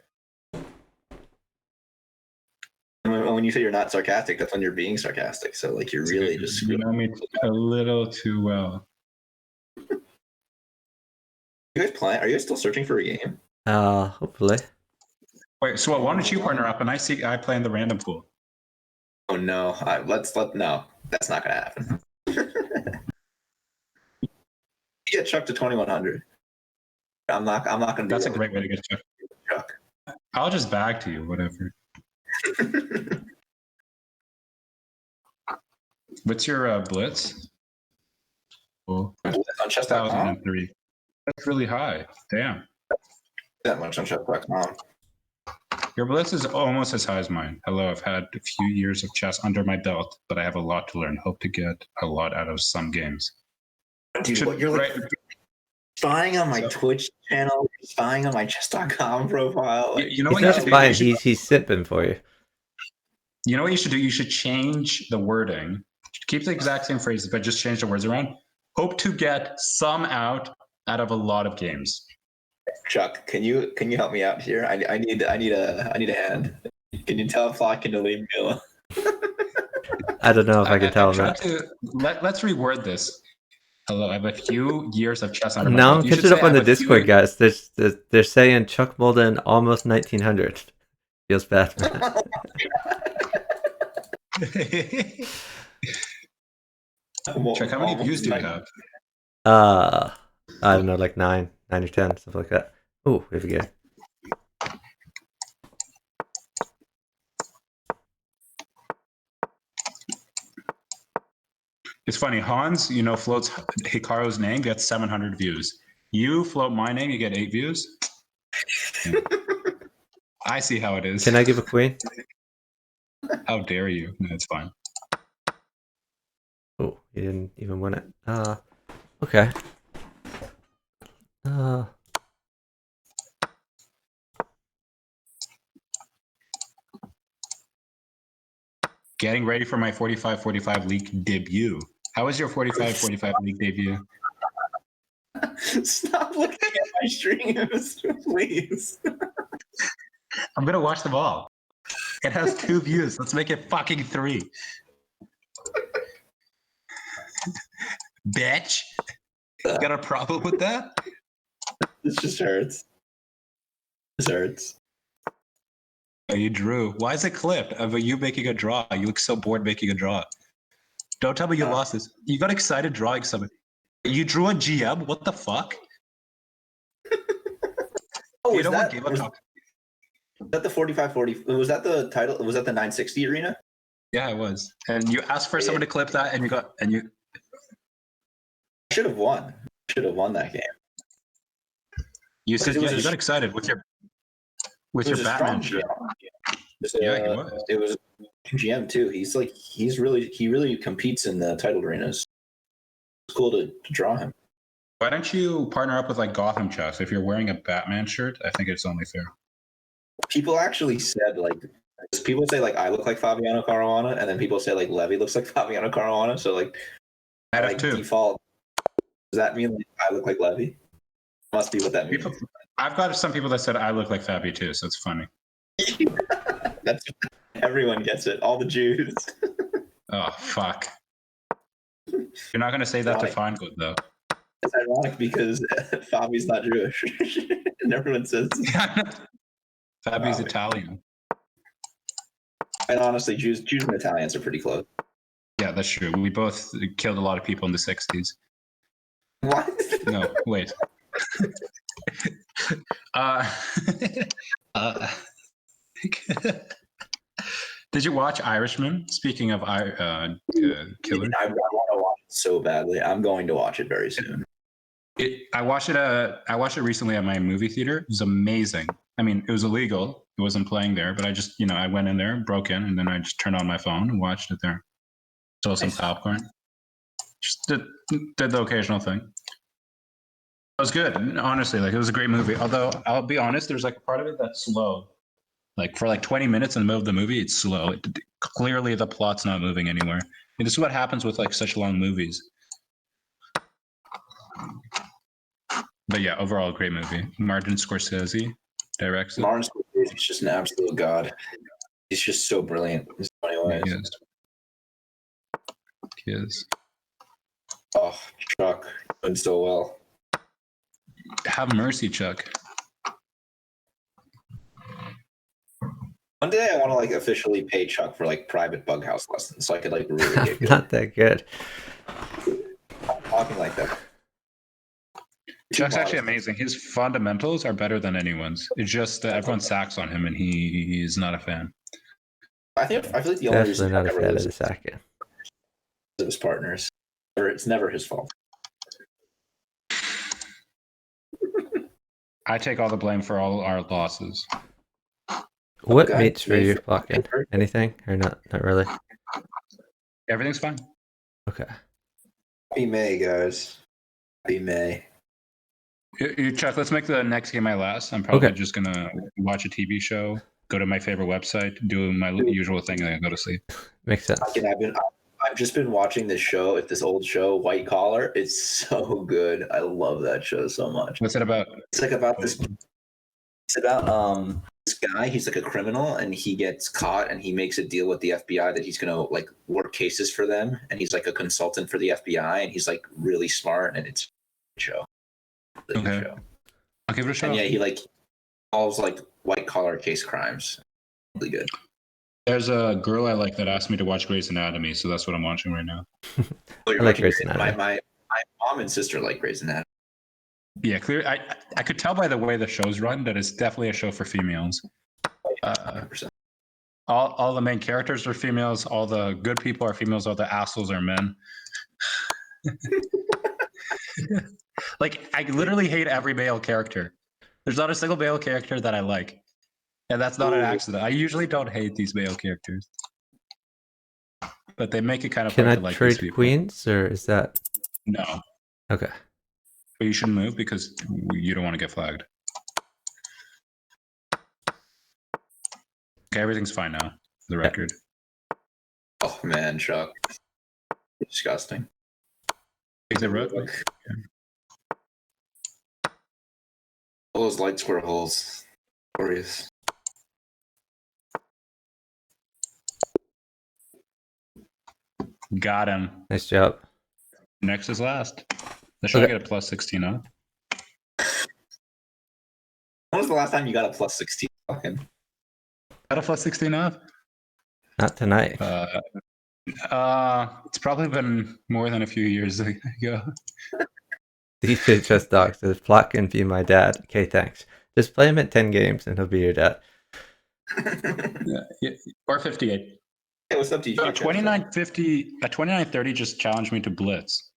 When you say you're not sarcastic, that's when you're being sarcastic. So like you're really just you know me a little too well. You guys playing? Are you guys still searching for a game? Hopefully. Wait, so why don't you partner up and I play in the random pool? Oh no! No. That's not gonna happen. You get Chuck to 2100. I'm not gonna. That's a great way to get Chuck. I'll just bag to you, whatever. What's your blitz? Cool. On chess.com? 1003. That's really high. Damn. That much on chess.com. Your blitz is almost as high as mine. Hello, I've had a few years of chess under my belt, but I have a lot to learn. Hope to get a lot out of some games. Dude, what, you're like spying on my Twitch channel, spying on my chess.com profile. Like, you know what? He's not spying. He's sipping for you. You know what you should do? You should change the wording. Keep the exact same phrases, but just change the words around. Hope to get some out of a lot of games. Chuck, can you help me out here? I need a hand. Can you tell Plotkin to leave me alone? I don't know if I can tell him that. Let's reword this. Hello, I have a few years of chess under my now belt. I'm catching up on the Discord, guys. They're saying Chuck Molden almost 1900. Feels bad. Chuck, how many views do you have? I don't know, like 9 or 10, stuff like that. Oh, we have a game. It's funny, Hans, floats Hikaru's name, gets 700 views. You float my name, you get 8 views. I see how it is. Can I give a queen? How dare you? No, it's fine. Oh, you didn't even win it. Okay. Getting ready for my 45-45 league debut. How was your 45-45 league debut? Stop looking at my streams, please. I'm gonna watch them all. It has 2 views. Let's make it fucking 3. Bitch. You got a problem with that? This just hurts. This hurts. Oh, you drew. Why is it clipped of you making a draw? You look so bored making a draw. Don't tell me you lost this. You got excited drawing something. You drew a GM? What the fuck? Oh, you know what game I'm talking? Was that the 45-40? Was that the title? Was that the 960 arena? Yeah, it was. And you asked for someone to clip that, and you should have won. Should have won that game. You said you got excited with your Batman shirt. Yeah, he was. It was GM too. He really competes in the title arenas. It's cool to draw him. Why don't you partner up with like Gotham Chess? If you're wearing a Batman shirt, I think it's only fair. People actually said people say I look like Fabiano Caruana, and then people say Levy looks like Fabiano Caruana. So default, does that mean I look like Levy? Must be what that means. I've got some people that said I look like Fabi too, so it's funny. That's everyone gets it. All the Jews. Oh fuck! You're not gonna say that to Feingold though. It's ironic because Fabi's not Jewish, and everyone says Fabi's Italian. And honestly, Jews and Italians are pretty close. Yeah, that's true. We both killed a lot of people in the 60s. What? No, wait. Did you watch Irishman? Speaking of killer, I want to watch it so badly. I'm going to watch it very soon. I watched it recently at my movie theater. It was amazing. I mean, it was illegal. It wasn't playing there, but I just, I went in there, broke in, and then I just turned on my phone and watched it there. Stole some popcorn. Just did the occasional thing. It was good, honestly. It was a great movie. Although I'll be honest, there's a part of it that's slow. For 20 minutes in the middle of the movie, it's slow. Clearly, the plot's not moving anywhere. And this is what happens with such long movies. But yeah, overall, great movie. Martin Scorsese directs it. Martin Scorsese is just an absolute god. He's just so brilliant in so many ways. Yeah, he is. Oh, Chuck, doing so well. Have mercy, Chuck. day I want to like officially pay Chuck for like private bughouse lessons, so I could like really get good. Not that good. I'm talking like that. Chuck's actually amazing. His fundamentals are better than anyone's. It's just that everyone sacks on him, and he's not a fan. I feel like the only reason Definitely not a Chuck ever fan of loses the sacking. is his partners. Or it's never his fault. I take all the blame for all our losses. What Okay. mates for you, Plotkin? Anything or not? Not really. Everything's fine. Okay. Happy May, guys. Happy May. Chuck, let's make the next game my last. I'm probably Okay. just gonna watch a TV show, go to my favorite website, do my usual thing, and then go to sleep. Makes sense. I've just been watching this show. It's this old show, White Collar. It's so good. I love that show so much. What's it about? It's like about this. It's about this guy. He's like a criminal, and he gets caught, and he makes a deal with the FBI that he's gonna like work cases for them, and he's like a consultant for the FBI, and he's like really smart, and it's a show. Really good show. I'll give it a shot. And yeah, he like solves like white collar case crimes. Really good. There's a girl I like that asked me to watch Grey's Anatomy, so that's what I'm watching right now. Oh, I like Grey's Anatomy. My mom and sister like Grey's Anatomy. Yeah, clear. I could tell by the way the show's run that it's definitely a show for females. 100%. All the main characters are females. All the good people are females. All the assholes are men. Like, I literally hate every male character. There's not a single male character that I like. And that's not an accident. I usually don't hate these male characters. But they make it kind of Can I hard to like these trade people. queens, or is that No. okay? But you shouldn't move because you don't want to get flagged. Okay, everything's fine now, for the record. Oh man, Chuck. Disgusting. Is it rook? All those light square holes. Glorious. Got him. Nice job. Next is last. Should I get a plus 16 up? When was the last time you got a plus 16? Fucking. Got a plus 16 up? Not tonight. It's probably been more than a few years ago. DJ Chess Dog says, Plotkin be my dad. Okay, thanks. Just play him at 10 games and he'll be your dad. Yeah, or 58. Hey, what's up, DJ? A 2930 just challenged me to blitz.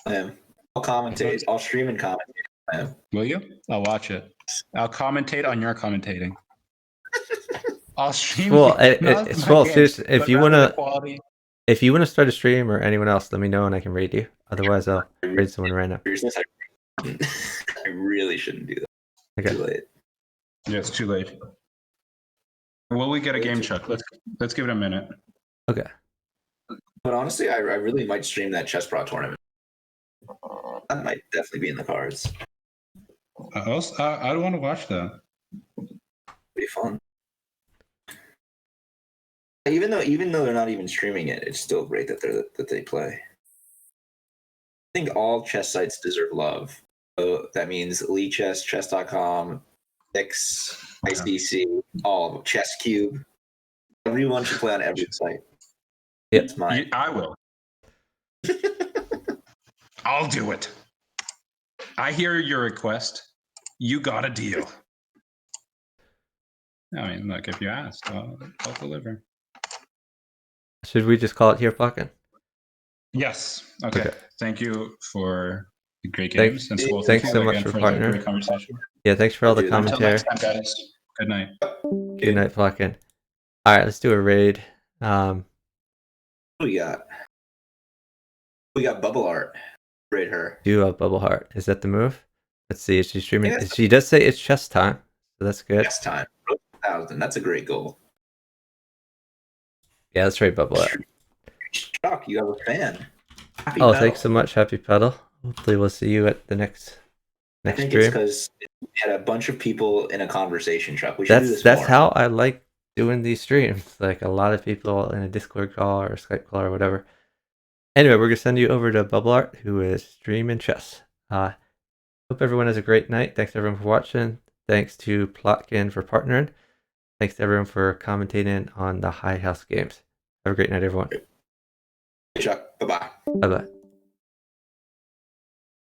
I'll commentate. I'll stream and commentate. Will you? I'll watch it. I'll commentate on your commentating. I'll stream. Well, seriously, if you wanna start a stream or anyone else, let me know and I can raid you. Otherwise, I'll raid someone right now. I really shouldn't do that. Okay. Too late. Yeah, it's too late. Will we get a game, Chuck? Let's give it a minute. Okay. But honestly, I really might stream that Chess Pro tournament. That might definitely be in the cards. I want to watch that. Be fun. Even though they're not even streaming it, it's still great that they play. I think all chess sites deserve love. So that means Lee Chess, Chess.com, X, ICC, all of them, Chess Cube. Everyone should play on every site. Yep. It's mine. I will. I'll do it. I hear your request. You got a deal. I mean, look, if you ask, I'll deliver. Should we just call it here, Plotkin? Yes. Okay. Thank you for the great Thanks, games. And thanks so much for partnering. Great conversation. Yeah, thanks for all the commentary. Until next time, guys. Good night. Good night, Plotkin. All right, let's do a raid. What do we got? We got Bubble Art. Raid her. Do a Bubble Heart. Is that the move? Let's see. Is she streaming? Yeah. She does say it's chess time, so that's good. Chess time. 1,000. That's a great goal. Yeah, let's raid Bubble Art. Chuck, you have a fan. Happy pedal. Thanks So much, Happy Pedal. Hopefully, we'll see you at the next I think stream. It's because we had a bunch of people in a conversation, Chuck. We should do this That's more. how I like doing these streams. Like a lot of people in a Discord call or a Skype call or whatever. Anyway, we're gonna send you over to Bubble Art, who is streaming chess. Hope everyone has a great night. Thanks everyone for watching. Thanks to Plotkin for partnering. Thanks to everyone for commentating on the High House games. Have a great night, everyone. Hey, Chuck. Bye-bye. Bye-bye.